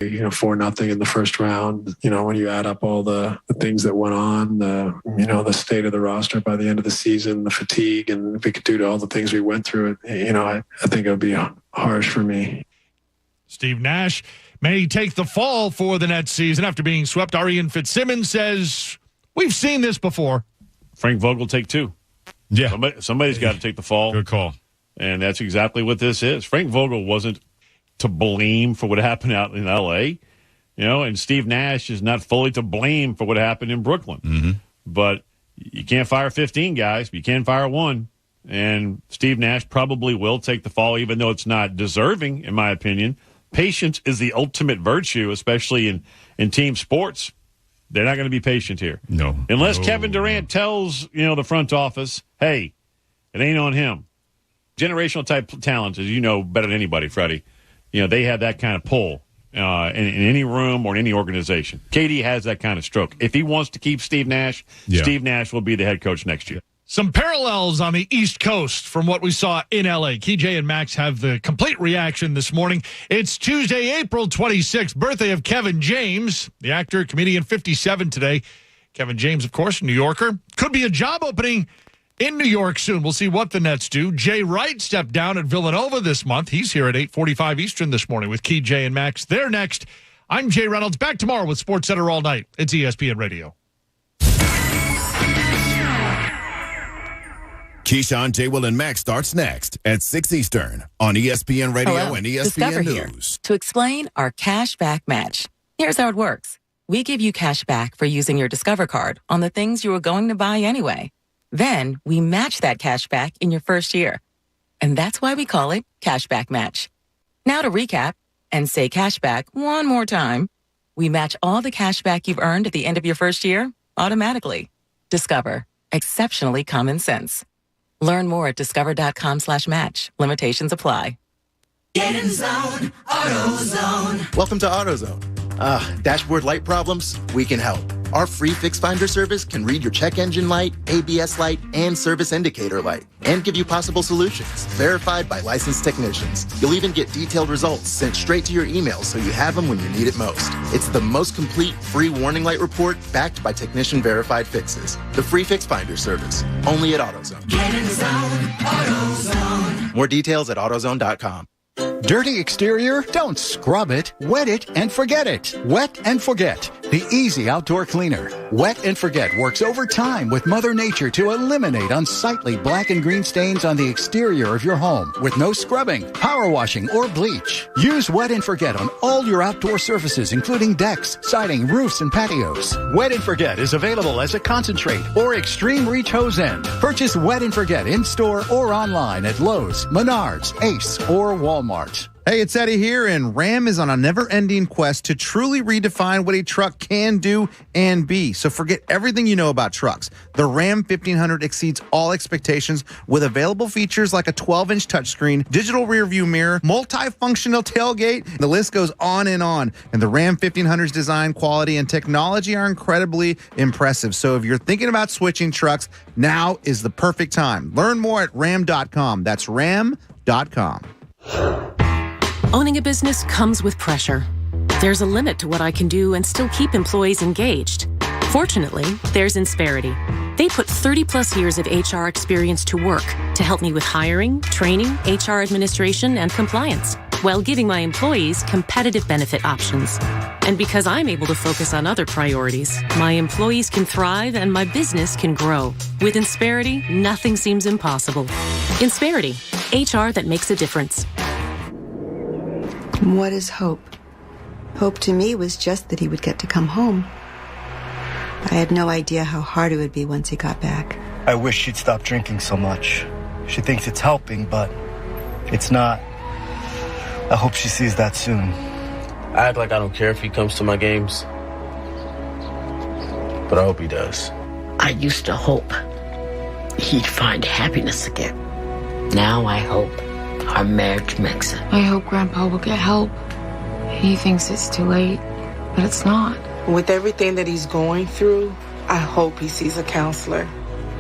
4-0 in the first round. When you add up all the things that went on, the state of the roster by the end of the season, the fatigue, and if we could do all the things we went through, I think it would be harsh for me. Steve Nash may take the fall for the Nets season after being swept. Arian Fitzsimmons says, we've seen this before. Frank Vogel take 2. Yeah. Somebody's got to take the fall. Good call. And that's exactly what this is. Frank Vogel wasn't to blame for what happened out in L.A., and Steve Nash is not fully to blame for what happened in Brooklyn. Mm-hmm. But you can't fire 15 guys, but you can fire 1. And Steve Nash probably will take the fall, even though it's not deserving, in my opinion. Patience is the ultimate virtue, especially in team sports. They're not going to be patient here. No. Unless Kevin Durant tells, the front office, hey, it ain't on him. Generational type talent, as you know better than anybody, Freddie. They have that kind of pull in any room or in any organization. KD has that kind of stroke. If he wants to keep Steve Nash, Steve Nash will be the head coach next year. Some parallels on the East Coast from what we saw in L.A. KJ and Max have the complete reaction this morning. It's Tuesday, April 26th, birthday of Kevin James, the actor, comedian, 57 today. Kevin James, of course, New Yorker. Could be a job opening in New York soon. We'll see what the Nets do. Jay Wright stepped down at Villanova this month. He's here at 8:45 Eastern this morning with KJ and Max. They're next. I'm Jay Reynolds. Back tomorrow with SportsCenter all night. It's ESPN Radio. Keyshawn, J. Will, and Max starts next at 6 Eastern on ESPN Radio Hello, and ESPN Discover News. Here to explain our cash back match. Here's how it works. We give you cash back for using your Discover card on the things you were going to buy anyway. Then we match that cash back in your first year. And that's why we call it Cashback Match. Now to recap and say cashback one more time. We match all the cash back you've earned at the end of your first year automatically. Discover. Exceptionally common sense. Learn more at discover.com/match. Limitations apply. Get in zone, AutoZone. Welcome to AutoZone. Dashboard light problems? We can help. Our free Fix Finder service can read your check engine light, ABS light, and service indicator light, and give you possible solutions, verified by licensed technicians. You'll even get detailed results sent straight to your email so you have them when you need it most. It's the most complete free warning light report backed by technician-verified fixes. The free Fix Finder service, only at AutoZone. Get in zone, AutoZone. More details at AutoZone.com. Dirty exterior? Don't scrub it. Wet it and forget it. Wet and Forget, the easy outdoor cleaner. Wet and Forget works overtime with Mother Nature to eliminate unsightly black and green stains on the exterior of your home with no scrubbing, power washing, or bleach. Use Wet and Forget on all your outdoor surfaces, including decks, siding, roofs, and patios. Wet and Forget is available as a concentrate or extreme reach hose end. Purchase Wet and Forget in-store or online at Lowe's, Menards, Ace, or Walmart. Hey, it's Eddie here, and Ram is on a never-ending quest to truly redefine what a truck can do and be. So forget everything you know about trucks. The Ram 1500 exceeds all expectations with available features like a 12-inch touchscreen, digital rear-view mirror, multifunctional tailgate. The list goes on. And the Ram 1500's design, quality, and technology are incredibly impressive. So if you're thinking about switching trucks, now is the perfect time. Learn more at ram.com. That's ram.com. Owning a business comes with pressure. There's a limit to what I can do and still keep employees engaged. Fortunately, there's Insperity. They put 30-plus years of HR experience to work to help me with hiring, training, HR administration, and compliance, while giving my employees competitive benefit options. And because I'm able to focus on other priorities, my employees can thrive and my business can grow. With Insperity, nothing seems impossible. Insperity, HR that makes a difference. What is hope? Hope to me was just that he would get to come home. I had no idea how hard it would be once he got back. I wish she'd stop drinking so much. She thinks it's helping, but it's not. I hope she sees that soon. I act like I don't care if he comes to my games, but I hope he does. I used to hope he'd find happiness again. Now I hope our marriage makes it. I hope Grandpa will get help. He thinks it's too late, but it's not. With everything that he's going through, I hope he sees a counselor.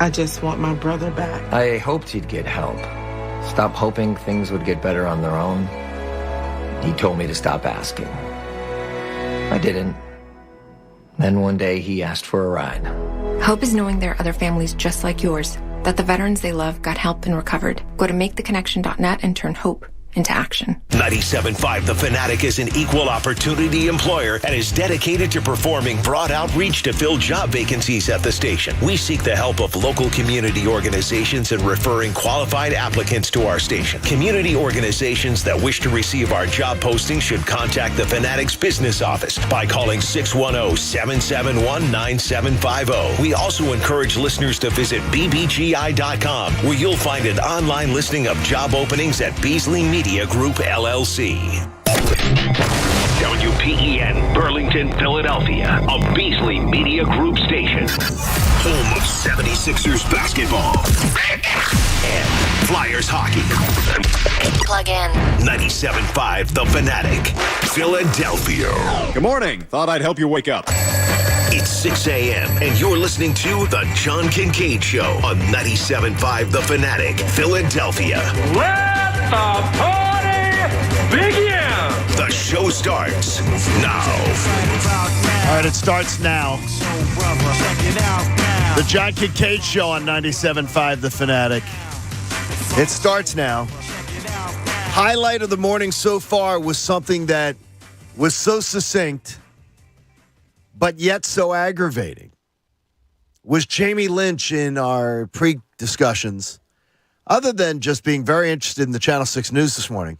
I just want my brother back. I hoped he'd get help. Stop hoping things would get better on their own. He told me to stop asking. I didn't. Then one day he asked for a ride. Hope is knowing there are other families just like yours, that the veterans they love got help and recovered. Go to maketheconnection.net and turn hope into action. 97.5 The Fanatic is an equal opportunity employer and is dedicated to performing broad outreach to fill job vacancies at the station. We seek the help of local community organizations in referring qualified applicants to our station. Community organizations that wish to receive our job postings should contact the Fanatic's business office by calling 610-771-9750. We also encourage listeners to visit bbgi.com, where you'll find an online listing of job openings at Beasley Media Group, LLC. WPEN, Burlington, Philadelphia, a Beasley Media Group station. Home of 76ers basketball and Flyers hockey. Plug in. 97.5 The Fanatic, Philadelphia. Good morning. Thought I'd help you wake up. It's 6 a.m. and you're listening to The John Kincade Show on 97.5 The Fanatic, Philadelphia. Let the party begin! The show starts now. All right, it starts now. The John Kincade Show on 97.5 The Fanatic. It starts now. Highlight of the morning so far was something that was so succinct, but yet so aggravating, was Jamie Lynch in our pre-discussions, other than just being very interested in the Channel 6 news this morning.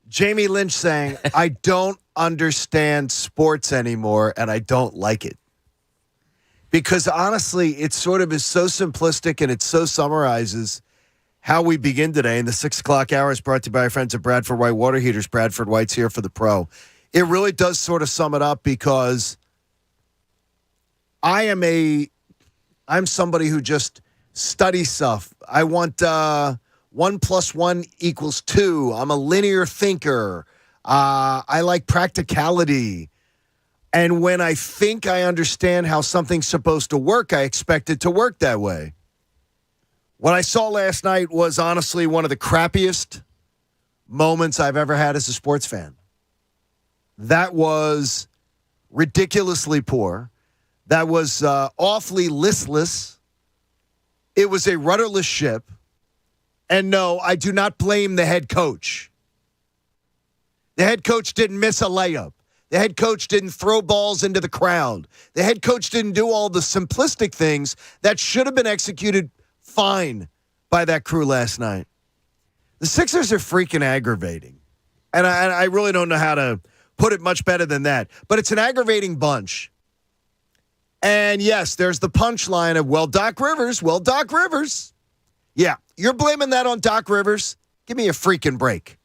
Jamie Lynch saying, I don't understand sports anymore, and I don't like it. Because honestly, it sort of is so simplistic, and it so summarizes how we begin today. And the 6 o'clock hour is brought to you by our friends at Bradford White Water Heaters. Bradford White's here for the pro. It really does sort of sum it up, because I'm somebody who just studies stuff. I want 1 + 1 = 2. I'm a linear thinker. I like practicality. And when I think I understand how something's supposed to work, I expect it to work that way. What I saw last night was honestly one of the crappiest moments I've ever had as a sports fan. That was ridiculously poor. That was awfully listless. It was a rudderless ship. And no, I do not blame the head coach. The head coach didn't miss a layup. The head coach didn't throw balls into the crowd. The head coach didn't do all the simplistic things that should have been executed fine by that crew last night. The Sixers are freaking aggravating. And I really don't know how to put it much better than that. But it's an aggravating bunch. And yes, there's the punchline of, well, Doc Rivers. Yeah, you're blaming that on Doc Rivers? Give me a freaking break.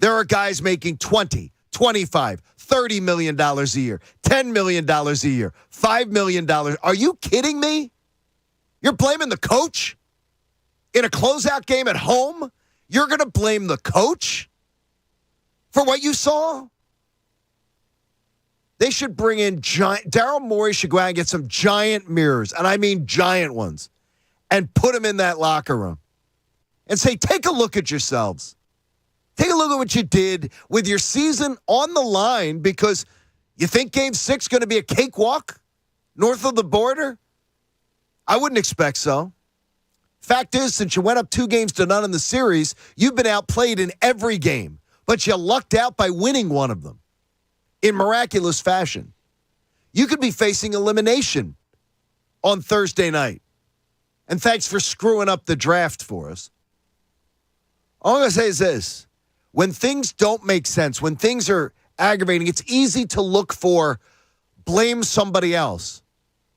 There are guys making $20, $25, $30 million a year, $10 million a year, $5 million. Are you kidding me? You're blaming the coach? In a closeout game at home? You're going to blame the coach for what you saw? They should bring in Daryl Morey should go out and get some giant mirrors, and I mean giant ones, and put them in that locker room and say, take a look at yourselves. Take a look at what you did with your season on the line, because you think Game 6 is going to be a cakewalk north of the border? I wouldn't expect so. Fact is, since you went up 2-0 in the series, you've been outplayed in every game, but you lucked out by winning one of them in miraculous fashion. You could be facing elimination on Thursday night. And thanks for screwing up the draft for us. All I'm going to say is this. When things don't make sense, when things are aggravating, it's easy to look for blame somebody else.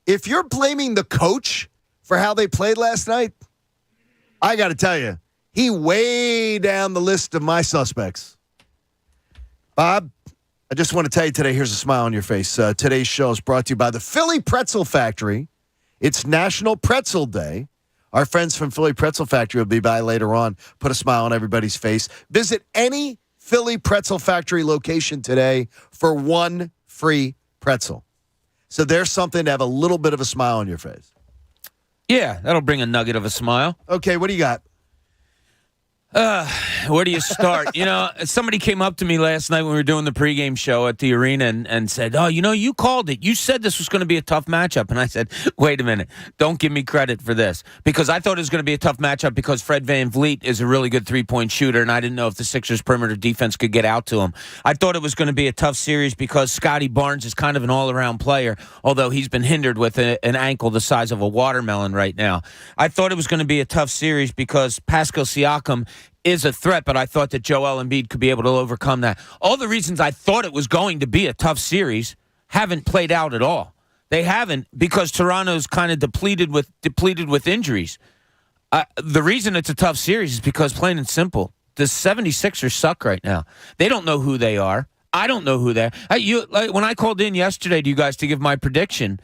If you're blaming the coach for how they played last night, I got to tell you, he way down the list of my suspects. Bob, I just want to tell you today, here's a smile on your face. Today's show is brought to you by the Philly Pretzel Factory. It's National Pretzel Day. Our friends from Philly Pretzel Factory will be by later on. Put a smile on everybody's face. Visit any Philly Pretzel Factory location today for one free pretzel. So there's something to have a little bit of a smile on your face. Yeah, that'll bring a nugget of a smile. Okay, what do you got? Where do you start? Somebody came up to me last night when we were doing the pregame show at the arena and said, oh, you called it. You said this was going to be a tough matchup. And I said, wait a minute. Don't give me credit for this. Because I thought it was going to be a tough matchup because Fred VanVleet is a really good three-point shooter, and I didn't know if the Sixers' perimeter defense could get out to him. I thought it was going to be a tough series because Scotty Barnes is kind of an all-around player, although he's been hindered with an ankle the size of a watermelon right now. I thought it was going to be a tough series because Pascal Siakam is a threat, but I thought that Joel Embiid could be able to overcome that. All the reasons I thought it was going to be a tough series haven't played out at all. They haven't because Toronto's kind of depleted with injuries. The reason it's a tough series is because, plain and simple, the 76ers suck right now. They don't know who they are. I don't know who they are. When I called in yesterday to you guys to give my prediction,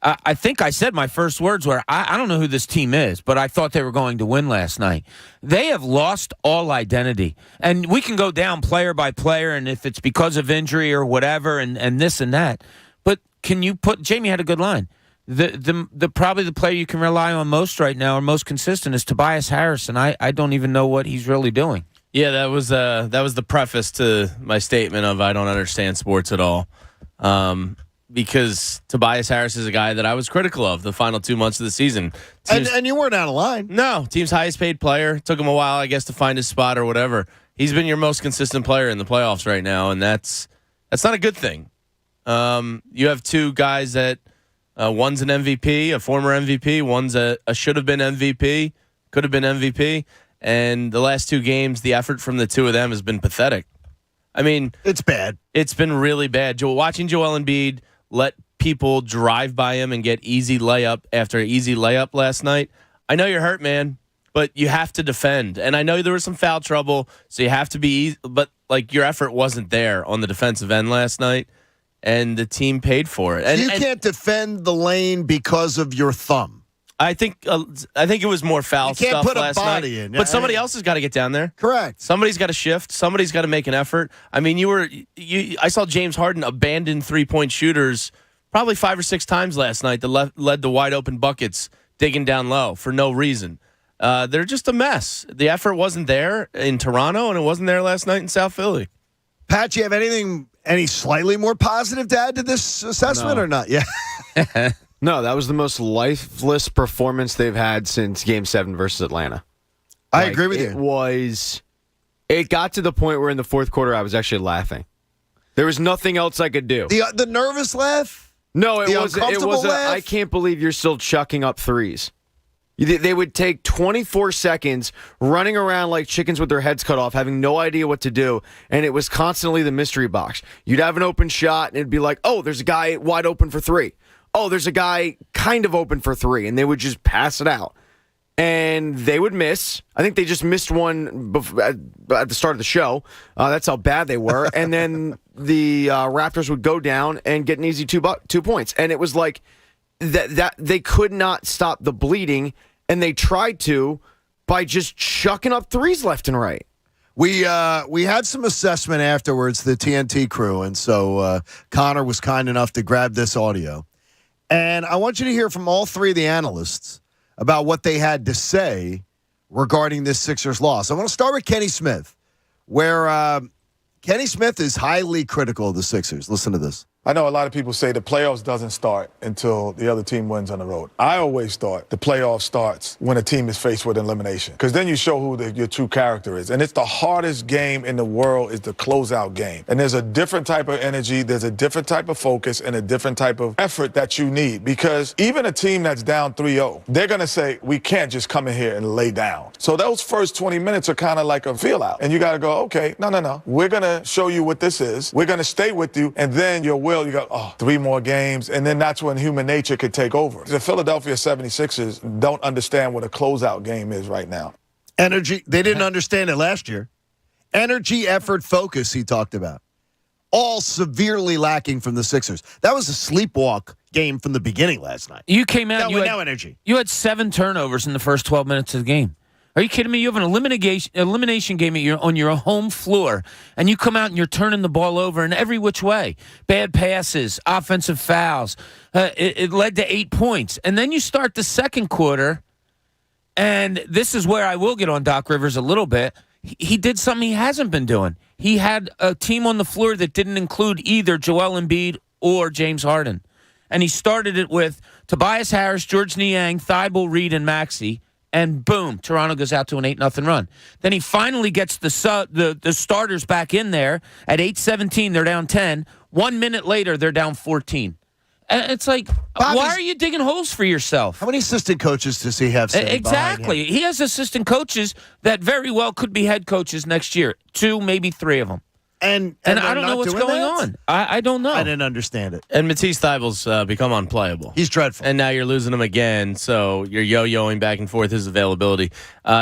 I think I said my first words were, I don't know who this team is, but I thought they were going to win last night. They have lost all identity. And we can go down player by player, and if it's because of injury or whatever, and this and that. But can you Jamie had a good line. The probably the player you can rely on most right now or most consistent is Tobias Harris, and I don't even know what he's really doing. Yeah, that was the preface to my statement of I don't understand sports at all. Because Tobias Harris is a guy that I was critical of the final 2 months of the season. And you weren't out of line. No, team's highest paid player. Took him a while, I guess, to find his spot or whatever. He's been your most consistent player in the playoffs right now, and that's not a good thing. You have two guys that one's an MVP, a former MVP. One's a should-have-been MVP, could-have-been MVP. And the last two games, the effort from the two of them has been pathetic. I mean, it's bad. It's been really bad. Watching Joel Embiid let people drive by him and get easy layup after easy layup last night. I know you're hurt, man, but you have to defend. And I know there was some foul trouble, so you have to be easy. But, your effort wasn't there on the defensive end last night, and the team paid for it. And you can't defend the lane because of your thumb. I think it was more foul stuff last night. You can't put a body in. But somebody else has got to get down there. Correct. Somebody's got to shift. Somebody's got to make an effort. I mean, I saw James Harden abandon three-point shooters probably 5 or 6 times last night that led to wide-open buckets digging down low for no reason. They're just a mess. The effort wasn't there in Toronto, and it wasn't there last night in South Philly. Pat, you have any slightly more positive to add to this assessment or not? Yeah. No, that was the most lifeless performance they've had since Game 7 versus Atlanta. I agree with you. It got to the point where in the fourth quarter I was actually laughing. There was nothing else I could do. The nervous laugh? No, it was laugh? I can't believe you're still chucking up threes. They would take 24 seconds running around like chickens with their heads cut off, having no idea what to do, and it was constantly the mystery box. You'd have an open shot, and it'd be like, oh, there's a guy wide open for 3. Oh, there's a guy kind of open for 3, and they would just pass it out. And they would miss. I think they just missed one at the start of the show. That's how bad they were. And then the Raptors would go down and get an easy 2 points. And it was like that they could not stop the bleeding, and they tried to by just chucking up threes left and right. We had some assessment afterwards, the TNT crew, and so Connor was kind enough to grab this audio. And I want you to hear from all 3 of the analysts about what they had to say regarding this Sixers loss. I want to start with Kenny Smith, where Kenny Smith is highly critical of the Sixers. Listen to this. I know a lot of people say the playoffs doesn't start until the other team wins on the road. I always thought the playoff starts when a team is faced with elimination, because then you show who your true character is. And it's the hardest game in the world is the closeout game. And there's a different type of energy, there's a different type of focus, and a different type of effort that you need. Because even a team that's down 3-0, they're going to say, we can't just come in here and lay down. So those first 20 minutes are kind of like a feel out. And you got to go, okay, no. We're going to show you what this is. We're going to stay with you. And then your will, you go, 3 more games, and then that's when human nature could take over. The Philadelphia 76ers don't understand what a closeout game is right now. Energy, they didn't understand it last year. Energy, effort, focus, he talked about. All severely lacking from the Sixers. That was a sleepwalk game from the beginning last night. You came out, no energy. You had 7 turnovers in the first 12 minutes of the game. Are you kidding me? You have an elimination game on your home floor, and you come out and you're turning the ball over in every which way. Bad passes, offensive fouls. It led to 8 points. And then you start the second quarter, and this is where I will get on Doc Rivers a little bit. he did something he hasn't been doing. He had a team on the floor that didn't include either Joel Embiid or James Harden. And he started it with Tobias Harris, George Niang, Thibault, Reed, and Maxey. And boom, Toronto goes out to an 8-0 run. Then he finally gets the starters back in there. At 8:17, they're down 10. 1 minute later, they're down 14. And it's like, why are you digging holes for yourself? How many assistant coaches does he have? Exactly. He has assistant coaches that very well could be head coaches next year. 2, maybe 3 of them. And I don't know what's going on. I don't know. I didn't understand it. And Matisse Thybulle's become unplayable. He's dreadful. And now you're losing him again, so you're yo-yoing back and forth his availability.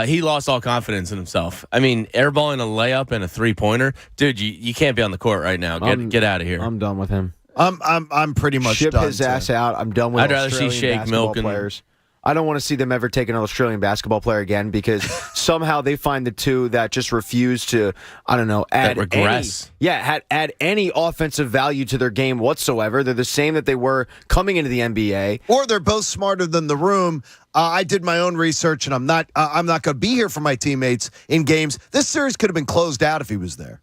He lost all confidence in himself. I mean, airballing a layup and a three-pointer, dude, you can't be on the court right now. Get out of here. I'm done with him. I'm pretty much Ship done. His ass out. I'm done with I'd rather Australian see Shake basketball Milk and players. I don't want to see them ever take another Australian basketball player again because somehow they find the two that just refuse to, I don't know, add regress. Add any offensive value to their game whatsoever. They're the same that they were coming into the NBA. Or they're both smarter than the room. I did my own research, and I'm not going to be here for my teammates in games. This series could have been closed out if he was there.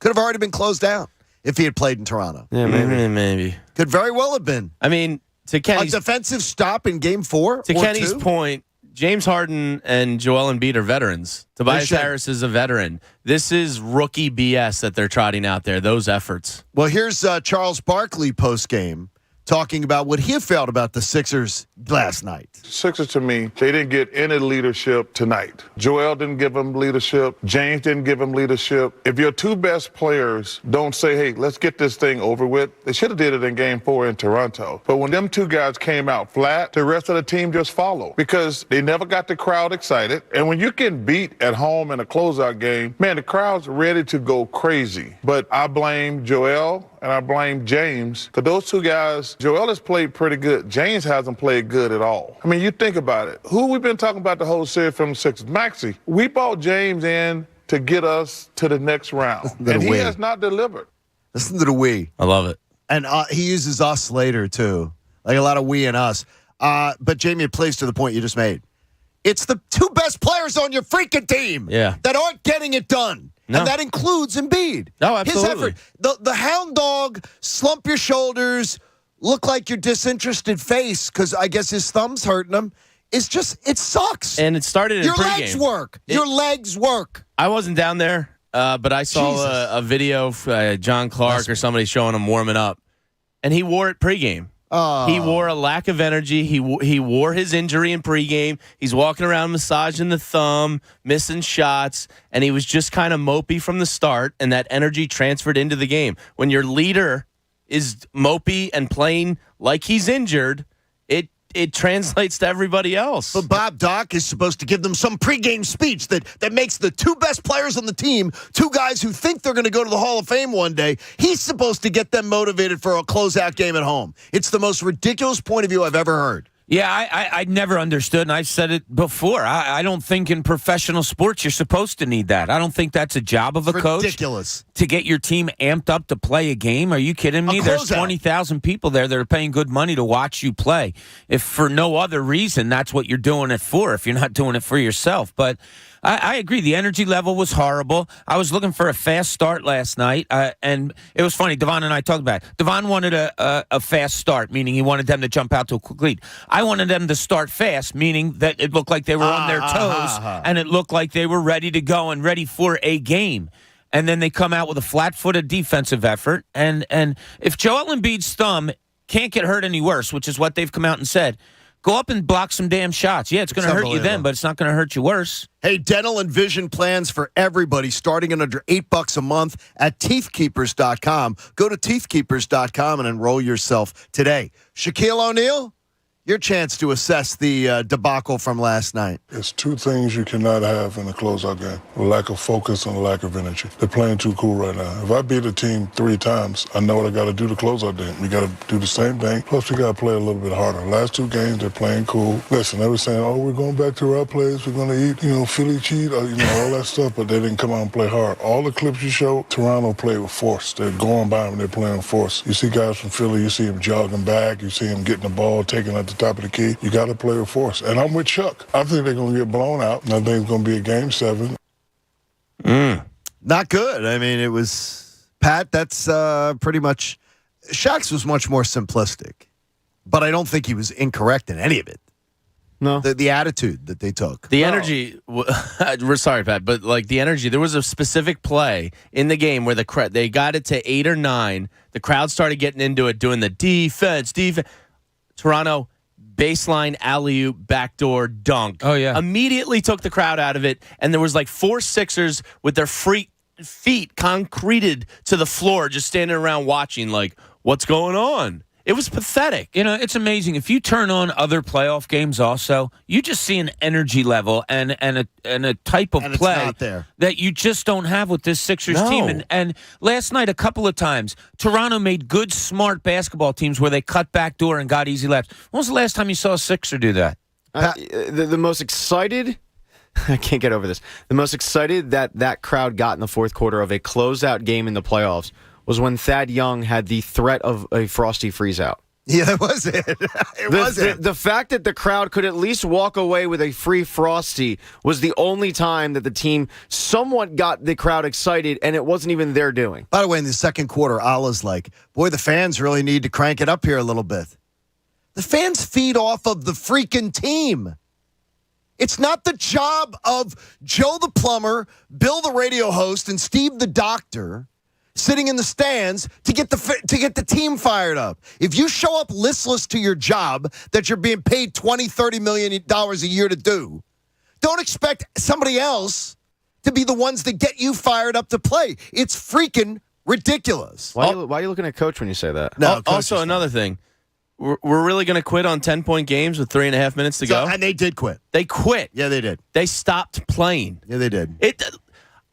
Could have already been closed out if he had played in Toronto. Yeah, maybe. Could very well have been. I mean, to Kenny's, a defensive stop in Game 4. To Kenny's point, James Harden and Joel Embiid are veterans. Tobias Harris is a veteran. This is rookie BS that they're trotting out there. Those efforts. Well, here's Charles Barkley post game talking about what he felt about the Sixers last night. Sixers, to me, they didn't get any leadership tonight. Joel didn't give them leadership. James didn't give them leadership. If your 2 best players don't say, hey, let's get this thing over with, they should have did it in Game 4 in Toronto. But when them 2 guys came out flat, the rest of the team just followed because they never got the crowd excited. And when you get beat at home in a closeout game, man, the crowd's ready to go crazy. But I blame Joel and I blame James because those 2 guys, Joel has played pretty good. James hasn't played good at all. I mean, you think about it. Who we've been talking about the whole series from the Sixers? Maxey. We brought James in to get us to the next round. And he has not delivered. Listen to the we. I love it. And he uses us later, too. Like a lot of we and us. But, Jamie, it plays to the point you just made. It's the 2 best players on your freaking team that aren't getting it done. No. And that includes Embiid. No, absolutely. His effort. The hound dog, slump your shoulders, look like your disinterested face because I guess his thumb's hurting him. It's just, it sucks. And it started in your pregame. legs work. Your legs work. I wasn't down there, but I saw a video of John Clark or somebody showing him warming up. And he wore it pregame. He wore a lack of energy. He wore his injury in pregame. He's walking around massaging the thumb, missing shots, and he was just kind of mopey from the start, and that energy transferred into the game. When your leader is mopey and playing like he's injured, it translates to everybody else. But Bob Doc is supposed to give them some pregame speech that makes the 2 best players on the team, 2 guys who think they're going to go to the Hall of Fame one day, he's supposed to get them motivated for a closeout game at home. It's the most ridiculous point of view I've ever heard. Yeah, I never understood, and I've said it before. I don't think in professional sports you're supposed to need that. I don't think that's a job of a coach. Ridiculous. To get your team amped up to play a game. Are you kidding me? There's 20,000 people there that are paying good money to watch you play. If for no other reason, that's what you're doing it for, if you're not doing it for yourself. But I agree. The energy level was horrible. I was looking for a fast start last night, and it was funny. Devon and I talked about it. Devon wanted a fast start, meaning he wanted them to jump out to a quick lead. I wanted them to start fast, meaning that it looked like they were on their toes, and it looked like they were ready to go and ready for a game. And then they come out with a flat-footed defensive effort. And if Joel Embiid's thumb can't get hurt any worse, which is what they've come out and said, go up and block some damn shots. Yeah, it's going to hurt you then, but it's not going to hurt you worse. Hey, dental and vision plans for everybody starting at under $8 a month at teethkeepers.com. Go to teethkeepers.com and enroll yourself today. Shaquille O'Neal, your chance to assess the debacle from last night. It's 2 things you cannot have in a closeout game: a lack of focus and a lack of energy. They're playing too cool right now. If I beat a team 3 times, I know what I got to do to close out game. We got to do the same thing. Plus, we got to play a little bit harder. Last 2 games, they're playing cool. Listen, they were saying, "Oh, we're going back to our place. We're going to eat, Philly cheese, all that stuff." But they didn't come out and play hard. All the clips you showed, Toronto played with force. They're going by them. They're playing force. You see guys from Philly. You see them jogging back. You see them getting the ball, taking at the top of the key. You got to play with force. And I'm with Chuck. I think they're going to get blown out, and I think it's going to be a Game 7. Not good. I mean, it was Pat. That's pretty much. Shaq's was much more simplistic, but I don't think he was incorrect in any of it. No, the attitude that they took, the energy. We're sorry, Pat, but like the energy. There was a specific play in the game where they got it to 8 or 9. The crowd started getting into it, doing the defense. Toronto baseline alley-oop backdoor dunk. Oh yeah, immediately took the crowd out of it, and there was like 4 Sixers with their feet concreted to the floor, just standing around watching. Like, what's going on? It was pathetic. You know, it's amazing. If you turn on other playoff games also, you just see an energy level and a type of play that you just don't have with this Sixers team. And last night, a couple of times, Toronto made good, smart basketball teams where they cut back door and got easy laps. When was the last time you saw a Sixer do that? The most excited... I can't get over this. The most excited that crowd got in the fourth quarter of a closeout game in the playoffs was when Thad Young had the threat of a frosty freeze-out. Yeah, that was it. The fact that the crowd could at least walk away with a free frosty was the only time that the team somewhat got the crowd excited, and it wasn't even their doing. By the way, in the second quarter, Allah's like, boy, the fans really need to crank it up here a little bit. The fans feed off of the freaking team. It's not the job of Joe the plumber, Bill the radio host, and Steve the doctor sitting in the stands to get the team fired up. If you show up listless to your job that you're being paid $20-30 million a year to do, don't expect somebody else to be the ones that get you fired up to play. It's freaking ridiculous. Why are you looking at Coach when you say that? No. Also, another thing. We're really going to quit on 10-point games with 3.5 minutes to go? And they did quit. They quit. Yeah, they did. They stopped playing. Yeah, they did.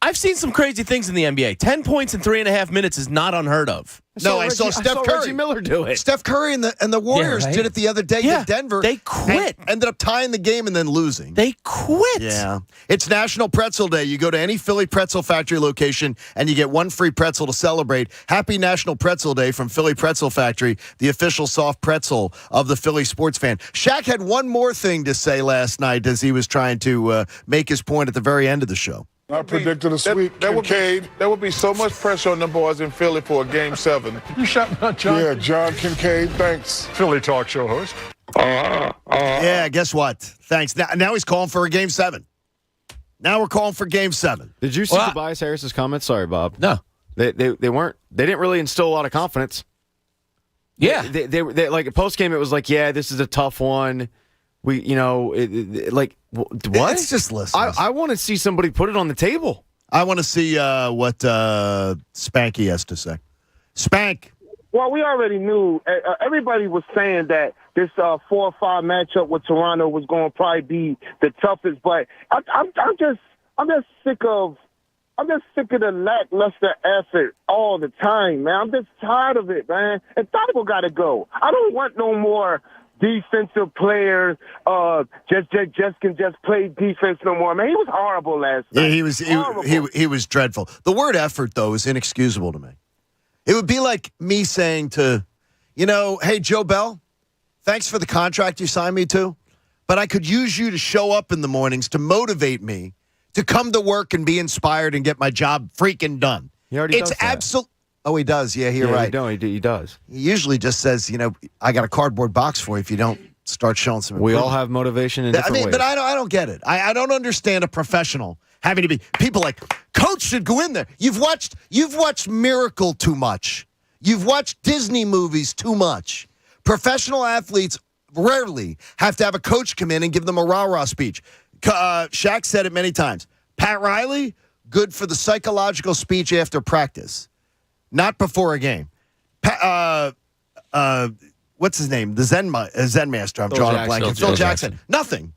I've seen some crazy things in the NBA. 10 points in 3.5 minutes is not unheard of. I saw Steph Curry. Reggie Miller do it. Steph Curry and the Warriors did it the other day in Denver. They quit. Ended up tying the game and then losing. They quit. Yeah. It's National Pretzel Day. You go to any Philly Pretzel Factory location and you get one free pretzel to celebrate. Happy National Pretzel Day from Philly Pretzel Factory, the official soft pretzel of the Philly sports fan. Shaq had one more thing to say last night as he was trying to make his point at the very end of the show. I predicted a sweep. There would be so much pressure on the boys in Philly for a Game 7. You shouting out John? Yeah, John Kincade, thanks. Philly talk show host. Yeah, guess what? Thanks. Now he's calling for a Game 7. Now we're calling for Game 7. Did you see Tobias Harris's comments? Sorry, Bob. No. They didn't really instill a lot of confidence. Yeah. They like post game it was like, yeah, this is a tough one. What? It's just listen. I want to see somebody put it on the table. I want to see what Spanky has to say. Spank. Well, we already knew. Everybody was saying that this 4-5 matchup with Toronto was going to probably be the toughest. But I'm just sick of the lackluster effort all the time, man. I'm just tired of it, man. And Thibault got to go. I don't want no more defensive players just can play defense no more. Man, he was horrible last night. Yeah, he was dreadful. The word effort, though, is inexcusable to me. It would be like me saying to, hey, Joe Bell, thanks for the contract you signed me to, but I could use you to show up in the mornings to motivate me to come to work and be inspired and get my job freaking done. He already does that. Absolute. Oh, he does. Yeah, you're right. No, he does. He usually just says, I got a cardboard box for you if you don't start showing some improvement. We all have motivation in different ways. But I don't get it. I don't understand a professional having to be people like coach should go in there. You've watched Miracle too much. You've watched Disney movies too much. Professional athletes rarely have to have a coach come in and give them a rah-rah speech. Shaq said it many times. Pat Riley, good for the psychological speech after practice. Not before a game. What's his name? The Zen master. I'm drawing a blank. Phil Jackson. Nothing.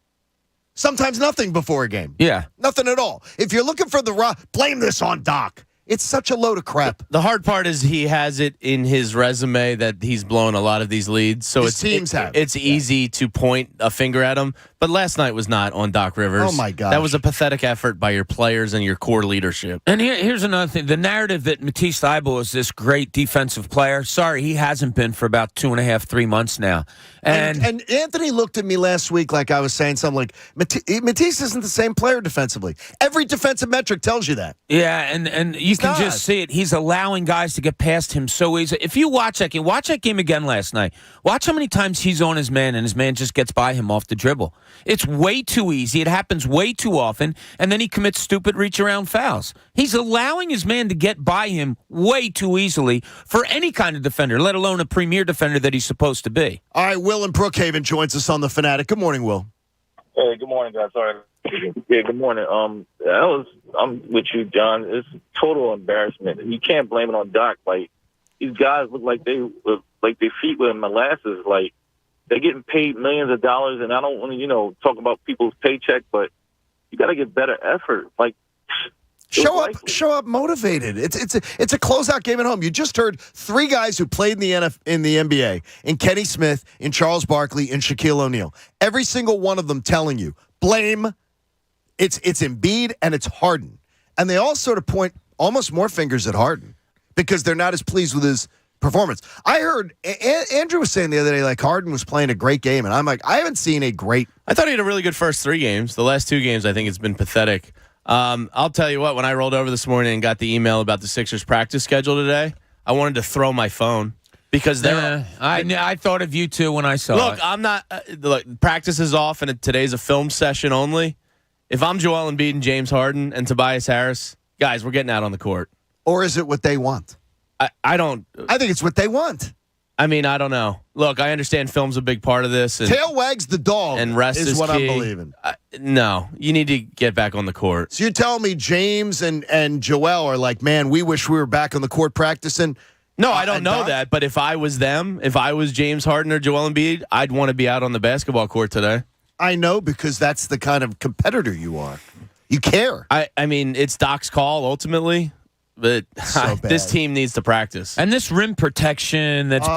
Sometimes nothing before a game. Yeah. Nothing at all. If you're looking for blame this on Doc. It's such a load of crap. The hard part is he has it in his resume that he's blown a lot of these leads, so it's easy to point a finger at him. But last night was not on Doc Rivers. Oh, my gosh. That was a pathetic effort by your players and your core leadership. And here's another thing. The narrative that Matisse Thybulle is this great defensive player, sorry, he hasn't been for about 2.5, 3 months now. And Anthony looked at me last week like I was saying something like, Matisse isn't the same player defensively. Every defensive metric tells you that. Yeah, and you can just see it. He's allowing guys to get past him so easy. If you watch that game again last night. Watch how many times he's on his man and his man just gets by him off the dribble. It's way too easy. It happens way too often, and then he commits stupid reach-around fouls. He's allowing his man to get by him way too easily for any kind of defender, let alone a premier defender that he's supposed to be. All right, Will in Brookhaven joins us on The Fanatic. Good morning, Will. Hey, good morning, guys. Sorry. Yeah, good morning. I'm with you, John. It's total embarrassment. You can't blame it on Doc. Like, these guys look like their feet with molasses. Like, they're getting paid millions of dollars, and I don't want to, talk about people's paycheck, but you got to get better effort. Like, show up motivated. It's a closeout game at home. You just heard three guys who played in the NBA, in Kenny Smith, in Charles Barkley, and Shaquille O'Neal. Every single one of them telling you, blame. It's Embiid and it's Harden, and they all sort of point almost more fingers at Harden because they're not as pleased with his performance. I heard Andrew was saying the other day, like, Harden was playing a great game, and I'm like, I haven't seen a great. I thought he had a really good first 3 games. The last 2 games, I think it's been pathetic. I'll tell you what, when I rolled over this morning and got the email about the Sixers practice schedule today, I wanted to throw my phone because I thought of you too when I saw it. Look, I'm not. Look, practice is off, and today's a film session only. If I'm Joel Embiid and James Harden and Tobias Harris, guys, we're getting out on the court. Or is it what they want? I don't. I think it's what they want. I mean, I don't know. Look, I understand film's a big part of this. And, tail wags the dog, and rest is what key. I'm believing. No, you need to get back on the court. So you're telling me James and Joel are like, man, we wish we were back on the court practicing? No, I don't know that. But if I was them, if I was James Harden or Joel Embiid, I'd want to be out on the basketball court today. I know, because that's the kind of competitor you are. You care. I mean, it's Doc's call ultimately. But this team needs to practice. And this rim protection that's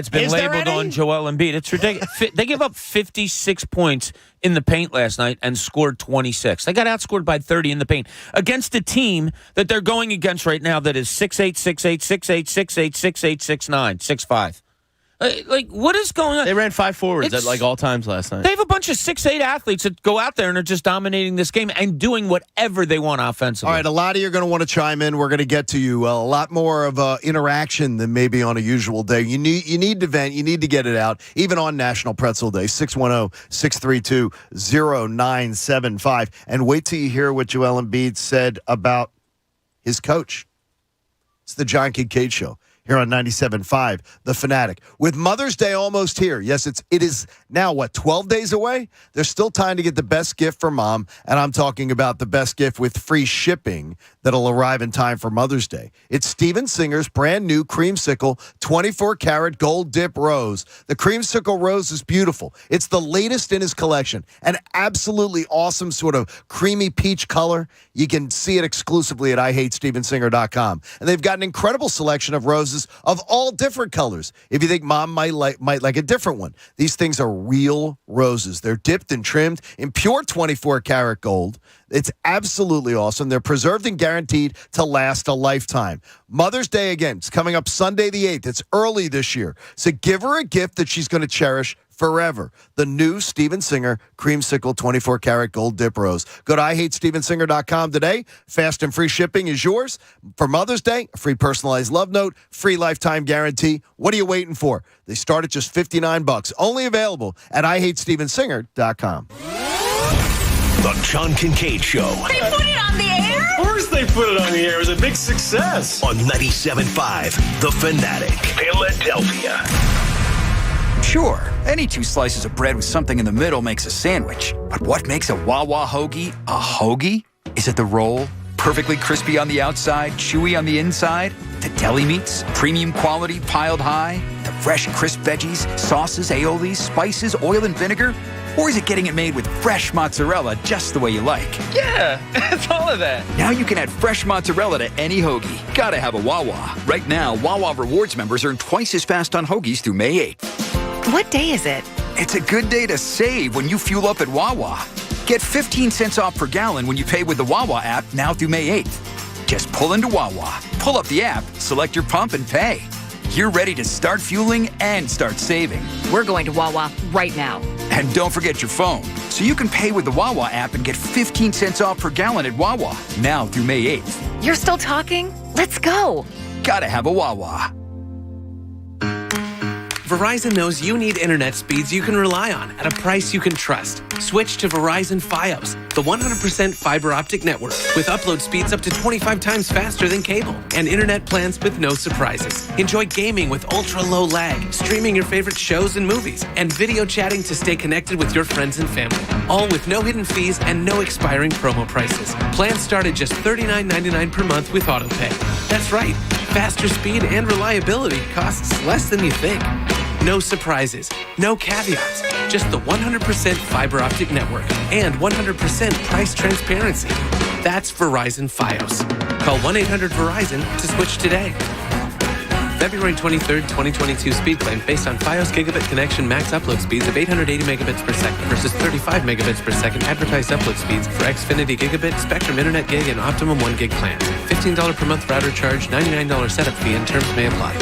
been labeled on Joel Embiid, it's ridiculous. They gave up 56 points in the paint last night and scored 26. They got outscored by 30 in the paint against a team that they're going against right now that is 6'8", 6'8", 6'8", 6'8", 6'8", 6'9", 6'5". Like, what is going on? They ran 5 forwards at like all times last night. They have a bunch of 6'8" athletes that go out there and are just dominating this game and doing whatever they want offensively. All right, a lot of you are going to want to chime in. We're going to get to you. A lot more of interaction than maybe on a usual day. You need to vent. You need to get it out, even on National Pretzel Day, 610-632-0975. And wait till you hear what Joel Embiid said about his coach. It's the John Kincade Show here on 97.5 The Fanatic. With Mother's Day almost here, yes, it is now, 12 days away? There's still time to get the best gift for Mom, and I'm talking about the best gift with free shipping that'll arrive in time for Mother's Day. It's Steven Singer's brand new Creamsicle 24-karat gold dip rose. The Creamsicle rose is beautiful. It's the latest in his collection, an absolutely awesome sort of creamy peach color. You can see it exclusively at IHateStevenSinger.com. And they've got an incredible selection of roses of all different colors. If you think Mom might like a different one, these things are real roses. They're dipped and trimmed in pure 24-karat gold. It's absolutely awesome. They're preserved and guaranteed to last a lifetime. Mother's Day, again, it's coming up Sunday the 8th. It's early this year. So give her a gift that she's going to cherish forever. The new Steven Singer Creamsicle 24-karat gold dip rose. Go to IHateStevenSinger.com today. Fast and free shipping is yours. For Mother's Day, a free personalized love note, free lifetime guarantee. What are you waiting for? They start at just $59. Only available at IHateStevenSinger.com. The John Kincade Show. They put it on the air? Of course they put it on the air. It was a big success. On 97.5 The Fanatic, Philadelphia. Sure, any 2 slices of bread with something in the middle makes a sandwich. But what makes a Wawa hoagie a hoagie? Is it the roll? Perfectly crispy on the outside, chewy on the inside? The deli meats? Premium quality piled high? The fresh, crisp veggies, sauces, aiolis, spices, oil, and vinegar? Or is it getting it made with fresh mozzarella just the way you like? Yeah, it's all of that. Now you can add fresh mozzarella to any hoagie. Gotta have a Wawa. Right now, Wawa Rewards members earn twice as fast on hoagies through May 8th. What day is it? It's a good day to save when you fuel up at Wawa. Get 15 cents off per gallon when you pay with the Wawa app now through May 8th. Just pull into Wawa, pull up the app, select your pump, and pay. You're ready to start fueling and start saving. We're going to Wawa right now. And don't forget your phone, so you can pay with the Wawa app and get 15 cents off per gallon at Wawa now through May 8th. You're still talking? Let's go. Gotta have a Wawa. Verizon knows you need internet speeds you can rely on at a price you can trust. Switch to Verizon Fios, the 100% fiber optic network with upload speeds up to 25 times faster than cable and internet plans with no surprises. Enjoy gaming with ultra-low lag, streaming your favorite shows and movies, and video chatting to stay connected with your friends and family. All with no hidden fees and no expiring promo prices. Plans start at just $39.99 per month with AutoPay. That's right, faster speed and reliability costs less than you think. No surprises, no caveats, just the 100% fiber optic network and 100% price transparency. That's Verizon Fios. Call 1-800-VERIZON to switch today. February 23rd, 2022 speed claim based on Fios gigabit connection max upload speeds of 880 megabits per second versus 35 megabits per second advertised upload speeds for Xfinity Gigabit, Spectrum Internet Gig, and Optimum 1 Gig plans. $15 per month router charge, $99 setup fee, and terms may apply.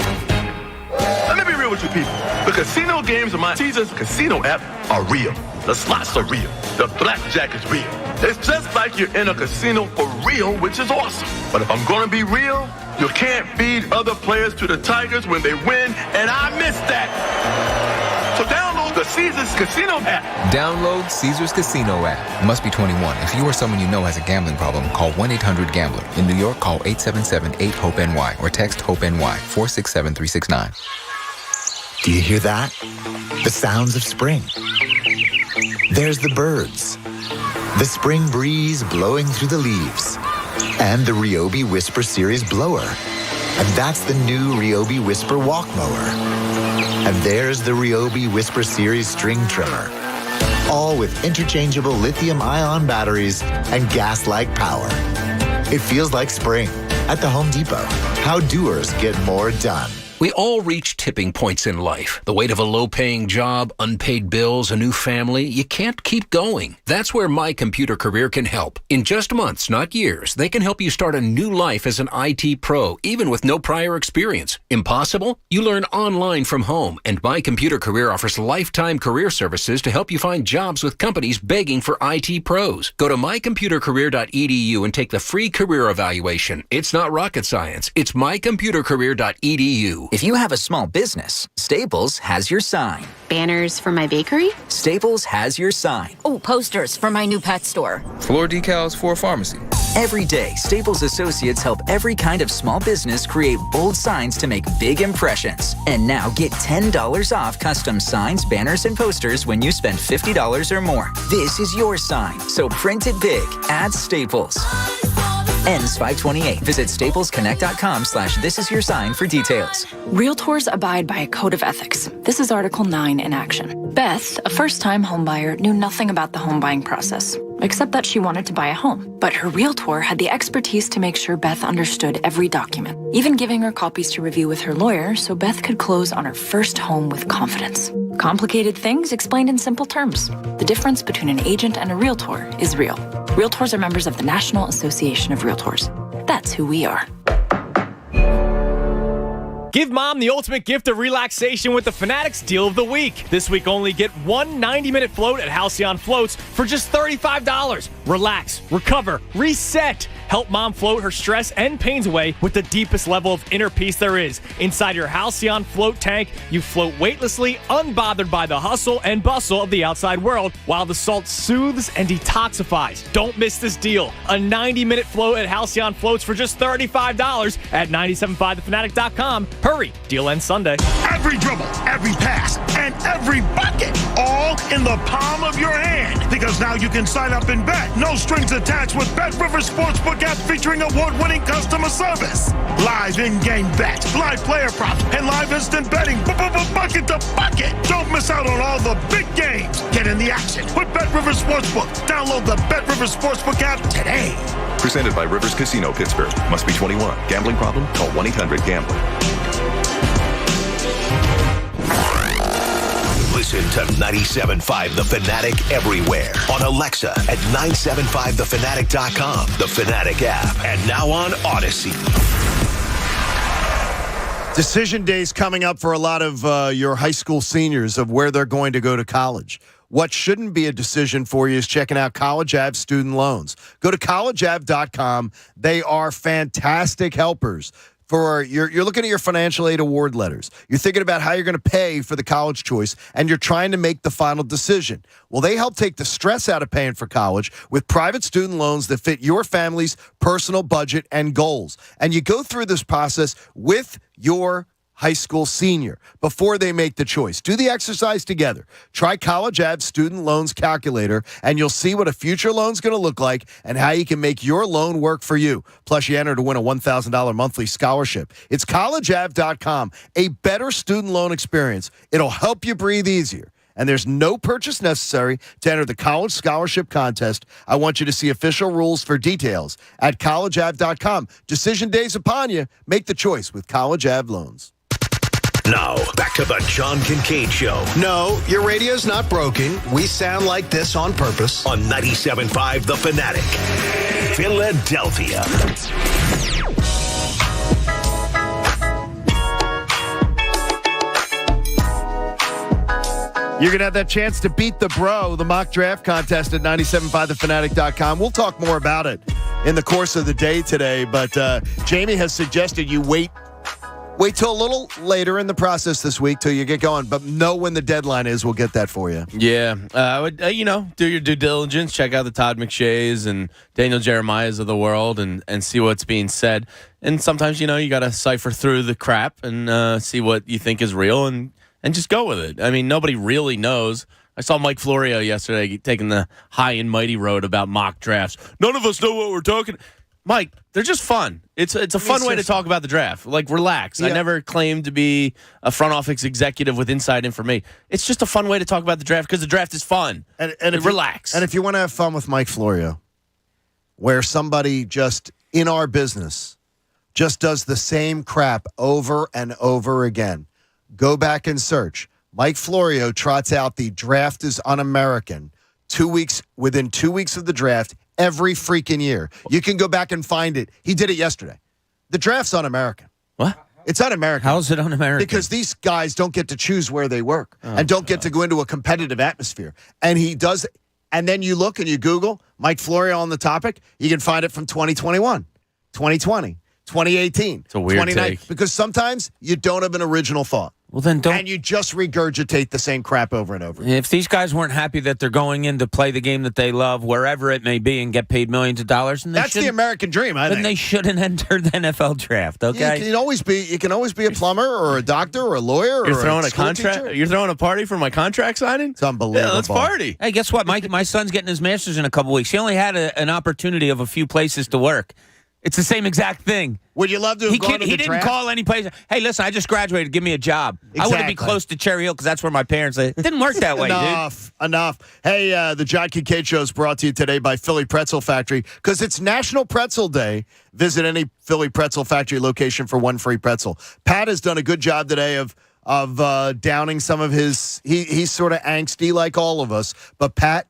Let me be real with you people. The casino games on my Caesars Casino app are real. The slots are real. The blackjack is real. It's just like you're in a casino for real, which is awesome. But if I'm going to be real, you can't feed other players to the Tigers when they win, and I miss that. So download the Caesars Casino app. Download Caesars Casino app. Must be 21. If you or someone you know has a gambling problem, call 1-800-GAMBLER. In New York, call 877-8-HOPE-NY or text HOPE-NY 467-369. Do you hear that? The sounds of spring. There's the birds. The spring breeze blowing through the leaves. And the Ryobi Whisper Series blower. And that's the new Ryobi Whisper Walk Mower. And there's the Ryobi Whisper Series string trimmer. All with interchangeable lithium-ion batteries and gas-like power. It feels like spring at the Home Depot. How doers get more done. We all reach tipping points in life. The weight of a low-paying job, unpaid bills, a new family. You can't keep going. That's where My Computer Career can help. In just months, not years, they can help you start a new life as an IT pro, even with no prior experience. Impossible? You learn online from home, and My Computer Career offers lifetime career services to help you find jobs with companies begging for IT pros. Go to mycomputercareer.edu and take the free career evaluation. It's not rocket science. It's mycomputercareer.edu. If you have a small business, Staples has your sign. Banners for my bakery? Staples has your sign. Oh, posters for my new pet store. Floor decals for a pharmacy. Every day, Staples associates help every kind of small business create bold signs to make big impressions. And now get $10 off custom signs, banners, and posters when you spend $50 or more. This is your sign, so print it big at Staples. Ends 5/28. Visit staplesconnect.com/thisisyoursign for details. Realtors abide by a code of ethics. This is Article 9 in action. Beth, a first-time homebuyer, knew nothing about the home buying process, except that she wanted to buy a home. But her realtor had the expertise to make sure Beth understood every document, even giving her copies to review with her lawyer so Beth could close on her first home with confidence. Complicated things explained in simple terms. The difference between an agent and a realtor is real. Realtors are members of the National Association of Realtors. That's who we are. Give mom the ultimate gift of relaxation with the Fanatic's Deal of the Week. This week only get one 90-minute float at Halcyon Floats for just $35. Relax, recover, reset. Help mom float her stress and pains away with the deepest level of inner peace there is. Inside your Halcyon float tank, you float weightlessly, unbothered by the hustle and bustle of the outside world, while the salt soothes and detoxifies. Don't miss this deal. A 90-minute float at Halcyon Floats for just $35 at 97.5thefanatic.com. Hurry, deal ends Sunday. Every dribble, every pass, and every bucket, all in the palm of your hand. Because now you can sign up and bet. No strings attached with Bet Rivers Sportsbook Sportsbook app featuring award-winning customer service. Live in-game bets, live player props, and live instant betting. Bucket to bucket. Don't miss out on all the big games. Get in the action with BetRivers Sportsbook. Download the BetRivers Sportsbook app today. Presented by Rivers Casino Pittsburgh. Must be 21. Gambling problem? Call 1-800-GAMBLER. Listen to 97.5 The Fanatic everywhere. On Alexa at 975thefanatic.com, the Fanatic app, and now on Odyssey. Decision day's coming up for a lot of your high school seniors of where they're going to go to college. What shouldn't be a decision for you is checking out College Ave student loans. Go to collegeave.com. They are fantastic helpers. You're looking at your financial aid award letters. You're thinking about how you're going to pay for the college choice, and you're trying to make the final decision. Well, they help take the stress out of paying for college with private student loans that fit your family's personal budget and goals. And you go through this process with your high school senior before they make the choice. Do the exercise together. Try College Ave Student Loans Calculator, and you'll see what a future loan's going to look like and how you can make your loan work for you. Plus, you enter to win a $1,000 monthly scholarship. It's collegeave.com, a better student loan experience. It'll help you breathe easier. And there's no purchase necessary to enter the college scholarship contest. I want you to see official rules for details at collegeave.com. Decision day's upon you. Make the choice with College Ave Loans. Now, back to the John Kincade Show. No, your radio's not broken. We sound like this on purpose. On 97.5 The Fanatic, Philadelphia. You're going to have that chance to beat the bro, the mock draft contest at 97.5thefanatic.com. We'll talk more about it in the course of the day today, but Jamie has suggested you wait till a little later in the process this week till you get going, but know when the deadline is. We'll get that for you. Yeah. I would, do your due diligence. Check out the Todd McShays and Daniel Jeremiahs of the world and see what's being said. And sometimes, you got to cipher through the crap and see what you think is real and just go with it. I mean, nobody really knows. I saw Mike Florio yesterday taking the high and mighty road about mock drafts. None of us know what we're talking. Mike, they're just fun. It's a fun way to talk about the draft. Like, relax. Yeah. I never claimed to be a front office executive with inside information. It's just a fun way to talk about the draft because the draft is fun. And relax. And if you want to have fun with Mike Florio, where somebody just in our business just does the same crap over and over again, go back and search. Mike Florio trots out the draft is un-American within 2 weeks of the draft every freaking year. You can go back and find it. He did it yesterday. The draft's un-American. What? It's un-American. How is it un-American? Because these guys don't get to choose where they work and don't get to go into a competitive atmosphere. And he does. And then you look and you Google Mike Florio on the topic. You can find it from 2021, 2020, 2018, it's a weird take. Because sometimes you don't have an original thought. Well, then don't. And you just regurgitate the same crap over and over. If these guys weren't happy that they're going in to play the game that they love, wherever it may be, and get paid millions of dollars, and that's the American dream. I think. Then they shouldn't enter the NFL draft. Okay, you can always be a plumber or a doctor or a lawyer. You're or throwing a contract. teacher. You're throwing a party for my contract signing. It's unbelievable. Yeah, let's party. Hey, guess what? My son's getting his master's in a couple weeks. He only had an opportunity of a few places to work. It's the same exact thing. Would you love to have gone to the He didn't draft? call any place. Hey, listen, I just graduated. Give me a job. Exactly. I want to be close to Cherry Hill because that's where my parents live. It didn't work that way, Enough. Hey, the John Kincade Show is brought to you today by Philly Pretzel Factory because it's National Pretzel Day. Visit any Philly Pretzel Factory location for one free pretzel. Pat has done a good job today of downing some of his. He's sort of angsty like all of us, but Pat,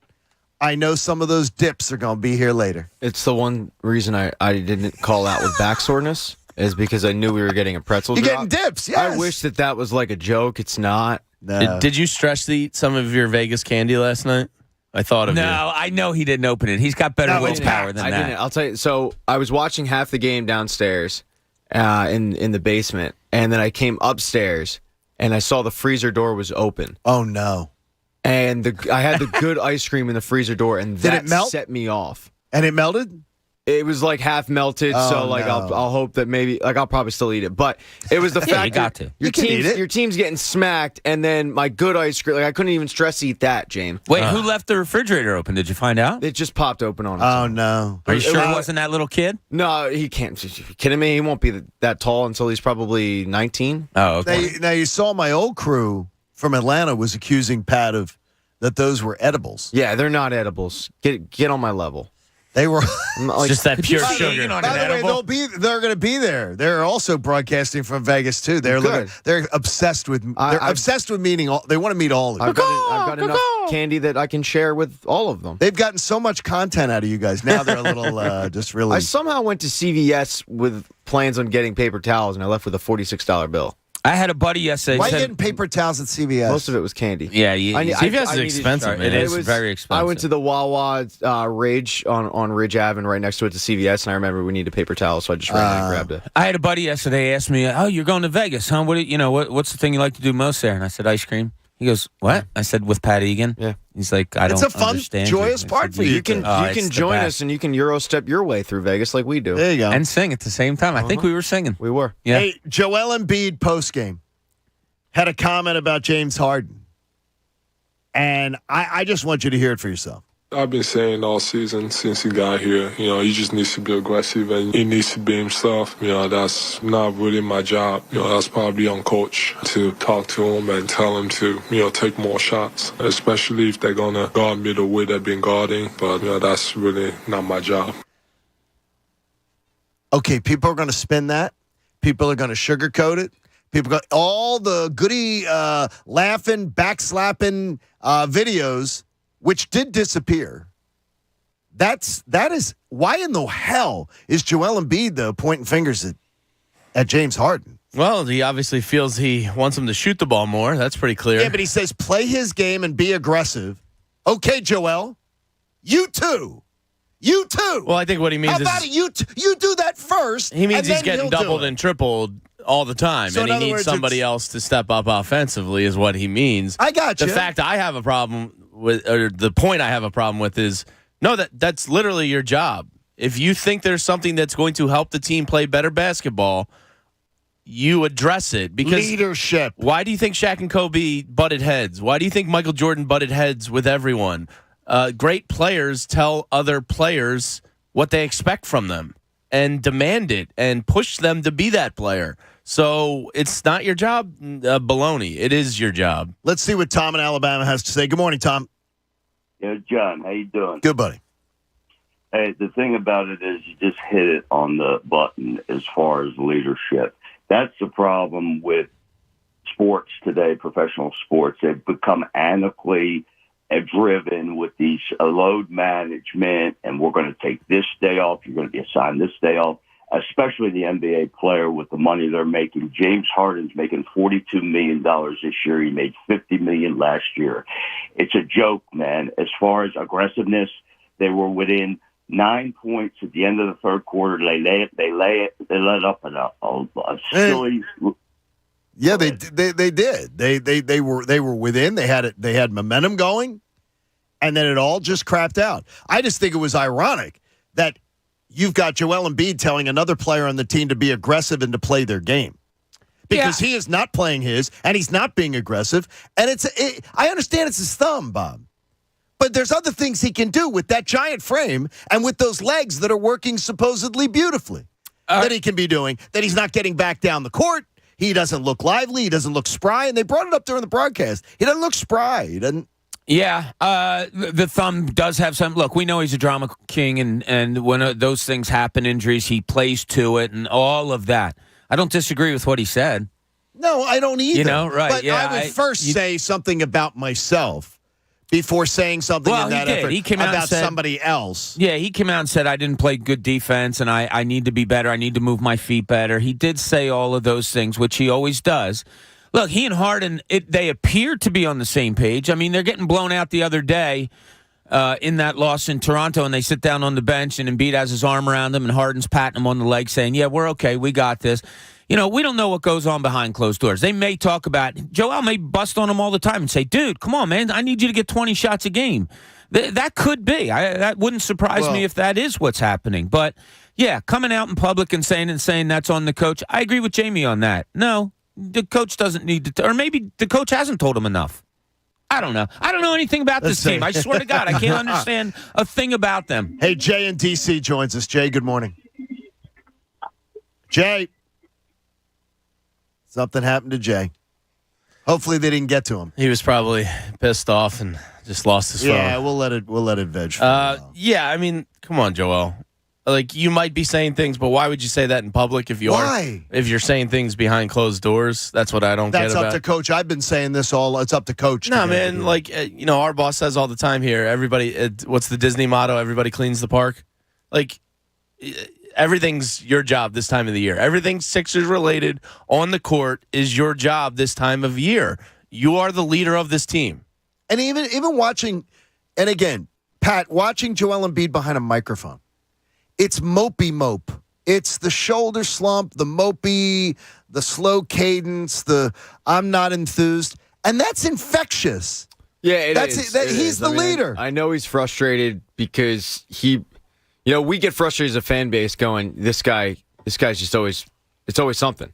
I know some of those dips are going to be here later. It's the one reason I didn't call out with back soreness is because I knew we were getting a pretzel You're drop. getting dips, yes. I wish that was like a joke. It's not. No. Did you stress eat some of your Vegas candy last night? I thought of you. No, I know he didn't open it. He's got better willpower than that. I didn't. I'll tell you. So I was watching half the game downstairs in the basement, and then I came upstairs, and I saw the freezer door was open. Oh, no. And I had the good ice cream in the freezer door, and that set me off. And it melted? It was like half melted, so like no. I'll hope that maybe like I'll probably still eat it. But it was the fact you got to. your team's getting smacked, and then my good ice cream. Like I couldn't even stress eat that, James. Wait, who left the refrigerator open? Did you find out? It just popped open on us. Oh no! Are you sure it wasn't that little kid? No, he can't. Are you kidding me? He won't be that tall until he's probably 19. Oh, okay. Now you saw my old crew from Atlanta was accusing Pat of that those were edibles. Yeah, they're not edibles. Get on my level. They were just that pure sugar. By the way, they're going to be there. They're also broadcasting from Vegas too. They're obsessed with. They're obsessed with meeting. They want to meet all of you. I've got enough candy that I can share with all of them. They've gotten so much content out of you guys. Now they're a little just really. I somehow went to CVS with plans on getting paper towels, and I left with a $46 bill. I had a buddy yesterday. Why are you getting paper towels at CVS? Most of it was candy. Yeah, CVS is expensive, man. It is very expensive. I went to the Wawa Ridge on Ridge Ave, and right next to it to CVS, and I remember we needed paper towels, so I just ran and grabbed it. I had a buddy yesterday ask me, "Oh, you're going to Vegas, huh? What's the thing you like to do most there?" And I said, "Ice cream." He goes, "What?" I said, "With Pat Egan." Yeah. He's like, "I don't It's a fun, understand joyous you." part for you. You can join us, and you can Eurostep your way through Vegas like we do. There you go. And sing at the same time. I think we were singing. We were. Yeah. Hey, Joel Embiid postgame had a comment about James Harden. And I just want you to hear it for yourself. I've been saying all season since he got here, he just needs to be aggressive and he needs to be himself. That's not really my job. That's probably on coach to talk to him and tell him to, take more shots, especially if they're going to guard me the way they've been guarding. But, that's really not my job. Okay, people are going to spin that. People are going to sugarcoat it. People got all the goody laughing, backslapping videos, which did disappear. That is why in the hell is Joel Embiid though pointing fingers at James Harden? Well, he obviously feels he wants him to shoot the ball more. That's pretty clear. Yeah, but he says play his game and be aggressive. Okay, Joel, you too. You too. Well, I think what he means How about you do that first. He means and he's then getting doubled and tripled all the time, So and in he other needs words, somebody else to step up offensively is what he means. I got you. The fact I have a problem with, or the point I have a problem with is, no, that's literally your job. If you think there's something that's going to help the team play better basketball, you address it. Because leadership. Why do you think Shaq and Kobe butted heads? Why do you think Michael Jordan butted heads with everyone? Great players tell other players what they expect from them and demand it and push them to be that player. So it's not your job, baloney. It is your job. Let's see what Tom in Alabama has to say. Good morning, Tom. Yeah, John, how you doing? Good, buddy. Hey, the thing about it is you just hit it on the button as far as leadership. That's the problem with sports today, professional sports. They've become anically driven with these load management, and we're going to take this day off. You're going to be assigned this day off, especially the NBA player with the money they're making. James Harden's making $42 million this year. He made $50 million last year. It's a joke, man. As far as aggressiveness, they were within 9 points at the end of the third quarter. They let up a silly. Yeah, they did. They were within. They had momentum going, and then it all just crapped out. I just think it was ironic that you've got Joel Embiid telling another player on the team to be aggressive and to play their game. Because he is not playing his, and he's not being aggressive. And I understand it's his thumb, Bob. But there's other things he can do with that giant frame and with those legs that are working supposedly beautifully that he can be doing, that he's not getting back down the court. He doesn't look lively. He doesn't look spry. And they brought it up during the broadcast. He doesn't look spry. He doesn't. Yeah, the thumb does have some. Look, we know he's a drama king, and when those things happen, injuries, he plays to it and all of that. I don't disagree with what he said. No, I don't either. You know, right? But yeah, I would first say something about myself before saying something in that effort he came out about and said, somebody else. Yeah, he came out and said, I didn't play good defense, and I need to be better. I need to move my feet better. He did say all of those things, which he always does. Look, he and Harden, they appear to be on the same page. I mean, they're getting blown out the other day in that loss in Toronto, and they sit down on the bench, and Embiid has his arm around him, and Harden's patting him on the leg, saying, yeah, we're okay, we got this. You know, we don't know what goes on behind closed doors. They may talk about, Joel may bust on him all the time and say, dude, come on, man, I need you to get 20 shots a game. That could be. That wouldn't surprise me if that is what's happening. But, yeah, coming out in public and saying that's on the coach, I agree with Jamie on that. No, the coach doesn't need to, or maybe the coach hasn't told him enough. I don't know. I don't know anything about this team. I swear to God, I can't understand a thing about them. Hey, Jay in D.C. joins us. Jay, good morning. Jay. Something happened to Jay. Hopefully they didn't get to him. He was probably pissed off and just lost his phone. Yeah, we'll let it veg. Yeah, I mean, come on, Joel. Like, you might be saying things, but why would you say that in public if you're saying things behind closed doors? That's what I don't get about. That's up to Coach. I've been saying this all. It's up to Coach. No, man. Like, our boss says all the time here, everybody, what's the Disney motto? Everybody cleans the park. Like, everything's your job this time of the year. Everything Sixers related on the court is your job this time of year. You are the leader of this team. And even watching, and again, Pat, watching Joel Embiid behind a microphone, it's mopey mope. It's the shoulder slump, the mopey, the slow cadence, the I'm not enthused. And that's infectious. Yeah, it is. He's the leader. I know he's frustrated because we get frustrated as a fan base going, this guy's just always, it's always something.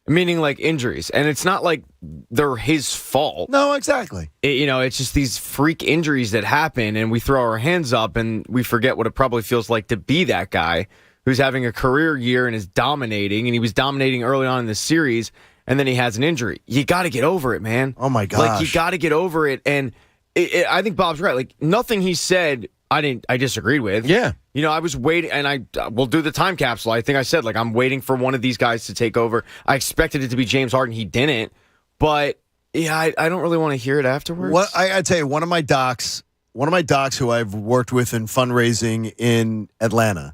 Meaning like injuries. And it's not like they're his fault. No, exactly. It's just these freak injuries that happen and we throw our hands up and we forget what it probably feels like to be that guy who's having a career year and is dominating. And he was dominating early on in the series and then he has an injury. You got to get over it, man. Oh, my gosh. Like, you got to get over it. And I think Bob's right. Like, nothing he said I disagreed with. Yeah. I was waiting, and we'll do the time capsule. I think I said, I'm waiting for one of these guys to take over. I expected it to be James Harden. He didn't. But, yeah, I don't really want to hear it afterwards. I tell you, one of my docs who I've worked with in fundraising in Atlanta,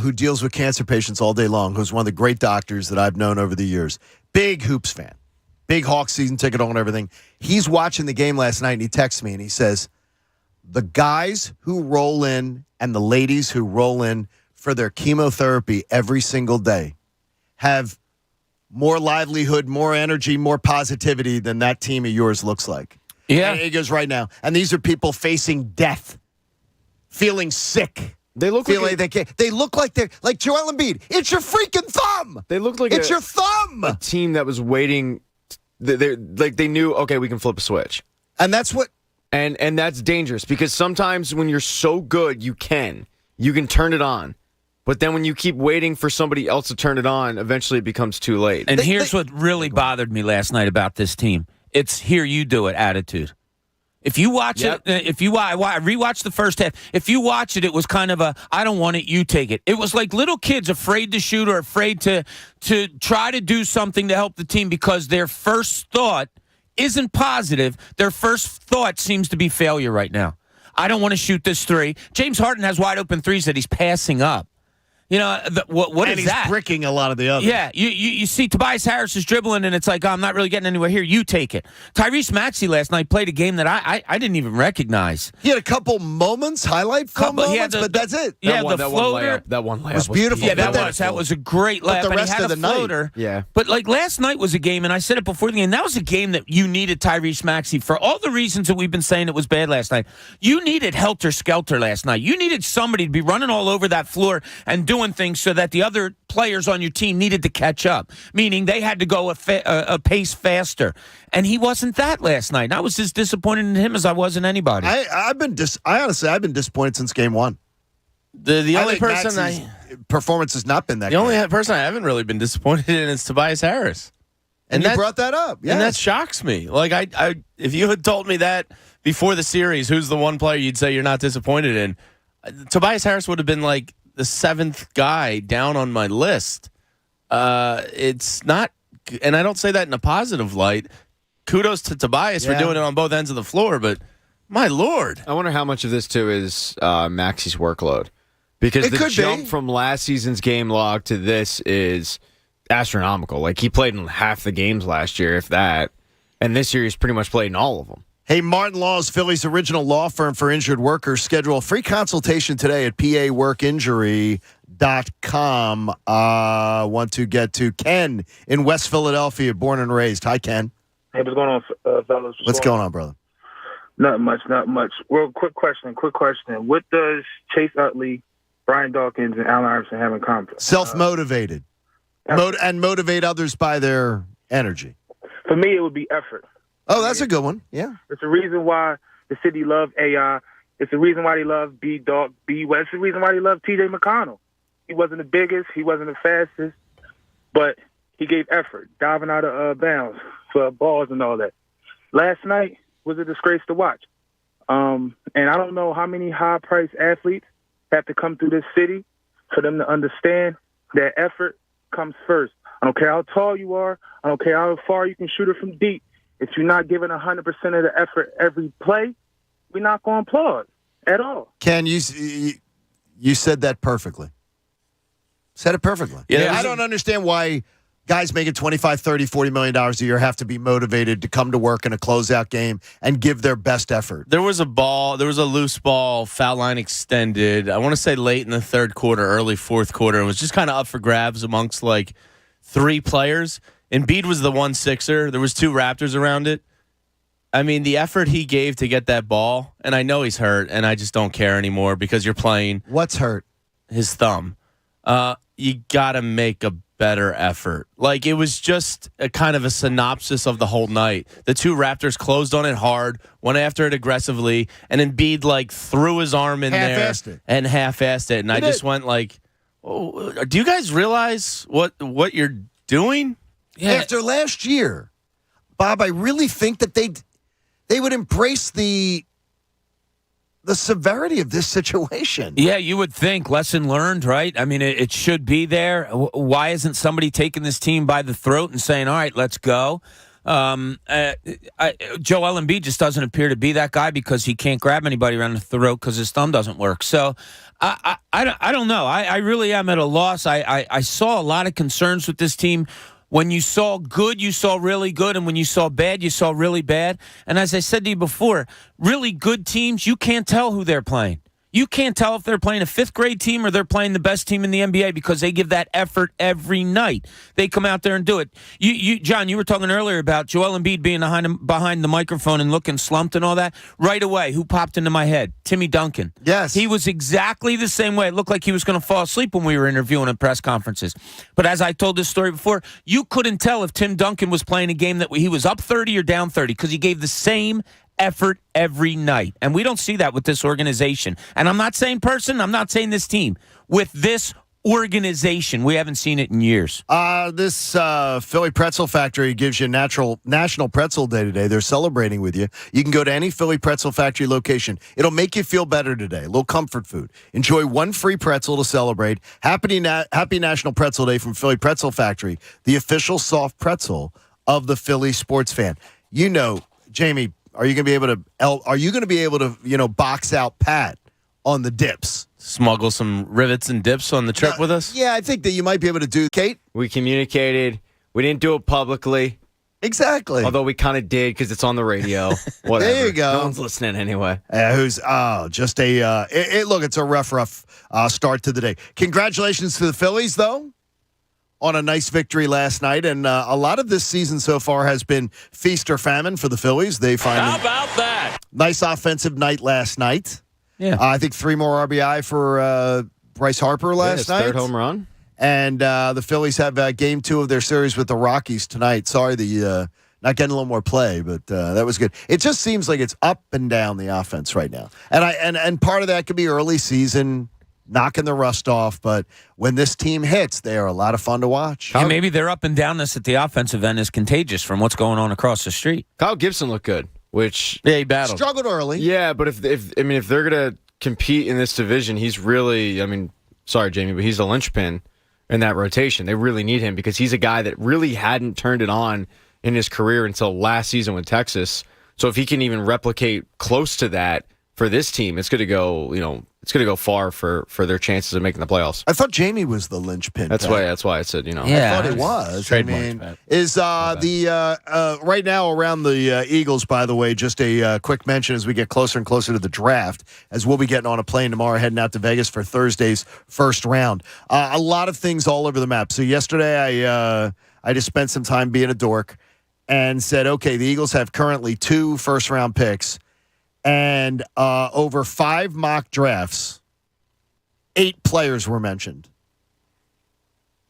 who deals with cancer patients all day long, who's one of the great doctors that I've known over the years. Big Hoops fan. Big Hawks season ticket on everything. He's watching the game last night, and he texts me, and he says, the guys who roll in and the ladies who roll in for their chemotherapy every single day have more livelihood, more energy, more positivity than that team of yours looks like. Yeah. And he goes right now. And these are people facing death, feeling sick. They look they look like they're like Joel Embiid. It's your freaking thumb. They look like it's your thumb. A team that was waiting. They knew, okay, we can flip a switch. And that's what. And that's dangerous because sometimes when you're so good, you can turn it on. But then when you keep waiting for somebody else to turn it on, eventually it becomes too late. And here's what really bothered me last night about this team. It's here you do it attitude. If you watch it, I rewatched the first half. If you watch it, it was kind of I don't want it, you take it. It was like little kids afraid to shoot or afraid to try to do something to help the team because their first thought isn't positive. Their first thought seems to be failure right now. I don't want to shoot this three. James Harden has wide open threes that he's passing up. What is that? And he's bricking a lot of the others. Yeah, you see Tobias Harris is dribbling, and it's like, I'm not really getting anywhere here. You take it. Tyrese Maxey last night played a game that I didn't even recognize. He had a couple moments, highlight moments, but that's it. The floater. That one layup was beautiful. Yeah, that was a great layup. But the rest and he had of the floater. Night. Yeah. But last night was a game, and I said it before the game, that was a game that you needed Tyrese Maxey for all the reasons that we've been saying it was bad last night. You needed helter-skelter last night. You needed somebody to be running all over that floor and doing things so that the other players on your team needed to catch up, meaning they had to go a pace faster. And he wasn't that last night. And I was as disappointed in him as I was in anybody. I've been disappointed since game one. The only person performance has not been that. The only person I haven't really been disappointed in is Tobias Harris. And you brought that up. Yes. And that shocks me. Like I if you had told me that before the series, who's the one player you'd say you're not disappointed in? Tobias Harris would have been like the seventh guy down on my list. It's not, and I don't say that in a positive light. Kudos to Tobias for doing it on both ends of the floor, but my Lord. I wonder how much of this, too, is Maxey's workload. Because the jump from last season's game log to this is astronomical. Like, he played in half the games last year, if that. And this year he's pretty much played in all of them. Hey, Martin Law is Philly's original law firm for injured workers. Schedule a free consultation today at paworkinjury.com. Want to get to Ken in West Philadelphia, born and raised. Hi, Ken. Hey, what's going on, fellas? What's going on, brother? Not much. Well, quick question. What does Chase Utley, Brian Dawkins, and Allen Iverson have in common? Self-motivated. And motivate others by their energy. For me, it would be effort. Oh, that's a good one. Yeah. It's the reason why the city loved AI. It's the reason why they love B-Dog, B-West. It's the reason why they love T.J. McConnell. He wasn't the biggest. He wasn't the fastest. But he gave effort, diving out of bounds for balls and all that. Last night was a disgrace to watch. And I don't know how many high-priced athletes have to come through this city for them to understand that effort comes first. I don't care how tall you are. I don't care how far you can shoot it from deep. If you're not giving 100% of the effort every play, we're not going to applaud at all. Ken, you said that perfectly. Said it perfectly. Yeah, I don't understand why guys making $25, $30, $40 million a year have to be motivated to come to work in a closeout game and give their best effort. There was a loose ball, foul line extended. I want to say late in the third quarter, early fourth quarter. It was just kind of up for grabs amongst like three players. Embiid was the 1-6er. There was two Raptors around it. I mean, the effort he gave to get that ball, and I know he's hurt, and I just don't care anymore because you're playing. What's hurt? His thumb. You got to make a better effort. Like, it was just a kind of a synopsis of the whole night. The two Raptors closed on it hard, went after it aggressively, and Embiid, like, threw his arm in there and half-assed it. And I just went like, oh, do you guys realize what you're doing? Yeah. After last year, Bob, I really think that they would embrace the severity of this situation. Yeah, you would think. Lesson learned, right? I mean, it should be there. Why isn't somebody taking this team by the throat and saying, all right, let's go? Joel Embiid just doesn't appear to be that guy because he can't grab anybody around the throat because his thumb doesn't work. So I don't know. I really am at a loss. I saw a lot of concerns with this team. When you saw good, you saw really good. And when you saw bad, you saw really bad. And as I said to you before, really good teams, you can't tell who they're playing. You can't tell if they're playing a fifth-grade team or they're playing the best team in the NBA because they give that effort every night. They come out there and do it. John, you were talking earlier about Joel Embiid being behind the microphone and looking slumped and all that. Right away, who popped into my head? Timmy Duncan. Yes. He was exactly the same way. It looked like he was going to fall asleep when we were interviewing at press conferences. But as I told this story before, you couldn't tell if Tim Duncan was playing a game that he was up 30 or down 30 because he gave the same effort every night. And we don't see that with this organization. And I'm not saying person, I'm not saying this team. With this organization, we haven't seen it in years. This Philly Pretzel Factory gives you National Pretzel Day today. They're celebrating with you. You can go to any Philly Pretzel Factory location. It'll make you feel better today. A little comfort food. Enjoy one free pretzel to celebrate. Happy National Pretzel Day from Philly Pretzel Factory, the official soft pretzel of the Philly sports fan. You know, Jamie, are you going to be able to box out Pat on the dips? Smuggle some rivets and dips on the trip with us? Yeah, I think that you might be able to do. Kate? We communicated. We didn't do it publicly. Exactly. Although we kind of did because it's on the radio. Whatever. There you go. No one's listening anyway. It's a rough start to the day. Congratulations to the Phillies, though, on a nice victory last night. And a lot of this season so far has been feast or famine for the Phillies. How about that? Nice offensive night last night. Yeah. I think 3 more RBI for Bryce Harper last night. Third home run. And the Phillies have game 2 of their series with the Rockies tonight. Sorry, not getting a little more play, but that was good. It just seems like it's up and down the offense right now. And part of that could be early season, knocking the rust off, but when this team hits, they are a lot of fun to watch. And maybe their up and downness at the offensive end is contagious from what's going on across the street. Kyle Gibson looked good, which he battled. Struggled early. Yeah, but if they're gonna compete in this division, he's really, sorry, Jamie, but he's a linchpin in that rotation. They really need him because he's a guy that really hadn't turned it on in his career until last season with Texas. So if he can even replicate close to that for this team, it's going to go far for their chances of making the playoffs. I thought Jamie was the linchpin. That's why I said, I thought it was. Is right now around the Eagles, by the way, just a quick mention as we get closer and closer to the draft, as we'll be getting on a plane tomorrow heading out to Vegas for Thursday's first round. A lot of things all over the map. So yesterday I just spent some time being a dork and said, okay, the Eagles have currently 2 first-round picks. And over 5 mock drafts, 8 players were mentioned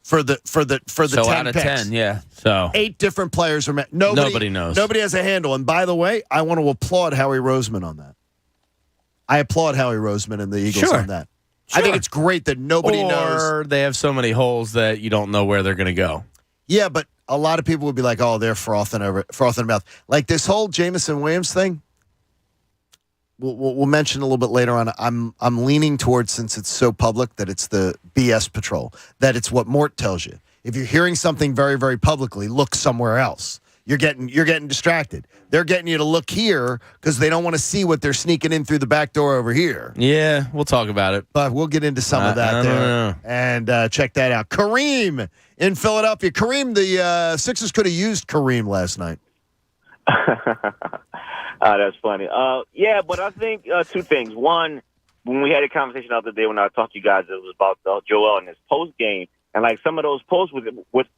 for the so 10 out of picks. 10, yeah. So 8 different players were mentioned. Nobody knows. Nobody has a handle. And by the way, I want to applaud Howie Roseman on that. I applaud Howie Roseman and the Eagles on that. I think it's great that nobody knows. Or they have so many holes that you don't know where they're going to go. Yeah, but a lot of people would be like, "Oh, they're frothing mouth." Like this whole Jameson Williams thing. We'll mention a little bit later on. I'm leaning towards, since it's so public, that it's the BS patrol. That it's what Mort tells you. If you're hearing something very, very publicly, look somewhere else. You're getting distracted. They're getting you to look here because they don't want to see what they're sneaking in through the back door over here. Yeah, we'll talk about it. But we'll get into some of that there. And check that out. Kareem in Philadelphia. Kareem, the Sixers could have used Kareem last night. That's funny. Yeah, but I think 2 things. One, when we had a conversation the other day when I talked to you guys, it was about Joel and his post game. And like some of those posts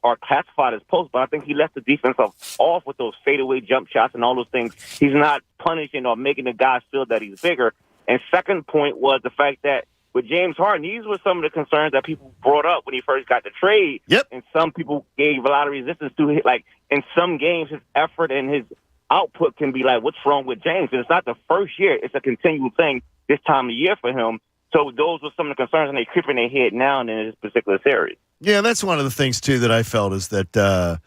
are classified as posts, but I think he left the defense off with those fadeaway jump shots and all those things. He's not punishing or making the guys feel that he's bigger. And second point was the fact that with James Harden, these were some of the concerns that people brought up when he first got the trade. Yep. And some people gave a lot of resistance to it. Like in some games, his effort and his output can be like, what's wrong with James? And it's not the first year. It's a continual thing this time of year for him. So those were some of the concerns, and they creep in their head now and in this particular series. Yeah, that's one of the things, too, that I felt is that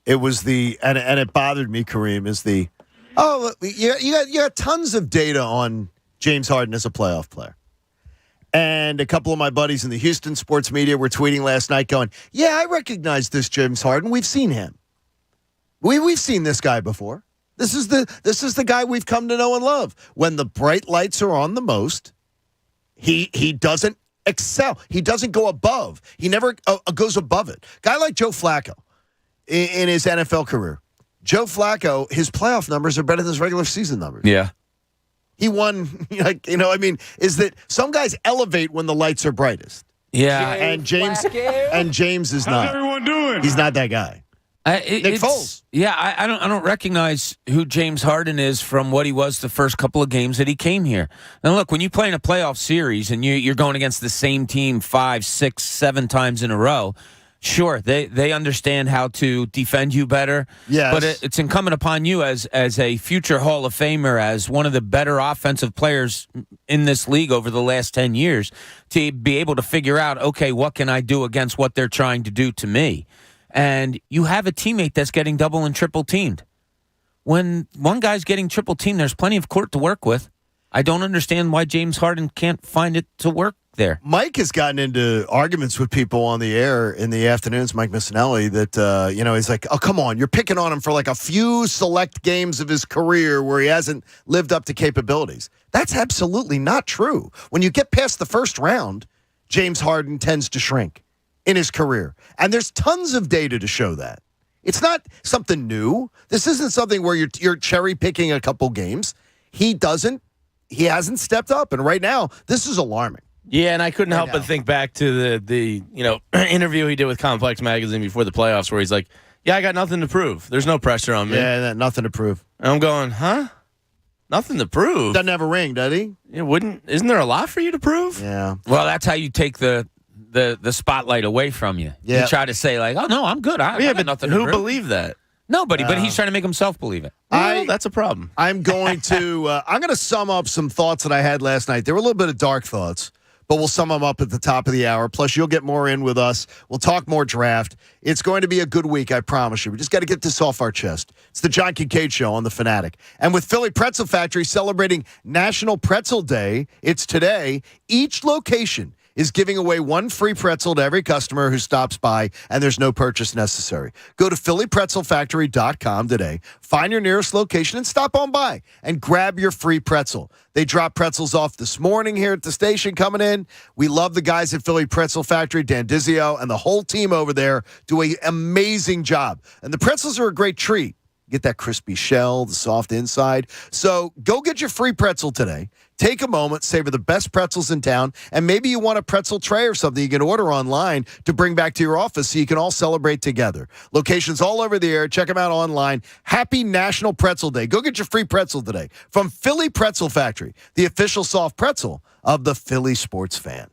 it was and it bothered me, Kareem, is you got tons of data on James Harden as a playoff player. And a couple of my buddies in the Houston sports media were tweeting last night going, yeah, I recognize this James Harden. We've seen him. We've seen this guy before. This is the guy we've come to know and love. When the bright lights are on the most, he doesn't excel. He doesn't go above. He never goes above it. Guy like Joe Flacco in his NFL career. Joe Flacco, his playoff numbers are better than his regular season numbers. Yeah. He won, is that some guys elevate when the lights are brightest. Yeah. And James is not. How's everyone doing? He's not that guy. Nick Foles. Yeah, I don't recognize who James Harden is from what he was the first couple of games that he came here. Now, look, when you play in a playoff series and you're going against the same team 5, 6, 7 times in a row, sure, they understand how to defend you better. Yes. But it's incumbent upon you as a future Hall of Famer, as one of the better offensive players in this league over the last 10 years, to be able to figure out, okay, what can I do against what they're trying to do to me? And you have a teammate that's getting double and triple teamed. When one guy's getting triple teamed, there's plenty of court to work with. I don't understand why James Harden can't find it to work there. Mike has gotten into arguments with people on the air in the afternoons, Mike Missinelli, that, he's like, oh, come on, you're picking on him for like a few select games of his career where he hasn't lived up to capabilities. That's absolutely not true. When you get past the first round, James Harden tends to shrink in his career. And there's tons of data to show that. It's not something new. This isn't something where you're cherry picking a couple games. He hasn't stepped up. And right now, this is alarming. Yeah, and I couldn't help but think back to the interview he did with Complex Magazine before the playoffs where he's like, yeah, I got nothing to prove. There's no pressure on me. Yeah, nothing to prove. And I'm going, huh? Nothing to prove? Doesn't have a ring, does he? Isn't there a lot for you to prove? Yeah. Well, that's how you take the spotlight away from you. Yeah. You try to say like, oh no, I'm good. I got nothing to who prove. believed that? Nobody, but he's trying to make himself believe it. That's a problem. I'm going to sum up some thoughts that I had last night. They were a little bit of dark thoughts, but we'll sum them up at the top of the hour. Plus, you'll get more in with us. We'll talk more draft. It's going to be a good week, I promise you. We just got to get this off our chest. It's the John Kincade Show on The Fanatic. And with Philly Pretzel Factory celebrating National Pretzel Day, it's today. Each location is giving away one free pretzel to every customer who stops by, and there's no purchase necessary. Go to phillypretzelfactory.com today, find your nearest location, and stop on by and grab your free pretzel. They dropped pretzels off this morning here at the station coming in. We love the guys at Philly Pretzel Factory, Dan Dizio, and the whole team over there do an amazing job. And the pretzels are a great treat. Get that crispy shell, the soft inside. So go get your free pretzel today. Take a moment, savor the best pretzels in town, and maybe you want a pretzel tray or something you can order online to bring back to your office so you can all celebrate together. Locations all over the air. Check them out online. Happy National Pretzel Day. Go get your free pretzel today from Philly Pretzel Factory, the official soft pretzel of the Philly sports fan.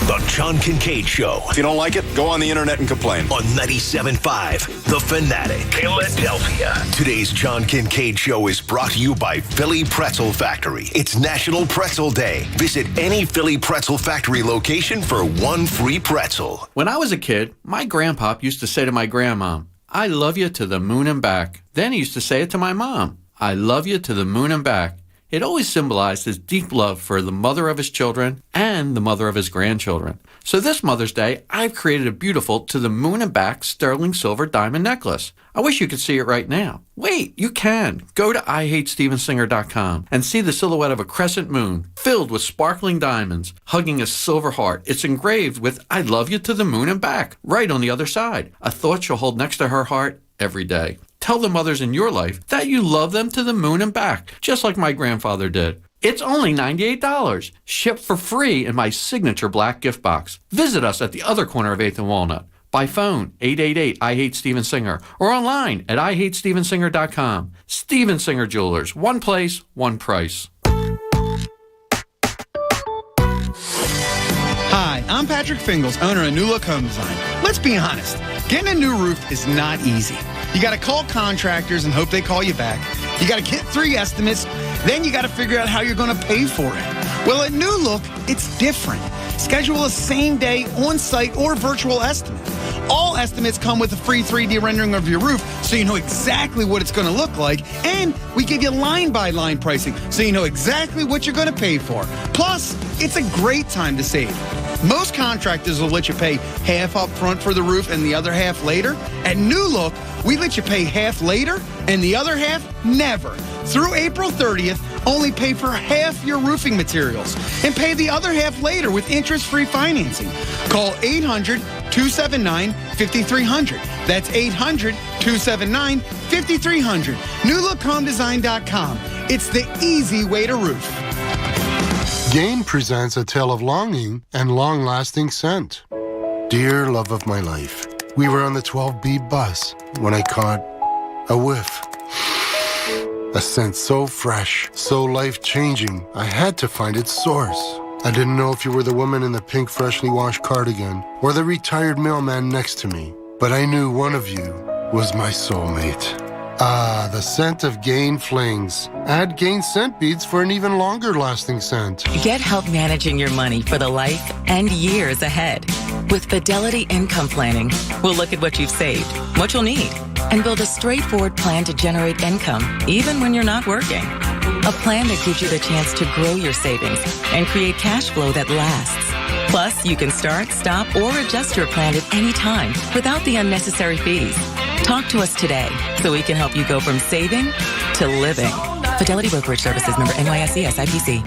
The John Kincade Show. If you don't like it, go on the internet and complain. On 97.5 The Fanatic, Philadelphia. Today's John Kincade Show is brought to you by Philly Pretzel Factory. It's National Pretzel Day. Visit any Philly Pretzel Factory location for one free pretzel. When I was a kid, my grandpa used to say to my grandma, "I love you to the moon and back." Then he used to say it to my mom, "I love you to the moon and back." It always symbolized his deep love for the mother of his children and the mother of his grandchildren. So this Mother's Day, I've created a beautiful to the moon and back sterling silver diamond necklace. I wish you could see it right now. Wait, you can. Go to IHateStevensinger.com and see the silhouette of a crescent moon filled with sparkling diamonds, hugging a silver heart. It's engraved with "I love you to the moon and back" right on the other side. A thought she'll hold next to her heart every day. Tell the mothers in your life that you love them to the moon and back, just like my grandfather did. It's only $98, shipped for free in my signature black gift box. Visit us at the other corner of 8th and Walnut. By phone, 888-I-HATE-STEVEN-SINGER, or online at IHateStevensinger.com. Steven Singer Jewelers, one place, one price. Hi, I'm Patrick Fingles, owner of New Look Home Design. Let's be honest, getting a new roof is not easy. You got to call contractors and hope they call you back. You got to get 3 estimates, then you got to figure out how you're going to pay for it. Well, at New Look, it's different. Schedule a same-day, on-site, or virtual estimate. All estimates come with a free 3D rendering of your roof so you know exactly what it's going to look like, and we give you line-by-line pricing so you know exactly what you're going to pay for. Plus, it's a great time to save. Most contractors will let you pay half up front for the roof and the other half later. At New Look, we let you pay half later and the other half never. Through April 30th, only pay for half your roofing materials and pay the other half later with interest-free financing. Call 800-279-5300. That's 800-279-5300. NewLookHomeDesign.com. It's the easy way to roof. Gain presents a tale of longing and long-lasting scent. Dear love of my life, we were on the 12B bus when I caught a whiff. A scent so fresh, so life-changing, I had to find its source. I didn't know if you were the woman in the pink freshly washed cardigan or the retired mailman next to me, but I knew one of you was my soulmate. Ah, the scent of Gain Flings. Add Gain scent beads for an even longer lasting scent. Get help managing your money for the life and years ahead. With Fidelity Income Planning, we'll look at what you've saved, what you'll need, and build a straightforward plan to generate income, even when you're not working. A plan that gives you the chance to grow your savings and create cash flow that lasts. Plus, you can start, stop, or adjust your plan at any time without the unnecessary fees. Talk to us today so we can help you go from saving to living. Fidelity Brokerage Services, member NYSE SIPC.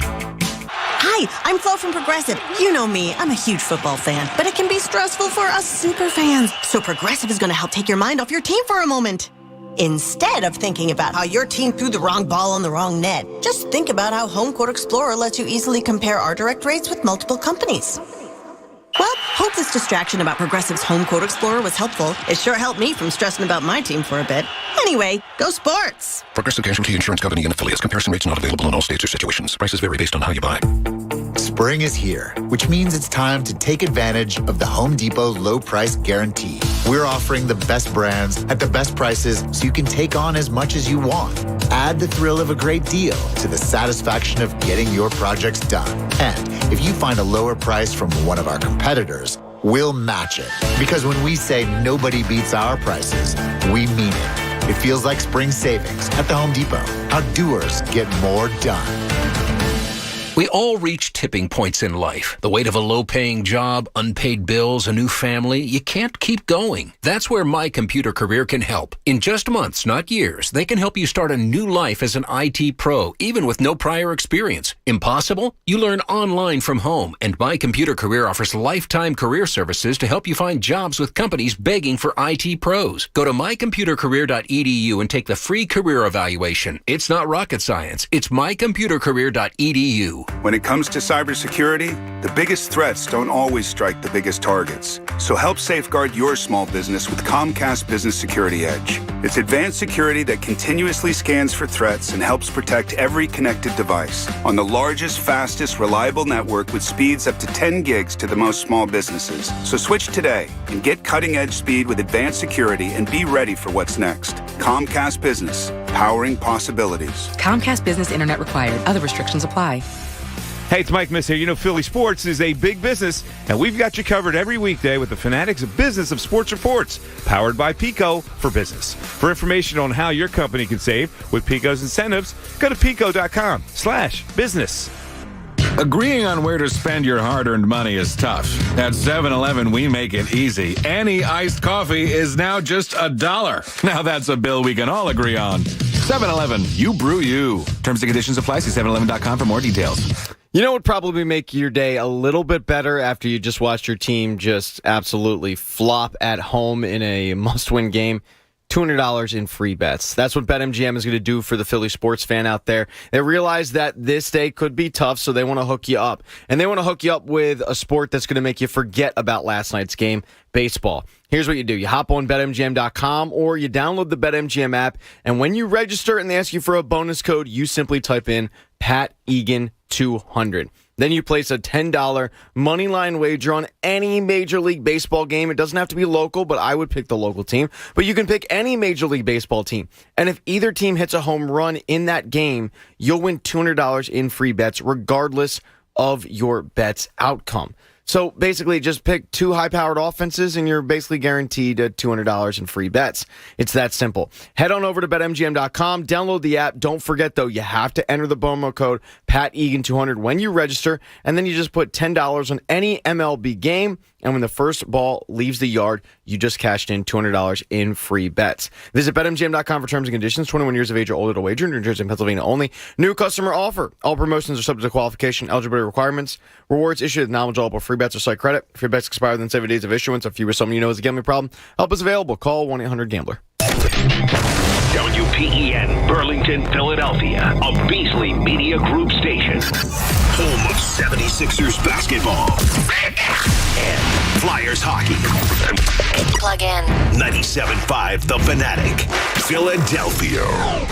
Hi, I'm Flo from Progressive. You know me, I'm a huge football fan, but it can be stressful for us super fans. So Progressive is going to help take your mind off your team for a moment. Instead of thinking about how your team threw the wrong ball on the wrong net, just think about how Home Quote Explorer lets you easily compare our direct rates with multiple companies. Well, hope this distraction about Progressive's Home Quote Explorer was helpful. It sure helped me from stressing about my team for a bit. Anyway, go sports! Progressive Casualty Insurance Company and affiliates. Comparison rates not available in all states or situations. Prices vary based on how you buy. Spring is here, which means it's time to take advantage of the Home Depot low price guarantee. We're offering the best brands at the best prices so you can take on as much as you want. Add the thrill of a great deal to the satisfaction of getting your projects done. And if you find a lower price from one of our competitors, we'll match it. Because when we say nobody beats our prices, we mean it. It feels like spring savings at the Home Depot. How doers get more done. We all reach tipping points in life. The weight of a low-paying job, unpaid bills, a new family. You can't keep going. That's where My Computer Career can help. In just months, not years, they can help you start a new life as an IT pro, even with no prior experience. Impossible? You learn online from home, and My Computer Career offers lifetime career services to help you find jobs with companies begging for IT pros. Go to mycomputercareer.edu and take the free career evaluation. It's not rocket science. It's mycomputercareer.edu. When it comes to cybersecurity, the biggest threats don't always strike the biggest targets. So help safeguard your small business with Comcast Business Security Edge. It's advanced security that continuously scans for threats and helps protect every connected device on the largest, fastest, reliable network with speeds up to 10 gigs to the most small businesses. So switch today and get cutting-edge speed with advanced security and be ready for what's next. Comcast Business, powering possibilities. Comcast Business Internet required. Other restrictions apply. Hey, it's Mike Miss here. You know, Philly sports is a big business, and we've got you covered every weekday with the Fanatic's Business of Sports Reports, powered by Pico for Business. For information on how your company can save with Pico's incentives, go to pico.com/business. Agreeing on where to spend your hard-earned money is tough. At 7-Eleven, we make it easy. Any iced coffee is now just $1. Now that's a bill we can all agree on. 7-Eleven, you brew you. Terms and conditions apply. See 7-Eleven.com for more details. You know what would probably make your day a little bit better after you just watched your team just absolutely flop at home in a must-win game? $200 in free bets. That's what BetMGM is going to do for the Philly sports fan out there. They realize that this day could be tough, so they want to hook you up. And they want to hook you up with a sport that's going to make you forget about last night's game, baseball. Here's what you do. You hop on BetMGM.com or you download the BetMGM app, and when you register and they ask you for a bonus code, you simply type in Pat Egan 200. Then you place a $10 money line wager on any Major League Baseball game. It doesn't have to be local, but I would pick the local team. But you can pick any Major League Baseball team. And if either team hits a home run in that game, you'll win $200 in free bets regardless of your bet's outcome. So basically, just pick two high-powered offenses, and you're basically guaranteed $200 in free bets. It's that simple. Head on over to BetMGM.com, download the app. Don't forget, though, you have to enter the promo code PatEgan200 when you register, and then you just put $10 on any MLB game, and when the first ball leaves the yard, you just cashed in $200 in free bets. Visit BetMGM.com for terms and conditions. 21 years of age or older to wager. New Jersey and Pennsylvania only. New customer offer. All promotions are subject to qualification, eligibility requirements. Rewards issued with non-withdrawable free bets or site credit. Free bets expire within 7 days of issuance. If you or someone you know has a gambling problem, help is available. Call 1-800-GAMBLER. WPEN, Burlington, Philadelphia, a Beasley Media Group station. Home of 76ers basketball and Flyers hockey. Plug in. 97.5 The Fanatic, Philadelphia.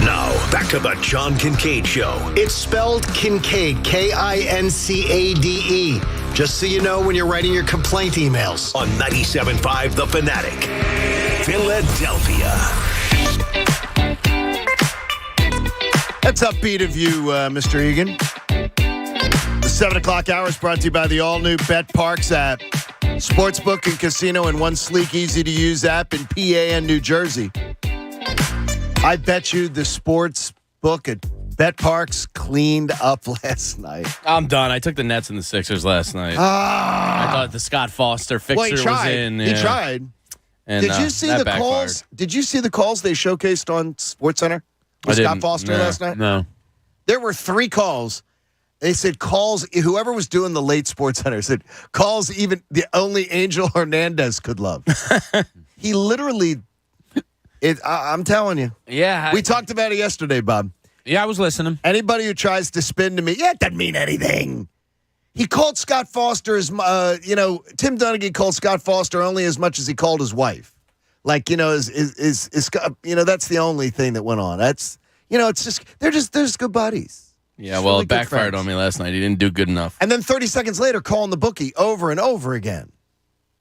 Now, back to the John Kincade Show. It's spelled Kincade, Kincade. Just so you know when you're writing your complaint emails. On 97.5 The Fanatic, Philadelphia. That's upbeat of you, Mr. Egan. The 7 o'clock hour is brought to you by the all-new Bet Parks app. Sportsbook and casino in one sleek, easy-to-use app in PA and New Jersey. I bet you the sports book at Bet Parks cleaned up last night. I'm done. I took the Nets and the Sixers last night. I thought the Scott Foster fixer was in. He tried. And, did you see the calls? Did you see the calls they showcased on SportsCenter with Scott Foster last night? No. There were 3 calls. They said calls, whoever was doing the late SportsCenter said calls even the only Angel Hernandez could love. He literally, I'm telling you. Yeah. We talked about it yesterday, Bob. Yeah, I was listening. Anybody who tries to spin to me, it doesn't mean anything. He called Scott Foster as, Tim Donaghy called Scott Foster only as much as he called his wife. Like, that's the only thing that went on. That's, it's just, they're just good buddies. Yeah, well, it backfired on me last night. He didn't do good enough. And then 30 seconds later, calling the bookie over and over again.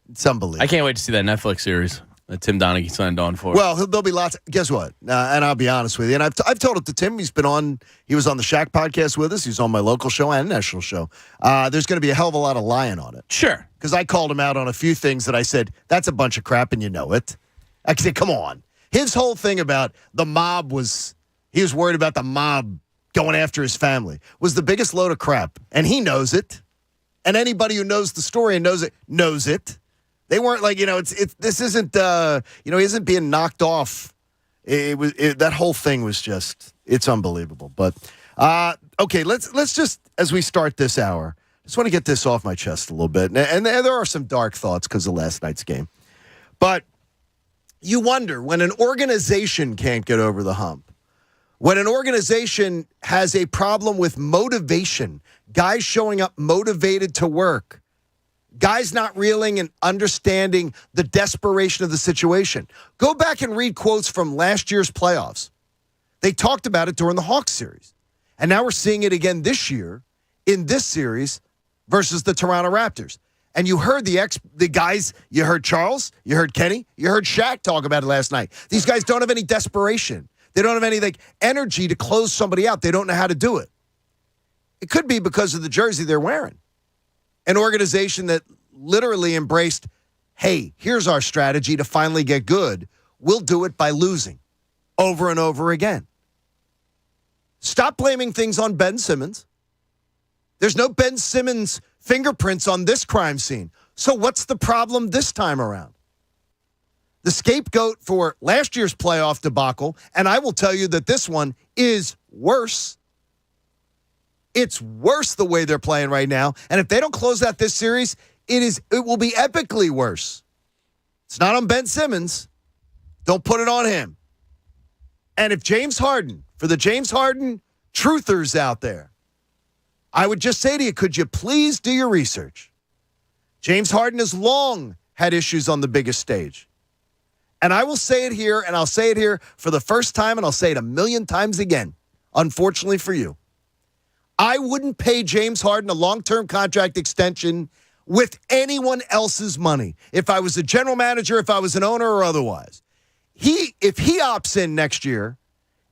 It's unbelievable. I can't wait to see that Netflix series that Tim Donaghy signed on for. Well, there'll be lots. Guess what? And I'll be honest with you. And I've told it to Tim. He was on the Shaq podcast with us. He's on my local show and national show. There's going to be a hell of a lot of lying on it. Sure. Because I called him out on a few things that I said, that's a bunch of crap and you know it. I said, come on. His whole thing about the mob he was worried about the mob going after his family was the biggest load of crap. And he knows it. And anybody who knows the story and knows it. They weren't like, this isn't, he isn't being knocked off. That whole thing was just, it's unbelievable. But, okay, let's just, as we start this hour, just want to get this off my chest a little bit. And there are some dark thoughts because of last night's game. But you wonder, when an organization can't get over the hump, when an organization has a problem with motivation, guys showing up motivated to work, guys not reeling and understanding the desperation of the situation. Go back and read quotes from last year's playoffs. They talked about it during the Hawks series. And now we're seeing it again this year in this series versus the Toronto Raptors. And you heard the guys, you heard Charles, you heard Kenny, you heard Shaq talk about it last night. These guys don't have any desperation. They don't have any energy to close somebody out. They don't know how to do it. It could be because of the jersey they're wearing. An organization that literally embraced, hey, here's our strategy to finally get good. We'll do it by losing over and over again. Stop blaming things on Ben Simmons. There's no Ben Simmons fingerprints on this crime scene. So what's the problem this time around? The scapegoat for last year's playoff debacle, and I will tell you that this one is worse. It's worse the way they're playing right now. And if they don't close out this series, it will be epically worse. It's not on Ben Simmons. Don't put it on him. And if James Harden, for the James Harden truthers out there, I would just say to you, could you please do your research? James Harden has long had issues on the biggest stage. And I will say it here, and I'll say it here for the first time, and I'll say it 1,000,000 times again, unfortunately for you. I wouldn't pay James Harden a long-term contract extension with anyone else's money. If I was a general manager, if I was an owner or otherwise. If he opts in next year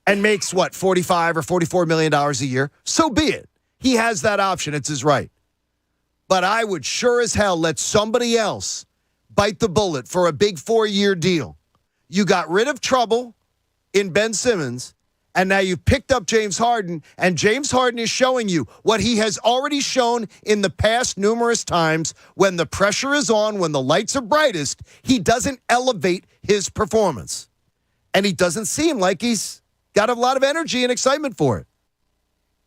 and makes, $45 or $44 million a year, so be it. He has that option. It's his right. But I would sure as hell let somebody else bite the bullet for a big 4-year deal. You got rid of trouble in Ben Simmons, and now you've picked up James Harden, and James Harden is showing you what he has already shown in the past numerous times. When the pressure is on, when the lights are brightest, he doesn't elevate his performance. And he doesn't seem like he's got a lot of energy and excitement for it.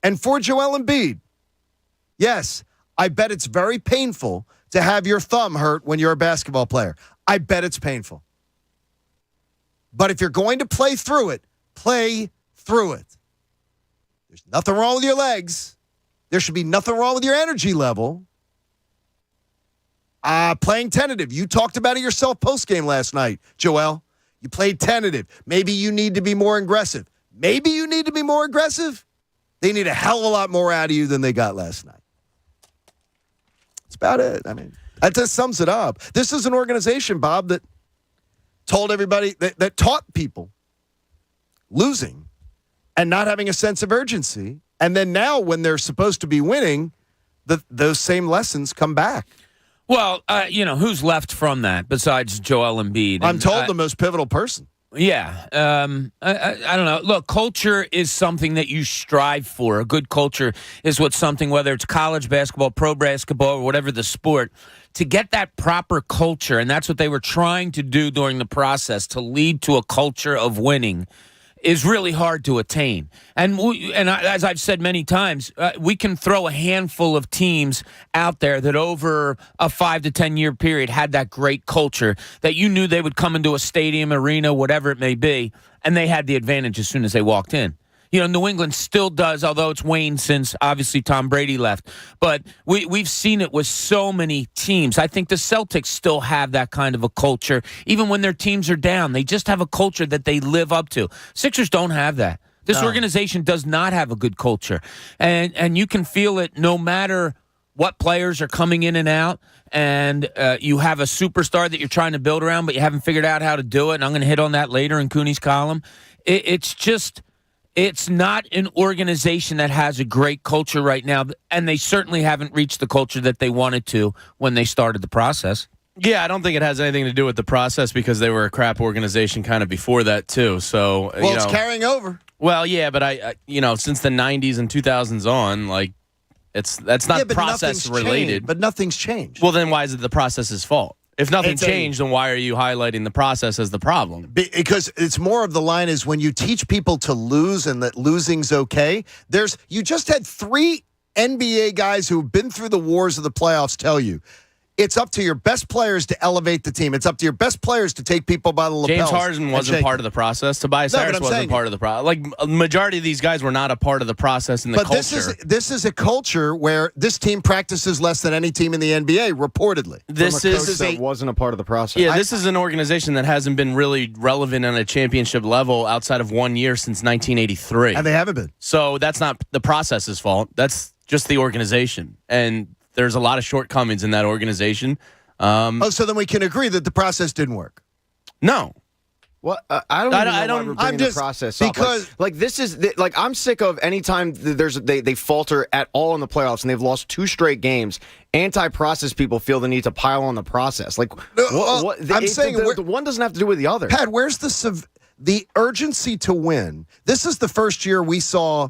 And for Joel Embiid, yes, I bet it's very painful to have your thumb hurt when you're a basketball player. I bet it's painful. But if you're going to play through it, play through it. There's nothing wrong with your legs. There should be nothing wrong with your energy level. Playing tentative. You talked about it yourself post-game last night, Joel. You played tentative. Maybe you need to be more aggressive. Maybe you need to be more aggressive. They need a hell of a lot more out of you than they got last night. That's about it. I mean, that just sums it up. This is an organization, Bob, that told everybody, that taught people losing and not having a sense of urgency. And then now when they're supposed to be winning, those same lessons come back. Well, who's left from that besides Joel Embiid? I'm told the most pivotal person. Yeah. I don't know. Look, culture is something that you strive for. A good culture is something, whether it's college basketball, pro basketball, or whatever the sport, to get that proper culture. And that's what they were trying to do during the process, to lead to a culture of winning, is really hard to attain. And as I've said many times, we can throw a handful of teams out there that over a 5 to 10 year period had that great culture that you knew they would come into a stadium, arena, whatever it may be, and they had the advantage as soon as they walked in. New England still does, although it's waned since, obviously, Tom Brady left. But we've seen it with so many teams. I think the Celtics still have that kind of a culture. Even when their teams are down, they just have a culture that they live up to. Sixers don't have that. This organization does not have a good culture. And you can feel it no matter what players are coming in and out. And you have a superstar that you're trying to build around, but you haven't figured out how to do it. And I'm going to hit on that later in Cooney's column. It's not an organization that has a great culture right now, and they certainly haven't reached the culture that they wanted to when they started the process. Yeah, I don't think it has anything to do with the process because they were a crap organization kind of before that too. So it's carrying over. Well, yeah, but I since the 90s and 2000s on, like that's not process related. But nothing's changed. Well, then why is it the process's fault? If nothing changed, then why are you highlighting the process as the problem? Because it's more of the line is when you teach people to lose and that losing's okay. You just had 3 NBA guys who've been through the wars of the playoffs tell you it's up to your best players to elevate the team. It's up to your best players to take people by the lapels. James Harden wasn't part of the process. Tobias Harris wasn't part of the process. Like, a majority of these guys were not a part of the process and the culture. But this is a culture where this team practices less than any team in the NBA, reportedly. This wasn't a part of the process. Yeah, this is an organization that hasn't been really relevant on a championship level outside of 1 year since 1983. And they haven't been. So that's not the process's fault. That's just the organization. And there's a lot of shortcomings in that organization. So then we can agree that the process didn't work. No. Well, I don't know why we're bringing the process up. Because this is I'm sick of any time they falter at all in the playoffs and they've lost 2 straight games. Anti-process people feel the need to pile on the process. Like I'm saying the one doesn't have to do with the other. Pat, where's the urgency to win? This is the first year we saw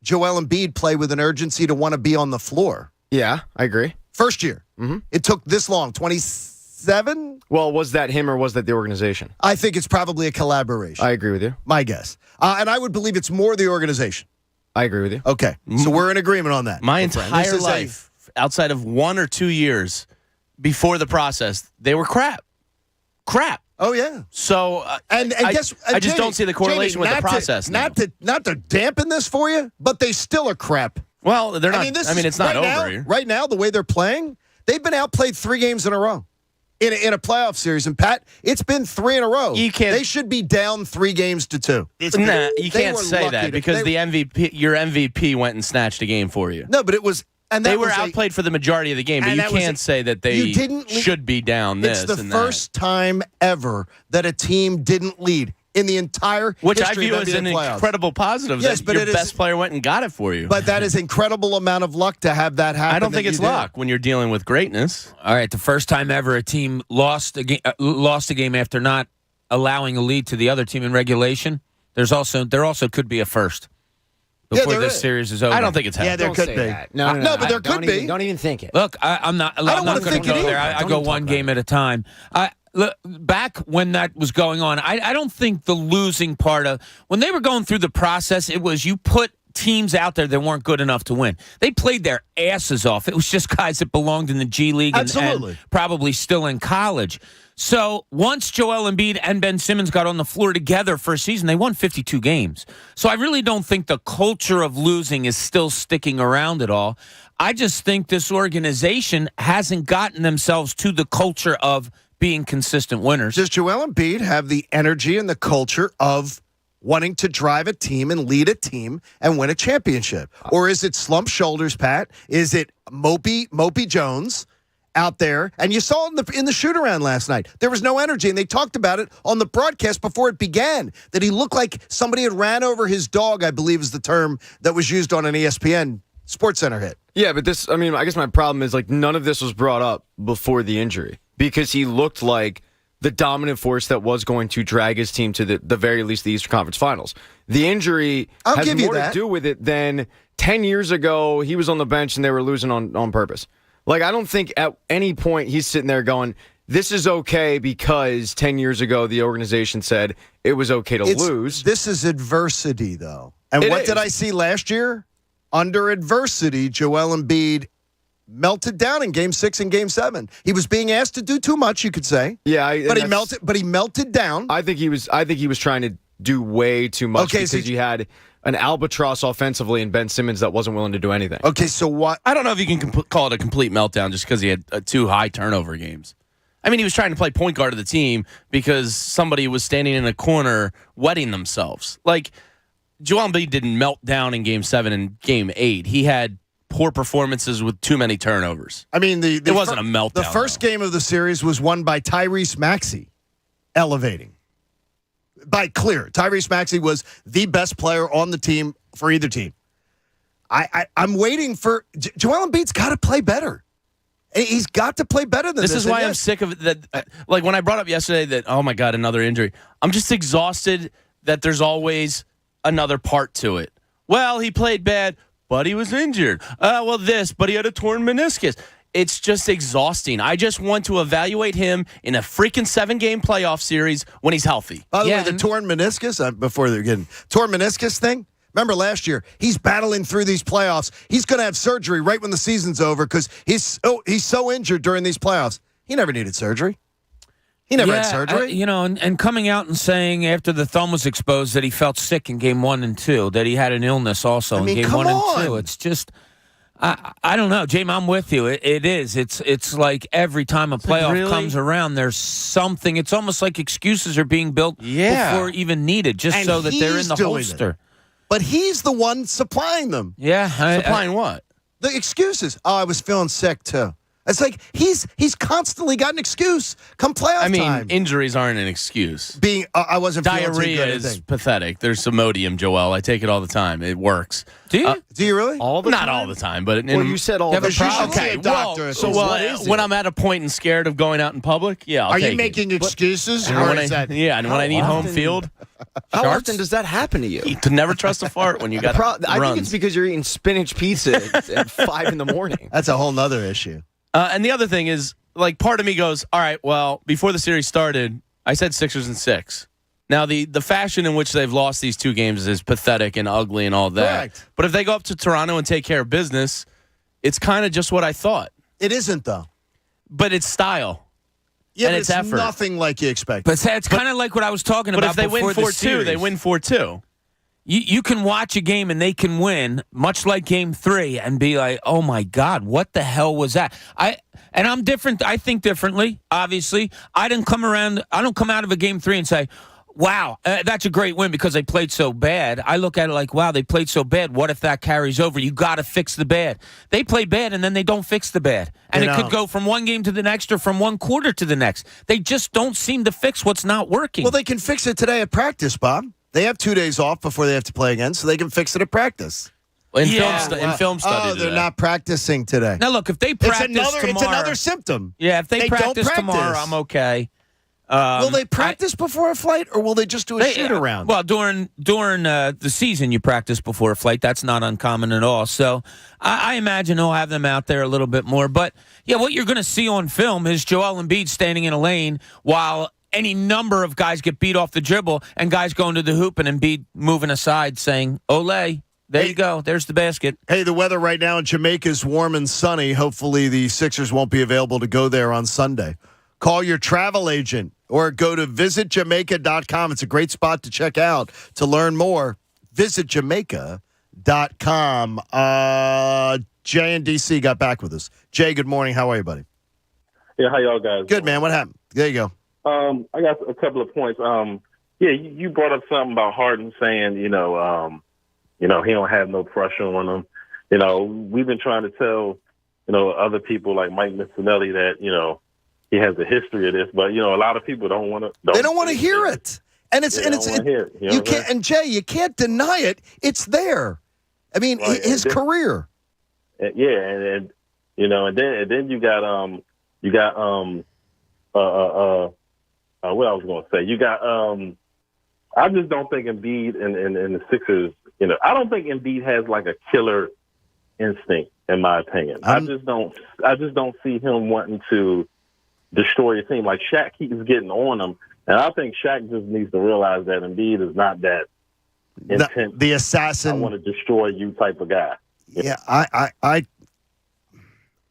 Joel Embiid play with an urgency to want to be on the floor. Yeah, I agree. First year. Mm-hmm. It took this long, 27? Well, was that him or was that the organization? I think it's probably a collaboration. I agree with you. My guess. And I would believe it's more the organization. I agree with you. Okay, so we're in agreement on that. My entire life, outside of 1 or 2 years before the process, they were crap. Crap. Oh, yeah. So, and I guess I just don't see the correlation with the process. Not to dampen this for you, but they still are crap. Well, they're not. It's not over here. Right now, the way they're playing, they've been outplayed 3 games in a row in a playoff series. And Pat, it's been 3 in a row. They should be down 3 games to 2. Nah, you can't say that because your MVP went and snatched a game for you. No, but it was. And they were outplayed for the majority of the game, but you can't say that they should be down this. It's the first time ever that a team didn't lead in the entire which I history view of as NBA an playoffs. Incredible positive. Yes, that but your best player went and got it for you. But that is incredible amount of luck to have that happen. I don't think it's luck when you're dealing with greatness. All right, the first time ever a team lost a game after not allowing a lead to the other team in regulation. There also could be a first before this series is over. I don't think it's happening. Yeah, there could be. No, but there could be. Don't even think it. Look, I'm not going to go there. I go one game at a time. Look, back when that was going on, I don't think the losing part of when they were going through the process, it was you put teams out there that weren't good enough to win. They played their asses off. It was just guys that belonged in the G League and probably still in college. So once Joel Embiid and Ben Simmons got on the floor together for a season, they won 52 games. So I really don't think the culture of losing is still sticking around at all. I just think this organization hasn't gotten themselves to the culture of being consistent winners. Does Joel Embiid have the energy and the culture of wanting to drive a team and lead a team and win a championship? Or is it slump shoulders, Pat? Is it Mopey Jones out there? And you saw in the shoot-around last night, there was no energy, and they talked about it on the broadcast before it began, that he looked like somebody had ran over his dog, I believe is the term that was used on an ESPN SportsCenter hit. Yeah, but I guess my problem is none of this was brought up before the injury because he looked like the dominant force that was going to drag his team to the very least the Eastern Conference Finals. The injury has more to do with it than 10 years ago he was on the bench and they were losing on purpose. I don't think at any point he's sitting there going, this is okay because 10 years ago the organization said it was okay to lose. This is adversity, though. And what did I see last year? Under adversity, Joel Embiid melted down in Game 6 and Game 7. He was being asked to do too much, you could say. Yeah, but he melted down. I think he was trying to do way too much because you had an albatross offensively in Ben Simmons that wasn't willing to do anything. Okay, so what? I don't know if you can call it a complete meltdown just because he had 2 high turnover games. I mean, he was trying to play point guard of the team because somebody was standing in a corner wetting themselves. Joel Embiid didn't melt down in Game 7 and Game 8. He had poor performances with too many turnovers. I mean, it wasn't a meltdown. The first game of the series was won by Tyrese Maxey, elevating. By clear. Tyrese Maxey was the best player on the team for either team. I'm waiting for Joel Embiid's got to play better. He's got to play better than this. This is why I'm sick of it. That, like when I brought up yesterday that, oh my God, another injury. I'm just exhausted that there's always another part to it. Well, he played bad, but he was injured. Well, this, but he had a torn meniscus. It's just exhausting. I just want to evaluate him in a freaking 7-game playoff series when he's healthy. By the way, the torn meniscus, before they're getting torn meniscus thing, remember last year, he's battling through these playoffs. He's going to have surgery right when the season's over because he's so injured during these playoffs. He never needed surgery. He never had surgery. And coming out and saying after the thumb was exposed that he felt sick in game 1 and 2, that he had an illness also in game 1 and 2. It's just, I don't know, Jamie. I'm with you. It is. It's like every time a playoff comes around, there's something. It's almost like excuses are being built before even needed, just so that they're in the holster. But he's the one supplying them. Yeah, supplying what? The excuses. Oh, I was feeling sick too. It's like he's constantly got an excuse come playoff time. Injuries aren't an excuse. I wasn't feeling too good. Diarrhea is pathetic. There's Imodium, Joel. I take it all the time. It works. Do you? Do you really? Not all the time, but you said all the time. Okay, doctor. When I'm at a point and scared of going out in public, I'll Are take you making excuses? And when I need home field. How often does that happen to you? You can never trust a fart when you got I think it's because you're eating spinach pizza at 5 in the morning. That's a whole nother issue. And the other thing is, like, part of me goes, all right, well, before the series started, I said Sixers in 6. Now, the fashion in which they've lost these 2 games is pathetic and ugly and all that. Correct. But if they go up to Toronto and take care of business, it's kind of just what I thought. It isn't, though. But it's style. Yeah, and but it's effort. Nothing like you expect. But it's kind of like what I was talking about. But if they win before 4-2, they win 4-2. You can watch a game and they can win, much like Game 3, and be like, "Oh my God, what the hell was that?" I'm different. I think differently. Obviously, I don't come out of a Game 3 and say, "Wow, that's a great win," because they played so bad. I look at it like, "Wow, they played so bad. What if that carries over? You got to fix the bad." They play bad and then they don't fix the bad, and it could go from one game to the next or from one quarter to the next. They just don't seem to fix what's not working. Well, they can fix it today at practice, Bob. They have 2 days off before they have to play again, so they can fix it at practice. In film study they're not practicing today. Now, look, if they practice tomorrow... It's another symptom. Yeah, if they practice tomorrow, I'm okay. Will they practice before a flight, or will they just do a shoot-around? Well, during the season, you practice before a flight. That's not uncommon at all. So I imagine they'll have them out there a little bit more. But, yeah, what you're going to see on film is Joel Embiid standing in a lane while any number of guys get beat off the dribble and guys going to the hoop and Embiid moving aside saying, "Olé, there you go. There's the basket." Hey, the weather right now in Jamaica is warm and sunny. Hopefully the Sixers won't be available to go there on Sunday. Call your travel agent or go to visitjamaica.com. It's a great spot to check out to learn more. Visitjamaica.com. Jay and DC got back with us. Jay, good morning. How are you, buddy? Yeah, how y'all guys? Good, man. What happened? There you go. I got a couple of points. You brought up something about Harden saying, he don't have no pressure on him. We've been trying to tell, other people like Mike Missinelli that, he has a history of this, but a lot of people don't want to. They don't want to hear it, and you can't. And Jay, you can't deny it. It's there. I mean, his career. And then you got what I was going to say. You got I just don't think Embiid and the Sixers. I don't think Embiid has like a killer instinct, in my opinion. I just don't see him wanting to destroy a team. Like Shaq keeps getting on him, and I think Shaq just needs to realize that Embiid is not that intense. The assassin. I want to destroy you type of guy. Yeah,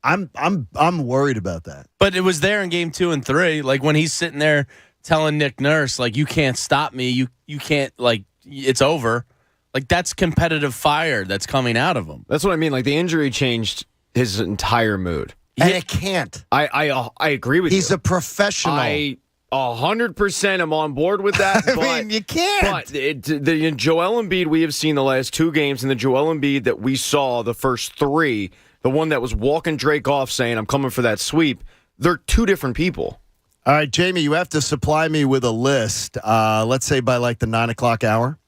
I'm worried about that. But it was there in Game 2 and 3, like when he's sitting there telling Nick Nurse, like, "You can't stop me. You can't, like, it's over." Like, that's competitive fire that's coming out of him. That's what I mean. Like, the injury changed his entire mood. And it can't. I agree with you. He's a professional. I 100% am on board with that. I mean, you can't. But the Joel Embiid we have seen the last 2 games and the Joel Embiid that we saw the first 3, the one that was walking Drake off saying, "I'm coming for that sweep," they're 2 different people. All right, Jamie, you have to supply me with a list, let's say by like the 9 o'clock hour.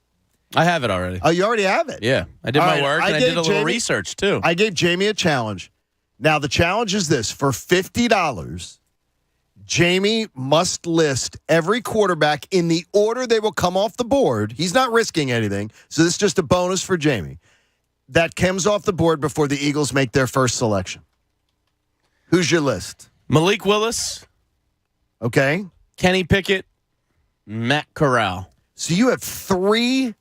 I have it already. Oh, you already have it? Yeah. I did my work, and I did a little research, too. I gave Jamie a challenge. Now, the challenge is this. For $50, Jamie must list every quarterback in the order they will come off the board. He's not risking anything, so this is just a bonus for Jamie. That comes off the board before the Eagles make their first selection. Who's your list? Malik Willis. Okay. Kenny Pickett. Matt Corral. So you have 3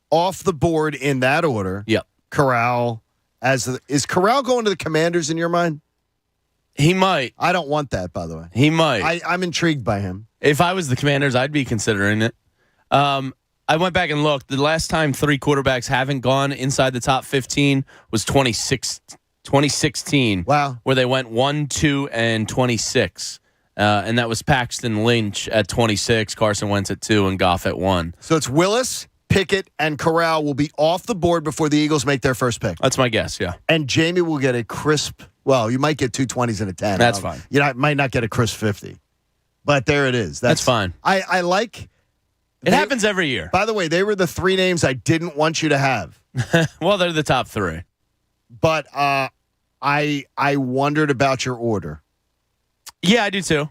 off the board in that order. Yep. Corral. Is Corral going to the Commanders in your mind? He might. I don't want that, by the way. He might. I'm intrigued by him. If I was the Commanders, I'd be considering it. I went back and looked. The last time 3 quarterbacks haven't gone inside the top 15 was 2016. Wow. Where they went 1, 2, and 26. And that was Paxton Lynch at 26, Carson Wentz at 2, and Goff at 1. So it's Willis, Pickett, and Corral will be off the board before the Eagles make their first pick. That's my guess, yeah. And Jamie will get a crisp, well, you might get 2 20s and a 10. That's fine. You might not get a crisp 50. But there it is. That's fine. I like... It happens every year. By the way, they were the 3 names I didn't want you to have. Well, they're the top 3. But I wondered about your order. Yeah, I do too.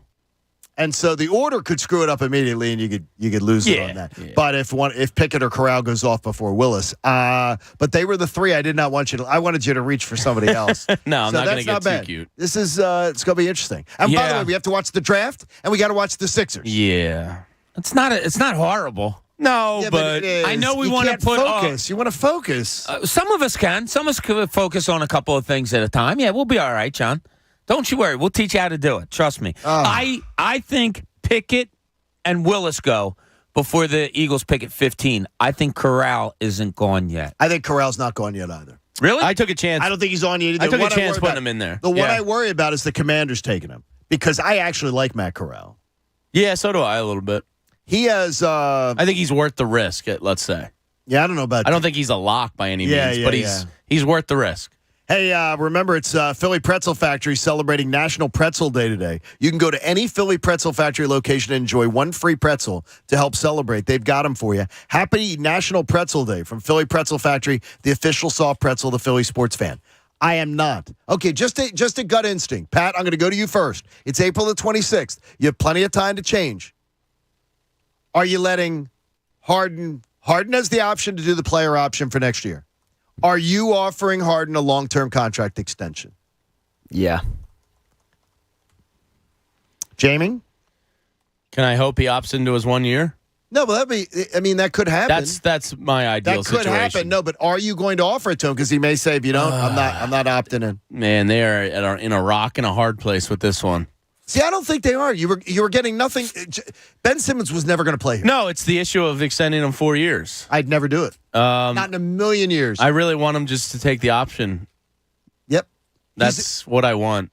And so the order could screw it up immediately, and you could lose it on that. Yeah. But if Pickett or Corral goes off before Willis, but they were the 3 I did not want you to. I wanted you to reach for somebody else. No, I'm not going to get too bad. cute. This is it's going to be interesting. And by the way, we have to watch the draft, and we got to watch the Sixers. Yeah, it's not horrible. No, Yeah, but I know we want to put focus. You want to focus. Some of us can. Some of us can focus on a couple of things at a time. Yeah, we'll be all right, John. Don't you worry. We'll teach you how to do it. Trust me. I think Pickett and Willis go before the Eagles pick at 15. I think Corral isn't gone yet. I think Corral's not gone yet either. Really? I took a chance. I don't think he's on yet either. I took a chance putting him in there. The one I worry about is the Commanders taking him because I actually like Matt Corral. Yeah, so do I a little bit. He has... I think he's worth the risk, let's say. Yeah, I don't know about... I don't think he's a lock by any means, but he's worth the risk. Hey, remember, it's Philly Pretzel Factory celebrating National Pretzel Day today. You can go to any Philly Pretzel Factory location and enjoy one free pretzel to help celebrate. They've got them for you. Happy National Pretzel Day from Philly Pretzel Factory, the official soft pretzel of the Philly sports fan. I am not. Okay, just a gut instinct. Pat, I'm going to go to you first. It's April the 26th. You have plenty of time to change. Are you letting Harden has the option to do the player option for next year? Are you offering Harden a long-term contract extension? Yeah. Jamie? Can I hope he opts into his 1 year? No, but that could happen. That's my ideal situation. That could happen. No, but are you going to offer it to him? Because he may say, if you don't, I'm not opting in. Man, they are in a rock and a hard place with this one. See, I don't think they are. You were getting nothing. Ben Simmons was never going to play here. No, it's the issue of extending him 4 years. I'd never do it. Not in a million years. I really want him just to take the option. Yep. That's what I want.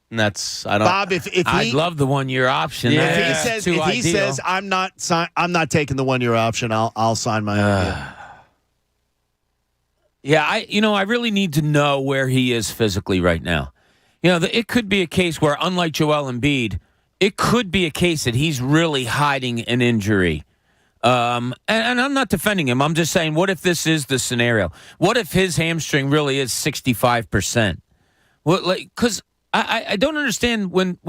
And that's I don't. Bob, if I'd love the 1 year option. Yeah. If he says I'm not taking the 1 year option, I'll sign my own deal. Yeah, I really need to know where he is physically right now. It could be a case where, unlike Joel Embiid, it could be a case that he's really hiding an injury. And I'm not defending him. I'm just saying, what if this is the scenario? What if his hamstring really is 65%? Because I don't understand when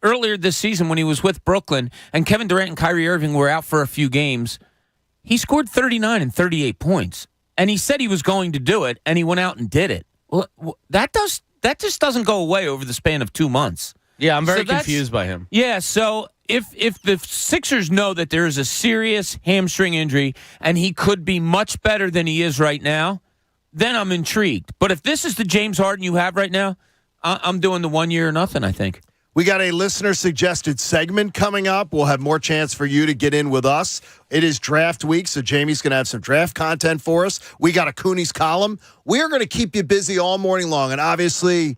earlier this season when he was with Brooklyn and Kevin Durant and Kyrie Irving were out for a few games, he scored 39 and 38 points. And he said he was going to do it, and he went out and did it. Well, that just doesn't go away over the span of 2 months. Yeah, I'm very confused by him. Yeah, so if the Sixers know that there is a serious hamstring injury and he could be much better than he is right now, then I'm intrigued. But if this is the James Harden you have right now, I'm doing the 1 year or nothing, I think. We got a listener-suggested segment coming up. We'll have more chance for you to get in with us. It is draft week, so Jamie's going to have some draft content for us. We got a Cooney's column. We're going to keep you busy all morning long, and obviously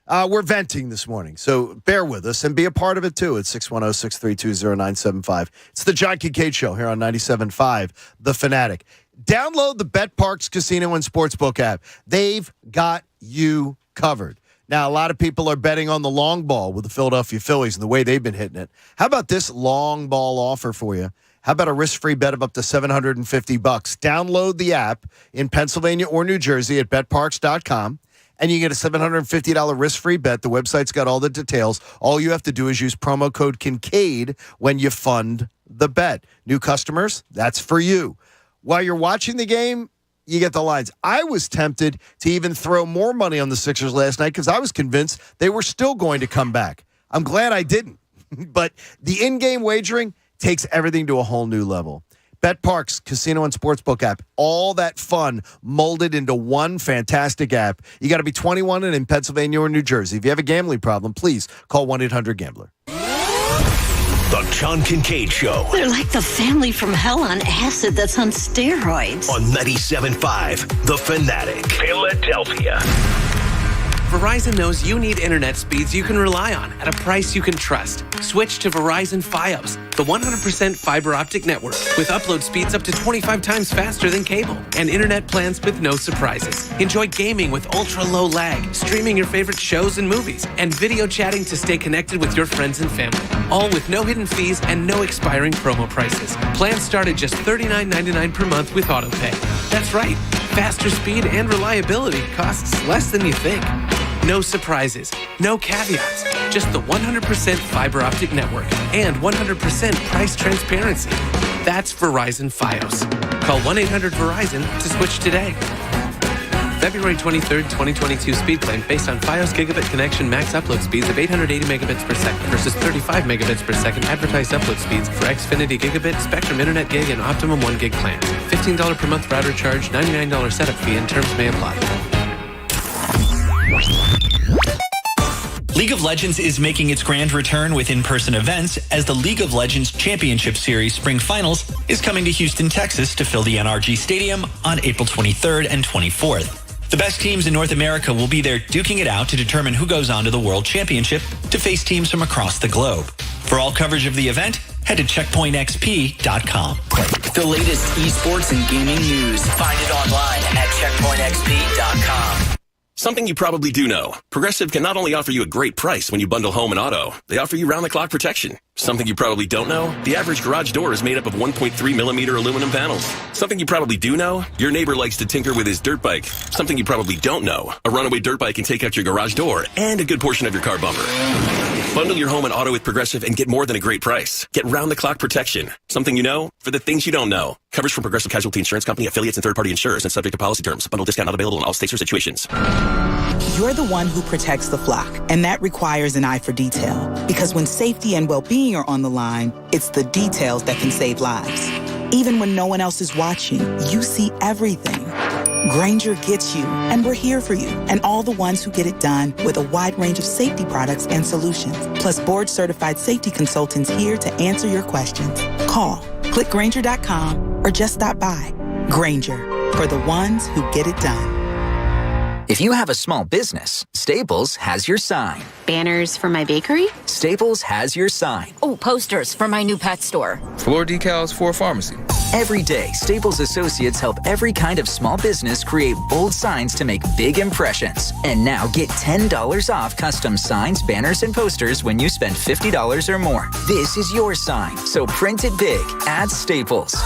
we're venting this morning. So bear with us and be a part of it, too. It's 610-632-0975. It's the John Kincade Show here on 97.5 The Fanatic. Download the BetParks Casino and Sportsbook app. They've got you covered. Now, a lot of people are betting on the long ball with the Philadelphia Phillies and the way they've been hitting it. How about this long ball offer for you? How about a risk-free bet of up to $750? Download the app in Pennsylvania or New Jersey at betparks.com and you get a $750 risk-free bet. The website's got all the details. All you have to do is use promo code Kincade when you fund the bet. New customers, that's for you. While you're watching the game, you get the lines. I was tempted to even throw more money on the Sixers last night because I was convinced they were still going to come back. I'm glad I didn't. But the in-game wagering takes everything to a whole new level. BetParks, casino and sportsbook app, all that fun molded into one fantastic app. You got to be 21 and in Pennsylvania or New Jersey. If you have a gambling problem, please call 1-800-GAMBLER. The John Kincade Show. They're like the family from hell on acid that's on steroids. On 97.5 The Fanatic. Philadelphia. Verizon knows you need internet speeds you can rely on at a price you can trust. Switch to Verizon Fios, the 100% fiber optic network with upload speeds up to 25 times faster than cable and internet plans with no surprises. Enjoy gaming with ultra-low lag, streaming your favorite shows and movies, and video chatting to stay connected with your friends and family. All with no hidden fees and no expiring promo prices. Plans start at just $39.99 per month with AutoPay. That's right. Faster speed and reliability costs less than you think. No surprises, no caveats, just the 100% fiber optic network and 100% price transparency. That's Verizon Fios. Call 1-800-VERIZON to switch today. February 23rd, 2022 speed claim based on Fios gigabit connection max upload speeds of 880 megabits per second versus 35 megabits per second advertised upload speeds for Xfinity Gigabit, Spectrum Internet Gig, and Optimum 1 Gig plans. $15 per month router charge, $99 setup fee, and terms may apply. League of Legends is making its grand return with in-person events as the League of Legends Championship Series Spring Finals is coming to Houston, Texas to fill the NRG Stadium on April 23rd and 24th. The best teams in North America will be there duking it out to determine who goes on to the World Championship to face teams from across the globe. For all coverage of the event, head to checkpointxp.com. The latest esports and gaming news. Find it online at checkpointxp.com. Something you probably do know. Progressive can not only offer you a great price when you bundle home and auto, they offer you round-the-clock protection. Something you probably don't know, the average garage door is made up of 1.3 millimeter aluminum panels. Something you probably do know, your neighbor likes to tinker with his dirt bike. Something you probably don't know, a runaway dirt bike can take out your garage door and a good portion of your car bumper. Bundle your home and auto with Progressive and get more than a great price. Get round-the-clock protection. Something you know for the things you don't know. Coverage from Progressive Casualty Insurance Company, affiliates, and third-party insurers and subject to policy terms. Bundle discount not available in all states or situations. You're the one who protects the flock, and that requires an eye for detail. Because when safety and well-being are on the line, it's the details that can save lives. Even when no one else is watching, you see everything. Grainger gets you, and we're here for you, and all the ones who get it done with a wide range of safety products and solutions, plus board-certified safety consultants here to answer your questions. Call, click Grainger.com, or just stop by. Grainger, for the ones who get it done. If you have a small business, Staples has your sign. Banners for my bakery? Staples has your sign. Oh, posters for my new pet store. Floor decals for a pharmacy. Every day, Staples associates help every kind of small business create bold signs to make big impressions. And now get $10 off custom signs, banners, and posters when you spend $50 or more. This is your sign, so print it big at Staples.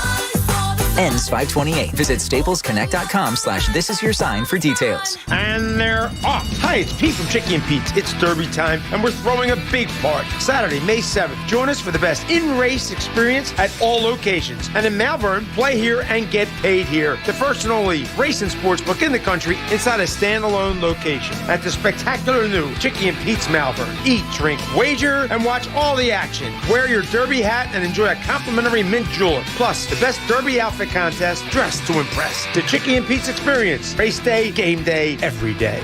Ends 5/28. Visit staplesconnect.com/thisisyoursign for details. And they're off. Hi, it's Pete from Chicky and Pete's. It's Derby time, and we're throwing a big party. Saturday, May 7th. Join us for the best in-race experience at all locations. And in Malvern, play here and get paid here. The first and only race and sportsbook in the country inside a standalone location. At the spectacular new Chicky and Pete's Malvern. Eat, drink, wager, and watch all the action. Wear your Derby hat and enjoy a complimentary mint julep. Plus, the best Derby outfit contest dressed to impress. The Chicky and Pete's experience. Race day, game day, every day.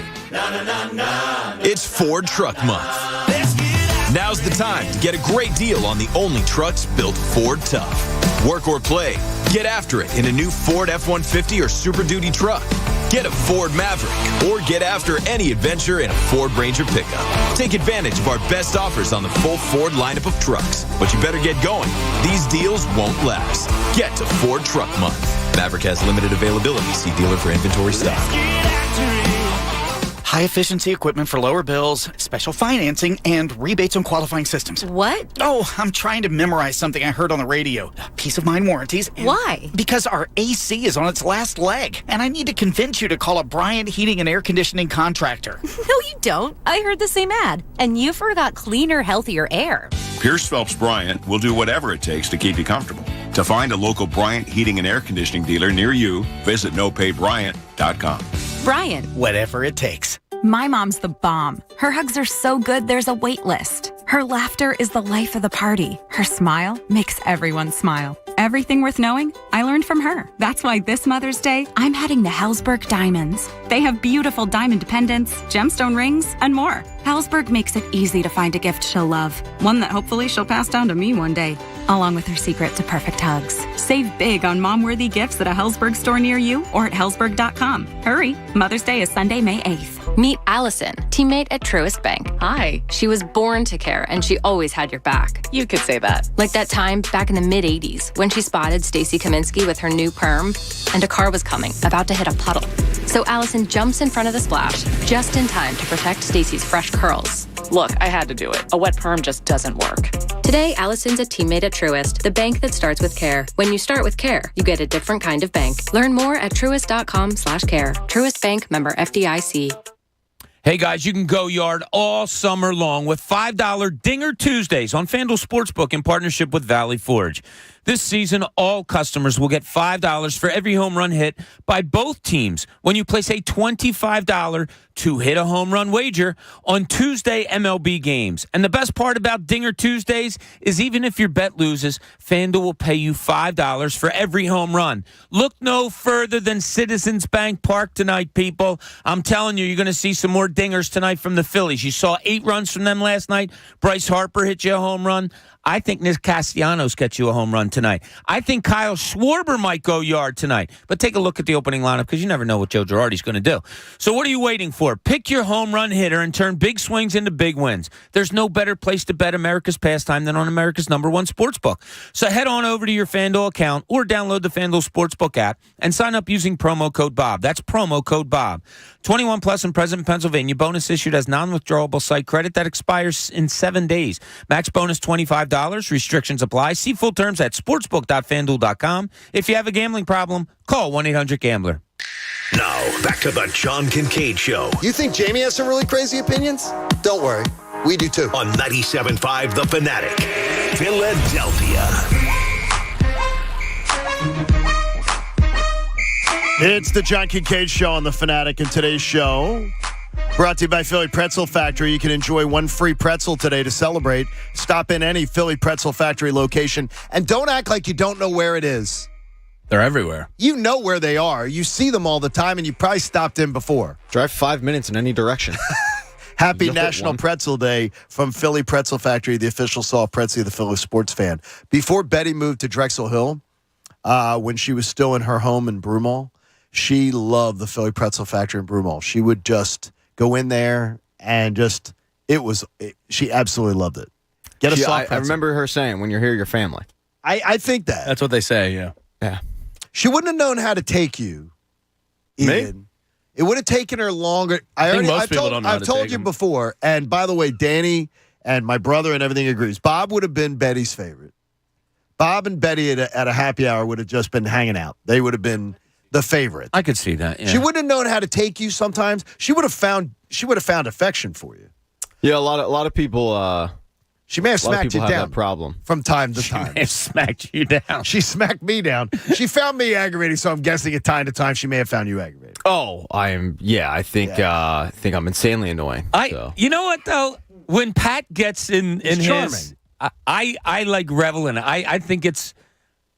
It's Ford Truck Month. Now's the time to get a great deal on the only trucks built Ford tough. Work or play, get after it in a new Ford F-150 or Super Duty truck. Get a Ford Maverick or get after any adventure in a Ford Ranger pickup. Take advantage of our best offers on the full Ford lineup of trucks. But you better get going. These deals won't last. Get to Ford Truck Month. Maverick has limited availability. See dealer for inventory stock. High-efficiency equipment for lower bills, special financing, and rebates on qualifying systems. What? Oh, I'm trying to memorize something I heard on the radio. Peace of mind warranties. Why? Because our AC is on its last leg, and I need to convince you to call a Bryant Heating and Air Conditioning contractor. No, you don't. I heard the same ad. And you forgot cleaner, healthier air. Pierce Phelps Bryant will do whatever it takes to keep you comfortable. To find a local Bryant Heating and Air Conditioning dealer near you, visit nopaybryant.com. Brian. Whatever it takes. My mom's the bomb. Her hugs are so good, there's a wait list. Her laughter is the life of the party. Her smile makes everyone smile. Everything worth knowing, I learned from her. That's why this Mother's Day, I'm heading to Hellsberg Diamonds. They have beautiful diamond pendants, gemstone rings, and more. Hellsberg makes it easy to find a gift she'll love. One that hopefully she'll pass down to me one day, along with her secret to perfect hugs. Save big on mom-worthy gifts at a Hellsberg store near you or at hellsberg.com. Hurry, Mother's Day is Sunday, May 8th. Meet Allison, teammate at Truist Bank. Hi. She was born to care, and she always had your back. You could say that. Like that time back in the mid-'80s when she spotted Stacy Kaminsky with her new perm, and a car was coming, about to hit a puddle. So Allison jumps in front of the splash, just in time to protect Stacy's fresh curls. Look, I had to do it. A wet perm just doesn't work. Today, Allison's a teammate at Truist, the bank that starts with care. When you start with care, you get a different kind of bank. Learn more at truist.com/care. Truist Bank, member FDIC. Hey, guys, you can go yard all summer long with $5 Dinger Tuesdays on FanDuel Sportsbook in partnership with Valley Forge. This season, all customers will get $5 for every home run hit by both teams when you place a $25 two-hit-a-home run wager on Tuesday MLB games. And the best part about Dinger Tuesdays is even if your bet loses, FanDuel will pay you $5 for every home run. Look no further than Citizens Bank Park tonight, people. I'm telling you, you're going to see some more dingers tonight from the Phillies. You saw 8 runs from them last night. Bryce Harper hit you a home run. I think Nick Castellanos gets you a home run tonight. I think Kyle Schwarber might go yard tonight. But take a look at the opening lineup because you never know what Joe Girardi's going to do. So what are you waiting for? Pick your home run hitter and turn big swings into big wins. There's no better place to bet America's pastime than on America's #1 sportsbook. So head on over to your FanDuel account or download the FanDuel Sportsbook app and sign up using promo code Bob. That's promo code Bob. 21 plus and present in Pennsylvania. Bonus issued as non-withdrawable site credit that expires in 7 days. Max bonus $25. Restrictions apply. See full terms at sportsbook.fanduel.com. If you have a gambling problem, call 1-800-GAMBLER. Now, back to the John Kincade Show. You think Jamie has some really crazy opinions? Don't worry. We do too. On 97.5 The Fanatic, Philadelphia. It's the John Kincade Show on The Fanatic, and today's show brought to you by Philly Pretzel Factory. You can enjoy one free pretzel today to celebrate. Stop in any Philly Pretzel Factory location, and don't act like you don't know where it is. They're everywhere. You know where they are. You see them all the time, and you probably stopped in before. Drive 5 minutes in any direction. Happy National Pretzel Day from Philly Pretzel Factory, the official soft pretzel of the Philly sports fan. Before Betty moved to Drexel Hill, when she was still in her home in Broomall, she loved the Philly Pretzel Factory in Broomall. She would just go in there and she absolutely loved it. Get a soft pretzel. I remember her saying, when you're here, you're family. I think that. That's what they say, yeah. Yeah. She wouldn't have known how to take you. Me? It would have taken her longer. I've told you before, and by the way, Danny and my brother and everything agrees. Bob would have been Betty's favorite. Bob and Betty at a happy hour would have just been hanging out. They would have been the favorite. I could see that. Yeah. She wouldn't have known how to take you sometimes. She would have found affection for you. Yeah, a lot of people. She may have smacked you down. That problem from time to time. She may have smacked you down. She smacked me down. She found me aggravating, so I'm guessing at time to time she may have found you aggravating. Oh, I am. Yeah, I think I'm insanely annoying. You know what though? When Pat gets in his, I like revel in it. I think it's.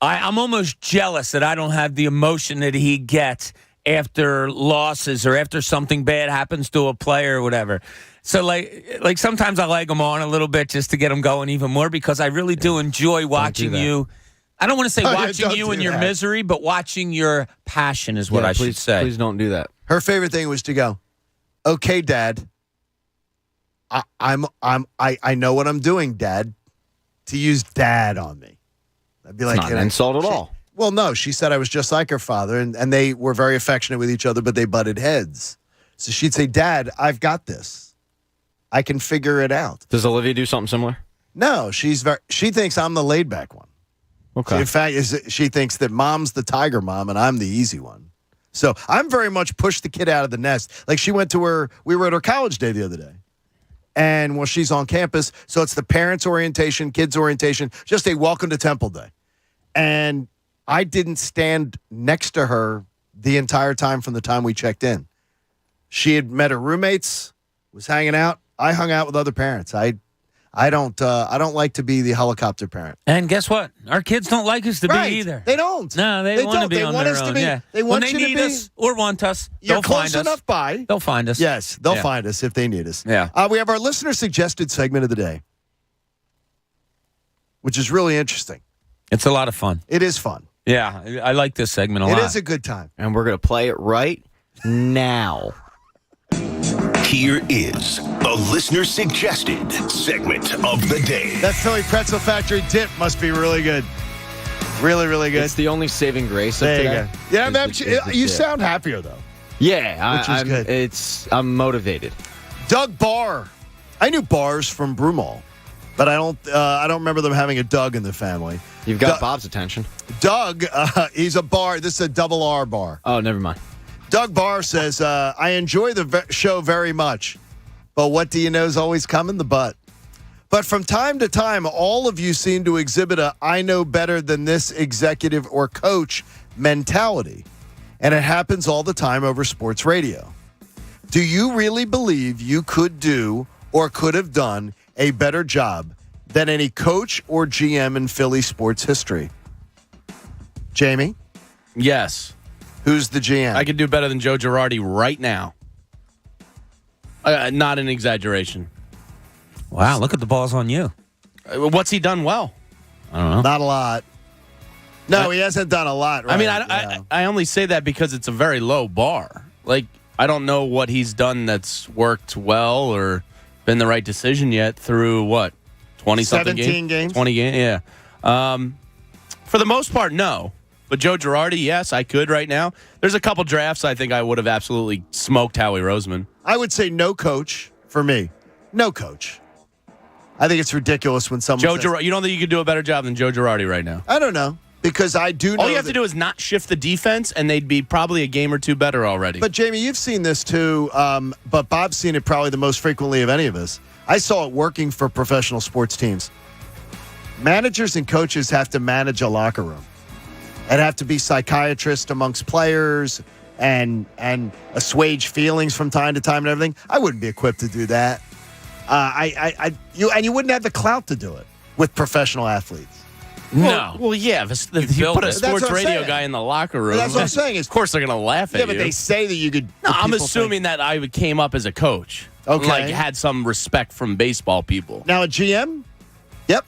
I'm almost jealous that I don't have the emotion that he gets after losses or after something bad happens to a player or whatever. So, like sometimes I leg him on a little bit just to get him going even more because I really do enjoy watching you. I don't want to say watching you in your misery, but watching your passion is what I should say. Please don't do that. Her favorite thing was to go, "Okay, Dad. I know what I'm doing, Dad." To use "Dad" on me. I'd be like, it's not an insult at all. Well, no, she said I was just like her father, and they were very affectionate with each other, but they butted heads. So she'd say, Dad, I've got this. I can figure it out. Does Olivia do something similar? No, she thinks I'm the laid back one. Okay. In fact, she thinks that Mom's the tiger mom and I'm the easy one. So I'm very much pushed the kid out of the nest. Like we were at her college day the other day. And she's on campus. So it's the parents' orientation, kids' orientation, just a welcome to Temple day. And I didn't stand next to her the entire time from the time we checked in. She had met her roommates, was hanging out. I hung out with other parents. I don't like to be the helicopter parent. And guess what? Our kids don't like us to be either. They don't. No, they want to be on their own. Yeah. They want when they need us or want us, you're they'll close find enough us. by. They'll find us. Yes, they'll find us if they need us. Yeah. We have our listener-suggested segment of the day, which is really interesting. It's a lot of fun. It is fun. Yeah, I like this segment a lot. It is a good time. And we're going to play it right now. Here is the listener-suggested segment of the day. That Philly Pretzel Factory dip must be really good. Really, really good. It's the only saving grace of There today. you go. Yeah, you sound happier, though. Yeah, Which is good. I'm motivated. Doug Barr. I knew Bars from Broomall, but I don't remember them having a Doug in the family. You've got Bob's attention. Doug, he's a bar. This is a double R bar. Oh, never mind. Doug Barr says, I enjoy the show very much, but what do you know is always coming? The butt. But from time to time, all of you seem to exhibit a I know better than this executive or coach mentality, and it happens all the time over sports radio. Do you really believe you could do or could have done a better job than any coach or GM in Philly sports history? Jamie? Yes. Who's the GM? I could do better than Joe Girardi right now. Not an exaggeration. Wow, look at the balls on you. What's he done well? I don't know. Not a lot. No, he hasn't done a lot. Right? I mean, I only say that because it's a very low bar. Like, I don't know what he's done that's worked well or been the right decision yet through, 20-something 17 games? 20 games, yeah. For the most part, no. But Joe Girardi, yes, I could right now. There's a couple drafts I think I would have absolutely smoked Howie Roseman. I would say no coach for me. No coach. I think it's ridiculous when someone says, You don't think you could do a better job than Joe Girardi right now? I don't know, because I do know all you have to do is not shift the defense, and they'd be probably a game or two better already. But, Jamie, you've seen this too, but Bob's seen it probably the most frequently of any of us. I saw it working for professional sports teams. Managers and coaches have to manage a locker room and have to be psychiatrists amongst players and assuage feelings from time to time and everything. I wouldn't be equipped to do that. You wouldn't have the clout to do it with professional athletes. No. Well, yeah. If you put a sports radio saying. guy in the locker room. But that's what I'm saying. Of course, they're going to laugh at you. Yeah, but they say that you could. No, I'm assuming that I came up as a coach. Okay. Like, had some respect from baseball people. Now, a GM? Yep.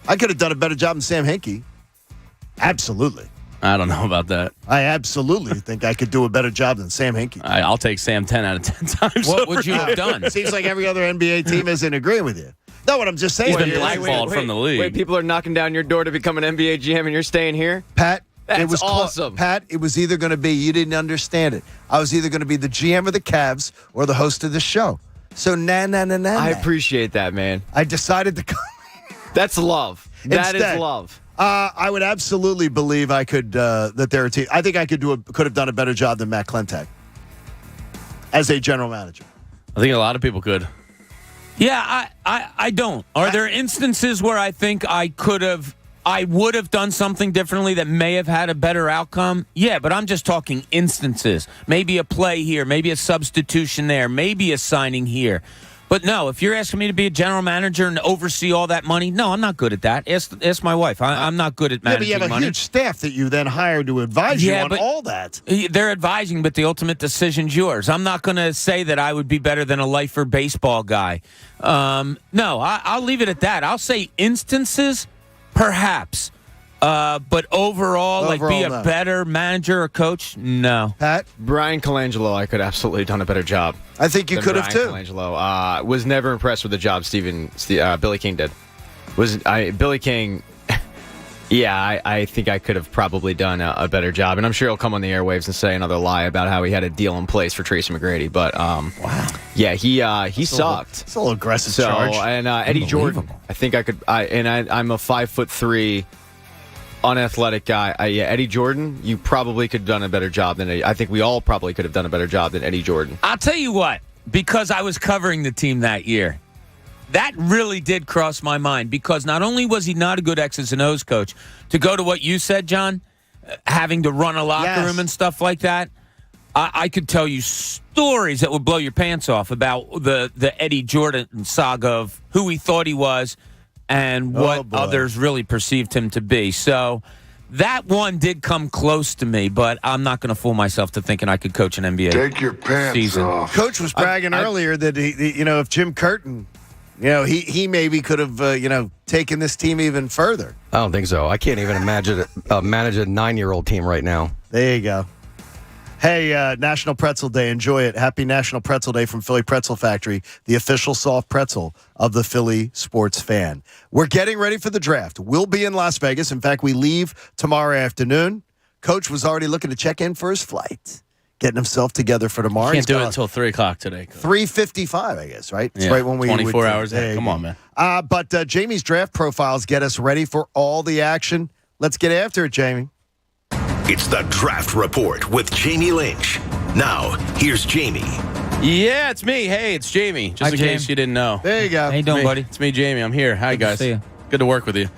I could have done a better job than Sam Hinkie. Absolutely. I don't know about that. I absolutely think I could do a better job than Sam Hinkie. I'll take Sam 10 out of 10 times. What would you have done? Seems like every other NBA team isn't agreeing with you. No, what I'm just saying. He's been blackballed from the league. Wait, people are knocking down your door to become an NBA GM, and you're staying here? Pat, That's it was awesome. Pat, it was either going to be, you didn't understand it. I was either going to be the GM of the Cavs or the host of the show. So, I appreciate that, man. I decided to come. That's love. That is love. I would absolutely believe I could, that they're a team. I think I could have done a better job than Matt Klentak as a general manager. I think a lot of people could. Yeah, I don't. Are there instances where I think I would have done something differently that may have had a better outcome? Yeah, but I'm just talking instances. Maybe a play here, maybe a substitution there, maybe a signing here. But no, if you're asking me to be a general manager and oversee all that money, no, I'm not good at that. Ask my wife. I'm not good at managing money. Yeah, but you have a huge staff that you then hire to advise you on all that. They're advising, but the ultimate decision's yours. I'm not going to say that I would be better than a lifer baseball guy. No, I'll leave it at that. I'll say instances, perhaps. But overall, be a better manager or coach, no. Pat? Brian Colangelo, I could absolutely done a better job. I think you could have too. Colangelo was never impressed with the job Billy King did. Billy King, Yeah, I think I could have probably done a better job, and I'm sure he'll come on the airwaves and say another lie about how he had a deal in place for Tracy McGrady. But yeah, he sucked. It's a little aggressive charge. And Eddie Jordan, I think I could. I'm a 5'3" unathletic guy. Eddie Jordan, you probably could have done a better job than Eddie. I think we all probably could have done a better job than Eddie Jordan. I'll tell you what, because I was covering the team that year. That really did cross my mind because not only was he not a good X's and O's coach, to go to what you said, John, having to run a locker room and stuff like that, I could tell you stories that would blow your pants off about the Eddie Jordan saga of who he thought he was and what others really perceived him to be. So that one did come close to me, but I'm not going to fool myself to thinking I could coach an NBA Take your pants season. off. Coach was bragging earlier that if Jim Curtin, he maybe could have taken this team even further. I don't think so. I can't even imagine manage a 9-year-old team right now. There you go. Hey, National Pretzel Day. Enjoy it. Happy National Pretzel Day from Philly Pretzel Factory, the official soft pretzel of the Philly sports fan. We're getting ready for the draft. We'll be in Las Vegas. In fact, we leave tomorrow afternoon. Coach was already looking to check in for his flight, getting himself together for tomorrow. Can't do it until 3 o'clock today. 3:55, I guess, right? It's yeah, right when we 24 hours ahead. Come on, man. But Jamie's draft profiles get us ready for all the action. Let's get after it, Jamie. It's the Draft Report with Jamie Lynch. Now, here's Jamie. Yeah, it's me. Hey, it's Jamie. Just in case you didn't know. There you go. How you doing, buddy? It's me, Jamie. I'm here. Hi, guys. to see you. Good to work with you.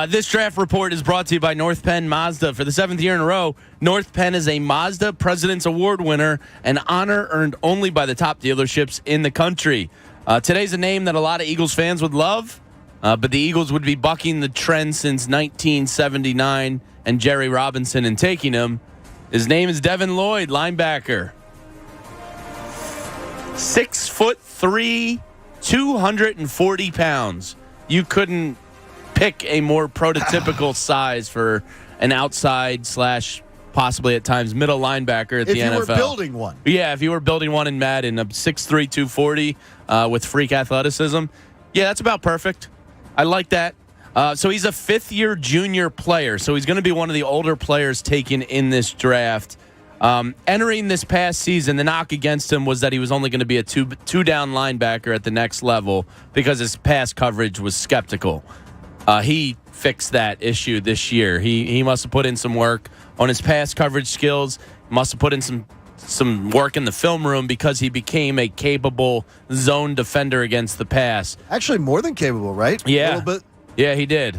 This draft report is brought to you by North Penn Mazda. For the 7th year in a row, North Penn is a Mazda President's Award winner, an honor earned only by the top dealerships in the country. Today's a name that a lot of Eagles fans would love, but the Eagles would be bucking the trend since 1979 and Jerry Robinson and taking him. His name is Devin Lloyd, linebacker. 6'3", 240 pounds. You couldn't pick a more prototypical size for an outside / possibly at times middle linebacker at the NFL. If you were building one. Yeah, if you were building one in Madden, a 6'3", 240 with freak athleticism. Yeah, that's about perfect. I like that. So he's a 5th-year junior player, so he's going to be one of the older players taken in this draft. Entering this past season, the knock against him was that he was only going to be a two-down linebacker at the next level because his pass coverage was skeptical. He fixed that issue this year. He must have put in some work on his pass coverage skills, must have put in some work in the film room because he became a capable zone defender against the pass. Actually, more than capable, right? Yeah. A little bit. Yeah, he did.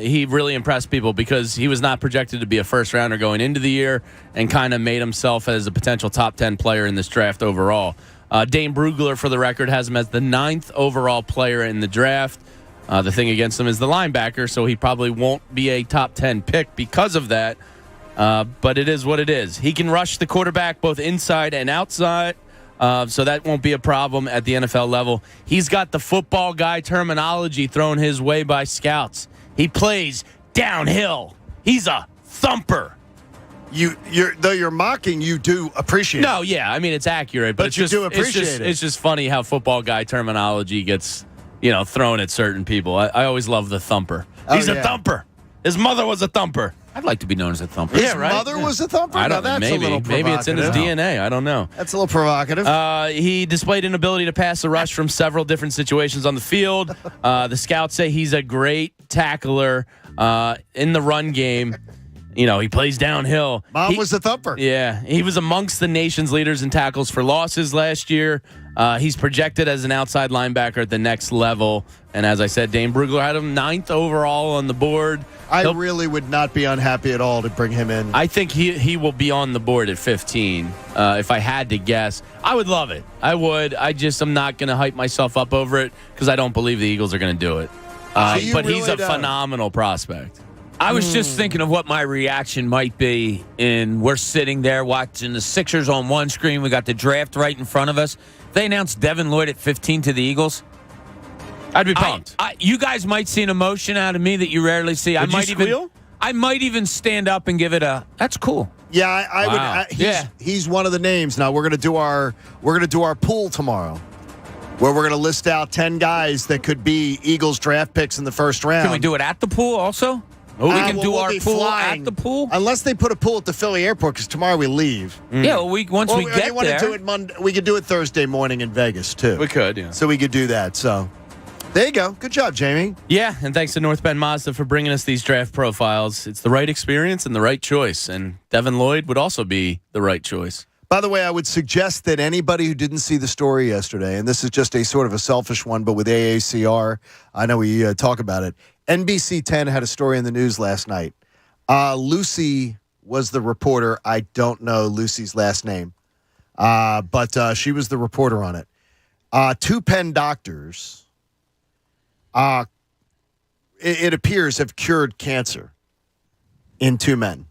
He really impressed people because he was not projected to be a first-rounder going into the year and kind of made himself as a potential top 10 player in this draft overall. Dane Brugler, for the record, has him as the 9th overall player in the draft. The thing against him is the linebacker, so he probably won't be a top 10 pick because of that. But it is what it is. He can rush the quarterback both inside and outside. So that won't be a problem at the NFL level. He's got the football guy terminology thrown his way by scouts. He plays downhill. He's a thumper. Though you're mocking, you do appreciate it. No, yeah. I mean, it's accurate. But you do appreciate it. It's just funny how football guy terminology gets, thrown at certain people. I always love the thumper. He's a thumper. His mother was a thumper. I'd like to be known as a thumper. His mother was a thumper? I don't know. Maybe it's in his DNA. I don't know. That's a little provocative. He displayed an ability to pass the rush from several different situations on the field. The scouts say he's a great tackler in the run game. He plays downhill. Mom was a thumper. Yeah. He was amongst the nation's leaders in tackles for losses last year. He's projected as an outside linebacker at the next level. And as I said, Dane Brugler had him 9th overall on the board. I really would not be unhappy at all to bring him in. I think he will be on the board at 15. If I had to guess, I would love it. I would. I'm not going to hype myself up over it because I don't believe the Eagles are going to do it. But he's a phenomenal prospect. I was just thinking of what my reaction might be we're sitting there watching the Sixers on one screen. We got the draft right in front of us. They announced Devin Lloyd at 15 to the Eagles. I'd be pumped. You guys might see an emotion out of me that you rarely see. Would I might even stand up and give it that's cool. Yeah, I would. He's one of the names. Now we're gonna do our pool tomorrow, where we're gonna list out 10 guys that could be Eagles draft picks in the first round. Can we do it at the pool also? We can do we'll our be pool flying. at the pool? Unless they put a pool at the Philly airport, because tomorrow we leave. Yeah, well, once we they get want there. to do it Monday. We could do it Thursday morning in Vegas, too. We could, yeah. So we could do that. So there you go. Good job, Jamie. Yeah, and thanks to North Bend Mazda for bringing us these draft profiles. It's the right experience and the right choice, and Devin Lloyd would also be the right choice. By the way, I would suggest that anybody who didn't see the story yesterday, and this is just a sort of a selfish one, but with AACR, I know we talk about it. NBC 10 had a story in the news last night. Lucy was the reporter. I don't know Lucy's last name, but she was the reporter on it. 2 Penn doctors, it appears, have cured cancer in 2 men.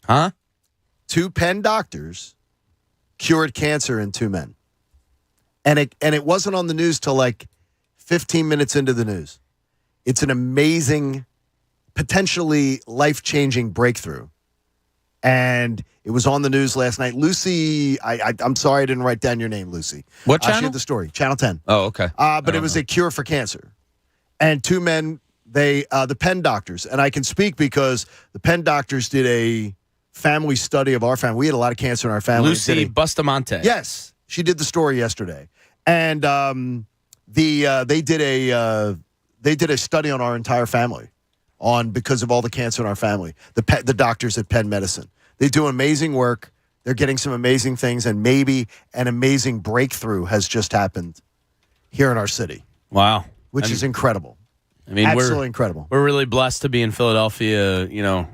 Huh? 2 Penn doctors cured cancer in 2 men. And it wasn't on the news till like 15 minutes into the news. It's an amazing, potentially life-changing breakthrough. And it was on the news last night. Lucy, I'm sorry I didn't write down your name, Lucy. What She channel? had the story, Channel 10. Oh, okay. But it was a cure for cancer. And 2 men, the Penn doctors, and I can speak because the Penn doctors did a family study of our family. We had a lot of cancer in our family. Lucy Bustamante. Yes, she did the story yesterday, and they did a study on our entire family, because of all the cancer in our family. The doctors at Penn Medicine, they do amazing work. They're getting some amazing things, and maybe an amazing breakthrough has just happened here in our city. Wow, which is incredible. I mean, absolutely incredible. We're really blessed to be in Philadelphia.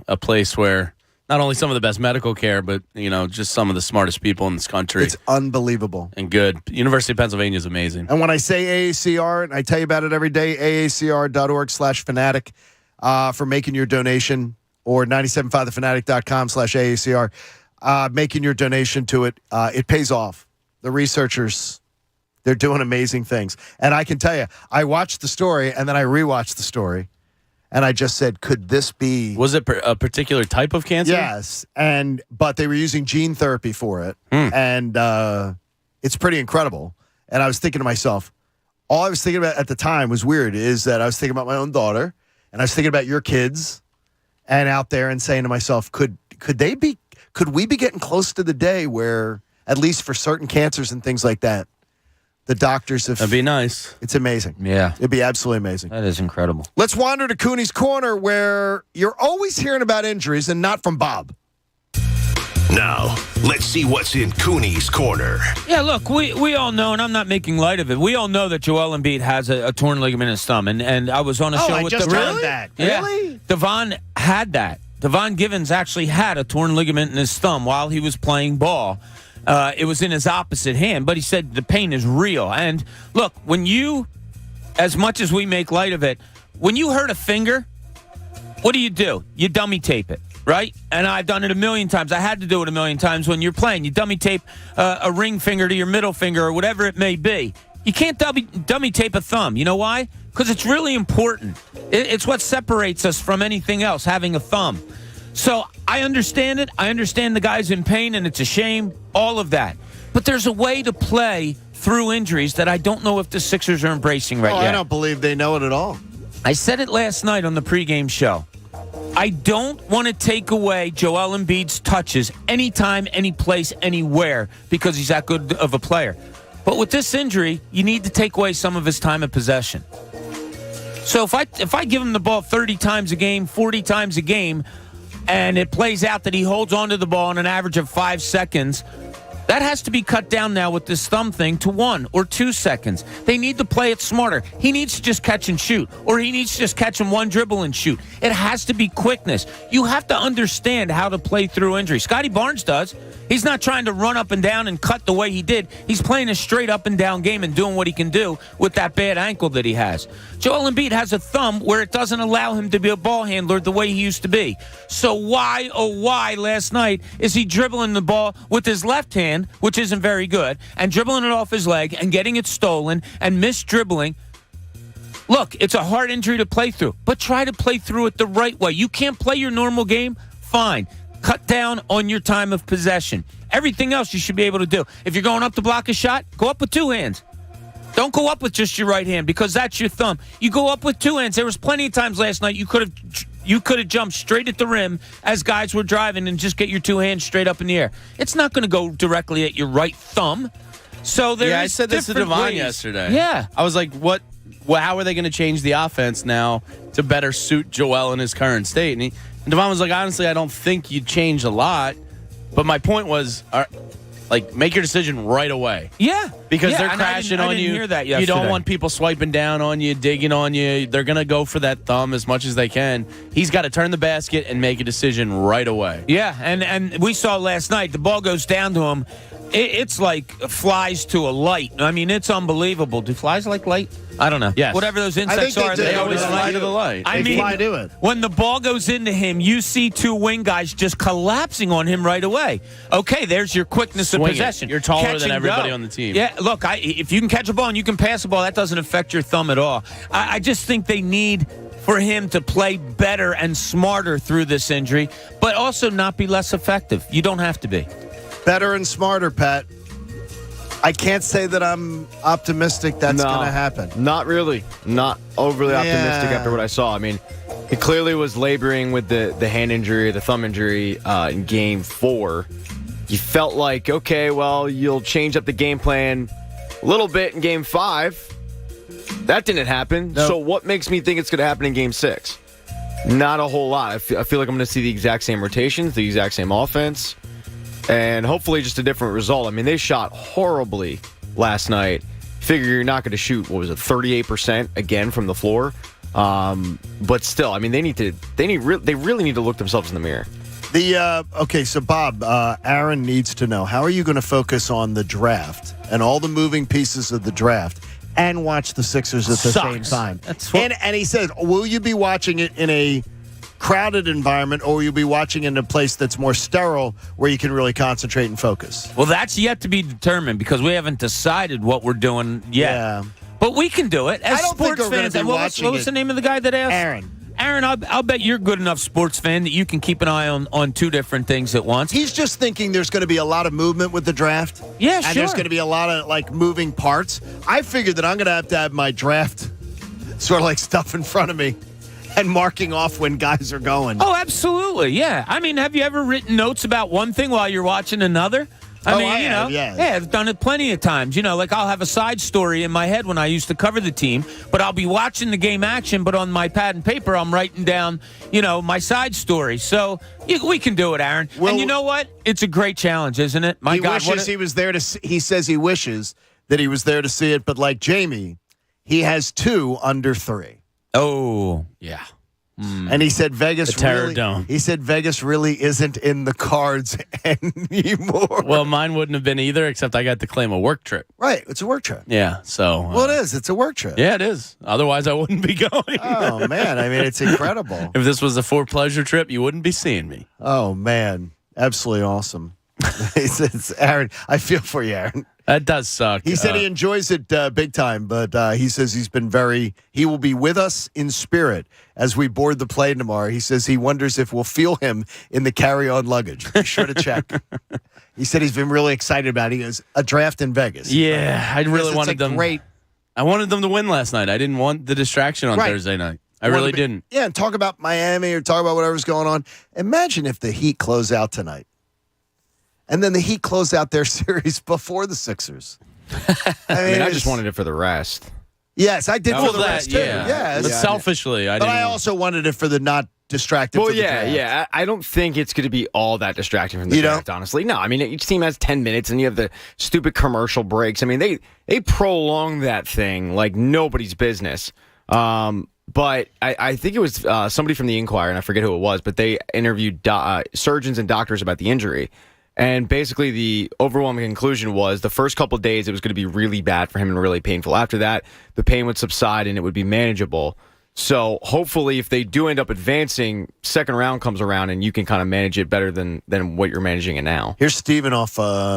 A place where not only some of the best medical care, but, just some of the smartest people in this country. It's unbelievable. And good. University of Pennsylvania is amazing. And when I say AACR, and I tell you about it every day, aacr.org/fanatic for making your donation, or 97.5thefanatic.com/AACR, making your donation to it. It pays off. The researchers, they're doing amazing things. And I can tell you, I watched the story, and then I rewatched the story. And I just said, could this be... Was it a particular type of cancer? Yes, but they were using gene therapy for it, and it's pretty incredible. And I was thinking to myself, all I was thinking about at the time was weird, is that I was thinking about my own daughter, and I was thinking about your kids, and out there, and saying to myself, could we be getting close to the day where, at least for certain cancers and things like that, the doctors have... That'd be nice. It's amazing. Yeah. It'd be absolutely amazing. That is incredible. Let's wander to Cooney's Corner, where you're always hearing about injuries and not from Bob. Now, let's see what's in Cooney's Corner. Yeah, look, we all know, and I'm not making light of it, we all know that Joel Embiid has a torn ligament in his thumb. And I was on a show with just Devon. heard that. Yeah. Really? Devon had that. Devon Givens actually had a torn ligament in his thumb while he was playing ball. It was in his opposite hand, but he said the pain is real. And look, as much as we make light of it, when you hurt a finger, what do? You dummy tape it, right? And I've done it a million times. I had to do it a million times when you're playing. You dummy tape a ring finger to your middle finger or whatever it may be. You can't dummy tape a thumb. You know why? Because it's really important. It's what separates us from anything else, having a thumb. So I understand it. I understand the guy's in pain, and it's a shame, all of that. But there's a way to play through injuries that I don't know if the Sixers are embracing right yet. I don't believe they know it at all. I said it last night on the pregame show. I don't want to take away Joel Embiid's touches anytime, any place, anywhere, because he's that good of a player. But with this injury, you need to take away some of his time of possession. So if I give him the ball 30 times a game, 40 times a game, and it plays out that he holds onto the ball in an average of 5 seconds, that has to be cut down now with this thumb thing to 1 or 2 seconds. They need to play it smarter. He needs to just catch and shoot, or he needs to just catch him one dribble and shoot. It has to be quickness. You have to understand how to play through injury. Scotty Barnes does. He's not trying to run up and down and cut the way he did. He's playing a straight up and down game and doing what he can do with that bad ankle that he has. Joel Embiid has a thumb where it doesn't allow him to be a ball handler the way he used to be. So why, oh why, last night is he dribbling the ball with his left hand, which isn't very good, and dribbling it off his leg and getting it stolen and mis-dribbling? Look, it's a hard injury to play through, but try to play through it the right way. You can't play your normal game? Fine. Cut down on your time of possession. Everything else you should be able to do. If you're going up to block a shot, go up with 2 hands. Don't go up with just your right hand, because that's your thumb. You go up with 2 hands. There was plenty of times last night you could have You could have jumped straight at the rim as guys were driving and just get your two hands straight up in the air. It's not going to go directly at your right thumb. So I said this to Devon yesterday. Yeah. I was like, what? Well, how are they going to change the offense now to better suit Joel in his current state? And Devon was like, honestly, I don't think you'd change a lot. But my point was, make your decision right away. Yeah. Because they're crashing on you. I didn't hear that yesterday. You don't want people swiping down on you, digging on you. They're going to go for that thumb as much as they can. He's got to turn the basket and make a decision right away. Yeah, and we saw last night, the ball goes down to him. It's like flies to a light. I mean, it's unbelievable. Do flies like light? I don't know. Yes. Whatever those insects are, they always fly to the light. They fly to it. When the ball goes into him, you see two wing guys just collapsing on him right away. Okay, there's your quickness of possession. You're taller Catch than and everybody go. on the team. Yeah, look, if you can catch a ball and you can pass a ball, that doesn't affect your thumb at all. I just think they need for him to play better and smarter through this injury, but also not be less effective. You don't have to be. Better and smarter, Pat. I can't say that I'm optimistic that's going to happen. Not really. Not overly optimistic after what I saw. I mean, he clearly was laboring with the hand injury, the thumb injury in Game 4. You felt like, okay, well, you'll change up the game plan a little bit in Game 5. That didn't happen. Nope. So what makes me think it's going to happen in Game 6? Not a whole lot. I feel like I'm going to see the exact same rotations, the exact same offense. And hopefully just a different result. I mean, they shot horribly last night. Figure you're not going to shoot, 38% again from the floor. But still, I mean, they really need to look themselves in the mirror. Okay, so Bob, Aaron needs to know, how are you going to focus on the draft and all the moving pieces of the draft and watch the Sixers at the same time? And he said, will you be watching it in a crowded environment, or will you be watching in a place that's more sterile where you can really concentrate and focus? Well, that's yet to be determined because we haven't decided what we're doing yet. Yeah. But we can do it. As I don't sports think we're fans, going to be watching what was the name of the guy that asked? Aaron, I'll bet you're a good enough sports fan that you can keep an eye on two different things at once. He's just thinking there's going to be a lot of movement with the draft. Yeah, and there's going to be a lot of moving parts. I figured that I'm going to have my draft sort of like stuff in front of me and marking off when guys are going. Oh, absolutely, yeah. I mean, have you ever written notes about one thing while you're watching another? I've done it plenty of times. Like I'll have a side story in my head when I used to cover the team, but I'll be watching the game action, but on my pad and paper, I'm writing down, my side story. So we can do it, Aaron. Well, and you know what? It's a great challenge, isn't it? My God, he was there to see, he says he wishes that he was there to see it, but like Jamie, he has 2 under 3. Oh, yeah. And he said Vegas Dome. He said Vegas really isn't in the cards anymore. Well, mine wouldn't have been either, except I got to claim a work trip. Right, it's a work trip. Yeah, so. Well, it is. It's a work trip. Yeah, it is. Otherwise, I wouldn't be going. Oh, man. I mean, it's incredible. If this was a for pleasure trip, you wouldn't be seeing me. Oh, man. Absolutely awesome. He says, Aaron, I feel for you, Aaron. That does suck. He said he enjoys it big time, but he says he will be with us in spirit as we board the plane tomorrow. He says he wonders if we'll feel him in the carry-on luggage. Be sure to check. He said he's been really excited about it. He goes, a draft in Vegas. Yeah, I really wanted them. I wanted them to win last night. I didn't want the distraction on Thursday night. I really didn't. Yeah, and talk about Miami or talk about whatever's going on. Imagine if the Heat close out tonight. And then the Heat closed out their series before the Sixers. I just wanted it for the rest. Yes, I did for the rest, too. Yeah. But selfishly, I didn't. But I also wanted it for the not distracted. Well, for the draft. yeah. I don't think it's going to be all that distracting from the draft, honestly. No, I mean, each team has 10 minutes, and you have the stupid commercial breaks. I mean, they prolong that thing like nobody's business. But I think it was somebody from the Inquirer, and I forget who it was, but they interviewed surgeons and doctors about the injury. And basically the overwhelming conclusion was the first couple of days it was going to be really bad for him and really painful. After that, the pain would subside and it would be manageable. So hopefully if they do end up advancing, second round comes around and you can kind of manage it better than what you're managing it now. Here's Steven off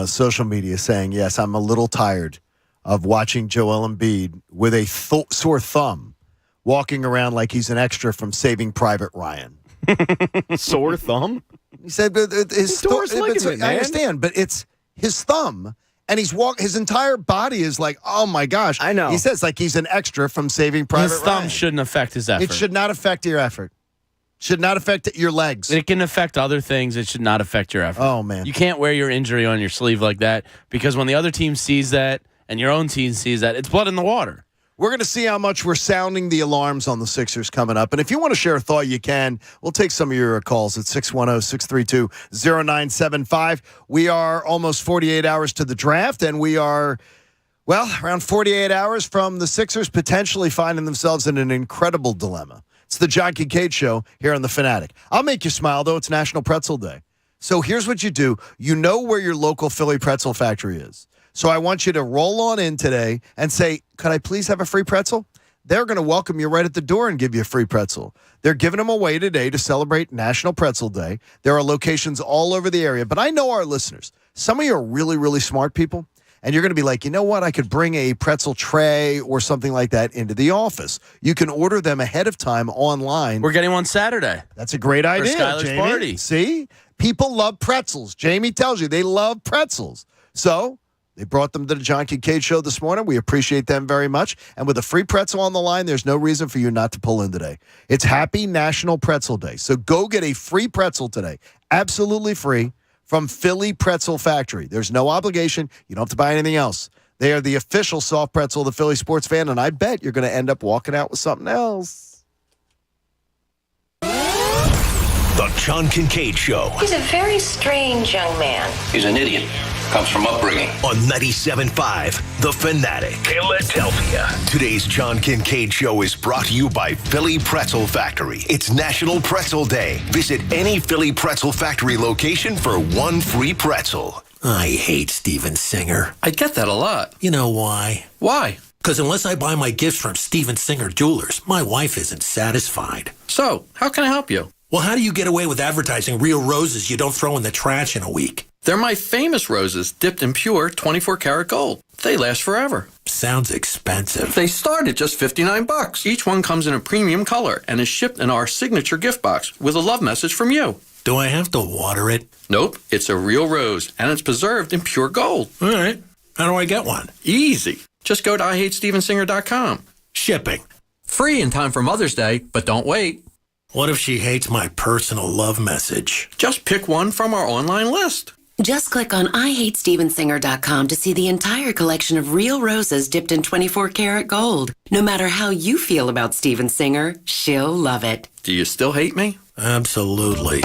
social media saying, yes, I'm a little tired of watching Joel Embiid with a sore thumb walking around like he's an extra from Saving Private Ryan. Sore thumb? He said, but I understand, but it's his thumb, and his entire body is like, oh my gosh. I know. He says like he's an extra from Saving Private Ryan. His thumb shouldn't affect his effort. It should not affect your effort. Should not affect your legs. It can affect other things. It should not affect your effort. Oh, man. You can't wear your injury on your sleeve like that because when the other team sees that and your own team sees that, it's blood in the water. We're going to see how much we're sounding the alarms on the Sixers coming up. And if you want to share a thought, you can. We'll take some of your calls at 610-632-0975. We are almost 48 hours to the draft, and we are, well, around 48 hours from the Sixers potentially finding themselves in an incredible dilemma. It's the John Kincade Show here on The Fanatic. I'll make you smile, though. It's National Pretzel Day. So here's what you do. You know where your local Philly pretzel factory is. So I want you to roll on in today and say, could I please have a free pretzel? They're going to welcome you right at the door and give you a free pretzel. They're giving them away today to celebrate National Pretzel Day. There are locations all over the area. But I know our listeners. Some of you are really, really smart people. And you're going to be like, you know what? I could bring a pretzel tray or something like that into the office. You can order them ahead of time online. We're getting one Saturday. That's a great idea, Skylar's Jamie. party. See? People love pretzels. Jamie tells you they love pretzels. So they brought them to the John Kincade Show this morning. We appreciate them very much. And with a free pretzel on the line, there's no reason for you not to pull in today. It's Happy National Pretzel Day. So go get a free pretzel today. Absolutely free. From Philly Pretzel Factory. There's no obligation. You don't have to buy anything else. They are the official soft pretzel of the Philly sports fan, and I bet you're going to end up walking out with something else. The John Kincade Show. He's a very strange young man. He's an idiot. Comes from upbringing. On 97.5 The Fanatic. Philadelphia. Today's John Kincade Show is brought to you by Philly Pretzel Factory. It's National Pretzel Day. Visit any Philly Pretzel Factory location for one free pretzel. I hate Steven Singer. I get that a lot. You know why? Why? Because unless I buy my gifts from Steven Singer Jewelers, my wife isn't satisfied. So, how can I help you? Well, how do you get away with advertising real roses you don't throw in the trash in a week? They're my famous roses, dipped in pure 24-karat gold. They last forever. Sounds expensive. They start at just $59. Each one comes in a premium color and is shipped in our signature gift box with a love message from you. Do I have to water it? Nope, it's a real rose, and it's preserved in pure gold. All right. How do I get one? Easy. Just go to IHateStevenSinger.com. Shipping. Free in time for Mother's Day, but don't wait. What if she hates my personal love message? Just pick one from our online list. Just click on IHateStevenSinger.com to see the entire collection of real roses dipped in 24-karat gold. No matter how you feel about Steven Singer, she'll love it. Do you still hate me? Absolutely.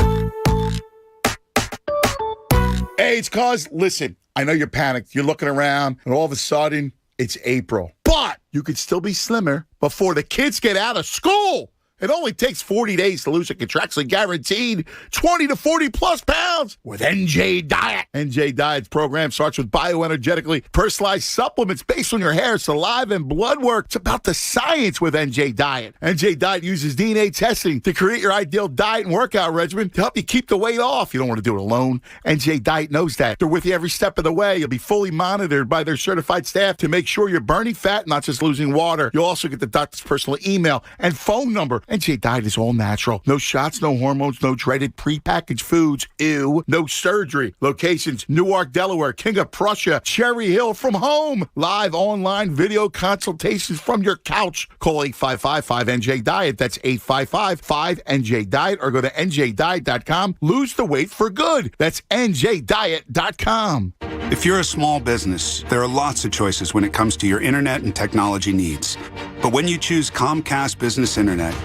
Hey, it's cause, listen, I know you're panicked. You're looking around, and all of a sudden, it's April. But you could still be slimmer before the kids get out of school. It only takes 40 days to lose a contractually guaranteed 20 to 40 plus pounds with NJ Diet. NJ Diet's program starts with bioenergetically personalized supplements based on your hair, saliva, and blood work. It's about the science with NJ Diet. NJ Diet uses DNA testing to create your ideal diet and workout regimen to help you keep the weight off. You don't want to do it alone. NJ Diet knows that. They're with you every step of the way. You'll be fully monitored by their certified staff to make sure you're burning fat, not just losing water. You'll also get the doctor's personal email and phone number. NJ Diet is all natural. No shots, no hormones, no dreaded prepackaged foods. Ew. No surgery. Locations: Newark, Delaware, King of Prussia, Cherry Hill, from home. Live online video consultations from your couch. Call 855-5NJ-DIET. That's 855-5NJ-DIET, or go to NJDiet.com. Lose the weight for good. That's NJDiet.com. If you're a small business, there are lots of choices when it comes to your internet and technology needs. But when you choose Comcast Business Internet,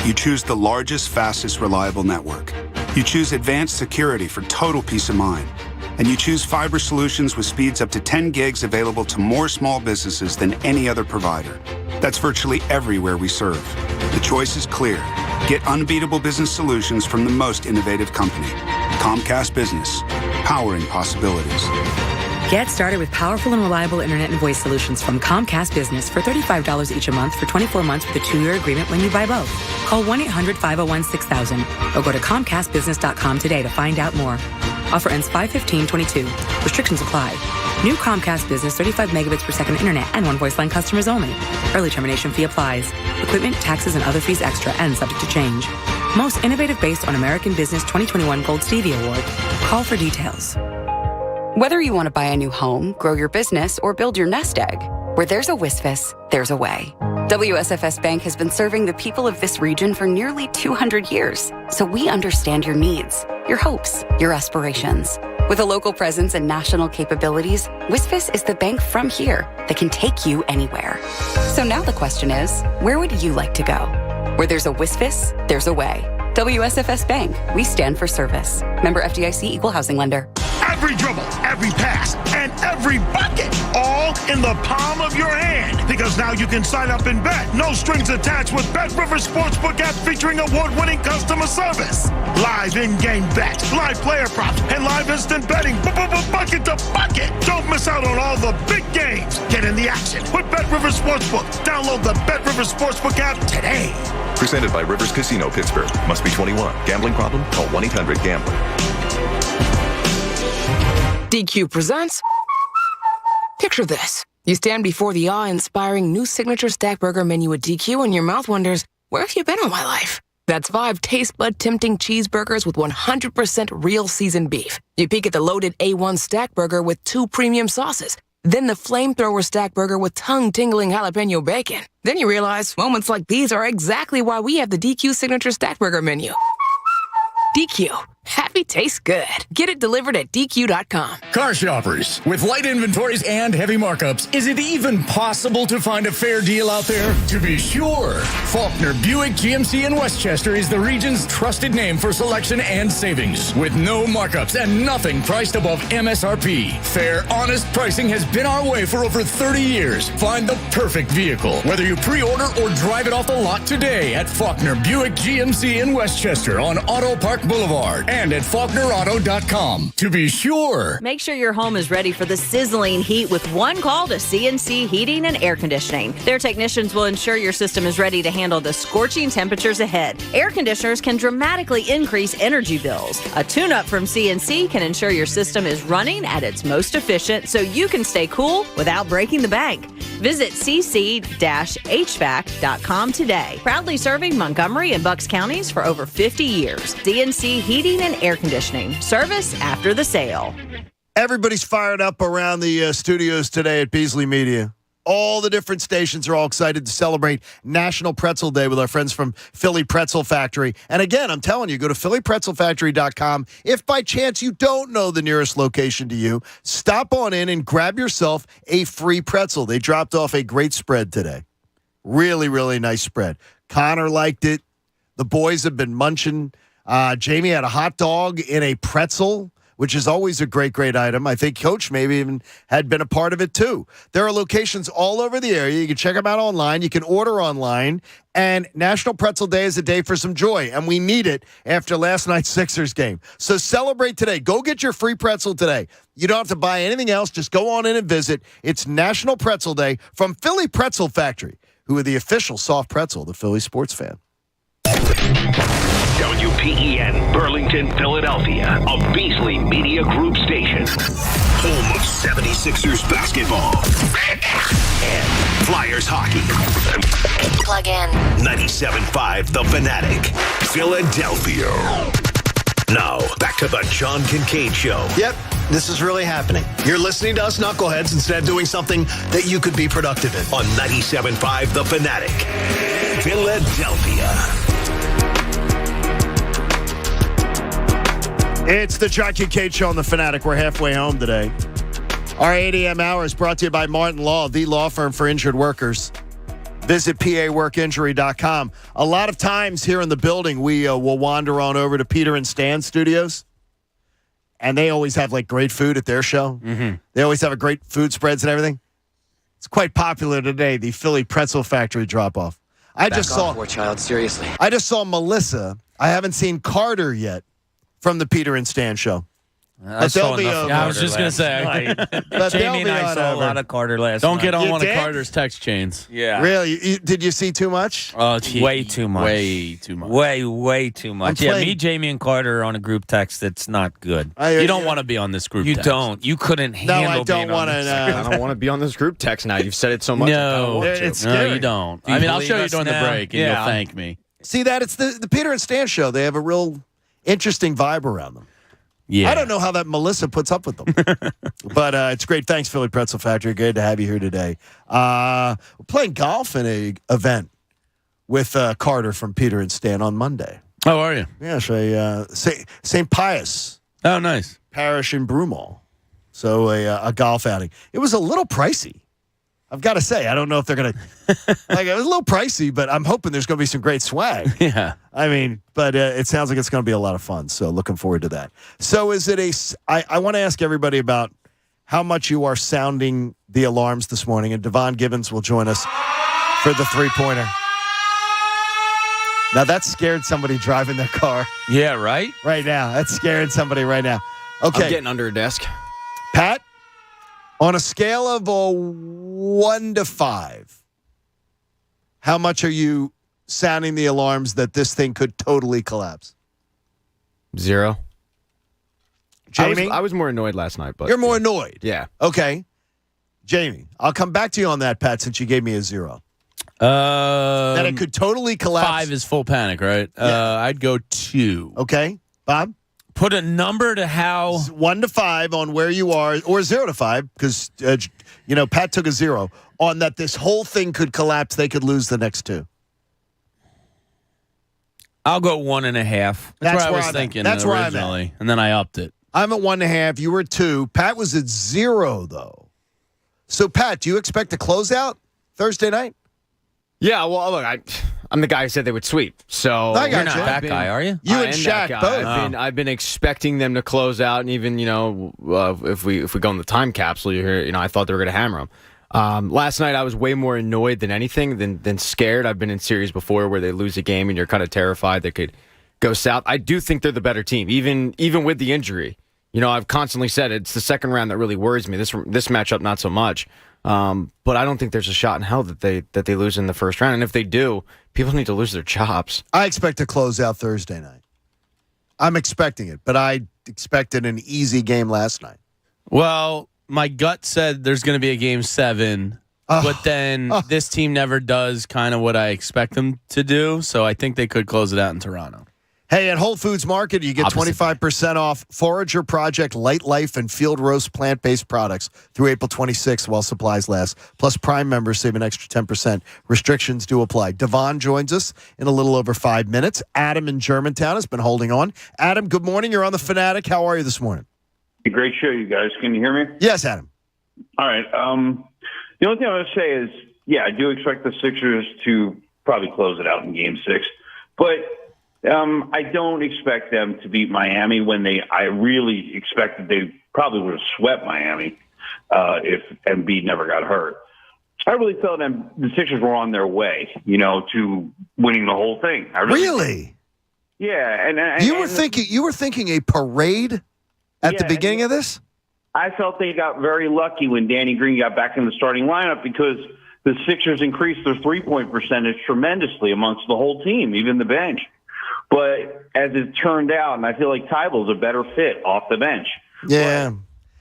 you choose the largest, fastest, reliable network. You choose advanced security for total peace of mind. And you choose fiber solutions with speeds up to 10 gigs available to more small businesses than any other provider. That's virtually everywhere we serve. The choice is clear. Get unbeatable business solutions from the most innovative company. Comcast Business, powering possibilities. Get started with powerful and reliable internet and voice solutions from Comcast Business for $35 each a month for 24 months with a 2-year agreement when you buy both. Call 1-800-501-6000 or go to ComcastBusiness.com today to find out more. Offer ends 5/15/22. Restrictions apply. New Comcast Business 35 megabits per second internet and one voice line customers only. Early termination fee applies. Equipment, taxes, and other fees extra and subject to change. Most innovative based on American Business 2021 Gold Stevie Award. Call for details. Whether you want to buy a new home, grow your business, or build your nest egg, Where there's a WSFS, there's a way. WSFS Bank has been serving the people of this region for nearly 200 years, so we understand your needs, your hopes, your aspirations. With a local presence and national capabilities, WSFS is the bank from here that can take you anywhere. So now the question is, where would you like to go? Where there's a WSFS, there's a way. WSFS Bank. We stand for service. Member FDIC Equal Housing Lender. Every dribble, every pass, and every bucket, all in the palm of your hand. Because now you can sign up and bet. No strings attached with Bet Rivers Sportsbook app featuring award-winning customer service. Live in-game bets, live player props, and live instant betting. Bucket to bucket. Don't miss out on all the big games. Get in the action with Bet Rivers Sportsbook. Download the Bet Rivers Sportsbook app today. Presented by Rivers Casino, Pittsburgh. Must be 21. Gambling problem? Call 1-800-GAMBLER. DQ presents. Picture this. You stand before the awe-inspiring new signature stack burger menu at DQ and your mouth wonders, where have you been all my life? That's 5 taste bud tempting cheeseburgers with 100% real seasoned beef. You peek at the loaded A1 stack burger with 2 premium sauces. Then the flamethrower stack burger with tongue-tingling jalapeno bacon. Then you realize moments like these are exactly why we have the DQ signature stack burger menu. DQ. Happy tastes good. Get it delivered at DQ.com. Car shoppers, with light inventories and heavy markups, is it even possible to find a fair deal out there? To be sure, Faulkner Buick GMC in Westchester is the region's trusted name for selection and savings, with no markups and nothing priced above MSRP. Fair, honest pricing has been our way for over 30 years. Find the perfect vehicle, whether you pre-order or drive it off the lot today at Faulkner Buick GMC in Westchester on Auto Park Boulevard. And at FaulknerAuto.com. To be sure. Make sure your home is ready for the sizzling heat with one call to CNC Heating and Air Conditioning. Their technicians will ensure your system is ready to handle the scorching temperatures ahead. Air conditioners can dramatically increase energy bills. A tune-up from CNC can ensure your system is running at its most efficient so you can stay cool without breaking the bank. Visit cc-hvac.com today. Proudly serving Montgomery and Bucks counties for over 50 years. CNC Heating and Air Conditioning. Service after the sale. Everybody's fired up around the studios today at Beasley Media. All the different stations are all excited to celebrate National Pretzel Day with our friends from Philly Pretzel Factory. And again, I'm telling you, go to phillypretzelfactory.com. If by chance you don't know the nearest location to you, stop on in and grab yourself a free pretzel. They dropped off a great spread today. Really, really nice spread. Connor liked it. The boys have been munching. Jamie had a hot dog in a pretzel, which is always a great, great item. I think Coach maybe even had been a part of it too. There are locations all over the area. You can check them out online. You can order online. And National Pretzel Day is a day for some joy, and we need it after last night's Sixers game. So celebrate today. Go get your free pretzel today. You don't have to buy anything else. Just go on in and visit. It's National Pretzel Day from Philly Pretzel Factory, who are the official soft pretzel of the Philly sports fan. WPEN, Burlington, Philadelphia, a Beasley Media Group station. Home of 76ers basketball and Flyers hockey. Plug in. 97.5 The Fanatic, Philadelphia. Now, back to the John Kincade Show. Yep, this is really happening. You're listening to us knuckleheads instead of doing something that you could be productive in. On 97.5 The Fanatic, Philadelphia. It's the John Kincade Show on The Fanatic. We're halfway home today. Our 8 a.m. hour is brought to you by Martin Law, the law firm for injured workers. Visit paworkinjury.com. A lot of times here in the building, we will wander on over to Peter and Stan's studios, and they always have like great food at their show. Mm-hmm. They always have a great food spreads and everything. It's quite popular today, the Philly Pretzel Factory drop-off. I just saw Melissa. I haven't seen Carter yet from the Peter and Stan show. I saw enough. I was just going to say, Jamie and I saw a lot of Carter last night. Don't get on one of Carter's text chains. Yeah. Really? Did you see too much? Way too much. Way too much. Way too much. Yeah, me, Jamie, and Carter are on a group text that's not good. You don't want to be on this group text. You don't. You couldn't handle I don't want to. I don't want to be on this group text now. You've said it so much. No, it's scary. No, you don't. I mean, I'll show you during the break, and you'll thank me. See that? It's the Peter and Stan show. They have a real interesting vibe around them. Yeah. I don't know how that Melissa puts up with them. But it's great. Thanks, Philly Pretzel Factory. Good to have you here today. We're playing golf in a event with Carter from Peter and Stan on Monday. How are you? Yeah, St. Pius. Oh, nice. Parish in Broomall. So a golf outing. It was a little pricey. I've got to say, I don't know if they're going to like. It was a little pricey, but I'm hoping there's going to be some great swag. Yeah, I mean, but it sounds like it's going to be a lot of fun. So looking forward to that. So is it I want to ask everybody about how much you are sounding the alarms this morning, and Devon Gibbons will join us for the 3-pointer. Now that scared somebody driving their car. Yeah, right. Right now, that's scaring somebody right now. Okay, I'm getting under a desk. Pat. On a scale of 1 to 5, how much are you sounding the alarms that this thing could totally collapse? 0. Jamie? I was more annoyed last night. But You're more annoyed? Yeah. Okay. Jamie, I'll come back to you on that, Pat, since you gave me a 0. That it could totally collapse. 5 is full panic, right? Yeah. I'd go 2. Okay. Bob? Put a number to how 1 to 5 on where you are, or 0 to 5, because Pat took a 0 on that. This whole thing could collapse. They could lose the next 2. I'll go 1.5. That's what I was thinking originally, and then I upped it. I'm at 1.5. You were at 2. Pat was at 0 though. So Pat, do you expect a closeout Thursday night? Yeah. Well, look, I'm the guy who said they would sweep. So you're not that guy, are you? You and Shaq both. I've been expecting them to close out, and even if we go in the time capsule, you hear, I thought they were going to hammer them. Last night I was way more annoyed than anything than scared. I've been in series before where they lose a game and you're kind of terrified they could go south. I do think they're the better team, even with the injury. I've constantly said it's the second round that really worries me. This matchup not so much. But I don't think there's a shot in hell that they lose in the first round. And if they do, people need to lose their chops. I expect to close out Thursday night. I'm expecting it, but I expected an easy game last night. Well, my gut said there's going to be a game 7, but then this team never does kind of what I expect them to do. So I think they could close it out in Toronto. Hey, at Whole Foods Market, you get 25% off Forager Project, Light Life, and Field Roast plant-based products through April 26th while supplies last. Plus, Prime members save an extra 10%. Restrictions do apply. Devon joins us in a little over 5 minutes. Adam in Germantown has been holding on. Adam, good morning. You're on The Fanatic. How are you this morning? Great show, you guys. Can you hear me? Yes, Adam. All right. The only thing I would say is, I do expect the Sixers to probably close it out in Game 6. But I don't expect them to beat Miami I really expected they probably would have swept Miami if Embiid never got hurt. I really felt the Sixers were on their way, to winning the whole thing. Really? Yeah. And you were thinking a parade at the beginning of this? I felt they got very lucky when Danny Green got back in the starting lineup because the Sixers increased their three-point percentage tremendously amongst the whole team, even the bench. But as it turned out, and I feel like Tyball's a better fit off the bench. Yeah.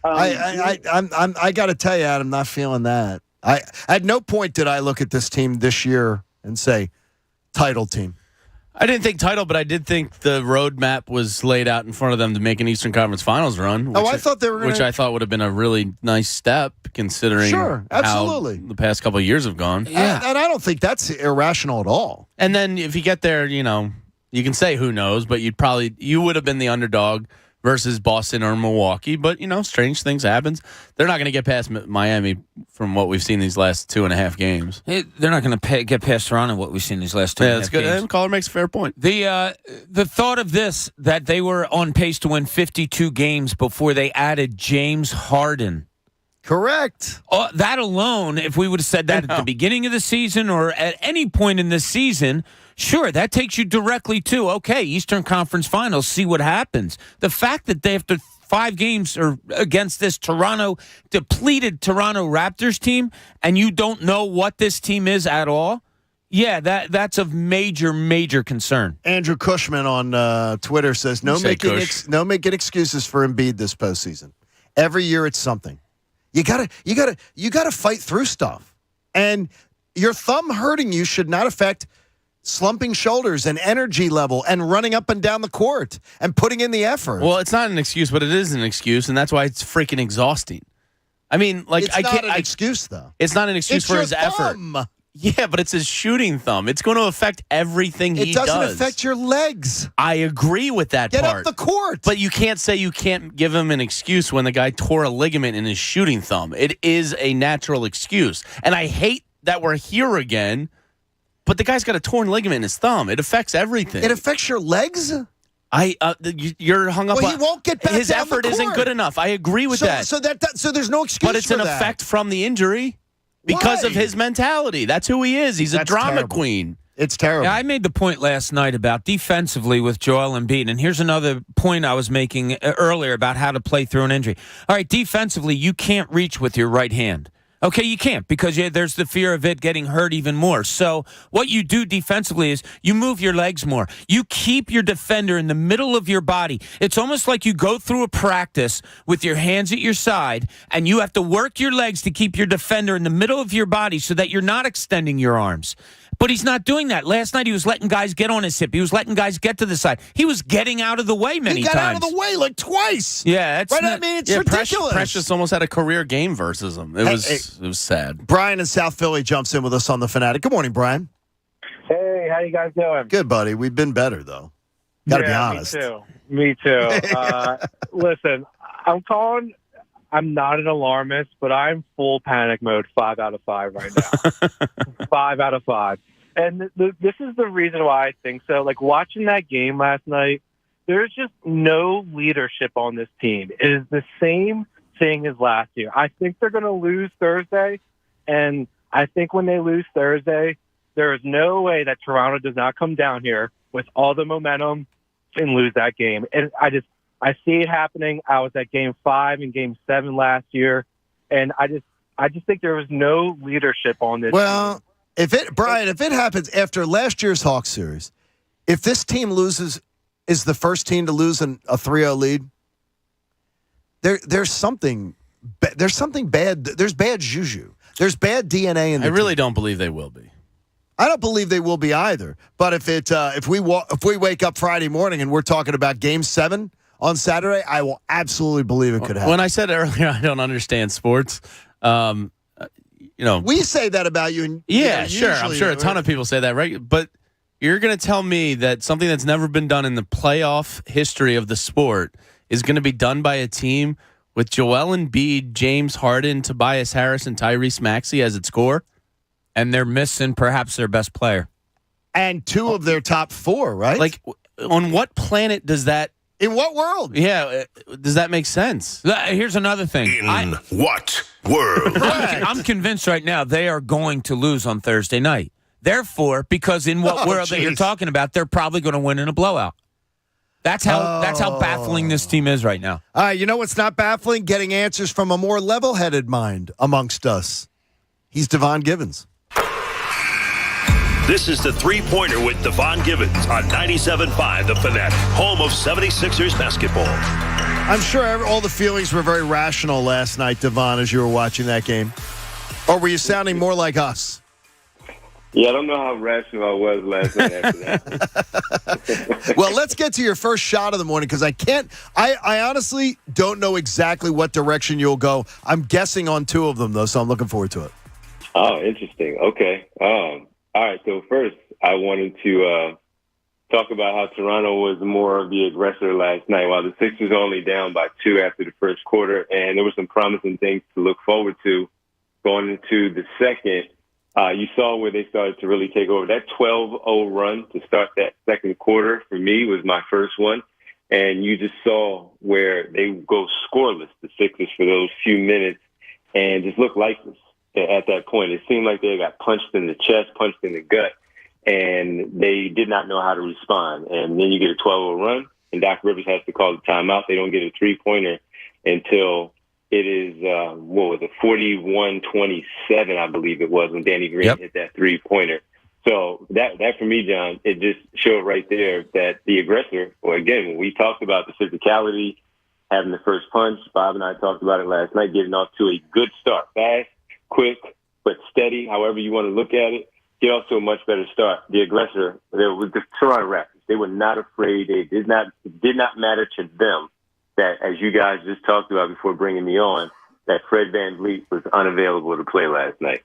But, I got to tell you, Adam, I'm not feeling that. At no point did I look at this team this year and say, title team. I didn't think title, but I did think the roadmap was laid out in front of them to make an Eastern Conference Finals run. I thought they were going to... Which I thought would have been a really nice step, considering how the past couple of years have gone. Yeah. And I don't think that's irrational at all. And then if you get there, you can say who knows, but you would have been the underdog versus Boston or Milwaukee. But, strange things happen. They're not going to get past Miami from what we've seen these last 2.5 games. They're not going to get past Toronto, what we've seen these last 2.5 games. That's good. Caller makes a fair point. The thought of this, that they were on pace to win 52 games before they added James Harden. Correct. That alone, if we would have said that at the beginning of the season or at any point in the season, sure, that takes you directly to, okay, Eastern Conference Finals, see what happens. The fact that they, after 5 games or against this depleted Toronto Raptors team, and you don't know what this team is at all, that's of major, major concern. Andrew Cushman on Twitter says, no making excuses for Embiid this postseason. Every year it's something. You gotta fight through stuff. And your thumb hurting you should not affect slumping shoulders and energy level and running up and down the court and putting in the effort. Well, it's not an excuse, but it is an excuse, and that's why it's freaking exhausting. I mean, like, it's not an excuse, though. It's not an excuse for his thumb. effort. Yeah, but it's his shooting thumb. It's going to affect everything he does. It doesn't affect your legs. I agree with that part. Get up the court. But you can't say you can't give him an excuse when the guy tore a ligament in his shooting thumb. It is a natural excuse. And I hate that we're here again, but the guy's got a torn ligament in his thumb. It affects everything. It affects your legs? You're hung up. Well, he won't get back. His down effort the court. isn't good enough. I agree with that. So there's no excuse. But it's an effect from the injury because of his mentality. That's who he is. He's a drama queen. It's terrible. Yeah, I made the point last night about defensively with Joel Embiid, and here's another point I was making earlier about how to play through an injury. All right, defensively, you can't reach with your right hand. Okay, you can't because there's the fear of it getting hurt even more. So what you do defensively is you move your legs more. You keep your defender in the middle of your body. It's almost like you go through a practice with your hands at your side, and you have to work your legs to keep your defender in the middle of your body so that you're not extending your arms. But he's not doing that. Last night he was letting guys get on his hip. He was letting guys get to the side. He was getting out of the way many times. He got out of the way like twice. Yeah, that's right. I mean, it's ridiculous. Precious almost had a career game versus him. It was sad. Brian in South Philly jumps in with us on The Fanatic. Good morning, Brian. Hey, how you guys doing? Good, buddy. We've been better, though. Got to be honest. Me too. Listen, I'm calling. I'm not an alarmist, but I'm full panic mode 5 out of 5 right now. 5 out of 5. And this is the reason why I think so. Like, watching that game last night, there's just no leadership on this team. It is the same thing as last year. I think they're going to lose Thursday, and I think when they lose Thursday, there is no way that Toronto does not come down here with all the momentum and lose that game. And I see it happening. I was at Game 5 and Game 7 last year, and I just think there was no leadership on this team. If it happens after last year's Hawks series, if this team loses, is the first team to lose a 3-0 lead, there's something bad. There's bad juju. There's bad DNA in the I really team. don't believe they will be. I don't believe they will be either. But if we wake up Friday morning and we're talking about Game 7 on Saturday, I will absolutely believe it could happen. When I said earlier I don't understand sports, we say that about you. And, sure. I'm sure a ton of people say that, right? But you're going to tell me that something that's never been done in the playoff history of the sport is going to be done by a team with Joel Embiid, James Harden, Tobias Harris, and Tyrese Maxey as its core? And they're missing perhaps their best player. And 2 of their top 4, right? Like, on what planet does that... In what world? Yeah, does that make sense? Here's another thing. In what world? I'm convinced right now they are going to lose on Thursday night. Therefore, because in what world that you're talking about, they're probably going to win in a blowout. That's how baffling this team is right now. All right, you know what's not baffling? Getting answers from a more level-headed mind amongst us. He's Devon Givens. This is the three-pointer with Devon Givens on 97.5 The Fanatic, home of 76ers basketball. I'm sure all the feelings were very rational last night, Devon, as you were watching that game. Or were you sounding more like us? Yeah, I don't know how rational I was last night after that. Well, let's get to your first shot of the morning because I honestly don't know exactly what direction you'll go. I'm guessing on 2 of them, though, so I'm looking forward to it. Oh, interesting. Okay. All right, so first I wanted to talk about how Toronto was more of the aggressor last night, while the Sixers were only down by 2 after the first quarter, and there were some promising things to look forward to going into the second. You saw where they started to really take over. That 12-0 run to start that second quarter, for me, was my first one, and you just saw where they go scoreless, the Sixers, for those few minutes, and just look lifeless. At that point, it seemed like they got punched in the chest, punched in the gut, and they did not know how to respond. And then you get a 12-0 run, and Doc Rivers has to call the timeout. They don't get a three-pointer until it is, 41-27, I believe it was, when Danny Green hit that three-pointer. So that for me, John, it just showed right there that the aggressor, or again, when we talked about the physicality, having the first punch, Bob and I talked about it last night, getting off to a good start, fast, quick, but steady, however you want to look at it. get off to a much better start. The aggressor, the Toronto Raptors, they were not afraid. It did not matter to them that, as you guys just talked about before bringing me on, that Fred VanVleet was unavailable to play last night.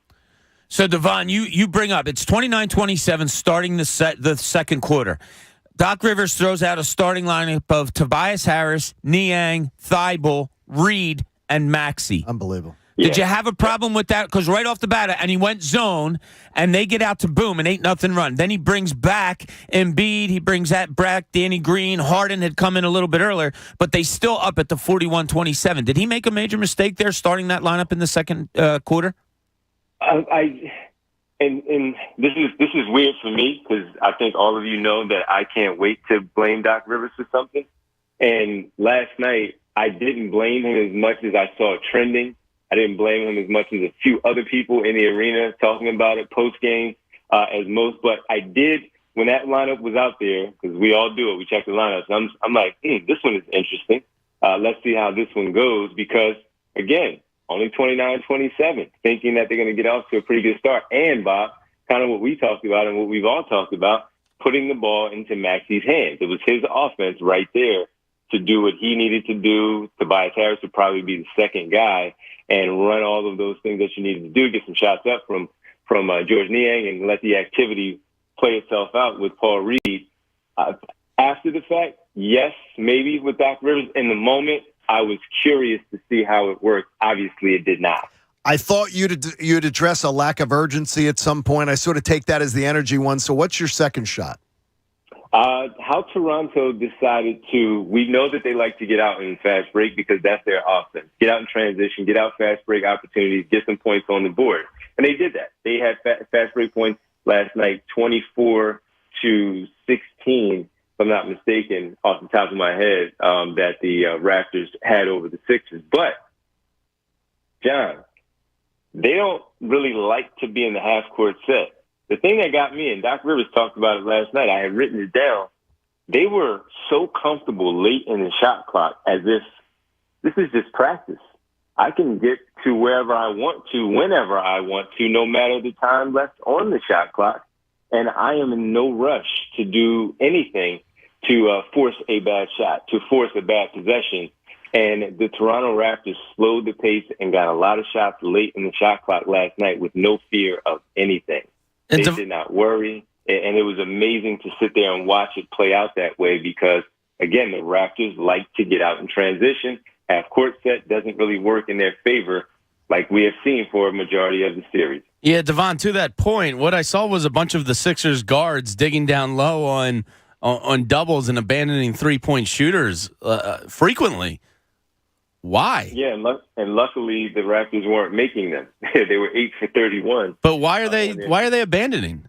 So, Devon, you bring up, it's 29-27 starting the second quarter. Doc Rivers throws out a starting lineup of Tobias Harris, Niang, Thibault, Reed, and Maxey. Unbelievable. Did you have a problem with that? Because right off the bat, and he went zone, and they get out to boom, an 8-0 run. Then he brings back Embiid. He brings back Danny Green. Harden had come in a little bit earlier, but they still up at the 41-27. Did he make a major mistake there starting that lineup in the second quarter? And this is weird for me because I think all of you know that I can't wait to blame Doc Rivers for something. And last night, I didn't blame him as much as I saw it trending. I didn't blame him as much as a few other people in the arena talking about it post-game as most. But I did, when that lineup was out there, because we all do it, we check the lineups, I'm like, this one is interesting. Let's see how this one goes because, again, only 29-27, thinking that they're going to get off to a pretty good start. And, Bob, kind of what we talked about and what we've all talked about, putting the ball into Maxey's hands. It was his offense right there to do what he needed to do. Tobias Harris would probably be the second guy and run all of those things that you needed to do, get some shots up from George Niang and let the activity play itself out with Paul Reed. After the fact, yes, maybe with Doc Rivers. In the moment, I was curious to see how it worked. Obviously, it did not. I thought you'd address a lack of urgency at some point. I sort of take that as the energy one. So what's your second shot? How Toronto decided to, we know that they like to get out in fast break because that's their offense. Get out in transition, get out fast break opportunities, get some points on the board. And they did that. They had fast break points last night, 24-16, if I'm not mistaken, off the top of my head, that the Raptors had over the Sixers. But, John, they don't really like to be in the half-court set. The thing that got me, and Doc Rivers talked about it last night, I had written it down, they were so comfortable late in the shot clock as if this is just practice. I can get to wherever I want to, whenever I want to, no matter the time left on the shot clock. And I am in no rush to do anything to force a bad shot, to force a bad possession. And the Toronto Raptors slowed the pace and got a lot of shots late in the shot clock last night with no fear of anything. They did not worry, and it was amazing to sit there and watch it play out that way because, again, the Raptors like to get out in transition. Half-court set doesn't really work in their favor like we have seen for a majority of the series. Yeah, Devon, to that point, what I saw was a bunch of the Sixers guards digging down low on doubles and abandoning three-point shooters frequently. Why? Yeah, and luckily the Raptors weren't making them. They were 8 for 31. But why are they abandoning?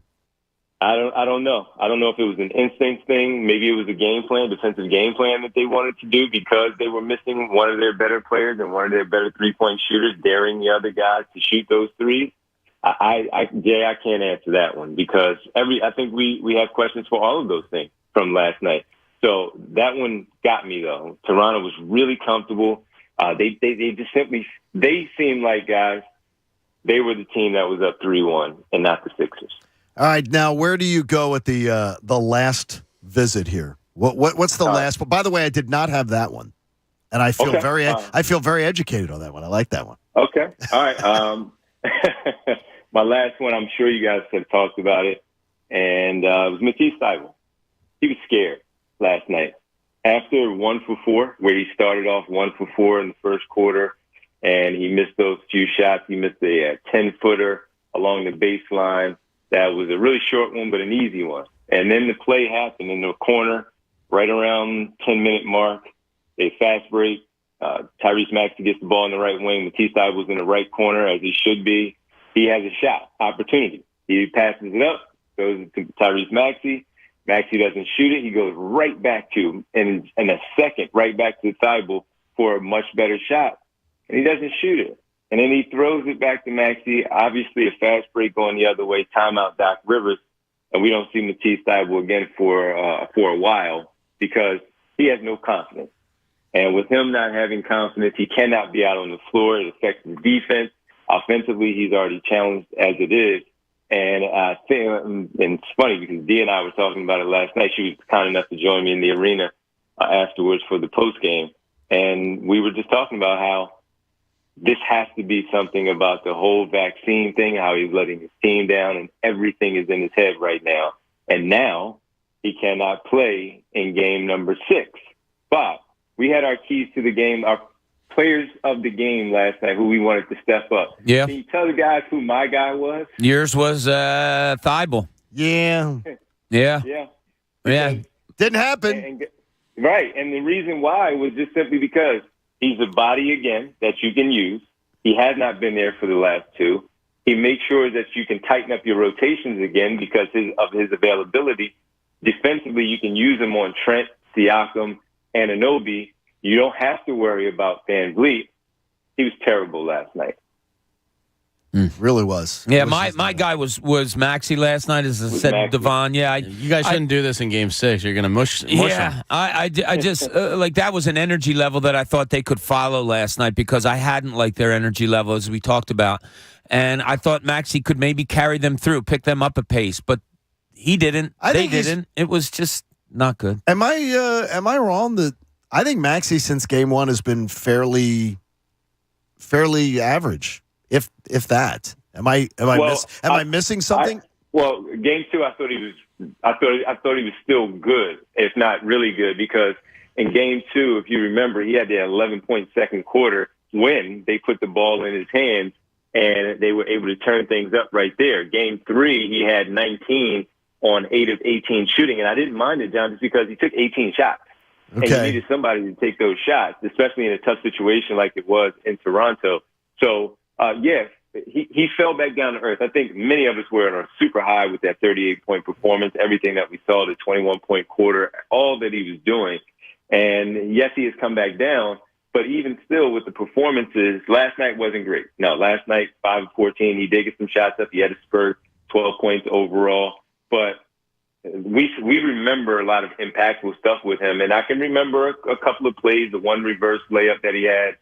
I don't know. I don't know if it was an instinct thing. Maybe it was a defensive game plan that they wanted to do because they were missing one of their better players and one of their better three-point shooters, daring the other guys to shoot those threes. I can't answer that one because I think we have questions for all of those things from last night. So that one got me though. Toronto was really comfortable. They seemed like, guys, they were the team that was up 3-1 and not the Sixers. All right, now where do you go at the last visit here? What's the last? By the way, I did not have that one, and I feel very educated on that one. I like that one. Okay, all right. My last one, I'm sure you guys have talked about it, and it was Matisse Thybulle. He was scared last night. After 1 for 4, where he started off 1 for 4 in the first quarter, and he missed those few shots. He missed a 10-footer along the baseline. That was a really short one, but an easy one. And then the play happened in the corner, right around 10-minute mark. They fast break. Tyrese Maxey gets the ball in the right wing. Matisse Thybulle's in the right corner, as he should be. He has a shot, opportunity. He passes it up, goes to Tyrese Maxey. Maxey doesn't shoot it. He goes right back to, in a second, right back to Thybulle for a much better shot. And he doesn't shoot it. And then he throws it back to Maxey. Obviously, a fast break going the other way. Timeout, Doc Rivers. And we don't see Matisse Thybulle again for a while because he has no confidence. And with him not having confidence, he cannot be out on the floor. It affects his defense. Offensively, he's already challenged as it is. And I think, and it's funny because Dee and I were talking about it last night. She was kind enough to join me in the arena afterwards for the post game. And we were just talking about how this has to be something about the whole vaccine thing, how he's letting his team down, and everything is in his head right now. And now he cannot play in game number 6. Bob, we had our keys to the game, our players of the game last night who we wanted to step up. Yeah. Can you tell the guys who my guy was? Yours was Thibault. Yeah. Yeah. Yeah. Yeah. Didn't happen. Right. And the reason why was just simply because he's a body, again, that you can use. He has not been there for the last 2. He makes sure that you can tighten up your rotations again because of his availability. Defensively, you can use him on Trent, Siakam, and Anunoby. You don't have to worry about Van Vliet. He was terrible last night. Really was. Yeah, my guy was Maxey last night, as I said, Maxey. Devon. Yeah, You guys shouldn't do this in Game 6. You're going to mush yeah, them. I just like that was an energy level that I thought they could follow last night because I hadn't liked their energy level as we talked about, and I thought Maxey could maybe carry them through, pick them up a pace, but he didn't. They didn't. It was just not good. Am I wrong that I think Maxey since game 1 has been fairly average, if that. Am I missing something? Game 2, I thought he was still good, if not really good, because in game 2, if you remember, he had the 11-point second quarter when they put the ball in his hands and they were able to turn things up right there. Game 3, he had 19 on 8 of 18 shooting, and I didn't mind it, John, just because he took 18 shots. Okay. And you needed somebody to take those shots, especially in a tough situation like it was in Toronto. So, he fell back down to earth. I think many of us were on a super high with that 38-point performance, everything that we saw, the 21-point quarter, all that he was doing. And yes, he has come back down, but even still with the performances, last night wasn't great. No, last night, 5 of 14, he did get some shots up. He had a spurt, 12 points overall. But we remember a lot of impactful stuff with him. And I can remember a couple of plays, the one reverse layup that he had,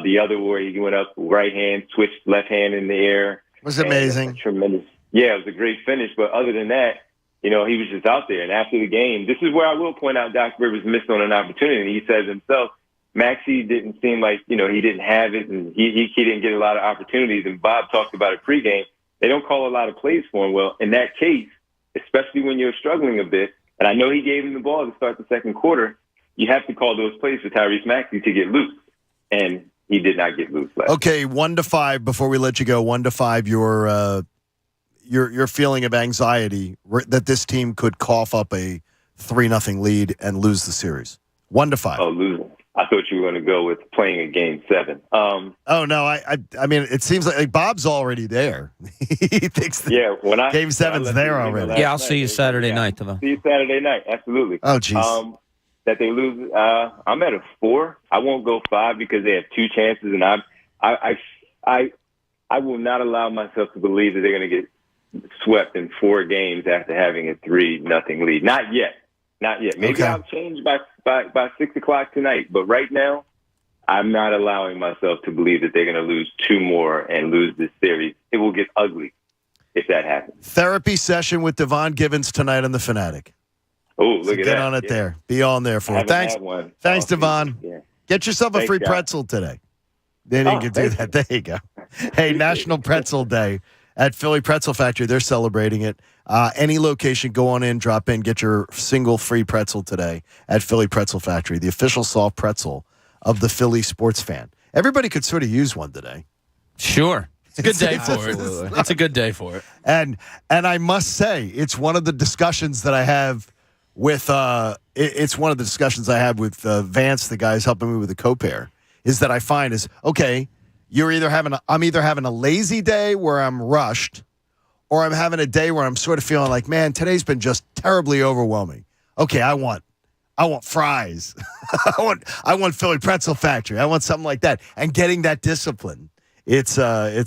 the other where he went up right hand, switched left hand in the air. It was amazing. Tremendous. Yeah, it was a great finish. But other than that, he was just out there. And after the game, this is where I will point out Doc Rivers missed on an opportunity. He says himself, Maxey didn't seem like, he didn't have it, and he didn't get a lot of opportunities. And Bob talked about it pregame. They don't call a lot of plays for him. Well, in that case, especially when you're struggling a bit, and I know he gave him the ball to start the second quarter, you have to call those plays for Tyrese Maxey to get loose. And he did not get loose last. Okay, 1 to 5 before we let you go. 1 to 5, your feeling of anxiety that this team could cough up a 3-0 lead and lose the series. 1 to 5. Oh, losing. I thought you were going to go with playing a game 7. Oh no, I mean it seems like Bob's already there. He thinks that game 7's there already. Yeah, I'll see you Saturday night, Devon. See you Saturday night. Absolutely. Oh, jeez. That they lose. I'm at a 4. I won't go 5 because they have 2 chances, and I will not allow myself to believe that they're going to get swept in 4 games after having a 3-0 lead. Not yet. Maybe I'll change by 6 o'clock tonight, but right now, I'm not allowing myself to believe that they're going to lose 2 more and lose this series. It will get ugly if that happens. Therapy session with Devon Givens tonight on The Fanatic. Oh, look at that. Get on it there. Be on there for it. Thanks, Devon. Yeah. Get yourself a free guys. pretzel today. They didn't get to do that. There you go. Hey, National Pretzel Day at Philly Pretzel Factory. They're celebrating it. Any location, go on in, drop in, get your single free pretzel today at Philly Pretzel Factory, the official soft pretzel of the Philly sports fan. Everybody could sort of use one today. Sure. It's a good day for it. It's a good day for it. And I must say, it's one of the discussions that I have with it's one of the discussions I have with Vance, the guy who's helping me with the co-pair, is that I find is, okay, I'm either having a lazy day where I'm rushed, or I'm having a day where I'm sort of feeling like, man, today's been just terribly overwhelming. Okay, I want fries. I want Philly Pretzel Factory. I want something like that. And getting that discipline, it's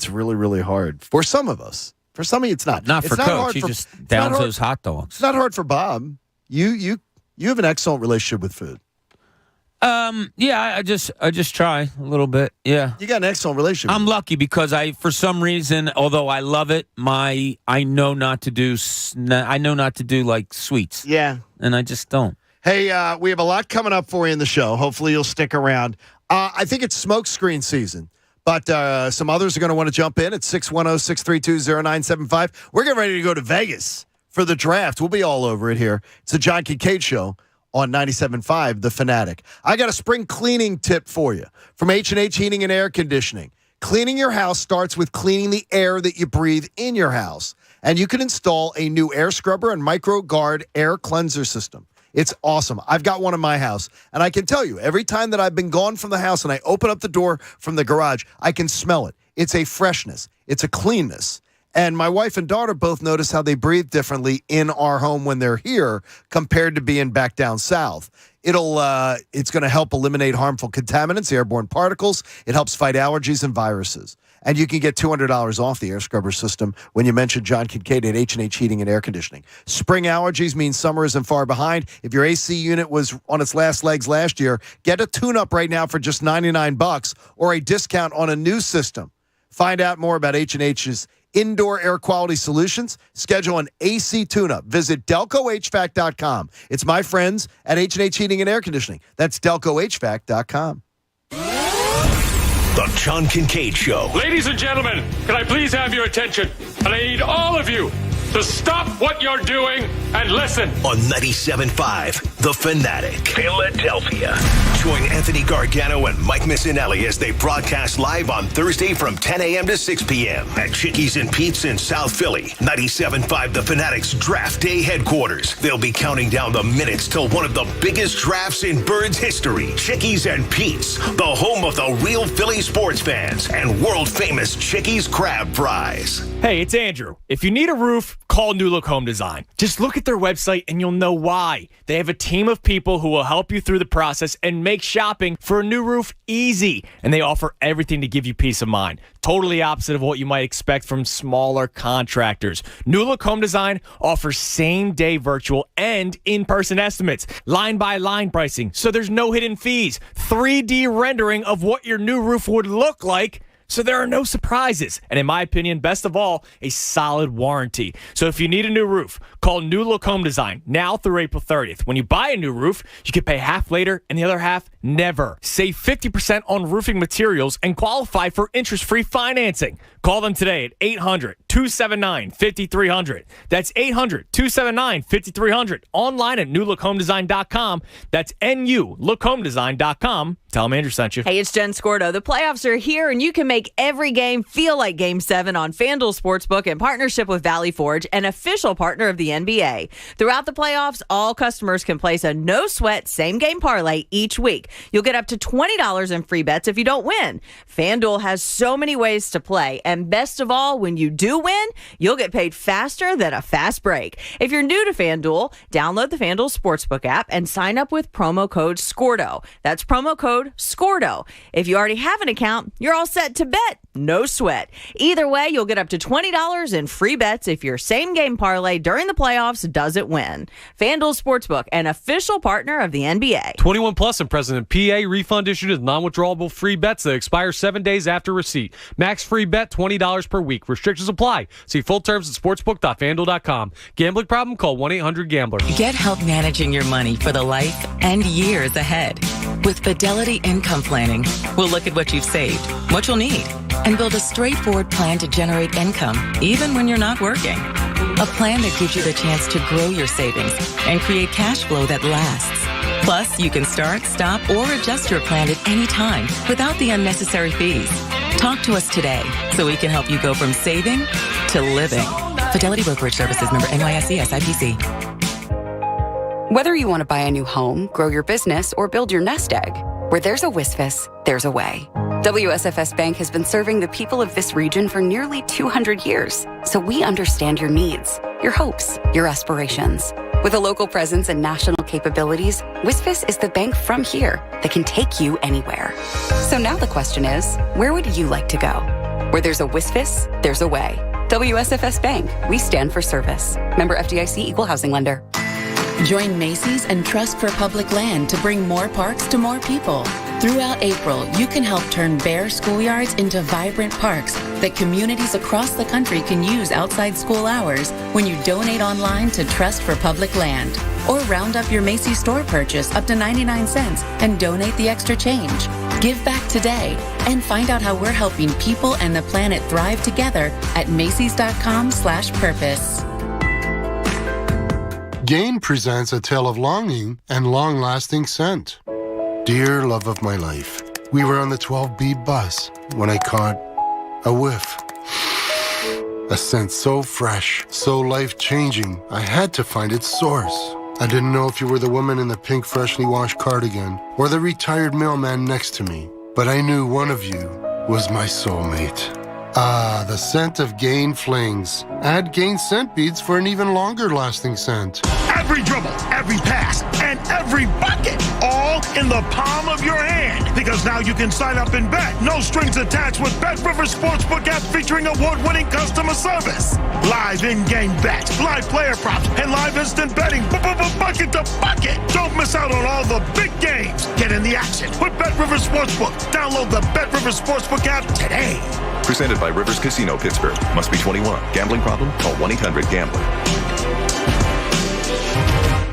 really, really hard for some of us. For some of you, it's not. Not for Coach. He just downs those hot dogs. It's not hard for Bob. You have an excellent relationship with food. Yeah, I just try a little bit. Yeah. You got an excellent relationship. I'm lucky because for some reason, although I love it, I know not to do like sweets. Yeah. And I just don't. Hey, we have a lot coming up for you in the show. Hopefully you'll stick around. I think it's smokescreen season, but some others are going to want to jump in at 610-632-0975. We're getting ready to go to Vegas for the draft. We'll be all over it here. It's the John Kincade Show on 97.5 The Fanatic. I got a spring cleaning tip for you from H&H Heating and Air Conditioning. Cleaning your house starts with cleaning the air that you breathe in your house. And you can install a new air scrubber and MicroGuard air cleanser system. It's awesome. I've got one in my house, and I can tell you, every time that I've been gone from the house and I open up the door from the garage, I can smell it. It's a freshness. It's a cleanness. And my wife and daughter both notice how they breathe differently in our home when they're here compared to being back down south. It's going to help eliminate harmful contaminants, airborne particles. It helps fight allergies and viruses. And you can get $200 off the air scrubber system when you mention John Kincade at H&H Heating and Air Conditioning. Spring allergies mean summer isn't far behind. If your AC unit was on its last legs last year, get a tune-up right now for just $99 or a discount on a new system. Find out more about H&H's indoor air quality solutions. Schedule an AC tune-up. Visit DelcoHVAC.com. It's my friends at H&H Heating and Air Conditioning. That's DelcoHVAC.com. The John Kincade Show. Ladies and gentlemen, can I please have your attention? And I need all of you to stop what you're doing and listen. On 97.5 The Fanatic, Philadelphia. Join Anthony Gargano and Mike Missinelli as they broadcast live on Thursday from 10 a.m. to 6 p.m. at Chickies and Pete's in South Philly. 97.5 The Fanatic's Draft Day headquarters. They'll be counting down the minutes till one of the biggest drafts in Birds history. Chickies and Pete's, the home of the real Philly sports fans and world-famous Chickies crab fries. Hey, it's Andrew. If you need a roof, call New Look Home Design. Just look at their website and you'll know why. They have a team of people who will help you through the process and make shopping for a new roof easy. And they offer everything to give you peace of mind. Totally opposite of what you might expect from smaller contractors. New Look Home Design offers same-day virtual and in-person estimates, line-by-line pricing, so there's no hidden fees, 3D rendering of what your new roof would look like, so there are no surprises. And in my opinion, best of all, a solid warranty. So if you need a new roof, call New Look Home Design now through April 30th. When you buy a new roof, you can pay half later and the other half never. Save 50% on roofing materials and qualify for interest-free financing. Call them today at 800-279-5300. That's 800-279-5300. Online at newlookhomedesign.com. That's NULookHomedesign.com. Tell them Andrew sent you. Hey, it's Jen Scordo. The playoffs are here, and you can make every game feel like Game 7 on FanDuel Sportsbook in partnership with Valley Forge, an official partner of the NBA. Throughout the playoffs, all customers can place a no-sweat same-game parlay each week. You'll get up to $20 in free bets if you don't win. FanDuel has so many ways to play, and best of all, when you do win, you'll get paid faster than a fast break. If you're new to FanDuel, download the FanDuel Sportsbook app and sign up with promo code SCORDO. That's promo code SCORDO. If you already have an account, you're all set to bet. No sweat. Either way, you'll get up to $20 in free bets if your same-game parlay during the playoffs doesn't win. FanDuel Sportsbook, an official partner of the NBA. 21 plus and present in PA. Refund issued as non-withdrawable free bets that expire 7 days after receipt. Max free bet $20 per week. Restrictions apply. See full terms at sportsbook.fanduel.com. Gambling problem? Call 1-800-GAMBLER. Get help managing your money for the life and years ahead. With Fidelity Income Planning, we'll look at what you've saved, what you'll need, and build a straightforward plan to generate income, even when you're not working. A plan that gives you the chance to grow your savings and create cash flow that lasts. Plus, you can start, stop, or adjust your plan at any time without the unnecessary fees. Talk to us today so we can help you go from saving to living. Fidelity Brokerage Services, member NYSE SIPC. Whether you want to buy a new home, grow your business, or build your nest egg, where there's a WSFS, there's a way. WSFS Bank has been serving the people of this region for nearly 200 years, so we understand your needs, your hopes, your aspirations. With a local presence and national capabilities, WSFS is the bank from here that can take you anywhere. So now the question is, where would you like to go? Where there's a WSFS, there's a way. WSFS Bank, we stand for service. Member FDIC, Equal Housing Lender. Join Macy's and Trust for Public Land to bring more parks to more people. Throughout April, you can help turn bare schoolyards into vibrant parks that communities across the country can use outside school hours when you donate online to Trust for Public Land. Or round up your Macy's store purchase up to 99 cents and donate the extra change. Give back today and find out how we're helping people and the planet thrive together at Macy's.com/purpose. Gain presents a tale of longing and long-lasting scent. Dear love of my life, we were on the 12B bus when I caught a whiff. A scent so fresh, so life-changing, I had to find its source. I didn't know if you were the woman in the pink freshly washed cardigan or the retired mailman next to me, but I knew one of you was my soulmate. Ah, the scent of Gain Flings. Add Gain scent beads for an even longer lasting scent. Every dribble, every pass, and every bucket, all in the palm of your hand. Because now you can sign up and bet. No strings attached with Bet Rivers Sportsbook app featuring award-winning customer service. Live in-game bets, live player props, and live instant betting. Bucket to bucket. Don't miss out on all the big games. Get in the action with Bet Rivers Sportsbook. Download the Bet Rivers Sportsbook app today. Presented by Rivers Casino Pittsburgh. Must be 21. Gambling problem? Call 1-800-GAMBLER.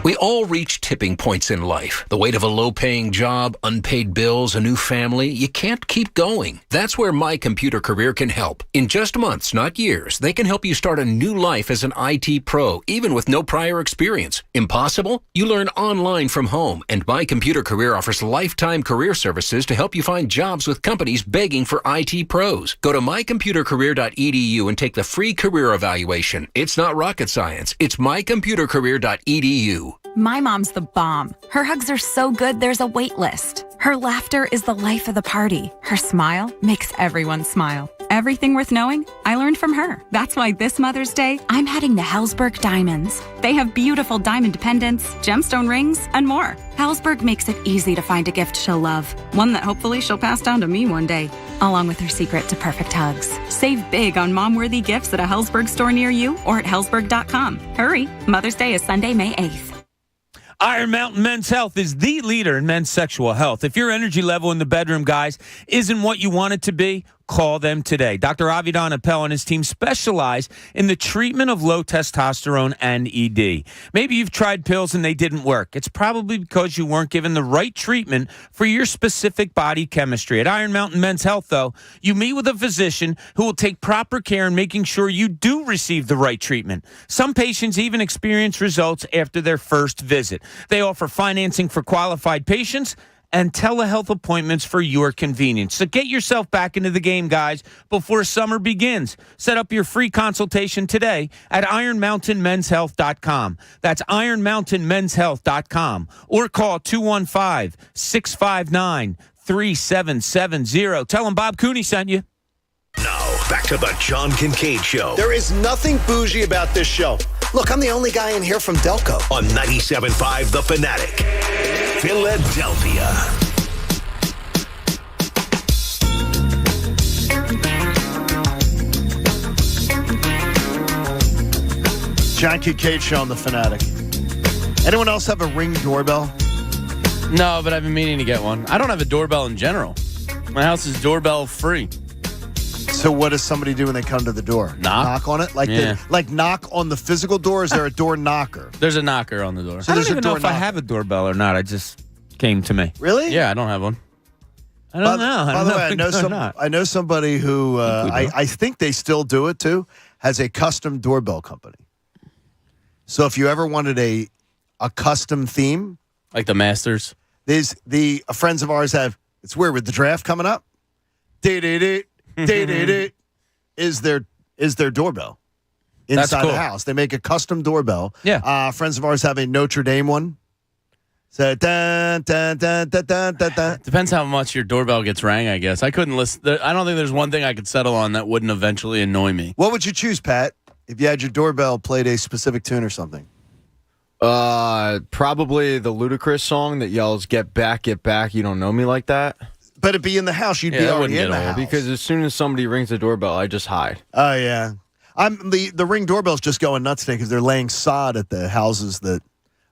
We all reach tipping points in life. The weight of a low-paying job, unpaid bills, a new family. You can't keep going. That's where My Computer Career can help. In just months, not years, they can help you start a new life as an IT pro, even with no prior experience. Impossible? You learn online from home, and My Computer Career offers lifetime career services to help you find jobs with companies begging for IT pros. Go to mycomputercareer.edu and take the free career evaluation. It's not rocket science. It's mycomputercareer.edu. My mom's the bomb. Her hugs are so good, there's a wait list. Her laughter is the life of the party. Her smile makes everyone smile. Everything worth knowing, I learned from her. That's why this Mother's Day, I'm heading to Hellsberg Diamonds. They have beautiful diamond pendants, gemstone rings, and more. Hellsberg makes it easy to find a gift she'll love. One that hopefully she'll pass down to me one day, along with her secret to perfect hugs. Save big on mom-worthy gifts at a Hellsberg store near you or at hellsberg.com. Hurry, Mother's Day is Sunday, May 8th. Iron Mountain Men's Health is the leader in men's sexual health. If your energy level in the bedroom, guys, isn't what you want it to be, call them today. Dr. Avidan Appel and his team specialize in the treatment of low testosterone and ED. Maybe you've tried pills and they didn't work. It's probably because you weren't given the right treatment for your specific body chemistry. At Iron Mountain Men's Health, though, you meet with a physician who will take proper care in making sure you do receive the right treatment. Some patients even experience results after their first visit. They offer financing for qualified patients and telehealth appointments for your convenience. So get yourself back into the game, guys, before summer begins. Set up your free consultation today at ironmountainmenshealth.com. That's ironmountainmenshealth.com. Or call 215-659-3770. Tell them Bob Cooney sent you. Now, back to the John Kincade Show. There is nothing bougie about this show. Look, I'm the only guy in here from Delco. On 97.5 The Fanatic. Philadelphia. John Kincade Show on The Fanatic. Anyone else have a Ring doorbell? No, but I've been meaning to get one. I don't have a doorbell in general. My house is doorbell free. So what does somebody do when they come to the door? Knock on it? Like knock on the physical door? Or is there a door knocker? There's a knocker on the door. So I don't even know if I have a doorbell or not. I just came to me. Really? Yeah, I don't have one. I don't know. By the way, I know somebody who, I think they still do it too, has a custom doorbell company. So if you ever wanted a custom theme. Like the Masters? Friends of ours have, it's weird, with the draft coming up, is their doorbell inside the house. They make a custom doorbell. Yeah. Friends of ours have a Notre Dame one. So dun, dun, dun, dun, dun, dun, dun. Depends how much your doorbell gets rang, I guess. I couldn't listen. I don't think there's one thing I could settle on that wouldn't eventually annoy me. What would you choose, Pat, if you had your doorbell played a specific tune or something? Probably the Ludacris song that yells, get back, you don't know me like that. But it'd be in the house. You'd be already in the house. Because as soon as somebody rings the doorbell, I just hide. Oh, yeah. The Ring doorbell's just going nuts today because they're laying sod at the houses that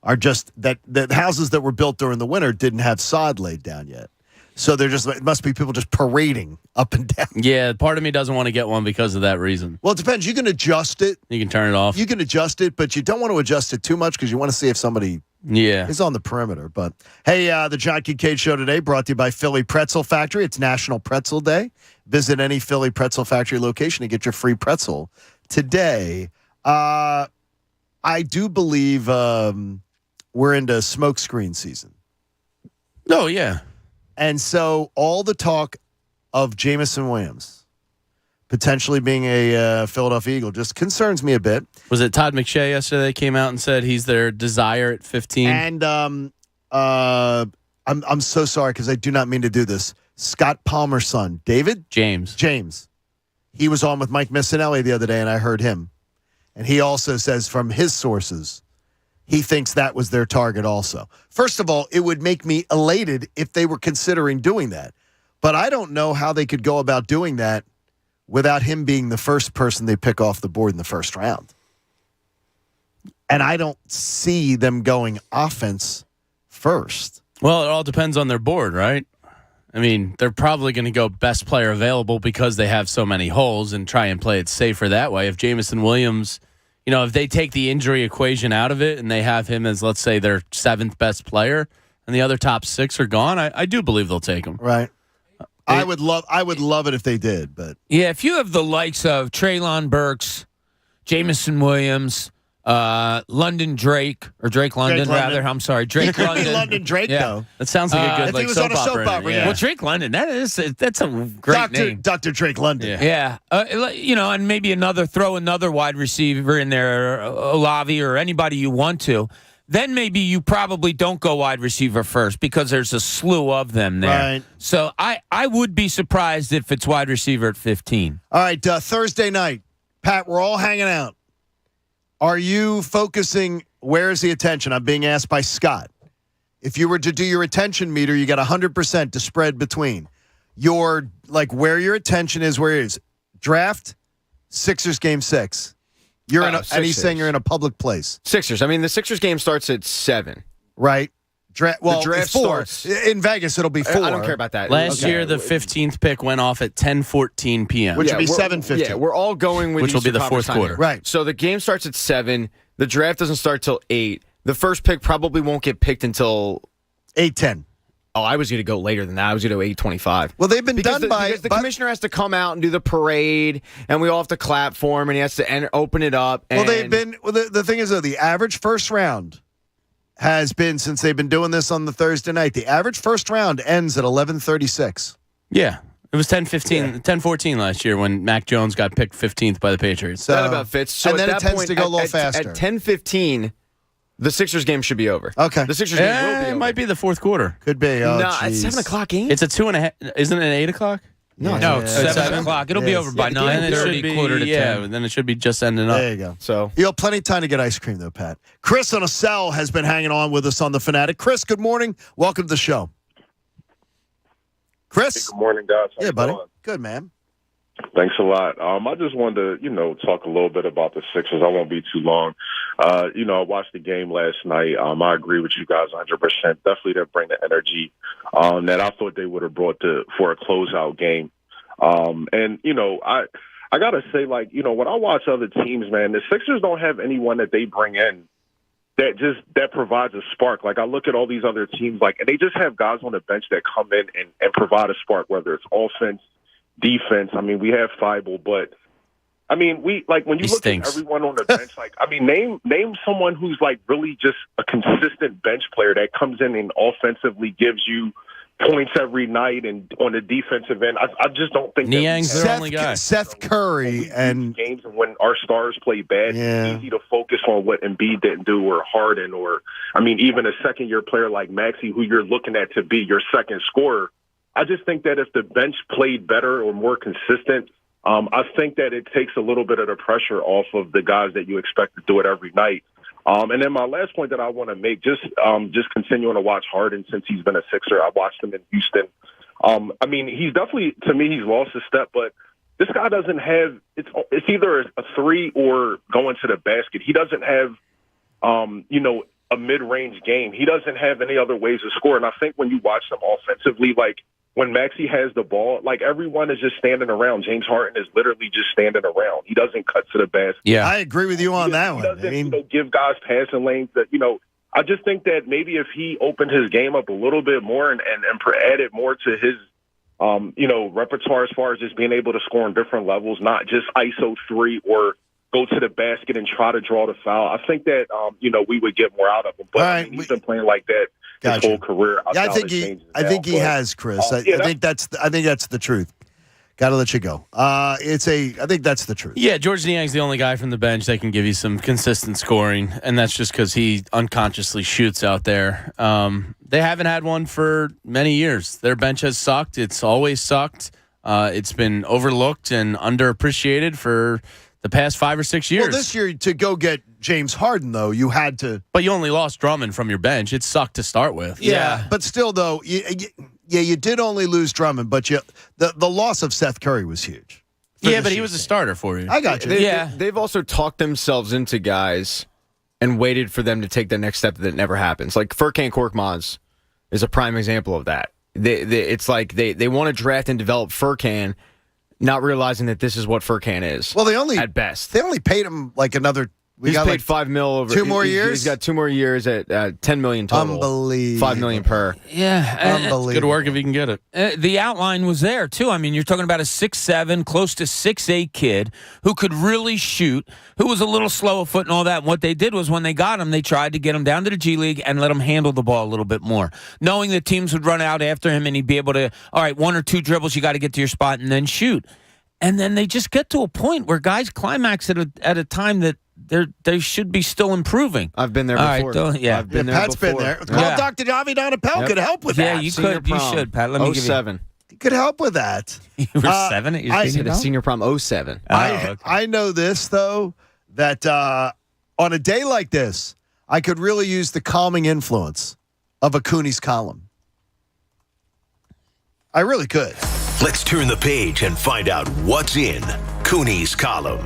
are just that the houses that were built during the winter didn't have sod laid down yet. So it must be people just parading up and down. Yeah, part of me doesn't want to get one because of that reason. Well, it depends. You can adjust it. You can turn it off. You can adjust it, but you don't want to adjust it too much because you want to see if somebody is on the perimeter. But, hey, the John Kincade Show today brought to you by Philly Pretzel Factory. It's National Pretzel Day. Visit any Philly Pretzel Factory location and get your free pretzel today. I do believe we're into smokescreen season. Oh, yeah. And so all the talk of Jameson Williams potentially being a Philadelphia Eagle just concerns me a bit. Was it Todd McShay yesterday that came out and said he's their desire at 15? And I'm so sorry because I do not mean to do this. Scott Palmer's son, David? James. He was on with Mike Missinelli the other day, and I heard him. And he also says from his sources, he thinks that was their target also. First of all, it would make me elated if they were considering doing that. But I don't know how they could go about doing that without him being the first person they pick off the board in the first round. And I don't see them going offense first. Well, it all depends on their board, right? I mean, they're probably going to go best player available because they have so many holes and try and play it safer that way. If Jameson Williams, if they take the injury equation out of it and they have him as, let's say, their seventh best player and the other top six are gone, I do believe they'll take him. Right. I would love it if they did, but yeah, if you have the likes of Treylon Burks, Jameson Williams, London Drake or Drake London, rather. I'm sorry, Drake London. London Drake though. That sounds like a good he was on a soap opera. Well, Drake London, that's a great name. Dr. Drake London. Yeah. And maybe throw another wide receiver in there, Olavi or anybody you want to. Then maybe you probably don't go wide receiver first because there's a slew of them there. Right. So I would be surprised if it's wide receiver at 15. All right, Thursday night, Pat, we're all hanging out. Are you focusing, where's the attention? I'm being asked by Scott. If you were to do your attention meter, you got 100% to spread between. Where your attention is, where it is. Draft, Sixers game 6. And he's saying you're in a public place. Sixers. I mean, the Sixers game starts at 7. Right. The draft 4. starts. In Vegas, it'll be 4. I don't care about that. Last year, the 15th pick went off at 10:14 p.m. Which would be 7:15. Yeah, we're all going with which will be the Conference fourth quarter. time. Right. So the game starts at 7. The draft doesn't start till 8. The first pick probably won't get picked until 8:10. Oh, I was going to go later than that. I was going to go 8:25. Well, they've been because the commissioner has to come out and do the parade, and we all have to clap for him, and he has to open it up. And the thing is, though, the average first round has been, since they've been doing this on the Thursday night, the average first round ends at 11:36. Yeah. It was 10-14 last year when Mac Jones got picked 15th by the Patriots. That about fits. So and then at it that tends point, to go a little faster. At 10:15, the Sixers game should be over. Okay. The Sixers game will be over. It might be the fourth quarter. Could be. Oh, no, it's 7 o'clock game. It's a 2.5. Isn't it 8 o'clock? No, it's 7 o'clock. It'll be over by 9:30, quarter to 10. Then it should be just ending up. There you go. So you'll have plenty of time to get ice cream, though, Pat. Chris on a cell has been hanging on with us on The Fanatic. Chris, good morning. Welcome to the show. Chris? Hey, good morning, guys. How you buddy. doing? Good, man. Thanks a lot. I just wanted to, talk a little bit about the Sixers. I won't be too long. I watched the game last night. I agree with you guys 100%. Definitely didn't bring the energy that I thought they would have brought for a closeout game. I got to say, when I watch other teams, man, the Sixers don't have anyone that they bring in that provides a spark. Like, I look at all these other teams, and they just have guys on the bench that come in and provide a spark, whether it's offense, defense. I mean, we have Feibel, but I mean, when you look at everyone on the bench, name someone who's really just a consistent bench player that comes in and offensively gives you points every night, and on the defensive end, I just don't think Niang's their only guy. Seth Curry and games when our stars play bad, it's easy to focus on what Embiid didn't do, or Harden, or even a second-year player like Maxey, who you're looking at to be your second scorer. I just think that if the bench played better or more consistent, I think that it takes a little bit of the pressure off of the guys that you expect to do it every night. And then my last point that I want to make, just continuing to watch Harden since he's been a Sixer. I watched him in Houston. He's definitely, to me, he's lost his step, but this guy doesn't have, it's either a three or going to the basket. He doesn't have, a mid-range game. He doesn't have any other ways to score. And I think when you watch them offensively, like when Maxey has the ball, like everyone is just standing around. James Harden is literally just standing around. He doesn't cut to the basket. Yeah, I agree with you on that one. He doesn't give guys passing lanes that, I just think that maybe if he opened his game up a little bit more and added more to his, repertoire as far as just being able to score on different levels, not just ISO 3 or go to the basket and try to draw the foul. I think that, we would get more out of him. But he's been playing like that his whole career. Yeah, I think he has, Chris. I think that's the truth. Got to let you go. I think that's the truth. Yeah, George Niang's the only guy from the bench that can give you some consistent scoring, and that's just because he unconsciously shoots out there. They haven't had one for many years. Their bench has sucked. It's always sucked. It's been overlooked and underappreciated for the past 5 or 6 years. Well, this year, to go get James Harden, though, you had to. But you only lost Drummond from your bench. It sucked to start with. Yeah. But still, though, you did only lose Drummond, but the loss of Seth Curry was huge. Yeah, but he was a starter for you. I got you. They've also talked themselves into guys and waited for them to take the next step that never happens. Like Furkan Korkmaz is a prime example of that. It's like they want to draft and develop Furkan, not realizing that this is what Furkan is. Well, at best. They only paid him like another. He's paid $5 million over 2 more years. He's got 2 more years at $10 million total. Unbelievable. $5 million per. Yeah, unbelievable. Good work if you can get it. The outline was there too. I mean, you're talking about a 6'7", close to 6'8" kid who could really shoot, who was a little slow of foot and all that. And what they did was when they got him, they tried to get him down to the G League and let him handle the ball a little bit more, knowing that teams would run out after him and he'd be able to. All right, 1 or 2 dribbles, you got to get to your spot and then shoot. And then they just get to a point where guys climax at a time that they should be still improving. I've been there before. All right, I've been there Pat's before. been there. Call Dr. Javi down at Pell could help with that. Yeah, you should, Pat. Let me give you. 07. He could help with that. You were 7 at your senior prom? Senior prom 07. I know this, though, that on a day like this, I could really use the calming influence of a Cooney's column. I really could. Let's turn the page and find out what's in Cooney's column.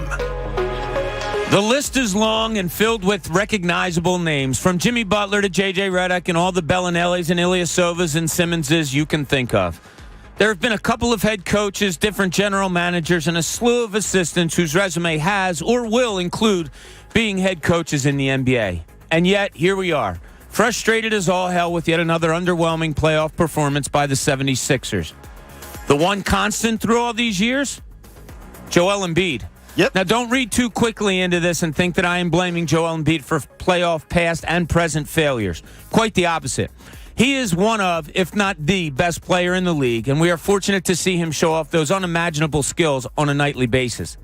The list is long and filled with recognizable names, from Jimmy Butler to J.J. Redick and all the Bellinellis and Ilyasovas and Simmonses you can think of. There have been a couple of head coaches, different general managers, and a slew of assistants whose resume has or will include being head coaches in the NBA. And yet, here we are, frustrated as all hell with yet another underwhelming playoff performance by the 76ers. The one constant through all these years? Joel Embiid. Yep. Now, don't read too quickly into this and think that I am blaming Joel Embiid for playoff past and present failures. Quite the opposite. He is one of, if not the best player in the league, and we are fortunate to see him show off those unimaginable skills on a nightly basis.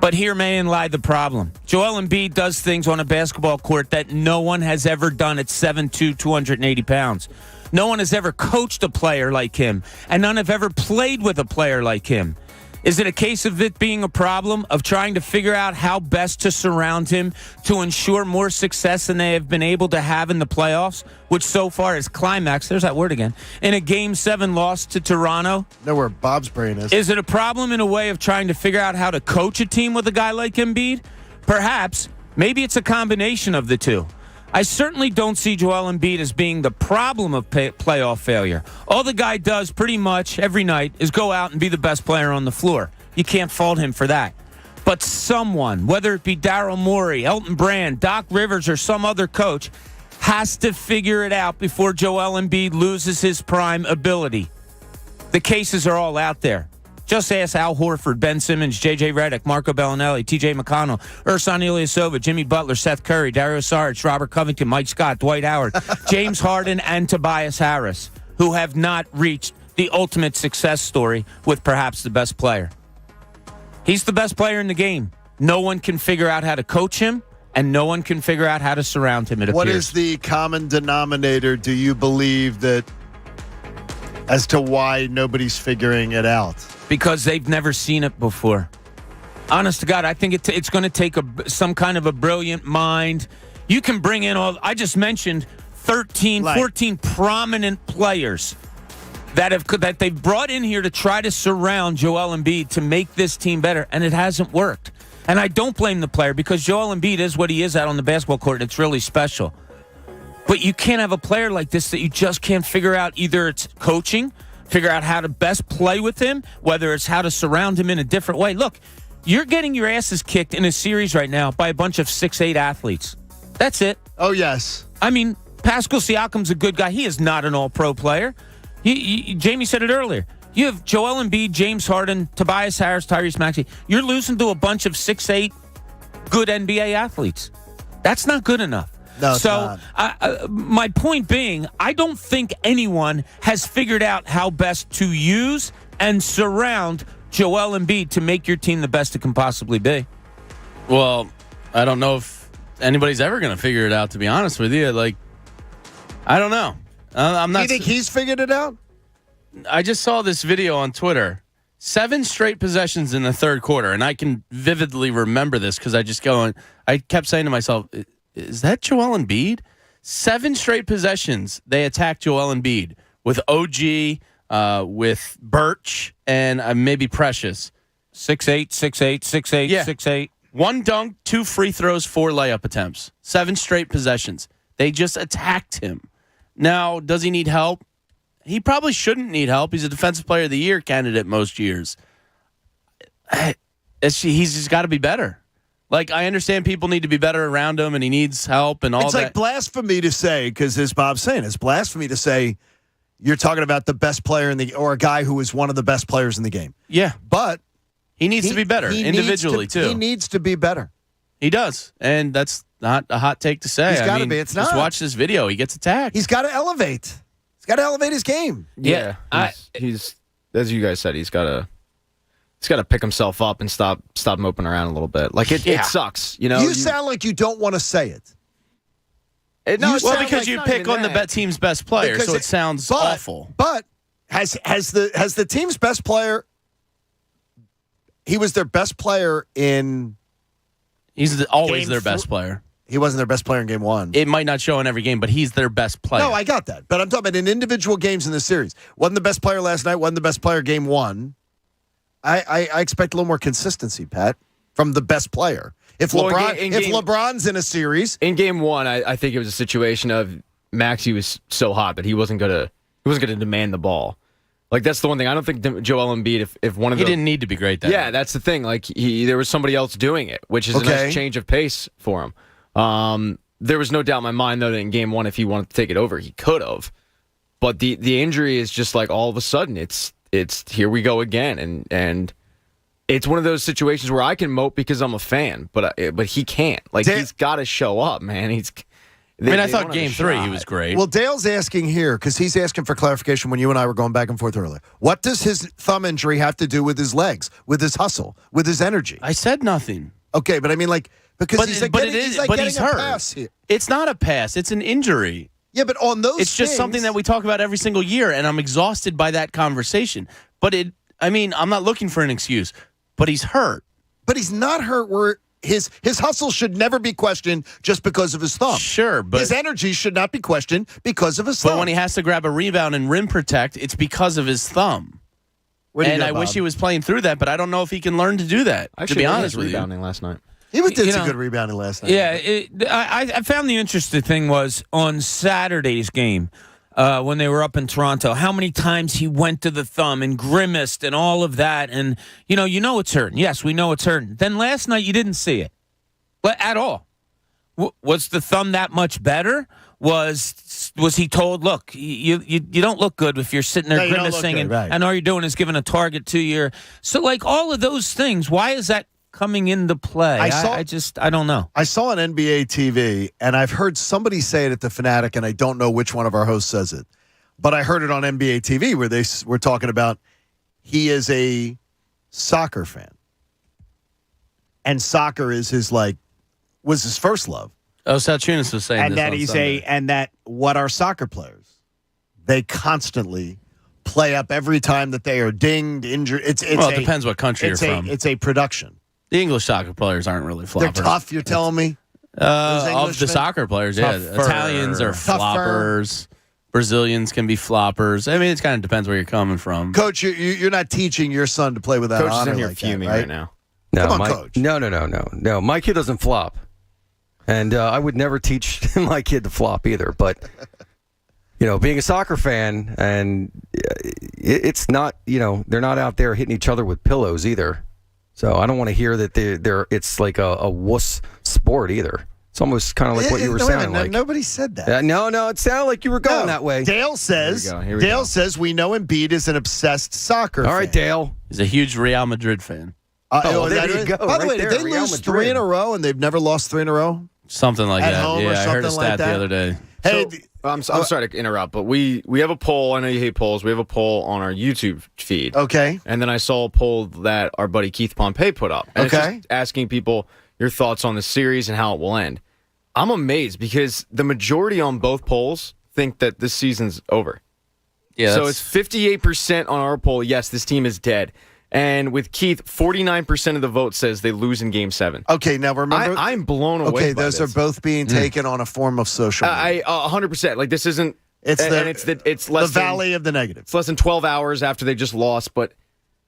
But here may lie the problem. Joel Embiid does things on a basketball court that no one has ever done at 7'2", 280 pounds. No one has ever coached a player like him, and none have ever played with a player like him. Is it a case of it being a problem, of trying to figure out how best to surround him to ensure more success than they have been able to have in the playoffs, which so far is climax, there's that word again, in a Game 7 loss to Toronto? Know where Bob's brain is. Is it a problem in a way of trying to figure out how to coach a team with a guy like Embiid? Perhaps. Maybe it's a combination of the two. I certainly don't see Joel Embiid as being the problem of playoff failure. All the guy does pretty much every night is go out and be the best player on the floor. You can't fault him for that. But someone, whether it be Daryl Morey, Elton Brand, Doc Rivers, or some other coach, has to figure it out before Joel Embiid loses his prime ability. The cases are all out there. Just ask Al Horford, Ben Simmons, J.J. Redick, Marco Bellinelli, T.J. McConnell, Ersan Ilyasova, Jimmy Butler, Seth Curry, Dario Saric, Robert Covington, Mike Scott, Dwight Howard, James Harden, and Tobias Harris, who have not reached the ultimate success story with perhaps the best player. He's the best player in the game. No one can figure out how to coach him, and no one can figure out how to surround him, it appears. What is the common denominator, do you believe, that as to why nobody's figuring it out? Because they've never seen it before. Honest to God, I think it's going to take some kind of a brilliant mind. You can bring in I just mentioned 13, 14 prominent players that they've brought in here to try to surround Joel Embiid to make this team better, and it hasn't worked. And I don't blame the player, because Joel Embiid is what he is out on the basketball court, and it's really special. But you can't have a player like this that you just can't figure out. Either it's coaching, figure out how to best play with him, whether it's how to surround him in a different way. Look, you're getting your asses kicked in a series right now by a bunch of 6'8" athletes. That's it. Oh, yes. I mean, Pascal Siakam's a good guy. He is not an all-pro player. Jamie said it earlier. You have Joel Embiid, James Harden, Tobias Harris, Tyrese Maxey. You're losing to a bunch of 6'8" good NBA athletes. That's not good enough. No, it's not. My point being, I don't think anyone has figured out how best to use and surround Joel Embiid to make your team the best it can possibly be. Well, I don't know if anybody's ever going to figure it out, to be honest with you. Like, I don't know. I'm not. Do you think he's figured it out? I just saw this video on Twitter. 7 straight possessions in the third quarter, and I can vividly remember this because I kept saying to myself, is that Joel Embiid? 7 straight possessions, they attacked Joel Embiid with OG, with Birch, and maybe Precious. 6'8", 6'8", 6'8", Yeah. 6'8". 1 dunk, 2 free throws, 4 layup attempts. 7 straight possessions. They just attacked him. Now, does he need help? He probably shouldn't need help. He's a Defensive Player of the Year candidate most years. He's just got to be better. Like, I understand people need to be better around him, and he needs help and all that. It's like blasphemy to say, because as Bob's saying, it's blasphemy to say you're talking about the best player or a guy who is one of the best players in the game. Yeah. But he needs to be better individually, too. He needs to be better. He does. And that's not a hot take to say. He's got to be. It's not. Just watch this video. He gets attacked. He's got to elevate. He's got to elevate his game. Yeah. He's as you guys said, he's got to pick himself up and stop moping around a little bit. Like, it sucks. You sound like you don't want to say it. Because you pick on the team's best player, so it sounds awful. But has the team's best player? He was their best player in. He's always their best player. He wasn't their best player in game 1. It might not show in every game, but he's their best player. No, I got that. But I'm talking about in individual games in the series. Wasn't the best player last night. Wasn't the best player game 1. I expect a little more consistency, Pat, from the best player. If LeBron's in a series, in game 1, I think it was a situation of Maxey was so hot that he wasn't gonna demand the ball. Like, that's the one thing. I don't think Joel Embiid, if one of he didn't need to be great. That's the thing. Like, there was somebody else doing it, which is a nice change of pace for him. There was no doubt in my mind, though, that in game 1, if he wanted to take it over, he could have. But the injury is just like all of a sudden it's here we go again, and it's one of those situations where I can mope because I'm a fan, but he can't. Like, he's got to show up, man. I thought game 3 he was great. Well, Dale's asking here, because he's asking for clarification when you and I were going back and forth earlier. What does his thumb injury have to do with his legs, with his hustle, with his energy? I said nothing. Okay, but I mean, like, because he's hurt. Pass here. It's not a pass. It's an injury. Yeah, but on those it's just something that we talk about every single year, and I'm exhausted by that conversation. But I'm not looking for an excuse, but he's hurt. But he's not hurt where his hustle should never be questioned just because of his thumb. Sure, but his energy should not be questioned because of his thumb. But when he has to grab a rebound and rim protect, it's because of his thumb. I wish he was playing through that, but I don't know if he can learn to do that. Actually, to be honest with rebounding last night. He did some good rebounding last night. Yeah, I found the interesting thing was on Saturday's game when they were up in Toronto, how many times he went to the thumb and grimaced and all of that. And, you know it's hurting. Yes, we know it's hurting. Then last night you didn't see it at all. Was the thumb that much better? Was he told, look, you don't look good if you're sitting there grimacing and all you're doing is giving a target to your... So, like, all of those things, why is that coming into play? I don't know. I saw on NBA TV, and I've heard somebody say it at The Fanatic, and I don't know which one of our hosts says it, but I heard it on NBA TV where they were talking about he is a soccer fan. And soccer is was his first love. Oh, Salchunas was saying and this that on he's Sunday. and that what are soccer players? They constantly play up every time that they are dinged, injured. It depends what country you're from. It's a production. The English soccer players aren't really floppers. They're tough, you're telling me? Of the soccer players, yeah. Italians are floppers. Brazilians can be floppers. I mean, it kind of depends where you're coming from. Coach, you're not teaching your son to play with that Coach honor is in here like fuming that, right now. No, Come on, Coach. No. My kid doesn't flop. And I would never teach my kid to flop either. But, being a soccer fan, and it's not, they're not out there hitting each other with pillows either. So I don't want to hear that it's like a wuss sport either. It's almost kind of like what you were saying. Nobody said that. No, it sounded like you were going that way. Dale says. Dale says we know Embiid is an obsessed soccer. All right, fan. Dale. He's a huge Real Madrid fan. There you go. By the way, there, did they Real lose Madrid. 3 in a row, and they've never lost 3 in a row? Something like At that. home or I heard a something like stat the that? other day. Hey, I'm sorry to interrupt, but we have a poll. I know you hate polls. We have a poll on our YouTube feed. Okay. And then I saw a poll that our buddy Keith Pompey put up. And it's just asking people your thoughts on the series and how it will end. I'm amazed because the majority on both polls think that this season's over. Yeah. So it's 58% on our poll. Yes, this team is dead. And with Keith, 49% of the vote says they lose in Game 7. Okay, now remember, I'm blown away. Okay, by those this. are both being taken on a form of social media. 100%. Like this isn't. It's it's less the valley of the negative. It's less than 12 hours after they just lost, but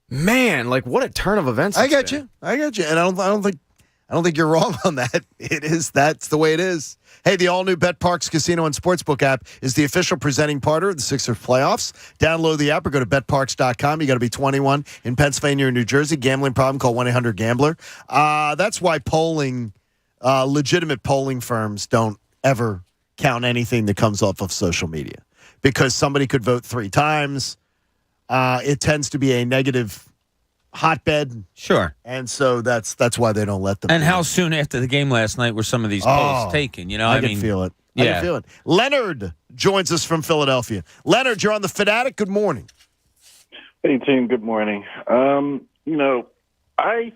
man, like what a turn of events! I get you, and I don't think you're wrong on that. That's the way it is. Hey, the all-new BetParks Casino and Sportsbook app is the official presenting partner of the Sixers playoffs. Download the app or go to betparks.com. You got to be 21 in Pennsylvania or New Jersey. Gambling problem, call 1-800-GAMBLER. That's why legitimate polling firms don't ever count anything that comes off of social media because somebody could vote 3 times. It tends to be a negative hotbed. Sure. And so that's why they don't let them. And how soon after the game last night were some of these polls taken? I can feel it. I can feel it. Leonard joins us from Philadelphia. Leonard, you're on the Fanatic. Good morning. Hey, team. Good morning. I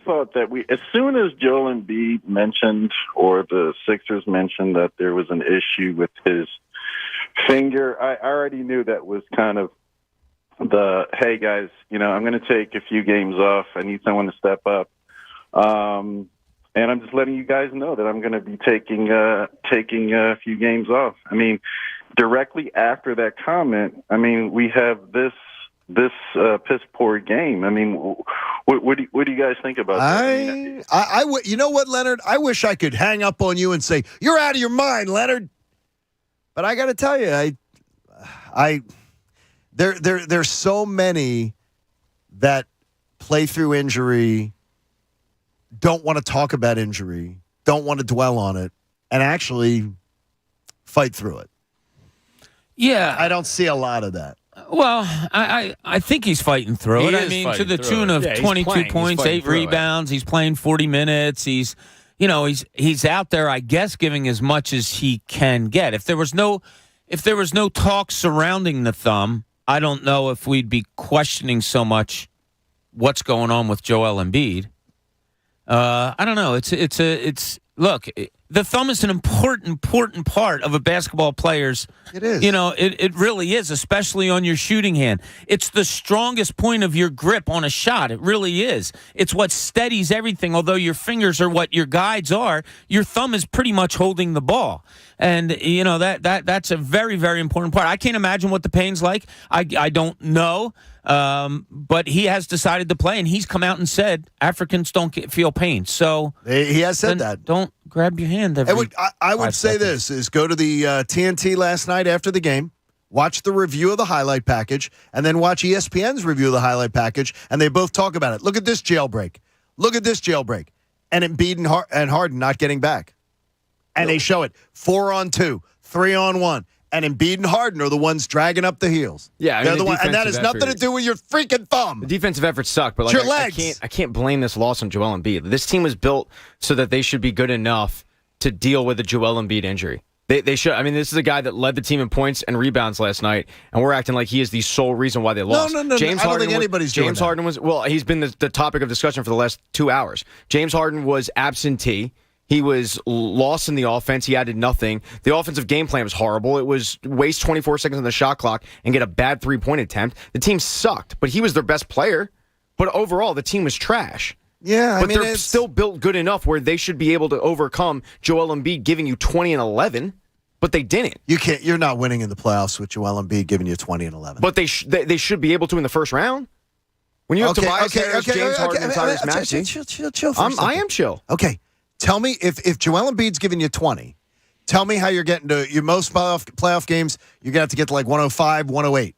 thought that as soon as Joel Embiid mentioned or the Sixers mentioned that there was an issue with his finger, I already knew that was kind of hey guys, I'm going to take a few games off. I need someone to step up. And I'm just letting you guys know that I'm going to be taking a few games off. I mean, directly after that comment, we have this piss poor game. I mean, what do you guys think about that? You know what, Leonard? I wish I could hang up on you and say, you're out of your mind, Leonard. But I got to tell you, There's so many that play through injury, don't want to talk about injury, don't want to dwell on it, and actually fight through it. Yeah. I don't see a lot of that. Well, I think he's fighting through it. I mean, to the tune of 22 points, 8 rebounds. He's playing 40 minutes. He's out there, I guess, giving as much as he can get. If there was no talk surrounding the thumb, I don't know if we'd be questioning so much what's going on with Joel Embiid. I don't know. Look, the thumb is an important part of a basketball player's. It is. It really is, especially on your shooting hand. It's the strongest point of your grip on a shot. It really is. It's what steadies everything. Although your fingers are what your guides are, your thumb is pretty much holding the ball. And that's a very, very important part. I can't imagine what the pain's like. I don't know. But he has decided to play, and he's come out and said Africans don't feel pain. So he has said that. Don't grab your hand. I would say this is go to the TNT last night after the game, watch the review of the highlight package, and then watch ESPN's review of the highlight package, and they both talk about it. Look at this jailbreak. And Embiid and Harden not getting back. And they show it 4-on-2, 3-on-1. And Embiid and Harden are the ones dragging up the heels. Yeah, they're the one, and that has nothing to do with your freaking thumb. The defensive effort sucked, but it's your legs. I can't blame this loss on Joel Embiid. This team was built so that they should be good enough to deal with a Joel Embiid injury. They should. I mean, this is a guy that led the team in points and rebounds last night, and we're acting like he is the sole reason why they lost. No. I don't think anybody's doing that. James Harden was. Well, he's been the topic of discussion for the last 2 hours. James Harden was absentee. He was lost in the offense. He added nothing. The offensive game plan was horrible. It was waste 24 seconds on the shot clock and get a bad three-point attempt. The team sucked, but he was their best player. But overall, the team was trash. Yeah, but they're still built good enough where they should be able to overcome Joel Embiid giving you 20 and 11, but they didn't. You're not winning in the playoffs with Joel Embiid giving you 20 and 11. But they should be able to in the first round. When you have Tobias Harris, James Harden, and Tyrese Maxey. Chill. I am chill. Okay. Tell me if Joel Embiid's giving you 20, tell me how you're getting to your most playoff games. You're going to have to get to like 105, 108.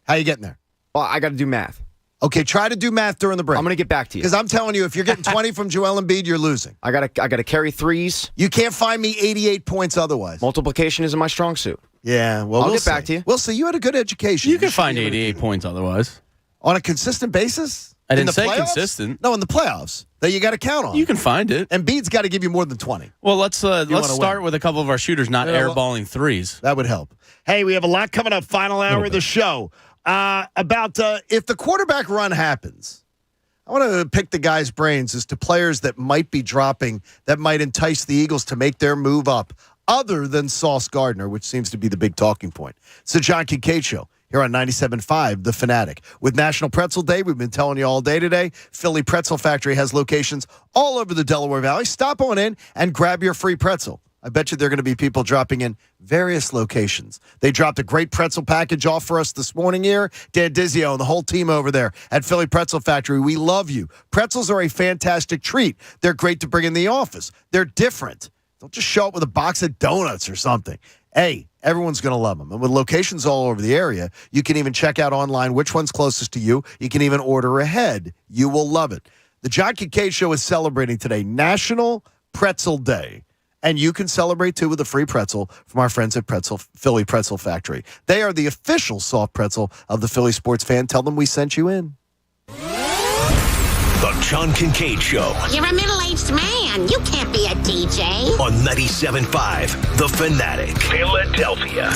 How you getting there? Well, I got to do math. Okay, try to do math during the break. I'm going to get back to you. Because I'm telling you, if you're getting 20 from Joel Embiid, you're losing. I got to carry threes. You can't find me 88 points otherwise. Multiplication isn't my strong suit. Yeah, well, I'll get back to you. We'll see. You had a good education. You can find 88 points otherwise. On a consistent basis? I didn't In the say playoffs? consistent. No, in the playoffs that you got to count on. You can find it. Embiid's got to give you more than 20. Well, let's start win. with a couple of our shooters not airballing threes. That would help. Hey, we have a lot coming up. Final hour of the show. About if the quarterback run happens, I want to pick the guys' brains as to players that might be dropping that might entice the Eagles to make their move up other than Sauce Gardner, which seems to be the big talking point. It's the John Kincade Show here on 97.5 The Fanatic. With National Pretzel Day, we've been telling you all day today, Philly Pretzel Factory has locations all over the Delaware Valley. Stop on in and grab your free pretzel. I bet you there are going to be people dropping in various locations. They dropped a great pretzel package off for us this morning here. Dan Dizio and the whole team over there at Philly Pretzel Factory, we love you. Pretzels are a fantastic treat. They're great to bring in the office. They're different. Don't just show up with a box of donuts or something. Hey, everyone's going to love them. And with locations all over the area, you can even check out online which one's closest to you. You can even order ahead. You will love it. The John Kincade Show is celebrating today National Pretzel Day. And you can celebrate, too, with a free pretzel from our friends at Philly Pretzel Factory. They are the official soft pretzel of the Philly sports fan. Tell them we sent you in. The John Kincade Show. You're a middle-aged man. You can't be a DJ. On 97.5 The Fanatic, Philadelphia.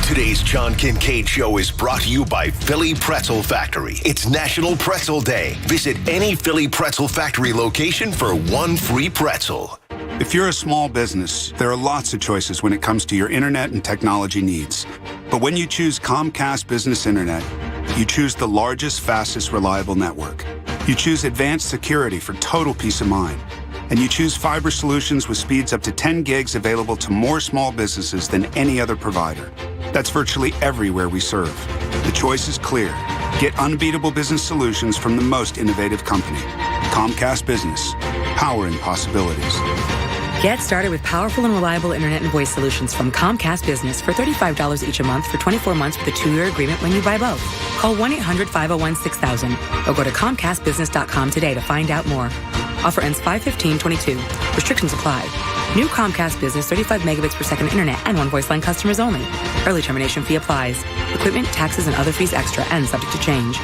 Today's John Kincade Show is brought to you by Philly Pretzel Factory. It's National Pretzel Day. Visit any Philly Pretzel Factory location for one free pretzel. If you're a small business, there are lots of choices when it comes to your internet and technology needs. But when you choose Comcast Business Internet, you choose the largest, fastest, reliable network. You choose advanced security for total peace of mind. And you choose fiber solutions with speeds up to 10 gigs available to more small businesses than any other provider. That's virtually everywhere we serve. The choice is clear. Get unbeatable business solutions from the most innovative company. Comcast Business. Powering possibilities. Get started with powerful and reliable internet and voice solutions from Comcast Business for $35 each a month for 24 months with a 2-year agreement when you buy both. Call 1-800-501-6000 or go to ComcastBusiness.com today to find out more. Offer ends 5/15/22. Restrictions apply. New Comcast Business 35 megabits per second internet and one voice line customers only. Early termination fee applies. Equipment, taxes, and other fees extra and subject to change.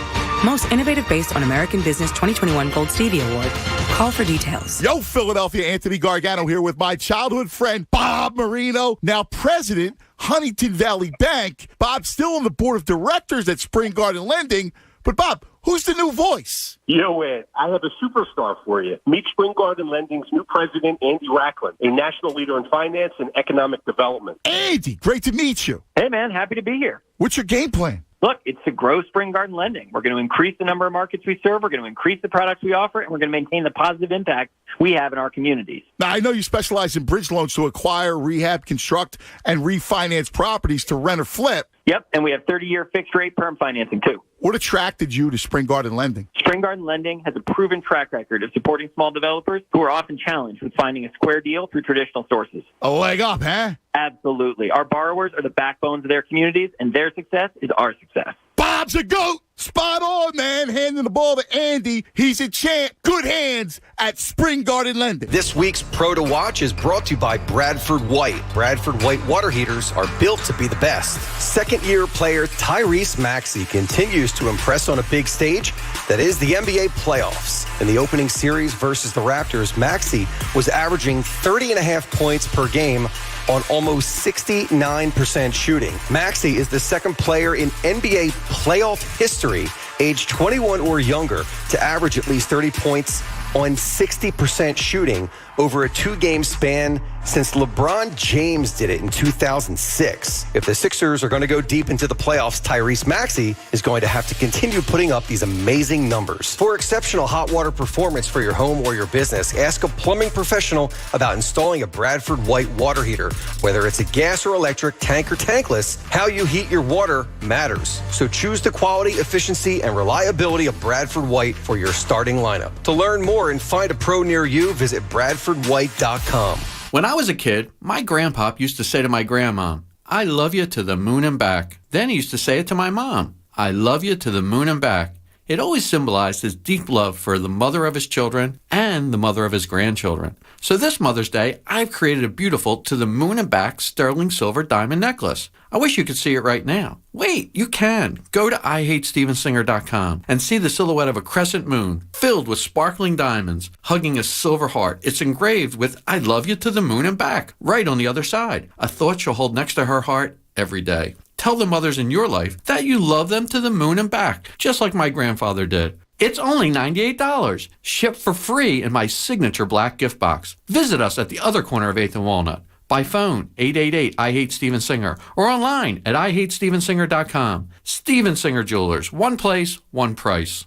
Most innovative based on American Business 2021 Gold Stevie Award. Call for details. Yo, Philadelphia, Anthony Gargano here with my childhood friend, Bob Marino, now president, Huntington Valley Bank. Bob's still on the board of directors at Spring Garden Lending. But, Bob, who's the new voice? Yo, Ed, I have a superstar for you. Meet Spring Garden Lending's new president, Andy Racklin, a national leader in finance and economic development. Andy, great to meet you. Hey, man, happy to be here. What's your game plan? Look, it's to grow Spring Garden Lending. We're going to increase the number of markets we serve. We're going to increase the products we offer, and we're going to maintain the positive impact we have in our communities. Now, I know you specialize in bridge loans to acquire, rehab, construct, and refinance properties to rent or flip. Yep, and we have 30-year fixed-rate perm financing, too. What attracted you to Spring Garden Lending? Spring Garden Lending has a proven track record of supporting small developers who are often challenged with finding a square deal through traditional sources. A leg up, huh? Absolutely. Our borrowers are the backbones of their communities, and their success is our success. Bob's a GOAT. Spot on, man. Handing the ball to Andy. He's a champ. Good hands at Spring Garden Lending. This week's Pro to Watch is brought to you by Bradford White. Bradford White water heaters are built to be the best. Second-year player Tyrese Maxey continues to impress on a big stage that is the NBA playoffs. In the opening series versus the Raptors, Maxey was averaging 30.5 points per game on almost 69% shooting. Maxey is the second player in NBA playoff history, age 21 or younger, to average at least 30 points on 60% shooting over a 2-game span since LeBron James did it in 2006. If the Sixers are going to go deep into the playoffs, Tyrese Maxey is going to have to continue putting up these amazing numbers. For exceptional hot water performance for your home or your business, ask a plumbing professional about installing a Bradford White water heater. Whether it's a gas or electric, tank or tankless, how you heat your water matters. So choose the quality, efficiency, and reliability of Bradford White for your starting lineup. To learn more and find a pro near you, visit Bradford BradfordWhite.com. When I was a kid, my grandpop used to say to my grandma, "I love you to the moon and back." Then he used to say it to my mom, "I love you to the moon and back." It always symbolized his deep love for the mother of his children and the mother of his grandchildren. So this Mother's Day, I've created a beautiful to the moon and back sterling silver diamond necklace. I wish you could see it right now. Wait, you can. Go to IHateStevensinger.com and see the silhouette of a crescent moon filled with sparkling diamonds, hugging a silver heart. It's engraved with "I love you to the moon and back" right on the other side. A thought she'll hold next to her heart every day. Tell the mothers in your life that you love them to the moon and back, just like my grandfather did. It's only $98, shipped for free in my signature black gift box. Visit us at the other corner of 8th and Walnut. By phone, 888-I-HATE-STEVEN-SINGER, or online at IHateStevensinger.com. Steven Singer Jewelers, one place, one price.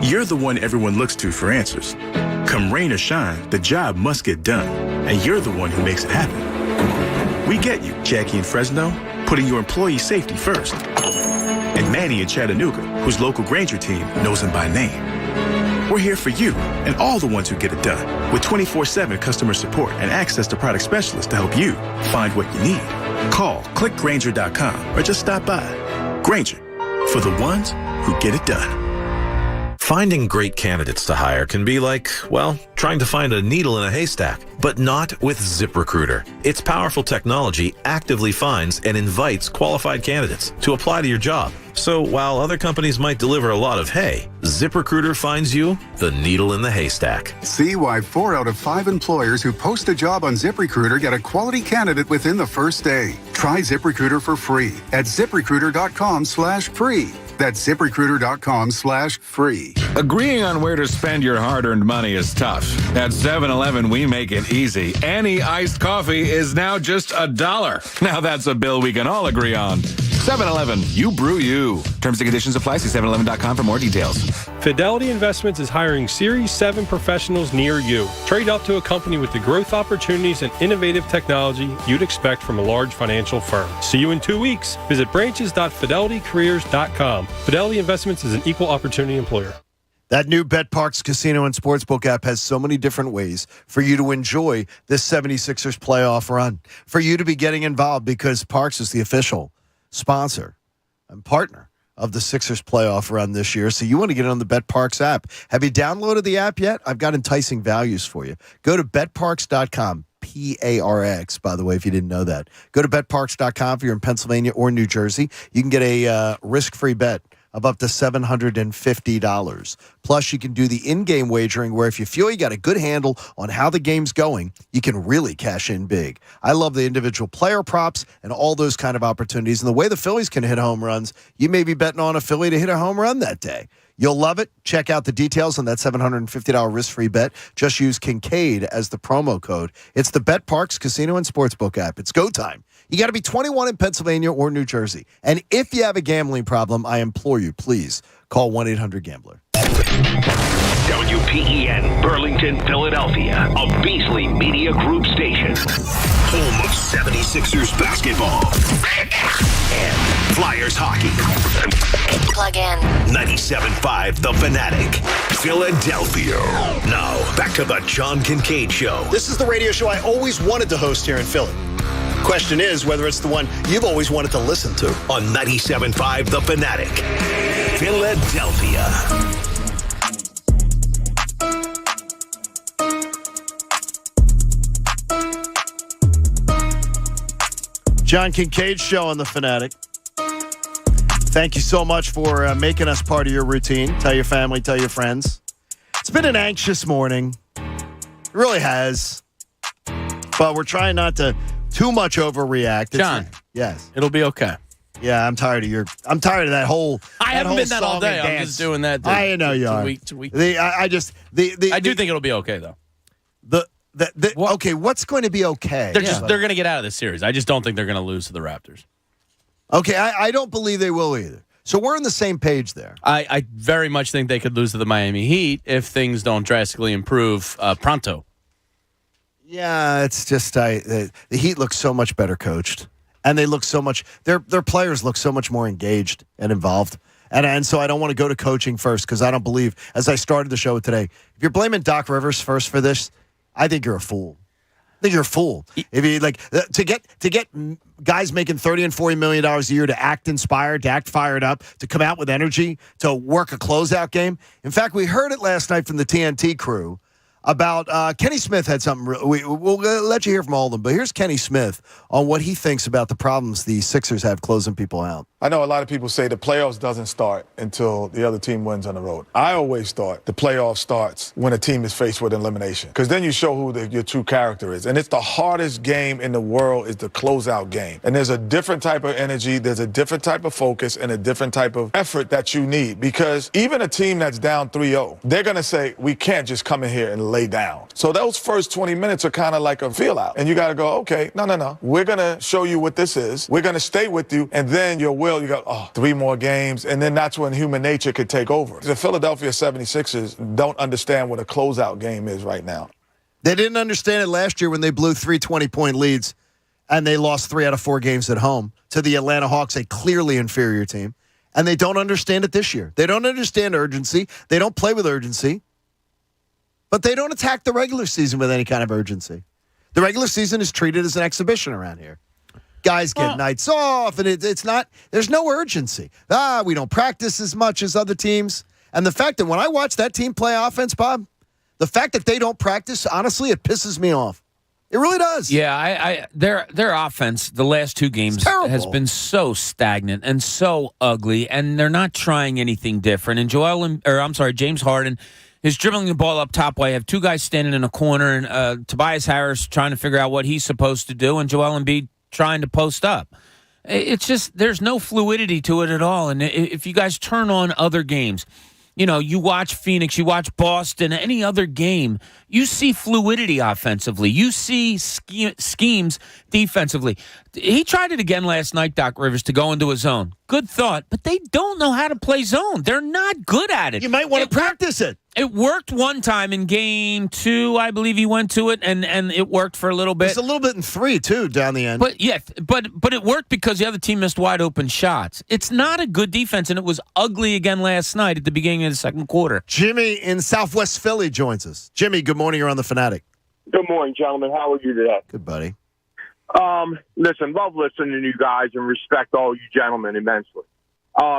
You're the one everyone looks to for answers. Come rain or shine, the job must get done, and you're the one who makes it happen. We get you, Jackie in Fresno, putting your employee safety first. And Manny in Chattanooga, whose local Granger team knows him by name. We're here for you and all the ones who get it done, with 24/7 customer support and access to product specialists to help you find what you need. Call, click Granger.com, or just stop by. Granger, for the ones who get it done. Finding great candidates to hire can be like, well, trying to find a needle in a haystack, but not with ZipRecruiter. Its powerful technology actively finds and invites qualified candidates to apply to your job. So while other companies might deliver a lot of hay, ZipRecruiter finds you the needle in the haystack. See why 4 out of 5 employers who post a job on ZipRecruiter get a quality candidate within the first day. Try ZipRecruiter for free at ZipRecruiter.com/free. That's ZipRecruiter.com/free. Agreeing on where to spend your hard-earned money is tough. At 7-Eleven, we make it easy. Any iced coffee is now just $1. Now that's a bill we can all agree on. 7-Eleven, you brew you. Terms and conditions apply. See 7-Eleven.com for more details. Fidelity Investments is hiring Series 7 professionals near you. Trade up to a company with the growth opportunities and innovative technology you'd expect from a large financial firm. See you in 2 weeks. Visit branches.fidelitycareers.com. Fidelity Investments is an equal opportunity employer. That new BetParks Casino and Sportsbook app has so many different ways for you to enjoy this 76ers playoff run. For you to be getting involved because Parks is the official sponsor and partner of the Sixers playoff run this year. So you want to get on the BetParks app. Have you downloaded the app yet? I've got enticing values for you. Go to betparks.com. PARX, by the way, if you didn't know that. Go to betparks.com if you're in Pennsylvania or New Jersey. You can get a risk-free bet of up to $750. Plus, you can do the in-game wagering where if you feel you got a good handle on how the game's going, you can really cash in big. I love the individual player props and all those kind of opportunities. And the way the Phillies can hit home runs, you may be betting on a Philly to hit a home run that day. You'll love it. Check out the details on that $750 risk-free bet. Just use Kincade as the promo code. It's the BetParks Casino and Sportsbook app. It's go time. You got to be 21 in Pennsylvania or New Jersey. And if you have a gambling problem, I implore you, please call 1-800-GAMBLER. WPEN, Burlington, Philadelphia, a Beasley Media Group station. Home of 76ers basketball and Flyers hockey. Plug in. 97.5 The Fanatic, Philadelphia. Now, back to the John Kincade Show. This is the radio show I always wanted to host here in Philly. Question is whether it's the one you've always wanted to listen to. On 97.5 The Fanatic, Philadelphia. John Kincade Show on The Fanatic. Thank you so much for making us part of your routine. Tell your family, tell your friends. It's been an anxious morning. It really has. But we're trying not to too much overreact. John. Yes. It'll be okay. Yeah, I'm tired of that whole. I haven't been that all day. I'm just doing that. I know you are. Week to week. I do think it'll be okay though. Okay, what's going to be okay? They're going to get out of this series. I just don't think they're going to lose to the Raptors. Okay, I don't believe they will either. So we're on the same page there. I very much think they could lose to the Miami Heat if things don't drastically improve pronto. Yeah, it's just the Heat look so much better coached, and they look so much. Their players look so much more engaged and involved. And so I don't want to go to coaching first because I don't believe, as I started the show today, if you're blaming Doc Rivers first for this, I think you're a fool. I think you're a fool. If you to get guys making $30 and $40 million a year to act inspired, to act fired up, to come out with energy, to work a closeout game. In fact, we heard it last night from the TNT crew about Kenny Smith had something. We'll let you hear from all of them, but here's Kenny Smith on what he thinks about the problems the Sixers have closing people out. I know a lot of people say the playoffs doesn't start until the other team wins on the road. I always thought the playoff starts when a team is faced with elimination, because then you show who your true character is. And it's the hardest game in the world is the closeout game. And there's a different type of energy, there's a different type of focus, and a different type of effort that you need. Because even a team that's down 3-0, they're going to say, we can't just come in here and lay down. So those first 20 minutes are kind of like a feel out. And you got to go, okay, no. We're going to show you what this is. We're going to stay with you. And then your will, you go, 3 more games. And then that's when human nature could take over. The Philadelphia 76ers don't understand what a closeout game is right now. They didn't understand it last year when they blew 3 20-point leads and they lost 3 out of 4 games at home to the Atlanta Hawks, a clearly inferior team. And they don't understand it this year. They don't understand urgency. They don't play with urgency. But they don't attack the regular season with any kind of urgency. The regular season is treated as an exhibition around here. Guys get nights off, and it's not, there's no urgency. We don't practice as much as other teams. And the fact that when I watch that team play offense, Bob, the fact that they don't practice, honestly, it pisses me off. It really does. Yeah, their offense the last 2 games has been so stagnant and so ugly, and they're not trying anything different. And James Harden is dribbling the ball up top while you have 2 guys standing in a corner, and Tobias Harris trying to figure out what he's supposed to do, and Joel Embiid trying to post up. It's just there's no fluidity to it at all. And if you guys turn on other games, you watch Phoenix, you watch Boston, any other game, you see fluidity offensively. You see schemes defensively. He tried it again last night, Doc Rivers, to go into a zone. Good thought, but they don't know how to play zone. They're not good at it. You might want to practice it. It worked one time in game 2, I believe he went to it, and it worked for a little bit. It's a little bit in 3, too, down the end. But but it worked because the other team missed wide open shots. It's not a good defense, and it was ugly again last night at the beginning of the second quarter. Jimmy in Southwest Philly joins us. Jimmy, good morning. You're on The Fanatic. Good morning, gentlemen. How are you today? Good, buddy. Listen, love listening to you guys and respect all you gentlemen immensely.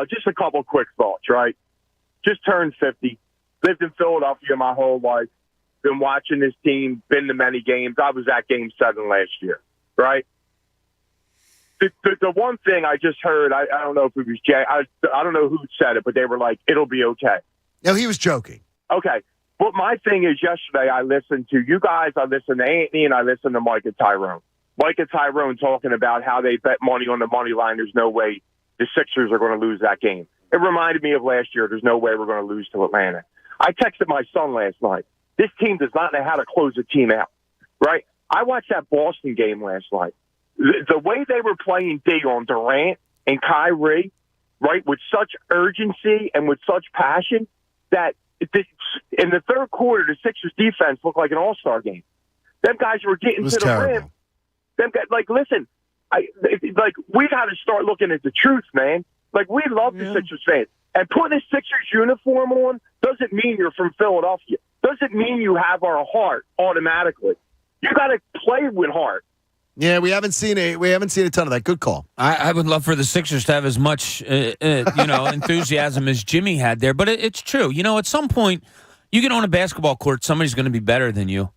Just a couple quick thoughts, right? Just turned 50. Lived in Philadelphia my whole life. Been watching this team, been to many games. I was at Game 7 last year, right? The one thing I just heard, I don't know if it was Jay, I don't know who said it, but they were like, it'll be okay. No, he was joking. Okay. But my thing is yesterday I listened to you guys, I listened to Anthony, and I listened to Mike and Tyrone. Mike and Tyrone talking about how they bet money on the money line. There's no way the Sixers are going to lose that game. It reminded me of last year. There's no way we're going to lose to Atlanta. I texted my son last night. This team does not know how to close a team out, right? I watched that Boston game last night. The way they were playing D on Durant and Kyrie, right, with such urgency and with such passion that in the third quarter, the Sixers defense looked like an all-star game. Them guys were getting to the rim. Them guys, listen, we got to start looking at the truth, man. We love the Sixers fans. And putting a Sixers uniform on doesn't mean you're from Philadelphia. Doesn't mean you have our heart automatically. You got to play with heart. Yeah, we haven't seen a ton of that. Good call. I would love for the Sixers to have as much enthusiasm as Jimmy had there, but it's true. At some point, you get on a basketball court, somebody's going to be better than you.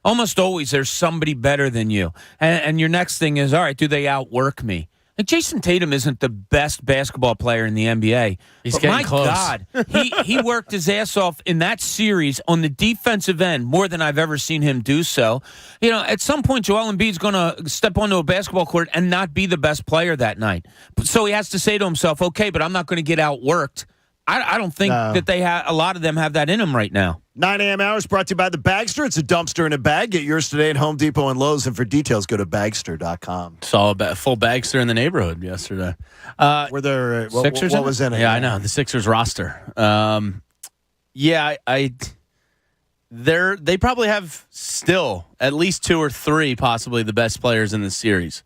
Almost always, there's somebody better than you, and your next thing is, all right, do they outwork me? Jason Tatum isn't the best basketball player in the NBA. He's getting close. My God, he worked his ass off in that series on the defensive end more than I've ever seen him do so. At some point, Joel Embiid's going to step onto a basketball court and not be the best player that night. So he has to say to himself, okay, but I'm not going to get outworked. I don't think that a lot of them have that in them right now. 9 a.m. hours brought to you by the Bagster. It's a dumpster in a bag. Get yours today at Home Depot and Lowe's. And for details, go to Bagster.com. Saw a full Bagster in the neighborhood yesterday. Were there Sixers? What was in it? Yeah, I know the Sixers roster. They probably have still at least 2 or 3 possibly the best players in the series.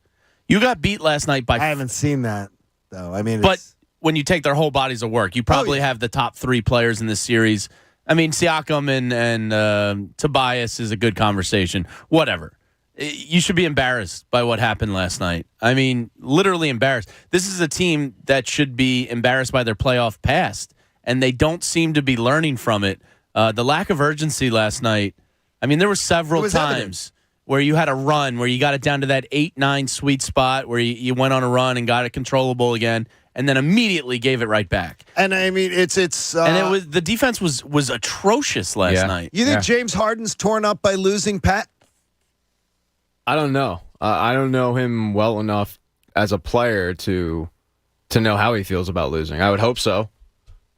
You got beat last night by. I haven't seen that though. I mean, but when you take their whole bodies of work, you probably have the top 3 players in this series. I mean, Siakam and Tobias is a good conversation. Whatever. You should be embarrassed by what happened last night. I mean, literally embarrassed. This is a team that should be embarrassed by their playoff past, and they don't seem to be learning from it. The lack of urgency last night, I mean, there were several times where you had a run, where you got it down to that 8-9 sweet spot, where you went on a run and got it controllable again, and then immediately gave it right back. And I mean, and it was the defense was atrocious last night. You think James Harden's torn up by losing, Pat? I don't know. I don't know him well enough as a player to know how he feels about losing. I would hope so,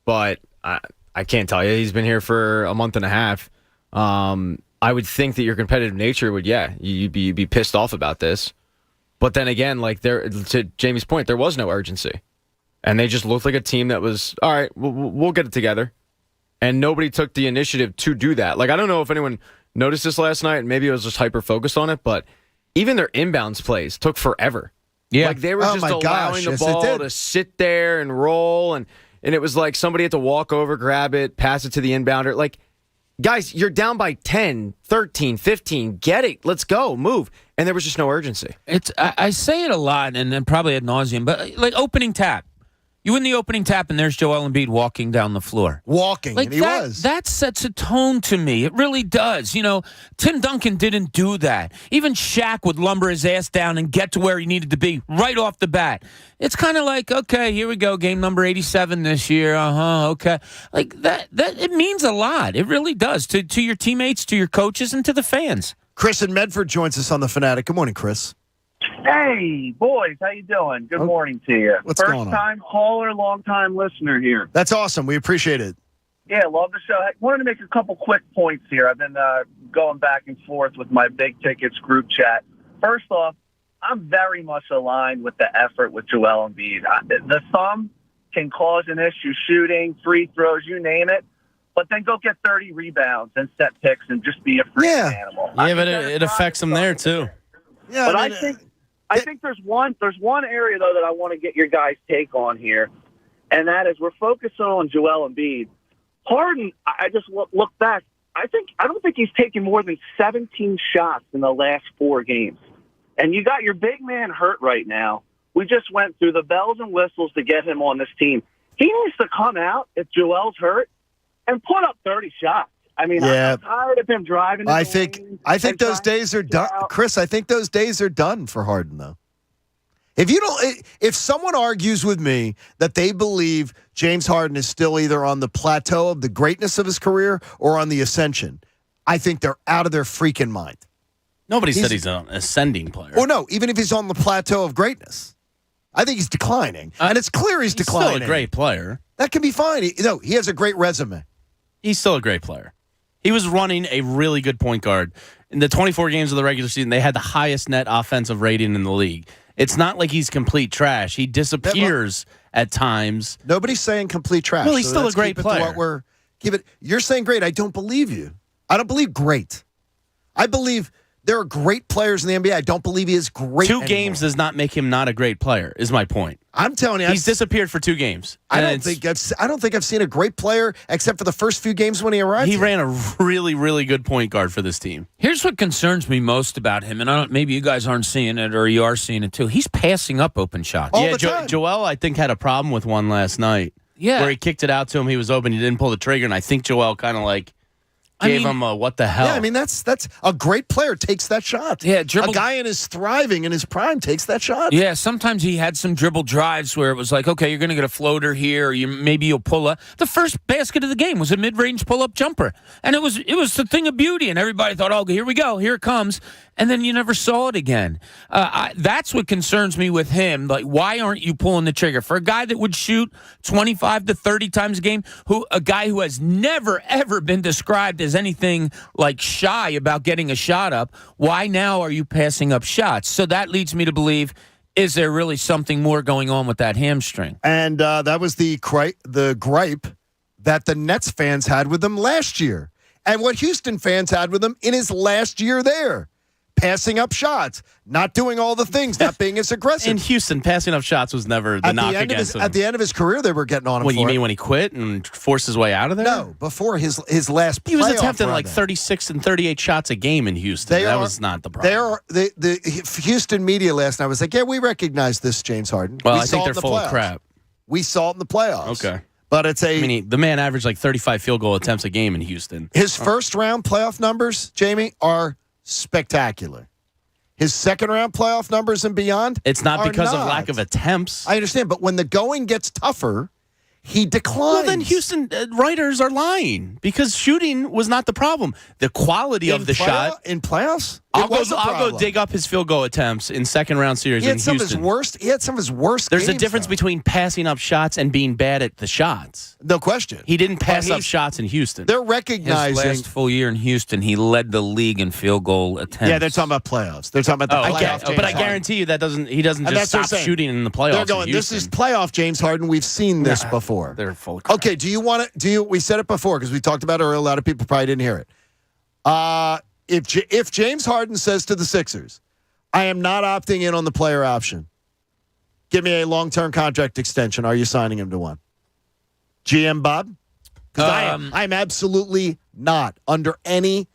but I can't tell you. He's been here for a month and a half. I would think that your competitive nature would, you'd be pissed off about this. But then again, like to Jamie's point, there was no urgency, and they just looked like a team that was all right. We'll get it together, and nobody took the initiative to do that. Like I don't know if anyone noticed this last night, and maybe I was just hyper focused on it, but even their inbounds plays took forever. Yeah, like they were just allowing the ball to sit there and roll, and it was like somebody had to walk over, grab it, pass it to the inbounder. Like, guys, you're down by 10, 13, 15. Get it. Let's go. Move. And there was just no urgency. I say it a lot, and then probably ad nauseum, but like opening tap. You win the opening tap, and there's Joel Embiid walking down the floor. Walking, like and he was. That sets a tone to me. It really does. You know, Tim Duncan didn't do that. Even Shaq would lumber his ass down and get to where he needed to be right off the bat. It's kind of like, okay, here we go, game number 87 this year. Okay. Like that it means a lot. It really does to your teammates, to your coaches, and to the fans. Chris in Medford joins us on The Fanatic. Good morning, Chris. Hey, boys, how you doing? Good morning to you. What's going on? First-time caller, long-time listener here. That's awesome. We appreciate it. Yeah, love the show. I wanted to make a couple quick points here. I've been going back and forth with my Big Tickets group chat. First off, I'm very much aligned with the effort with Joel Embiid. The thumb can cause an issue, shooting, free throws, you name it. But then go get 30 rebounds and set picks and just be a freaking animal. Yeah, but it affects them there, too. Yeah, but I think there's one area though that I want to get your guys' take on here, and that is we're focusing on Joel Embiid. Harden, I just look back. I don't think he's taken more than 17 shots in the last 4 games, and you got your big man hurt right now. We just went through the bells and whistles to get him on this team. He needs to come out if Joel's hurt and put up 30 shots. I mean, I'm tired of him driving. I think those days are done, Chris. I think those days are done for Harden, though. If someone argues with me that they believe James Harden is still either on the plateau of the greatness of his career or on the ascension, I think they're out of their freaking mind. Nobody said he's an ascending player. Well, no, even if he's on the plateau of greatness, I think he's declining, and it's clear he's declining. Still a great player. That can be fine. He has a great resume. He's still a great player. He was running a really good point guard. In the 24 games of the regular season, they had the highest net offensive rating in the league. It's not like he's complete trash. He disappears at times. Nobody's saying complete trash. Well, he's still a great player. You're saying great. I don't believe you. I don't believe great. I believe there are great players in the NBA. I don't believe he is great 2 anymore. games does not make him not a great player, is my point. I'm telling you. He's disappeared for 2 games. I don't think I've seen a great player except for the first few games when he arrived. He ran a really, really good point guard for this team. Here's what concerns me most about him, and maybe you guys aren't seeing it or you are seeing it too. He's passing up open shots. All the time. Joel, I think, had a problem with one last night. Yeah. Where he kicked it out to him. He was open. He didn't pull the trigger, and I think Joel kind of gave him a what the hell. Yeah, I mean, that's a great player takes that shot. Yeah, a guy in his thriving in his prime takes that shot. Yeah, sometimes he had some dribble drives where it was like, okay, you're going to get a floater here, or maybe you'll pull up. The first basket of the game was a mid-range pull-up jumper, and it was the thing of beauty, and everybody thought, oh, here we go, here it comes, and then you never saw it again. That's what concerns me with him. Like, why aren't you pulling the trigger? For a guy that would shoot 25 to 30 times a game, a guy who has never, ever been described as anything like shy about getting a shot up, why now are you passing up shots? So that leads me to believe, is there really something more going on with that hamstring? And that was the gripe that the Nets fans had with him last year, and what Houston fans had with him in his last year there. passing up shots, not doing all the things, not being as aggressive. In Houston, passing up shots was never the knock against him. At the end of his career, they were getting on him. What, you mean when he quit and forced his way out of there? No, before his last playoff He was attempting run like 36 and 38 shots a game in Houston. That was not the problem. The Houston media last night was like, yeah, we recognize this, James Harden. Well, I think they're full of crap. We saw it in the playoffs. Okay. But it's the man averaged like 35 field goal attempts a game in Houston. His first round playoff numbers, Jamie, are spectacular. His second round playoff numbers and beyond, it's not because of lack of attempts. I understand, but when the going gets tougher, he declines. Well, then Houston writers are lying because shooting was not the problem. The quality of the shot in playoffs. I'll go dig up his field goal attempts in second round series in Houston. He had some of his worst. There's games, a difference between passing up shots and being bad at the shots. No question. He didn't pass up shots in Houston. They're recognizing his last full year in Houston, he led the league in field goal attempts. Yeah, they're talking about playoffs. They're talking about the playoffs. But I guarantee you that he doesn't just stop shooting in the playoffs. They're going, this is playoff James Harden. We've seen this before. They're full of crap. Okay, we said it before because we talked about it earlier. A lot of people probably didn't hear it. If James Harden says to the Sixers, I am not opting in on the player option, give me a long-term contract extension, are you signing him to one? GM Bob? Because I'm absolutely not under any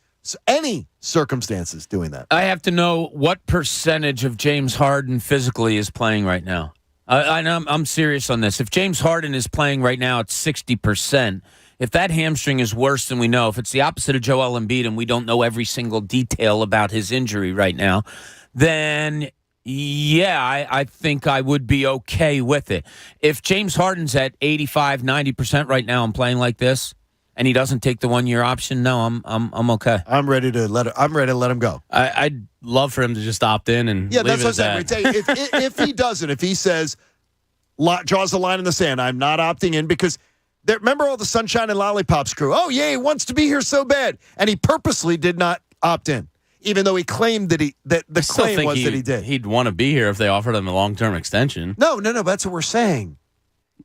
circumstances doing that. I have to know what percentage of James Harden physically is playing right now. I'm serious on this. If James Harden is playing right now at 60%, if that hamstring is worse than we know, if it's the opposite of Joel Embiid and we don't know every single detail about his injury right now, then yeah, I think I would be okay with it. If James Harden's at 85, 90% right now and playing like this, and he doesn't take the 1 year option, no, I'm okay. I'm ready to let him go. I'd love for him to just opt in and leave that's it what I'm saying. If he doesn't, if he says draws the line in the sand, I'm not opting in because. Remember all the Sunshine and Lollipops crew? Oh, yeah, he wants to be here so bad. And he purposely did not opt in, even though he claimed that the claim was that he did. He'd want to be here if they offered him a long-term extension. No, that's what we're saying.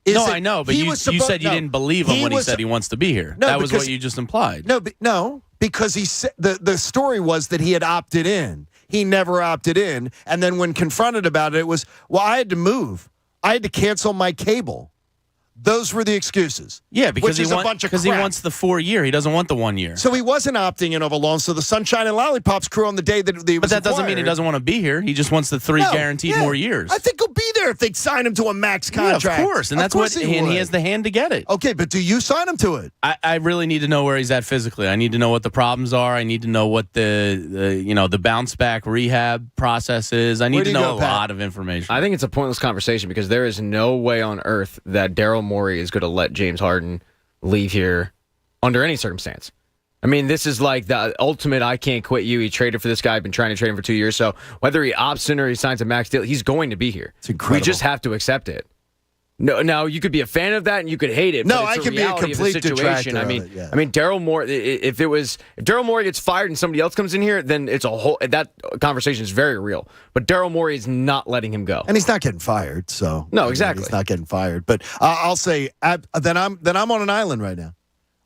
I know, but you said you didn't believe him when he said he wants to be here. That was what you just implied. No, because he said the story was that he had opted in. He never opted in. And then when confronted about it was, well, I had to move. I had to cancel my cable. Those were the excuses. Yeah, because he wants the 4 year. He doesn't want the 1 year. So he wasn't opting in over loan. So the Sunshine and Lollipops crew on the day that he was But that doesn't mean he doesn't want to be here. He just wants the three guaranteed more years. I think he'll be there if they sign him to a max contract. Yeah, of course. And that's what he has the hand to get it. Okay, but do you sign him to it? I really need to know where he's at physically. I need to know what the problems are. I need to know what the bounce back rehab process is. I need to know a lot of information. I think it's a pointless conversation because there is no way on earth that Daryl Morey is going to let James Harden leave here under any circumstance. I mean, this is like the ultimate I can't quit you. He traded for this guy. I've been trying to trade him for 2 years. So whether he opts in or he signs a max deal, he's going to be here. It's incredible. We just have to accept it. No, now you could be a fan of that and you could hate it. No, but I it's can be a complete detractor. I mean, Daryl Morey. If Daryl Morey gets fired and somebody else comes in here, then it's that conversation is very real. But Daryl Morey is not letting him go, and he's not getting fired. So no, exactly, he's not getting fired. But I'll say then I'm on an island right now.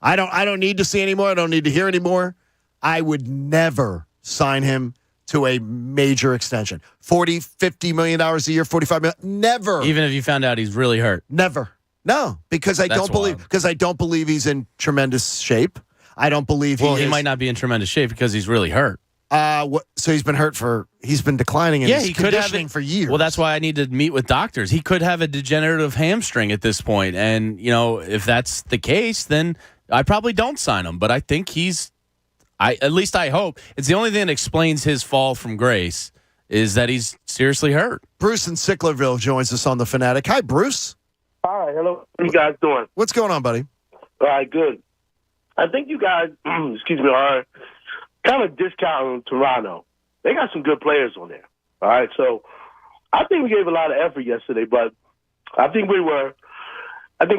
I don't need to see anymore. I don't need to hear anymore. I would never sign him to a major extension. $40, $50 million a year, $45 million. Never. Even if you found out he's really hurt. Never. No, because I don't believe he's in tremendous shape. I don't believe he might not be in tremendous shape because he's really hurt. So he's been declining in his conditioning for years. Well, that's why I need to meet with doctors. He could have a degenerative hamstring at this point. And, if that's the case, then I probably don't sign him. But I think at least I hope. It's the only thing that explains his fall from grace is that he's seriously hurt. Bruce in Sicklerville joins us on The Fanatic. Hi, Bruce. Hi, hello. How you guys doing? What's going on, buddy? All right, good. I think you guys, are kind of discounting Toronto. They got some good players on there. All right, so I think we gave a lot of effort yesterday, but I think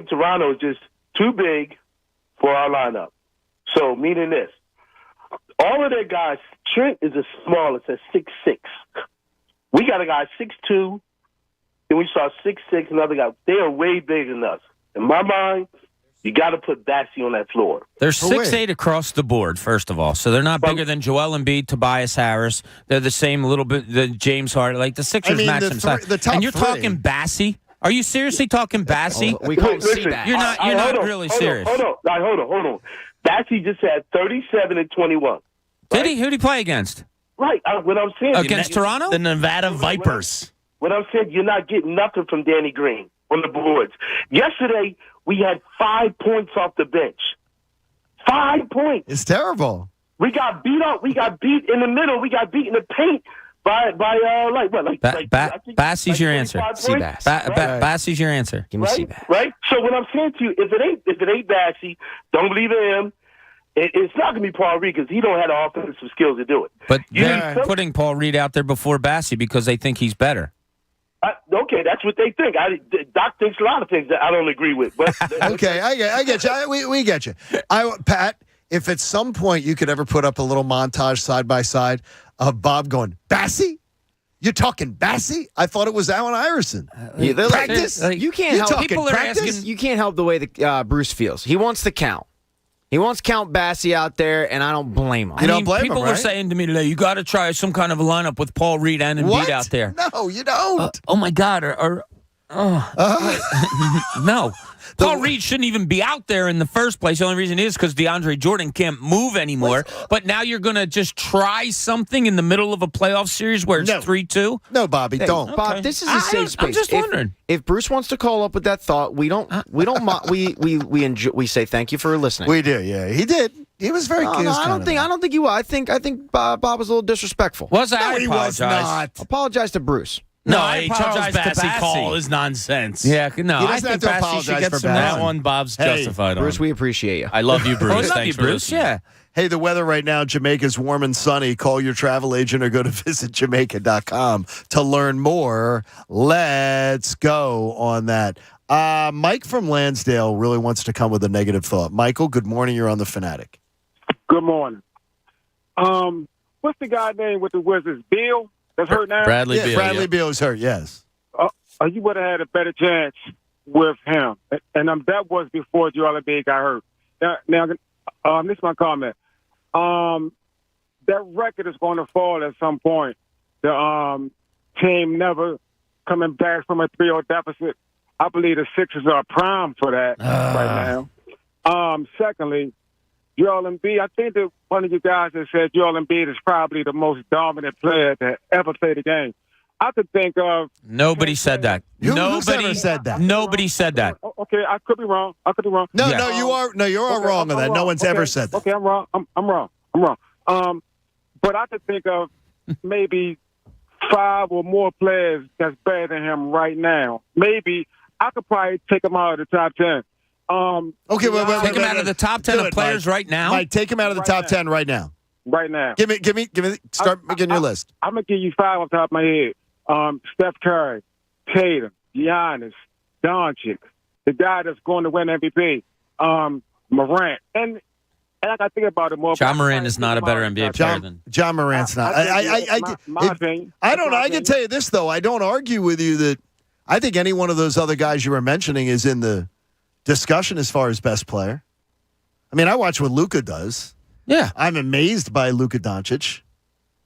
Toronto is just too big for our lineup. So, meaning this. All of their guys, Trent is as small as a 6'6". We got a guy 6'2", and we saw 6'6", another guy. They are way bigger than us. In my mind, You got to put Bassey on that floor. They're 6'8" across the board, first of all. So they're not bigger than Joel Embiid, Tobias Harris. They're the same a little bit, the James Harden. Like the Sixers match them size. And you're talking Bassey? Are you seriously talking Bassey? We call him C-Bass. You're not really serious. Hold on. Bassey just had 37 and 21. Right? Did he? Who did he play against? Right. What I'm saying against Toronto? The Nevada Vipers. What I'm saying, you're not getting nothing from Danny Green on the boards. Yesterday, we had 5 points off the bench. 5 points. It's terrible. We got beat up. We got beat in the middle. We got beat in the paint by Bassey's your answer. C-Bass. Bassey's your answer. Give me C-Bass. Right? So what I'm saying to you, if it ain't Bassey, don't believe in him. It's not going to be Paul Reed because he don't have the offensive skills to do it. But they're putting Paul Reed out there before Bassey because they think he's better. Okay, that's what they think. Doc thinks a lot of things that I don't agree with. But okay, I get you. We get you. Pat, if at some point you could ever put up a little montage side by side of Bob going, Bassey? You're talking Bassey? I thought it was Allen Iverson. Practice? You can't help. People are asking. You can't help the way that Bruce feels. He wants to count. He wants to count Bassey out there, and I don't blame him. People were saying to me today, you got to try some kind of a lineup with Paul Reed and Embiid out there. No, you don't. Oh, my God. No. Paul Reed shouldn't even be out there in the first place. The only reason is because DeAndre Jordan can't move anymore. But now you're going to just try something in the middle of a playoff series where it's 3-2? No, Bobby, don't. Okay. Bob, this is a safe space. I'm just wondering. If Bruce wants to call up with that thought, we say thank you for listening. We do, yeah. He did. He was very cute. I don't think you. I think Bob was a little disrespectful. He was not. Apologize to Bruce. No, I apologize Charles to Bassey call is nonsense. Yeah, no, he doesn't have to apologize for that one. Bob's justified. Bruce, we appreciate you. I love you, Bruce. I love Thanks you, Bruce. Yeah. Hey, the weather right now, Jamaica's warm and sunny. Call your travel agent or go to visitjamaica.com to learn more. Let's go on that. Mike from Lansdale really wants to come with a negative thought. Michael, good morning. You're on The Fanatic. Good morning. What's the guy name with the Wizards? Bill? That's hurt now? Bradley Beal. Bradley Beal is hurt, yes. You would have had a better chance with him. And that was before Joel Embiid got hurt. Now, this is my comment. That record is going to fall at some point. The team never coming back from a 3-0 deficit. I believe the Sixers are prime for that right now. Secondly, Joel Embiid, I think that one of you guys that said Joel Embiid is probably the most dominant player that ever played the game. I could think of... Nobody said that. Nobody said that. Nobody said that. Okay, I could be wrong. No, you are. No, you're all wrong on that. No one's ever said that. Okay, I'm wrong. I'm wrong. But I could think of maybe 5 or more players that's better than him right now. Maybe I could probably take him out of the top 10. Okay, wait, take him out of the top 10 of players right now. Mike, take him out of the top 10 right now. Right now. Give me. Start making your list. I'm gonna give you 5 off the top of my head. Steph Curry, Tatum, Giannis, Doncic, the guy that's going to win MVP, Morant, and I got to think about it more. John Morant is not a better NBA player than John Morant's not. My opinion. I don't know. I can tell you this though. I don't argue with you that I think any one of those other guys you were mentioning is in the discussion as far as best player. I mean, I watch what Luka does. Yeah. I'm amazed by Luka Doncic.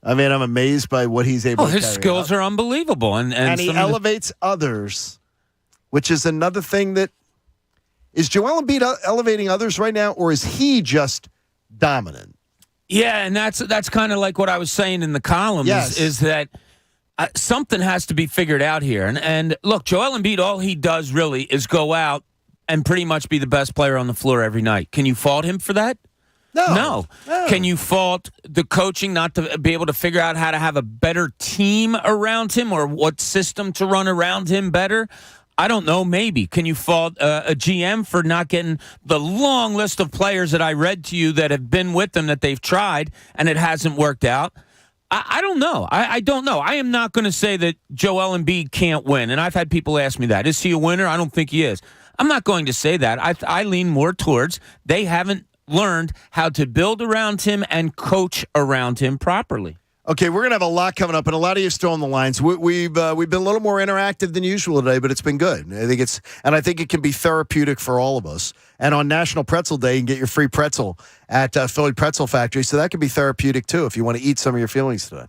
I mean, I'm amazed by what he's able to carry his skills are unbelievable. And he elevates others, which is another thing that is Joel Embiid elevating others right now, or is he just dominant? Yeah, and that's kind of like what I was saying in the column is that something has to be figured out here. And look, Joel Embiid, all he does really is go out and pretty much be the best player on the floor every night. Can you fault him for that? No. Can you fault the coaching not to be able to figure out how to have a better team around him or what system to run around him better? I don't know, maybe. Can you fault a GM for not getting the long list of players that I read to you that have been with them that they've tried and it hasn't worked out? I don't know. I don't know. I am not going to say that Joel Embiid can't win, and I've had people ask me that. Is he a winner? I don't think he is. I'm not going to say that. I lean more towards they haven't learned how to build around him and coach around him properly. Okay, we're going to have a lot coming up, and a lot of you still on the lines. We've been a little more interactive than usual today, but it's been good. I think it can be therapeutic for all of us. And on National Pretzel Day, you can get your free pretzel at Philly Pretzel Factory, so that can be therapeutic too if you want to eat some of your feelings today.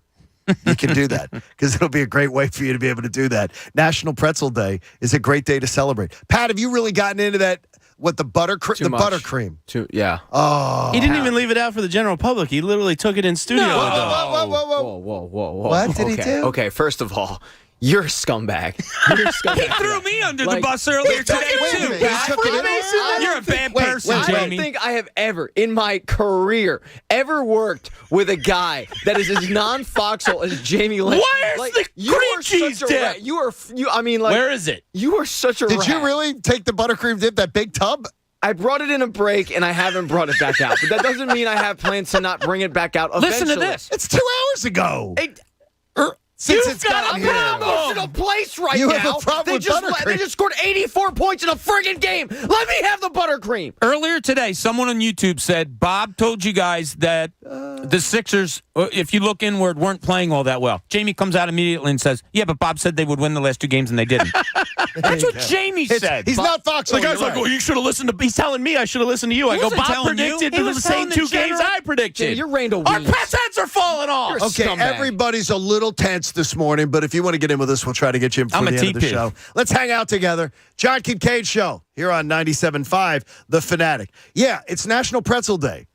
You can do that because it'll be a great way for you to be able to do that. National Pretzel Day is a great day to celebrate. Pat, have you really gotten into that? What, the buttercream? Yeah. Oh, he didn't even leave it out for the general public. He literally took it in studio. Whoa. What did he do? Okay, first of all, you're a scumbag. He threw me under the bus earlier today, too. You're a bad person, I Jamie. don't think I have ever, in my career, worked with a guy that is as non-foxhole as Jamie Lynch. Where's the cream cheese dip? Where is it? You are such a Did rat. you really take the buttercream dip, that big tub? I brought it in a break, and I haven't brought it back out. But that doesn't mean I have plans to not bring it back out eventually. Listen to this. It's 2 hours ago. Since You've it's got gotten a here. promotional place right You now. have a problem with buttercream. They just scored 84 points in a friggin' game. Let me have the buttercream. Earlier today, someone on YouTube said Bob told you guys that the Sixers, if you look inward, weren't playing all that well. Jamie comes out immediately and says, yeah, but Bob said they would win the last 2 games, and they didn't. That's what Jamie said. He's not foxhole. The guy's like, well, you should have listened to. He's telling me I should have listened to you. I go, wasn't Bob telling you. predicted He the was same telling 2 the games general- I predicted. You're Randall Our Weeds. pets' heads are falling off. You're a Okay, scumbag. everybody's a little tense this morning, but if you want to get in with us, we'll try to get you in before I'm the a end of the TP. show. Let's hang out together. John Kincade Show here on 97.5 The Fanatic. Yeah, it's National Pretzel Day,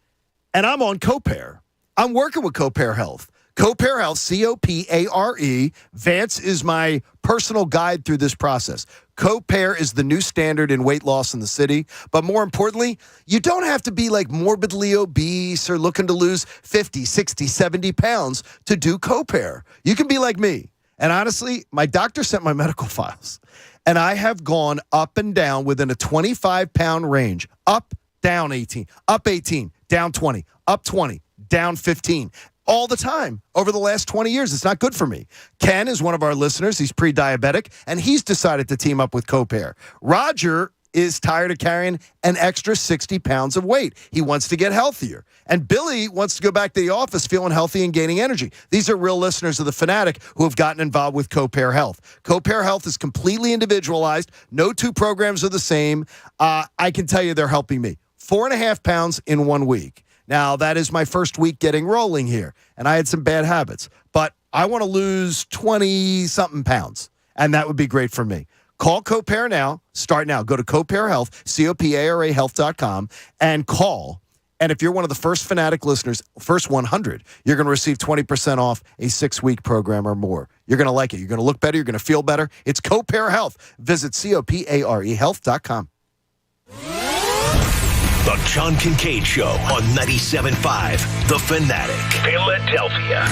and I'm on CoPare. I'm working with CoPare Health. CoPare Health, COPARE. Vance is my personal guide through this process. CoPare is the new standard in weight loss in the city. But more importantly, you don't have to be like morbidly obese or looking to lose 50, 60, 70 pounds to do CoPare. You can be like me. And honestly, my doctor sent my medical files. And I have gone up and down within a 25-pound range. Up, down 18. Up 18, down 20. Up 20, down 15. All the time over the last 20 years. It's not good for me. Ken is one of our listeners. He's pre-diabetic, and he's decided to team up with CoPare. Roger is tired of carrying an extra 60 pounds of weight. He wants to get healthier. And Billy wants to go back to the office feeling healthy and gaining energy. These are real listeners of The Fanatic who have gotten involved with CoPare Health. CoPare Health is completely individualized. No 2 programs are the same. I can tell you they're helping me. 4.5 pounds in 1 week. Now, that is my first week getting rolling here, and I had some bad habits. But I want to lose 20-something pounds, and that would be great for me. Call CoPare now. Start now. Go to CoPare Health, COPARA Health.com, and call. And if you're one of the first Fanatic listeners, first 100, you're going to receive 20% off a 6-week program or more. You're going to like it. You're going to look better. You're going to feel better. It's CoPare Health. Visit COPARE Health.com. The John Kincade Show on 97.5 The Fanatic, Philadelphia.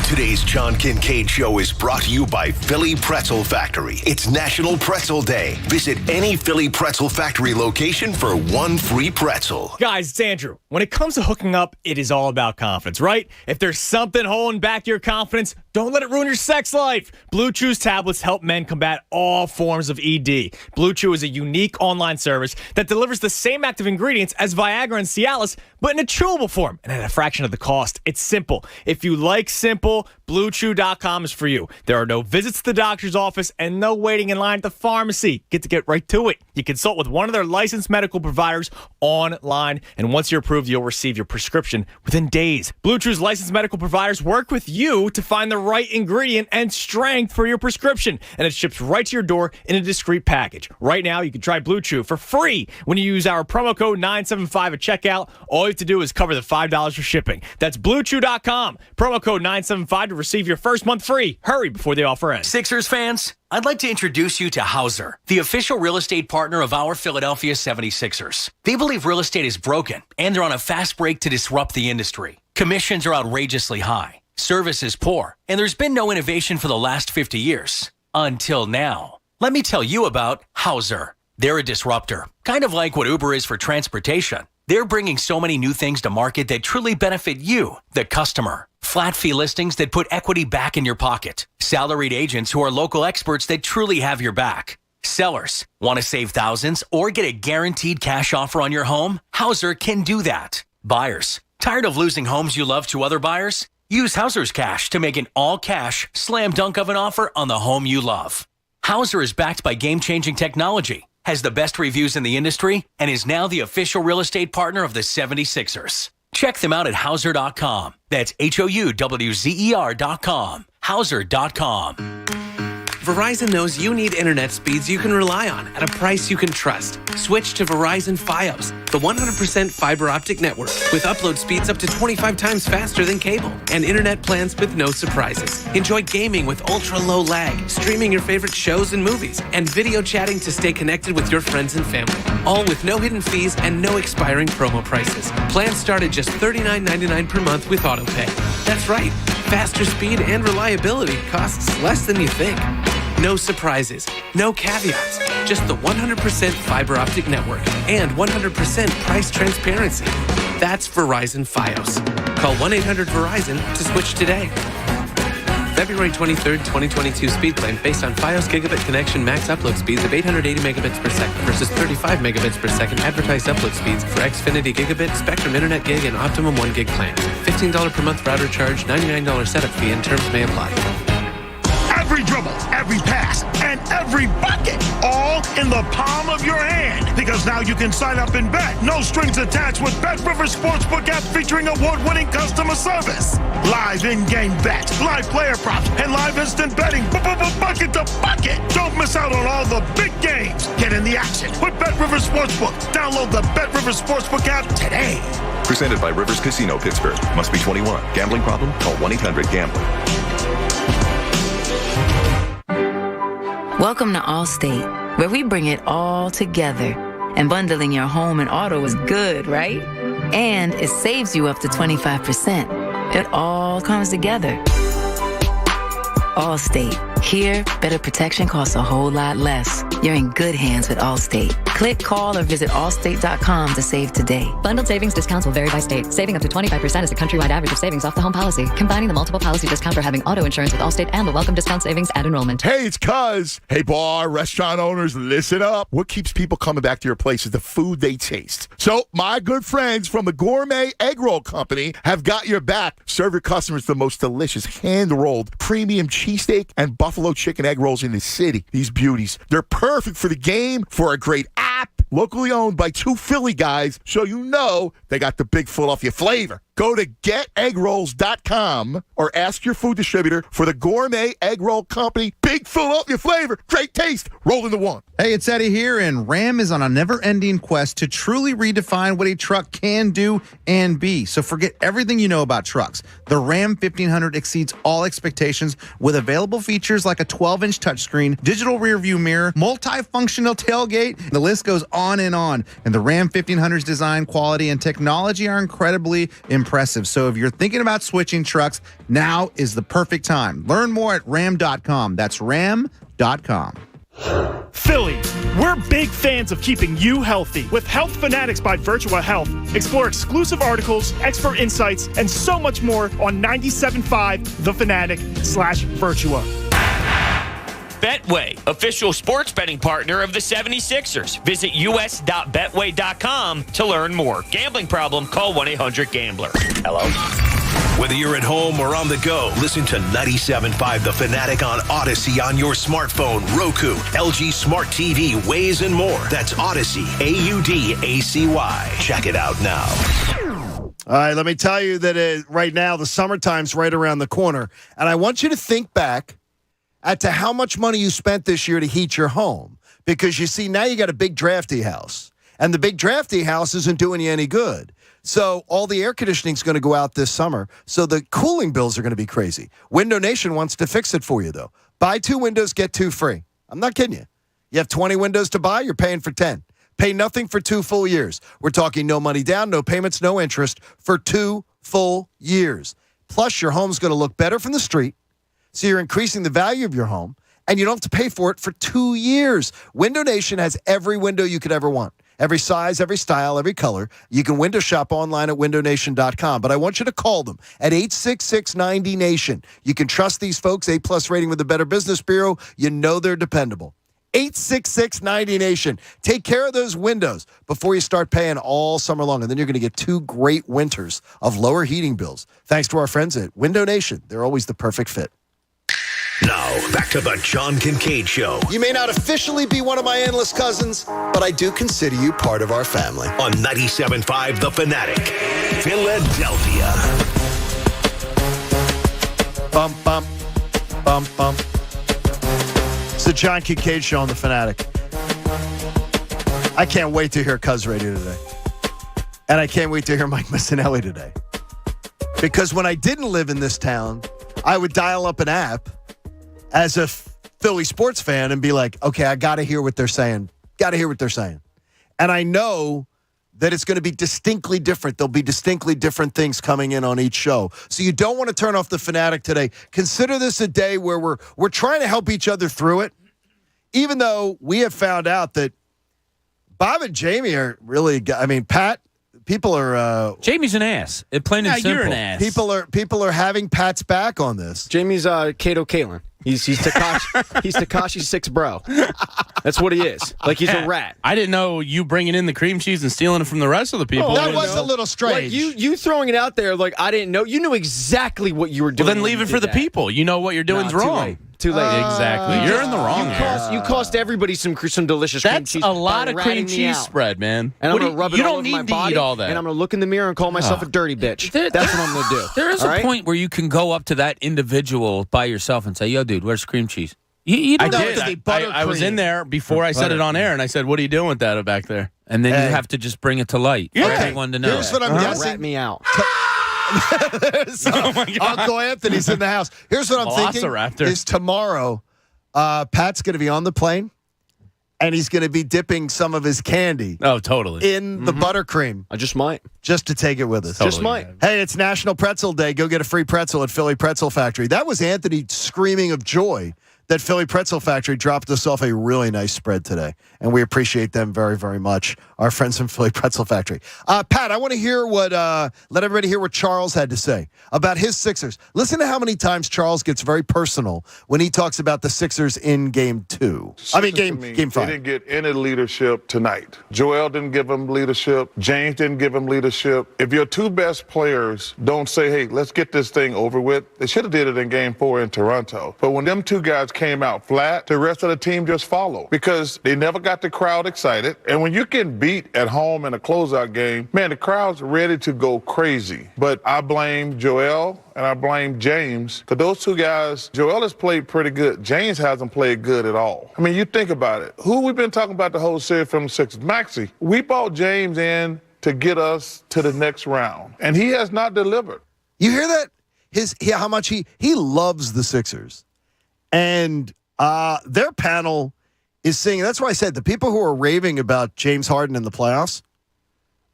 Today's John Kincade Show is brought to you by Philly Pretzel Factory. It's National Pretzel Day. Visit any Philly Pretzel Factory location for 1 free pretzel. Guys, it's Andrew. When it comes to hooking up, it is all about confidence, right? If there's something holding back your confidence, don't let it ruin your sex life. Blue Chew's tablets help men combat all forms of ED. Blue Chew is a unique online service that delivers the same active ingredients as Viagra and Cialis, but in a chewable form and at a fraction of the cost. It's simple. If you like simple, BlueChew.com is for you. There are no visits to the doctor's office and no waiting in line at the pharmacy. Get right to it. You consult with one of their licensed medical providers online, and once you're approved, you'll receive your prescription within days. Blue Chew's licensed medical providers work with you to find the right ingredient and strength for your prescription, and it ships right to your door in a discreet package. Right now, you can try Blue Chew for free when you use our promo code 975 at checkout. All you have to do is cover the $5 for shipping. That's BlueChew.com. Promo code 975 to receive your first month free. Hurry before the offer ends. Sixers fans, I'd like to introduce you to Hauser, the official real estate partner of our Philadelphia 76ers. They believe real estate is broken, and they're on a fast break to disrupt the industry. Commissions are outrageously high, service is poor, and there's been no innovation for the last 50 years. Until now. Let me tell you about Hauser. They're a disruptor, kind of like what Uber is for transportation. They're bringing so many new things to market that truly benefit you, the customer. Flat fee listings that put equity back in your pocket. Salaried agents who are local experts that truly have your back. Sellers, want to save thousands or get a guaranteed cash offer on your home? Hauser can do that. Buyers, tired of losing homes you love to other buyers? Use Hauser's Cash to make an all-cash, slam dunk of an offer on the home you love. Hauser is backed by game-changing technology, has the best reviews in the industry, and is now the official real estate partner of the 76ers. Check them out at Hauser.com. That's HOUWZER.com. Hauser.com. Verizon knows you need internet speeds you can rely on at a price you can trust. Switch to Verizon Fios, the 100% fiber optic network with upload speeds up to 25 times faster than cable and internet plans with no surprises. Enjoy gaming with ultra low lag, streaming your favorite shows and movies, and video chatting to stay connected with your friends and family. All with no hidden fees and no expiring promo prices. Plans start at just $39.99 per month with AutoPay. That's right, faster speed and reliability costs less than you think. No surprises, no caveats, just the 100% fiber optic network and 100% price transparency. That's Verizon Fios. Call 1-800-VERIZON to switch today. February 23rd, 2022 speed claim based on Fios gigabit connection max upload speeds of 880 megabits per second versus 35 megabits per second advertised upload speeds for Xfinity Gigabit, Spectrum Internet Gig, and Optimum 1 Gig plans. $15 per month router charge, $99 setup fee, and terms may apply. Every dribble, every pass, and every bucket, all in the palm of your hand. Because now you can sign up and bet. No strings attached with Bet Rivers Sportsbook app featuring award-winning customer service. Live in-game bets, live player props, and live instant betting. Bucket to bucket. Don't miss out on all the big games. Get in the action with Bet Rivers Sportsbook. Download the Bet Rivers Sportsbook app today. Presented by Rivers Casino, Pittsburgh. Must be 21. Gambling problem? Call 1-800-GAMBLER. Welcome to Allstate, where we bring it all together. And bundling your home and auto is good, right? And it saves you up to 25%. It all comes together. Allstate. Here, better protection costs a whole lot less. You're in good hands with Allstate. Click, call, or visit allstate.com to save today. Bundled savings discounts will vary by state. Saving up to 25% is the countrywide average of savings off the home policy. Combining the multiple policy discount for having auto insurance with Allstate and the welcome discount savings at enrollment. Hey, it's Cuz. Hey, bar, restaurant owners, listen up. What keeps people coming back to your place is the food they taste. So my good friends from the Gourmet Egg Roll Company have got your back. Serve your customers the most delicious hand-rolled premium cheesesteak and buffalo chicken egg rolls in the city. These beauties, they're perfect for the game, for a great app, locally owned by two Philly guys, so you know they got the big Philadelphia flavor. Go to geteggrolls.com or ask your food distributor for the Gourmet Egg Roll Company. Big Philadelphia flavor, great taste, rolled into one. Hey, it's Eddie here, and Ram is on a never-ending quest to truly redefine what a truck can do and be. So forget everything you know about trucks. The Ram 1500 exceeds all expectations with available features like a 12-inch touchscreen, digital rearview mirror, multifunctional tailgate. The list goes on. And the Ram 1500's design, quality, and technology are incredibly impressive. So if you're thinking about switching trucks, now is the perfect time. Learn more at ram.com. That's ram.com. Philly, we're big fans of keeping you healthy. With Health Fanatics by Virtua Health, explore exclusive articles, expert insights, and so much more on 97.5 The Fanatic /Virtua. Betway, official sports betting partner of the 76ers. Visit us.betway.com to learn more. Gambling problem? Call 1-800-GAMBLER. Hello? Whether you're at home or on the go, listen to 97.5 The Fanatic on Odyssey on your smartphone, Roku, LG Smart TV, Waze, and more. That's Odyssey, AUDACY. Check it out now. All right, let me tell you that right now the summertime's right around the corner, and I want you to think back to how much money you spent this year to heat your home. Because you see, now you got a big drafty house, and the big drafty house isn't doing you any good. So all the air conditioning is going to go out this summer, so the cooling bills are going to be crazy. Window Nation wants to fix it for you, though. Buy 2 windows, get 2 free. I'm not kidding you. You have 20 windows to buy, you're paying for 10. Pay nothing for 2 full years. We're talking no money down, no payments, no interest for 2 full years. Plus, your home's going to look better from the street. So you're increasing the value of your home, and you don't have to pay for it for 2 years. Window Nation has every window you could ever want. Every size, every style, every color. You can window shop online at windownation.com. But I want you to call them at 866-90-NATION. You can trust these folks, A+ rating with the Better Business Bureau. You know they're dependable. 866-90Nation. Take care of those windows before you start paying all summer long, and then you're going to get 2 great winters of lower heating bills. Thanks to our friends at Window Nation. They're always the perfect fit. Now, back to the John Kincade Show. You may not officially be one of my endless cousins, but I do consider you part of our family. On 97.5 The Fanatic, Philadelphia. Bump, bump, bump, bump. It's the John Kincade Show on The Fanatic. I can't wait to hear Cuz Radio today. And I can't wait to hear Mike Missinelli today. Because when I didn't live in this town, I would dial up an app as a Philly sports fan and be like, okay, I got to hear what they're saying. Got to hear what they're saying. And I know that it's going to be distinctly different. There'll be distinctly different things coming in on each show. So you don't want to turn off The Fanatic today. Consider this a day where we're trying to help each other through it, even though we have found out that Bob and Jamie are really, Pat, people are... Jamie's an ass. Plain and simple. You're an ass. People are having Pat's back on this. Jamie's Kato Kalin. He's Takashi. He's Takashi 6 bro. That's what he is. Like he's a rat. I didn't know you bringing in the cream cheese and stealing it from the rest of the people. That was a little strange. Like you throwing it out there like I didn't know. You knew exactly what you were doing. Well, then leave it for the people. You know what you're doing's wrong. Too late. Exactly. You're in the wrong here. You cost everybody some delicious cream cheese. That's a lot of cream cheese spread, man. And I'm going to rub it all over my body. Eat all that. And I'm going to look in the mirror and call myself a dirty bitch. That's what I'm going to do. There is a point where you can go up to that individual by yourself and say, yo, dude, where's cream cheese? You don't have to be buttercream. I was in there before I said it on air, and I said, what are you doing with that back there? And then you have to just bring it to light for everyone to know. Here's what I'm guessing. Rat me out. Uncle Anthony's in the house. Here's what I'm thinking is tomorrow, Pat's going to be on the plane, and he's going to be dipping some of his candy. Oh, totally. In the buttercream. I just might. Just to take it with us. Just might. Hey, it's National Pretzel Day. Go get a free pretzel at Philly Pretzel Factory. That was Anthony screaming of joy that Philly Pretzel Factory dropped us off a really nice spread today. And we appreciate them very, very much, our friends from Philly Pretzel Factory. Pat, I want to hear let everybody hear what Charles had to say about his Sixers. Listen to how many times Charles gets very personal when he talks about the Sixers in Game 5. They didn't get any leadership tonight. Joel didn't give them leadership. James didn't give them leadership. If your 2 best players don't say, hey, let's get this thing over with, they should have did it in Game 4 in Toronto. But when them 2 guys came out flat, the rest of the team just followed because they never got the crowd excited. And when you get beat at home in a closeout game, man, the crowd's ready to go crazy. But I blame Joel and I blame James because those 2 guys, Joel has played pretty good. James hasn't played good at all. I mean, you think about it. Who we've been talking about the whole series from the Sixers? Maxey. We brought James in to get us to the next round, and he has not delivered. You hear that? How much he loves the Sixers. And their panel is saying, that's why I said the people who are raving about James Harden in the playoffs,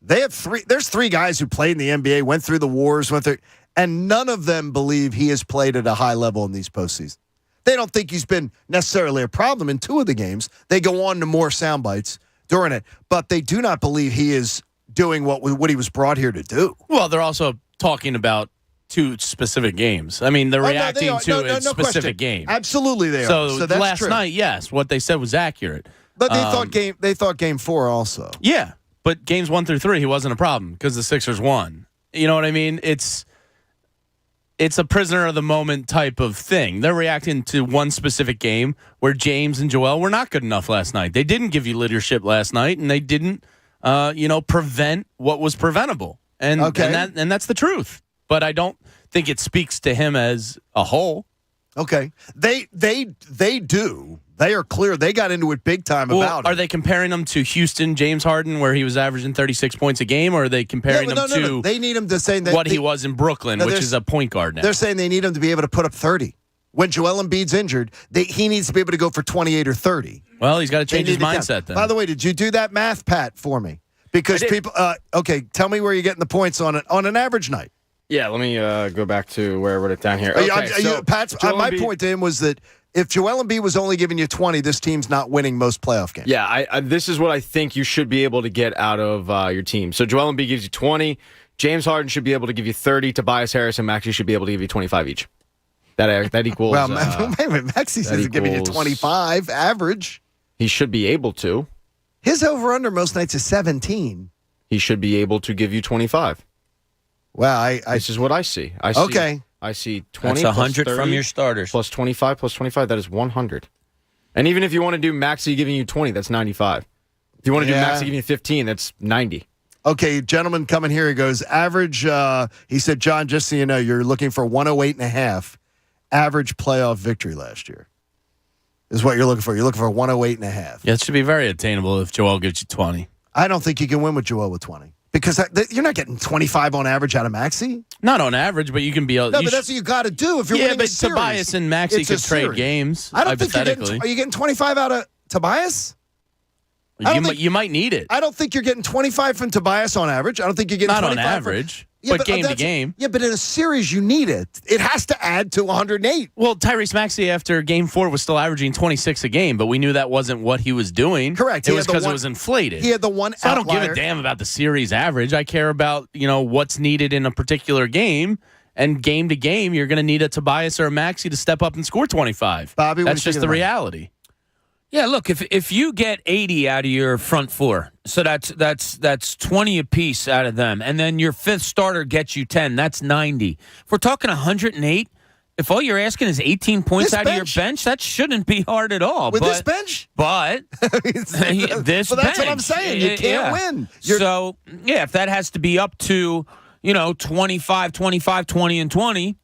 there's 3 guys who played in the NBA, went through the wars, and none of them believe he has played at a high level in these postseasons. They don't think he's been necessarily a problem in 2 of the games. They go on to more sound bites during it, but they do not believe he is doing what he was brought here to do. Well, they're also talking about 2 specific games. I mean, they're reacting to a specific game. Absolutely, they are. So that's last true. night, yes, what they said was accurate. But they thought Game 4 also. Yeah, but games 1 through 3, he wasn't a problem because the Sixers won. You know what I mean? It's a prisoner of the moment type of thing. They're reacting to one specific game where James and Joel were not good enough last night. They didn't give you leadership last night, and they didn't, prevent what was preventable. And that's the truth. But I don't think it speaks to him as a whole. Okay. They do. They are clear. They got into it big time about it. Are they comparing him to Houston, James Harden, where he was averaging 36 points a game, or are they comparing him to They need him to say that what he was in Brooklyn, which is a point guard now? They're saying they need him to be able to put up 30. When Joel Embiid's injured, he needs to be able to go for 28 or 30. Well, he's got to change his mindset then. By the way, did you do that math, Pat, for me? Because people tell me where you're getting the points on an average night. Yeah, let me go back to where I wrote it down here. My point to him was that if Joel Embiid was only giving you 20, this team's not winning most playoff games. Yeah, this is what I think you should be able to get out of your team. So Joel Embiid gives you 20. James Harden should be able to give you 30. Tobias Harris and Maxey should be able to give you 25 each. That equals... Well, Maxey says he's giving you 25 average. He should be able to. His over-under most nights is 17. He should be able to give you 25. Well, this is what I see. I see 20 That's 100 plus 30, from your starters. plus 25 plus 25. That is 100. And even if you want to do Maxey giving you 20, that's 95. If you want to do Maxey giving you 15, that's 90. Okay, gentleman coming here, he goes, average, he said, John, just so you know, you're looking for 108.5 average playoff victory last year is what you're looking for. You're looking for 108.5. Yeah, it should be very attainable if Joel gives you 20. I don't think you can win with Joel with 20 because you're not getting 25 on average out of Maxey. Not on average, but you can be able No, but that's what you got to do if you're winning a series. Tobias and Maxey could trade series. games, I don't think hypothetically. are you getting 25 out of Tobias? You might need it. I don't think you're getting 25 from Tobias on average. I don't think you're getting Not 25 on average, Yeah, but game to game. Yeah, but in a series, you need it. It has to add to 108. Well, Tyrese Maxey after Game 4 was still averaging 26 a game, but we knew that wasn't what he was doing. Correct. It was because it was inflated. He had the one So outlier. I don't give a damn about the series average. I care about what's needed in a particular game. And game to game, you're going to need a Tobias or a Maxey to step up and score 25. Bobby, that's just the reality. Yeah, look, if you get 80 out of your front four, so that's 20 apiece out of them, and then your fifth starter gets you 10, that's 90. If we're talking 108, if all you're asking is 18 points out of your bench, that shouldn't be hard at all. With this bench? But this bench. Well, that's what I'm saying. You can't win. So, if that has to be up to, 25, 25, 20, and 20,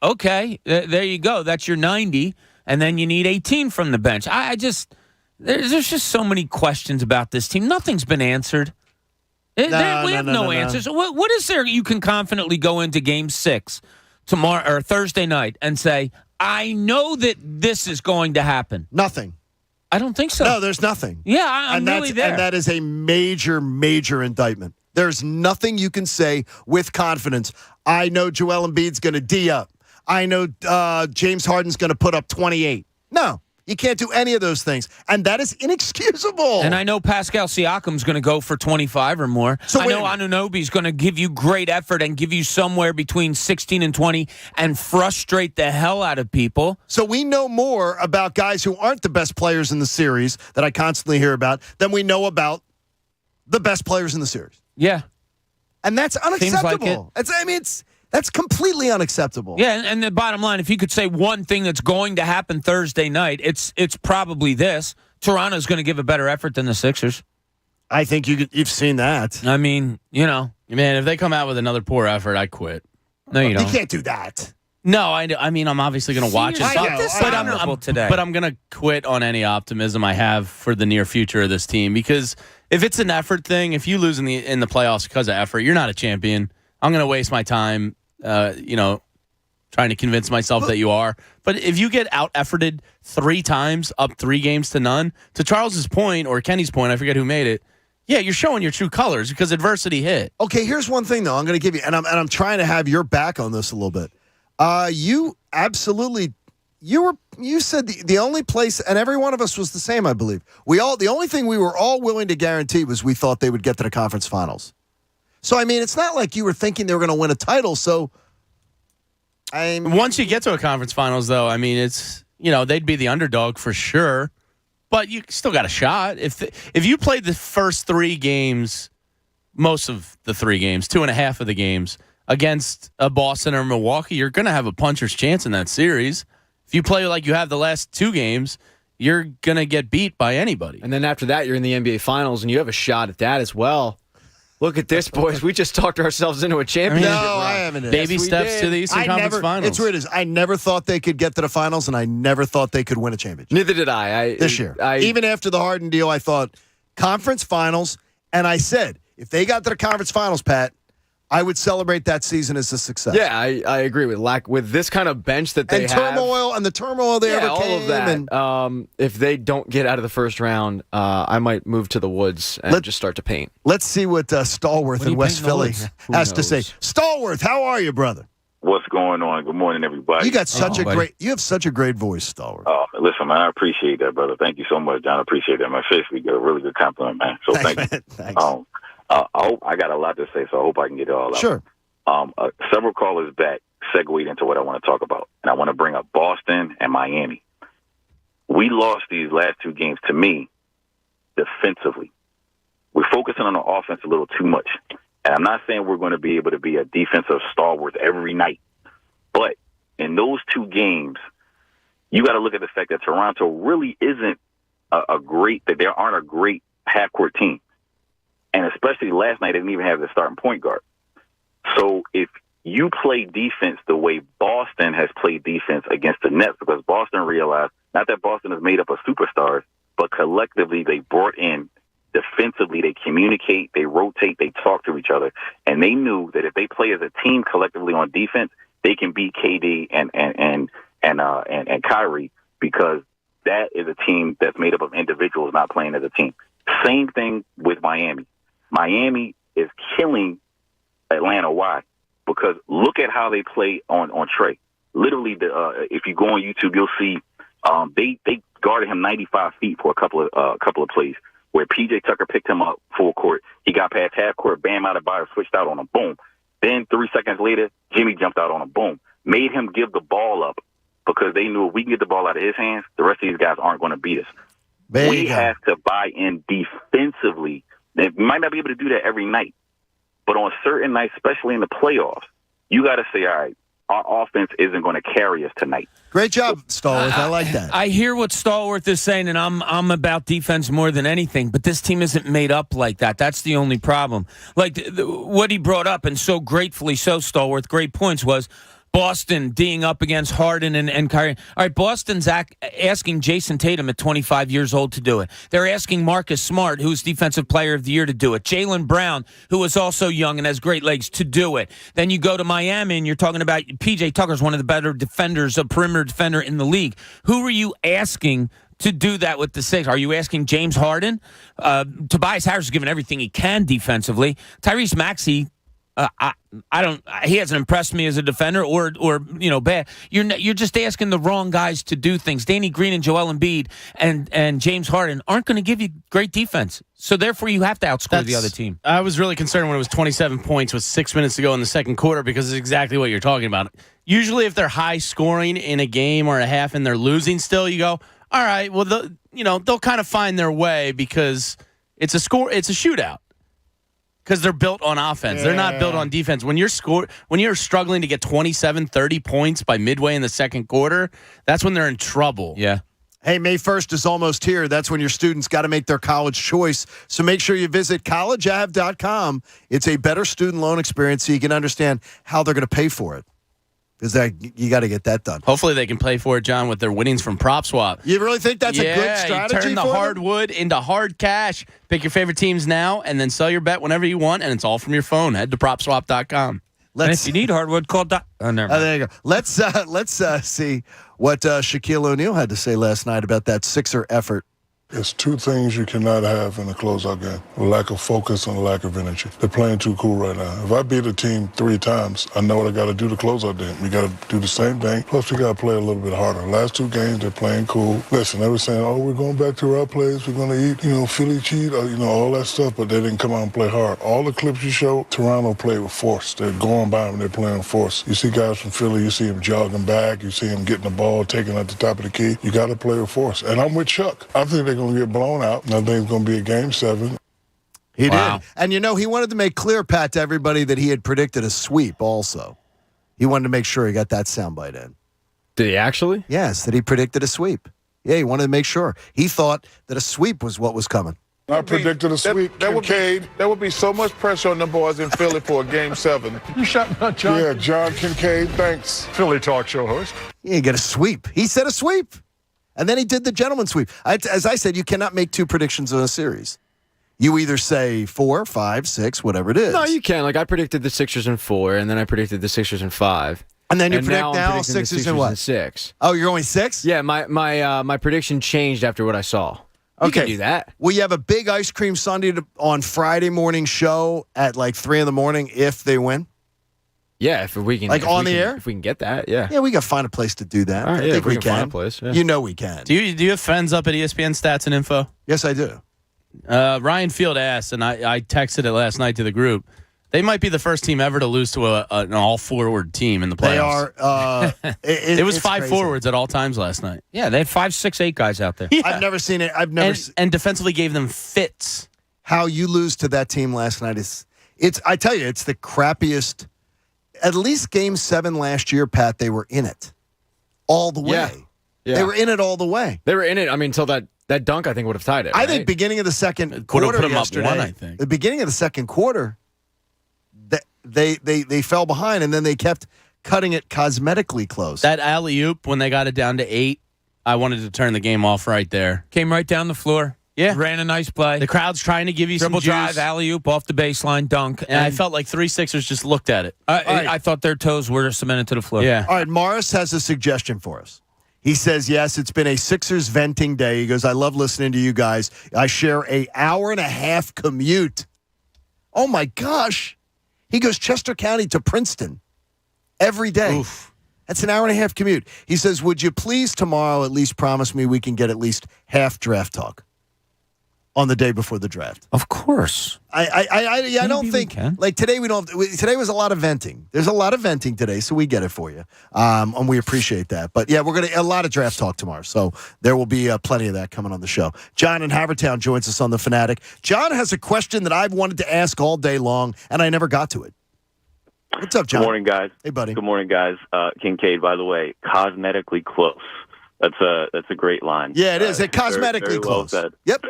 okay, there you go. That's your 90. And then you need 18 from the bench. There's just so many questions about this team. Nothing's been answered. We have no answers. What is there you can confidently go into Game 6 tomorrow or Thursday night and say, I know that this is going to happen? Nothing. I don't think so. No, there's nothing. Yeah, I'm really there. And that is a major, major indictment. There's nothing you can say with confidence. I know Joel Embiid's going to D up. I know James Harden's going to put up 28. No, you can't do any of those things. And that is inexcusable. And I know Pascal Siakam's going to go for 25 or more. So I know Anunoby's going to give you great effort and give you somewhere between 16 and 20 and frustrate the hell out of people. So we know more about guys who aren't the best players in the series that I constantly hear about than we know about the best players in the series. Yeah. And that's unacceptable. Seems like it. That's completely unacceptable. Yeah, and the bottom line, if you could say one thing that's going to happen Thursday night, it's probably this. Toronto's going to give a better effort than the Sixers. I think you've seen that. I mean, Man, if they come out with another poor effort, I quit. No, you don't. You can't do that. No, I mean, I'm obviously going to watch it. Today. But I'm going to quit on any optimism I have for the near future of this team because if it's an effort thing, if you lose in the playoffs because of effort, you're not a champion. I'm going to waste my time trying to convince myself that you are. But if you get out-efforted 3 times, up 3 games to none, to Charles's point, or Kenny's point, I forget who made it, yeah, you're showing your true colors because adversity hit. Okay, here's one thing, though. I'm going to give you, and I'm trying to have your back on this a little bit. You absolutely, you said the only place, and every one of us was the same, I believe. The only thing we were all willing to guarantee was we thought they would get to the conference finals. So, I mean, it's not like you were thinking they were going to win a title. So, once you get to a conference finals, though, I mean, it's, they'd be the underdog for sure, but you still got a shot. If you played the first 3 games, most of the 3 games, 2.5 of the games against a Boston or Milwaukee, you're going to have a puncher's chance in that series. If you play like you have the last 2 games, you're going to get beat by anybody. And then after that, you're in the NBA Finals, and you have a shot at that as well. Look at this, boys. We just talked ourselves into a championship. No, I haven't. Baby steps to the Eastern Conference Finals. It's weird. I never thought they could get to the finals, and I never thought they could win a championship. Neither did I. This year. Even after the Harden deal, I thought conference finals, and I said, if they got to the conference finals, Pat, I would celebrate that season as a success. Yeah, I agree with this kind of bench that they and have. And the turmoil they ever all came. Of that. If they don't get out of the first round, I might move to the woods and just start to paint. Let's see what Stallworth in West Philly has to say. Stallworth, how are you, brother? What's going on? Good morning, everybody. You got such you have such a great voice, Stallworth. Oh, listen, man, I appreciate that, brother. Thank you so much, John. I appreciate that, man. Seriously, you got a really good compliment, man. So thank you. Thanks. I got a lot to say, so I hope I can get it all out. Sure. Several callers back segued into what I want to talk about, and I want to bring up Boston and Miami. We lost these last 2 games, to me, defensively. We're focusing on the offense a little too much. And I'm not saying we're going to be able to be a defensive stalwart every night. But in those two games, you got to look at the fact that Toronto really isn't that there aren't a great half-court team. And especially last night, they didn't even have the starting point guard. So if you play defense the way Boston has played defense against the Nets, because Boston realized, not that Boston is made up of superstars, but collectively they brought in defensively, they communicate, they rotate, they talk to each other. And they knew that if they play as a team collectively on defense, they can beat KD and Kyrie, because that is a team that's made up of individuals not playing as a team. Same thing with Miami. Miami is killing Atlanta. Why? Because look at how they play on Trey. Literally, if you go on YouTube, you'll see they guarded him 95 feet for a couple of plays, where P.J. Tucker picked him up full court. He got past half court, Bam Adebayo switched out on him, boom. Then 3 seconds later, Jimmy jumped out on him, boom. Made him give the ball up, because they knew if we can get the ball out of his hands, the rest of these guys aren't going to beat us. We have to buy in defensively. We might not be able to do that every night, but on certain nights, especially in the playoffs, you got to say, all right, our offense isn't going to carry us tonight. Great job, Stallworth. I like that. I hear what Stallworth is saying, and I'm about defense more than anything, but this team isn't made up like that. That's the only problem. Like what he brought up, and so gratefully so, Stallworth, great points, was Boston D'ing up against Harden and Kyrie. All right, Boston's asking Jason Tatum at 25 years old to do it. They're asking Marcus Smart, who's Defensive Player of the Year, to do it. Jaylen Brown, who is also young and has great legs, to do it. Then you go to Miami, and you're talking about P.J. Tucker's one of the better defenders, a perimeter defender in the league. Who are you asking to do that with the Sixers? Are you asking James Harden? Tobias Harris has given everything he can defensively. Tyrese Maxey, he hasn't impressed me as a defender or bad. You're just asking the wrong guys to do things. Danny Green and Joel Embiid and James Harden aren't going to give you great defense. So therefore you have to outscore the other team. I was really concerned when it was 27 points with 6 minutes to go in the second quarter, because it's exactly what you're talking about. Usually if they're high scoring in a game or a half and they're losing still, you go, all right, well they'll kind of find their way, because it's a shootout. Because they're built on offense. Yeah. They're not built on defense. When you're struggling to get 27, 30 points by midway in the second quarter, that's when they're in trouble. Yeah. Hey, May 1st is almost here. That's when your students got to make their college choice. So make sure you visit collegeav.com. It's a better student loan experience, so you can understand how they're going to pay for it. Because you got to get that done. Hopefully they can play for it, John, with their winnings from Prop Swap. You really think that's a good strategy? You turn the hardwood into hard cash. Pick your favorite teams now, and then sell your bet whenever you want, and it's all from your phone. Head to PropSwap.com. And if you need hardwood, call never mind. There you go. Let's see what Shaquille O'Neal had to say last night about that Sixer effort. There's two things you cannot have in a closeout game: a lack of focus and a lack of energy. They're playing too cool right now. If I beat a team 3 times, I know what I got to do to close out game. We got to do the same thing. Plus, we got to play a little bit harder. Last 2 games, they're playing cool. Listen, they were saying, "Oh, we're going back to our plays. We're going to eat, Philly cheat, or, all that stuff." But they didn't come out and play hard. All the clips you show, Toronto played with force. They're going by them. They're playing force. You see guys from Philly. You see them jogging back. You see them getting the ball, taking at the top of the key. You got to play with force. And I'm with Chuck. I think they're going to get blown out. I think it's going to be a game 7. He did. And, he wanted to make clear, Pat, to everybody that he had predicted a sweep also. He wanted to make sure he got that soundbite in. Did he actually? Yes, that he predicted a sweep. Yeah, he wanted to make sure. He thought that a sweep was what was coming. I predicted a sweep. Kincade. There would be so much pressure on them boys in Philly for a game 7. You shot not John? Yeah, John Kincade, thanks. Philly talk show host. Yeah, get a sweep. He said a sweep. And then he did the gentleman sweep. As I said, you cannot make 2 predictions in a series. You either say 4, 5, 6, whatever it is. No, you can. Like I predicted the Sixers in 4, and then I predicted the Sixers in 5. And then you predict now Sixers in what? 6. Oh, you're only 6? Yeah, my prediction changed after what I saw. You can do that. Well, you have a big ice cream sundae on Friday morning show at like 3 in the morning if they win. Yeah, if we can. Like on the air? If we can get that, yeah. Yeah, we got to find a place to do that. All right, I think we can. Find a place, yeah. You know we can. Do you have friends up at ESPN Stats and Info? Yes, I do. Ryan Field asked, and I texted it last night to the group, They might be the first team ever to lose to an all-forward team in the playoffs. They are. It was it's 5 crazy. forwards at all times last night. Yeah, they had 5, 6, 8 guys out there. I've never seen it. I've never and defensively gave them fits. How you lose to that team last night is I tell you, it's the crappiest. At least Game 7 last year, Pat, they were in it all the way. Yeah. They were in it all the way. They were in it. I mean, until that dunk, I think would have tied it. I right? think beginning of the second Could have quarter put them yesterday, up 1, I think. the beginning of the second quarter, they fell behind and then they kept cutting it cosmetically close. That alley-oop, when they got it down to 8, I wanted to turn the game off right there. Came right down the floor. Yeah. Ran a nice play. The crowd's trying to give you Dribble some juice. drive, alley-oop, off the baseline, dunk. And I felt like 3 Sixers just looked at it. I thought their toes were cemented to the floor. Yeah. All right, Morris has a suggestion for us. He says, yes, it's been a Sixers venting day. He goes, I love listening to you guys. I share an hour-and-a-half commute. Oh, my gosh. He goes Chester County to Princeton every day. Oof. That's an hour-and-a-half commute. He says, would you please tomorrow at least promise me we can get at least half draft talk on the day before the draft? Of course. I don't we think can. like today today was a lot of venting. There's a lot of venting today, so we get it for you, and we appreciate that. But yeah, we're gonna a lot of draft talk tomorrow, so there will be plenty of that coming on the show. John in Havertown joins us on the Fanatic. John has a question that I've wanted to ask all day long, and I never got to it. What's up, John? Good morning, guys. Hey, buddy. Good morning, guys. Kincade, by the way, cosmetically close. That's a great line. Yeah, it is. Cosmetically Cosmetically close. said. Yep.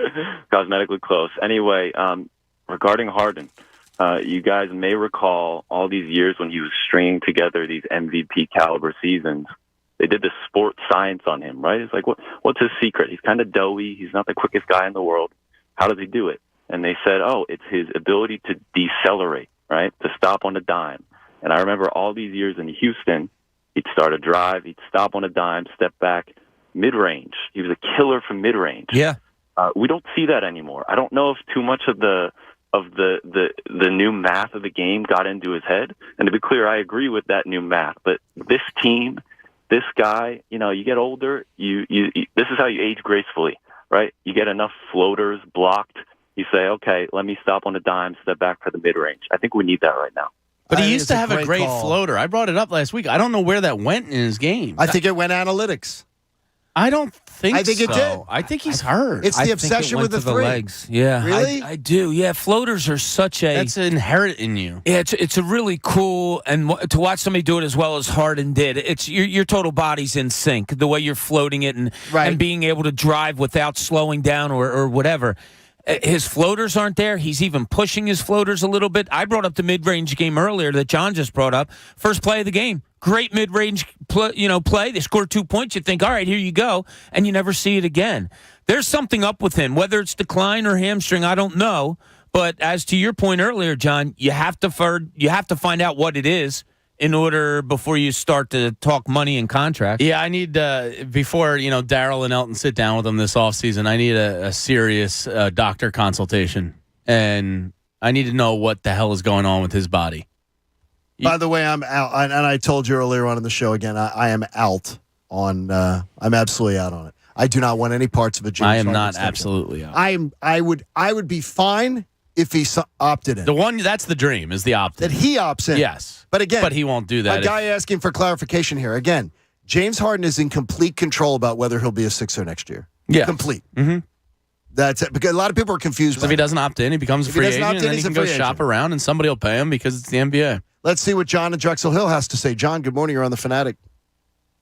Cosmetically close. Anyway, regarding Harden, you guys may recall all these years when he was stringing together these MVP caliber seasons. They did this sports science on him, right? It's like, what's his secret? He's kind of doughy. He's not the quickest guy in the world. How does he do it? And they said, it's his ability to decelerate, right? To stop on a dime. And I remember all these years in Houston, he'd start a drive, he'd stop on a dime, step back, mid-range. He was a killer from mid-range. Yeah. We don't see that anymore. I don't know if too much of the new math of the game got into his head. And to be clear, I agree with that new math. But this team, this guy, you get older, you this is how you age gracefully, right? You get enough floaters blocked. You say, okay, let me stop on a dime, step back for the mid-range. I think we need that right now. But he I think used it's to a have a great great call. floater. I brought it up last week. I don't know where that went in his game. I think it went analytics. I don't think I think so. it did. I think he's hurt. It's I the think it obsession went with the to three. legs. Yeah. Really? I do. Yeah, floaters are such a... That's inherent in you. Yeah, it's a really cool, and to watch somebody do it as well as Harden did, it's your total body's in sync, the way you're floating it and being able to drive without slowing down or whatever. His floaters aren't there. He's even pushing his floaters a little bit. I brought up the mid-range game earlier that John just brought up. First play of the game. Great mid-range play. They score 2 points. You think, all right, here you go. And you never see it again. There's something up with him. Whether it's decline or hamstring, I don't know. But as to your point earlier, John, you have to find out what it is in order before you start to talk money and contract. Yeah, I need before Daryl and Elton sit down with him this offseason, I need a serious doctor consultation, and I need to know what the hell is going on with his body. By the way, I'm out, and I told you earlier on in the show again. I am out on. I'm absolutely out on it. I do not want any parts of a James I am Harden not extension. absolutely out. I would be fine if he opted in. The one that's the dream is the opt-in. That he opts in. Yes, but again, but he won't do that. A guy asking for clarification here again. James Harden is in complete control about whether he'll be a Sixer next year. Yeah, complete. Mm-hmm. That's it. Because a lot of people are confused. If he doesn't opt in, he becomes a free agent, and then he can go shop around, and somebody will pay him because it's the NBA. Let's see what John in Drexel Hill has to say. John, good morning. You're on the Fanatic.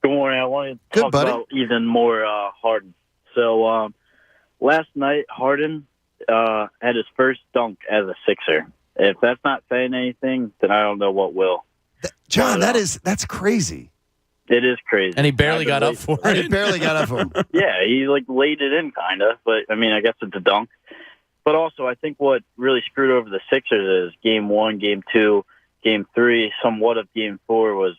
Good morning. I wanted to talk about even more Harden. So last night, Harden had his first dunk as a Sixer. If that's not saying anything, then I don't know what will. John, that's crazy. It is crazy. And he barely got up for it. He barely got up for him. Yeah, he laid it in kind of, but I mean, I guess it's a dunk. But also, I think what really screwed over the Sixers is Game 1, Game 2, Game 3, somewhat of Game 4 was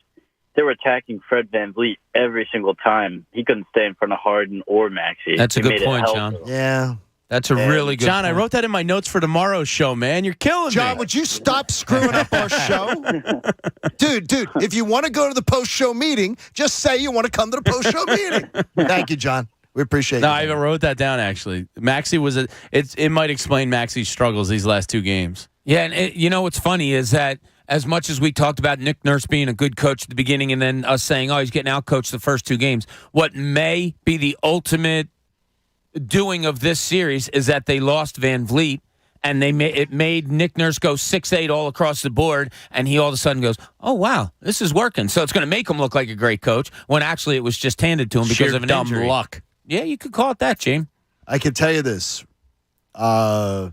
they were attacking Fred VanVleet every single time. He couldn't stay in front of Harden or Maxey. That's a good point, John. Yeah. That's a really good John, point. I wrote that in my notes for tomorrow's show, man. You're killing me. John, would you stop screwing up our show? Dude, if you want to go to the post-show meeting, just say you want to come to the post-show meeting. Thank you, John. We appreciate it. No, I even wrote that down, actually. Maxey was it might explain Maxey's struggles these last two games. Yeah, and you know what's funny is that as much as we talked about Nick Nurse being a good coach at the beginning and then us saying, oh, he's getting outcoached the first 2 games, what may be the ultimate doing of this series is that they lost Van Vliet, and it made Nick Nurse go 6-8 all across the board, and he all of a sudden goes, oh, wow, this is working. So it's going to make him look like a great coach when actually it was just handed to him because of an dumb injury. luck. Yeah, you could call it that, James. I can tell you this. I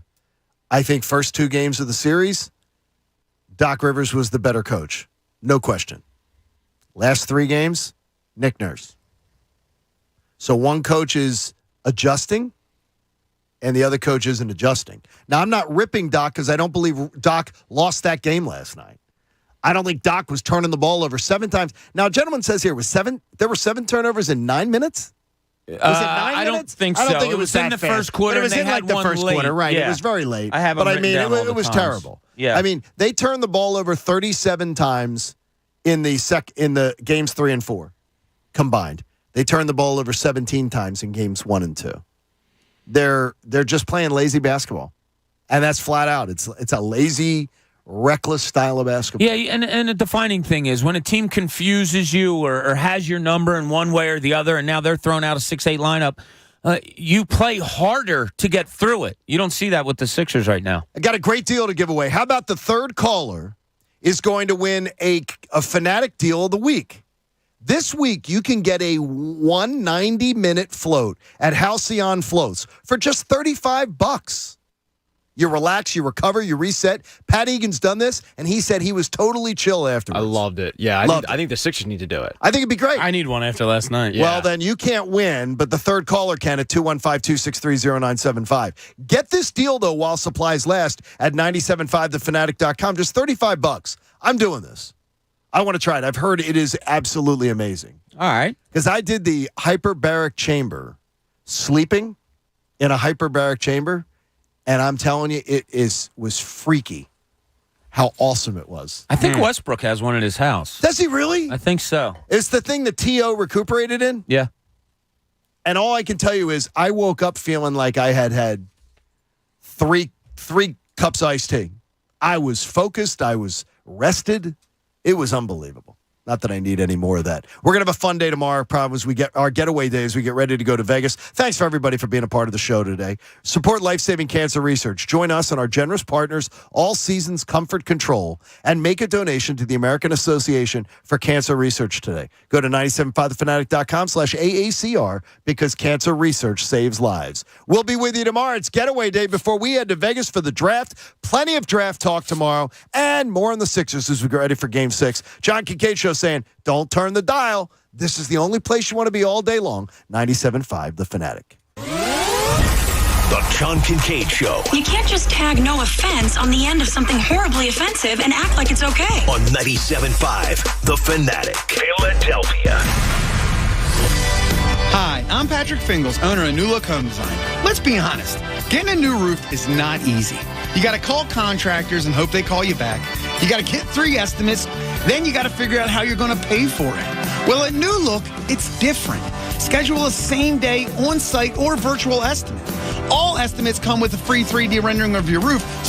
think first 2 games of the series, Doc Rivers was the better coach. No question. Last 3 games, Nick Nurse. So one coach is adjusting, and the other coach isn't adjusting. Now, I'm not ripping Doc because I don't believe Doc lost that game last night. I don't think Doc was turning the ball over 7 times. Now, a gentleman says here, there were 7 turnovers in 9 minutes? Was it 9 minutes? I don't think so. I don't think it was in the that fast. first quarter. But it was and in they like had the one first late. quarter, right? Yeah. It was very late. I have them but I written mean, down all it the was times. terrible. Yeah. I mean, they turned the ball over 37 times in the games 3 and 4 combined. They turned the ball over 17 times in games 1 and 2. They're just playing lazy basketball, and that's flat out. It's a lazy, reckless style of basketball. Yeah, and a defining thing is when a team confuses you or has your number in one way or the other, and now they're throwing out a 6-8 lineup, you play harder to get through it. You don't see that with the Sixers right now. I got a great deal to give away. How about the third caller is going to win a Fanatic Deal of the Week? This week, you can get a 190-minute float at Halcyon Floats for just $35. You relax, you recover, you reset. Pat Egan's done this, and he said he was totally chill afterwards. I loved it. Yeah, I think the Sixers need to do it. I think it'd be great. I need one after last night. Yeah. Well, then you can't win, but the third caller can at 215-263-0975. Get this deal, though, while supplies last at 97.5thefanatic.com. Just $35. I'm doing this. I want to try it. I've heard it is absolutely amazing. All right. Because I did the hyperbaric chamber, sleeping in a hyperbaric chamber, and I'm telling you, was freaky how awesome it was. I think Westbrook has one at his house. Does he really? I think so. It's the thing that T.O. recuperated in? Yeah. And all I can tell you is I woke up feeling like I had three cups of iced tea. I was focused. I was rested. It was unbelievable. Not that I need any more of that. We're going to have a fun day tomorrow. Problem is we get our getaway days. We get ready to go to Vegas. Thanks for everybody for being a part of the show today. Support life-saving cancer research. Join us and our generous partners, All Seasons Comfort Control, and make a donation to the American Association for Cancer Research today. Go to 97.5thefanatic.com/AACR because cancer research saves lives. We'll be with you tomorrow. It's getaway day before we head to Vegas for the draft. Plenty of draft talk tomorrow and more on the Sixers as we get ready for Game 6. John Kincade Show saying, don't turn the dial. This is the only place you want to be all day long. 97.5 The Fanatic. The John Kincade Show. You can't just tag no offense on the end of something horribly offensive and act like it's okay. On 97.5 The Fanatic. Philadelphia. Hi, I'm Patrick Fingles, owner of New Look Home Design. Let's be honest, getting a new roof is not easy. You got to call contractors and hope they call you back. You got to get 3 estimates. Then you got to figure out how you're going to pay for it. Well, at New Look, it's different. Schedule a same-day, on-site, or virtual estimate. All estimates come with a free 3D rendering of your roof,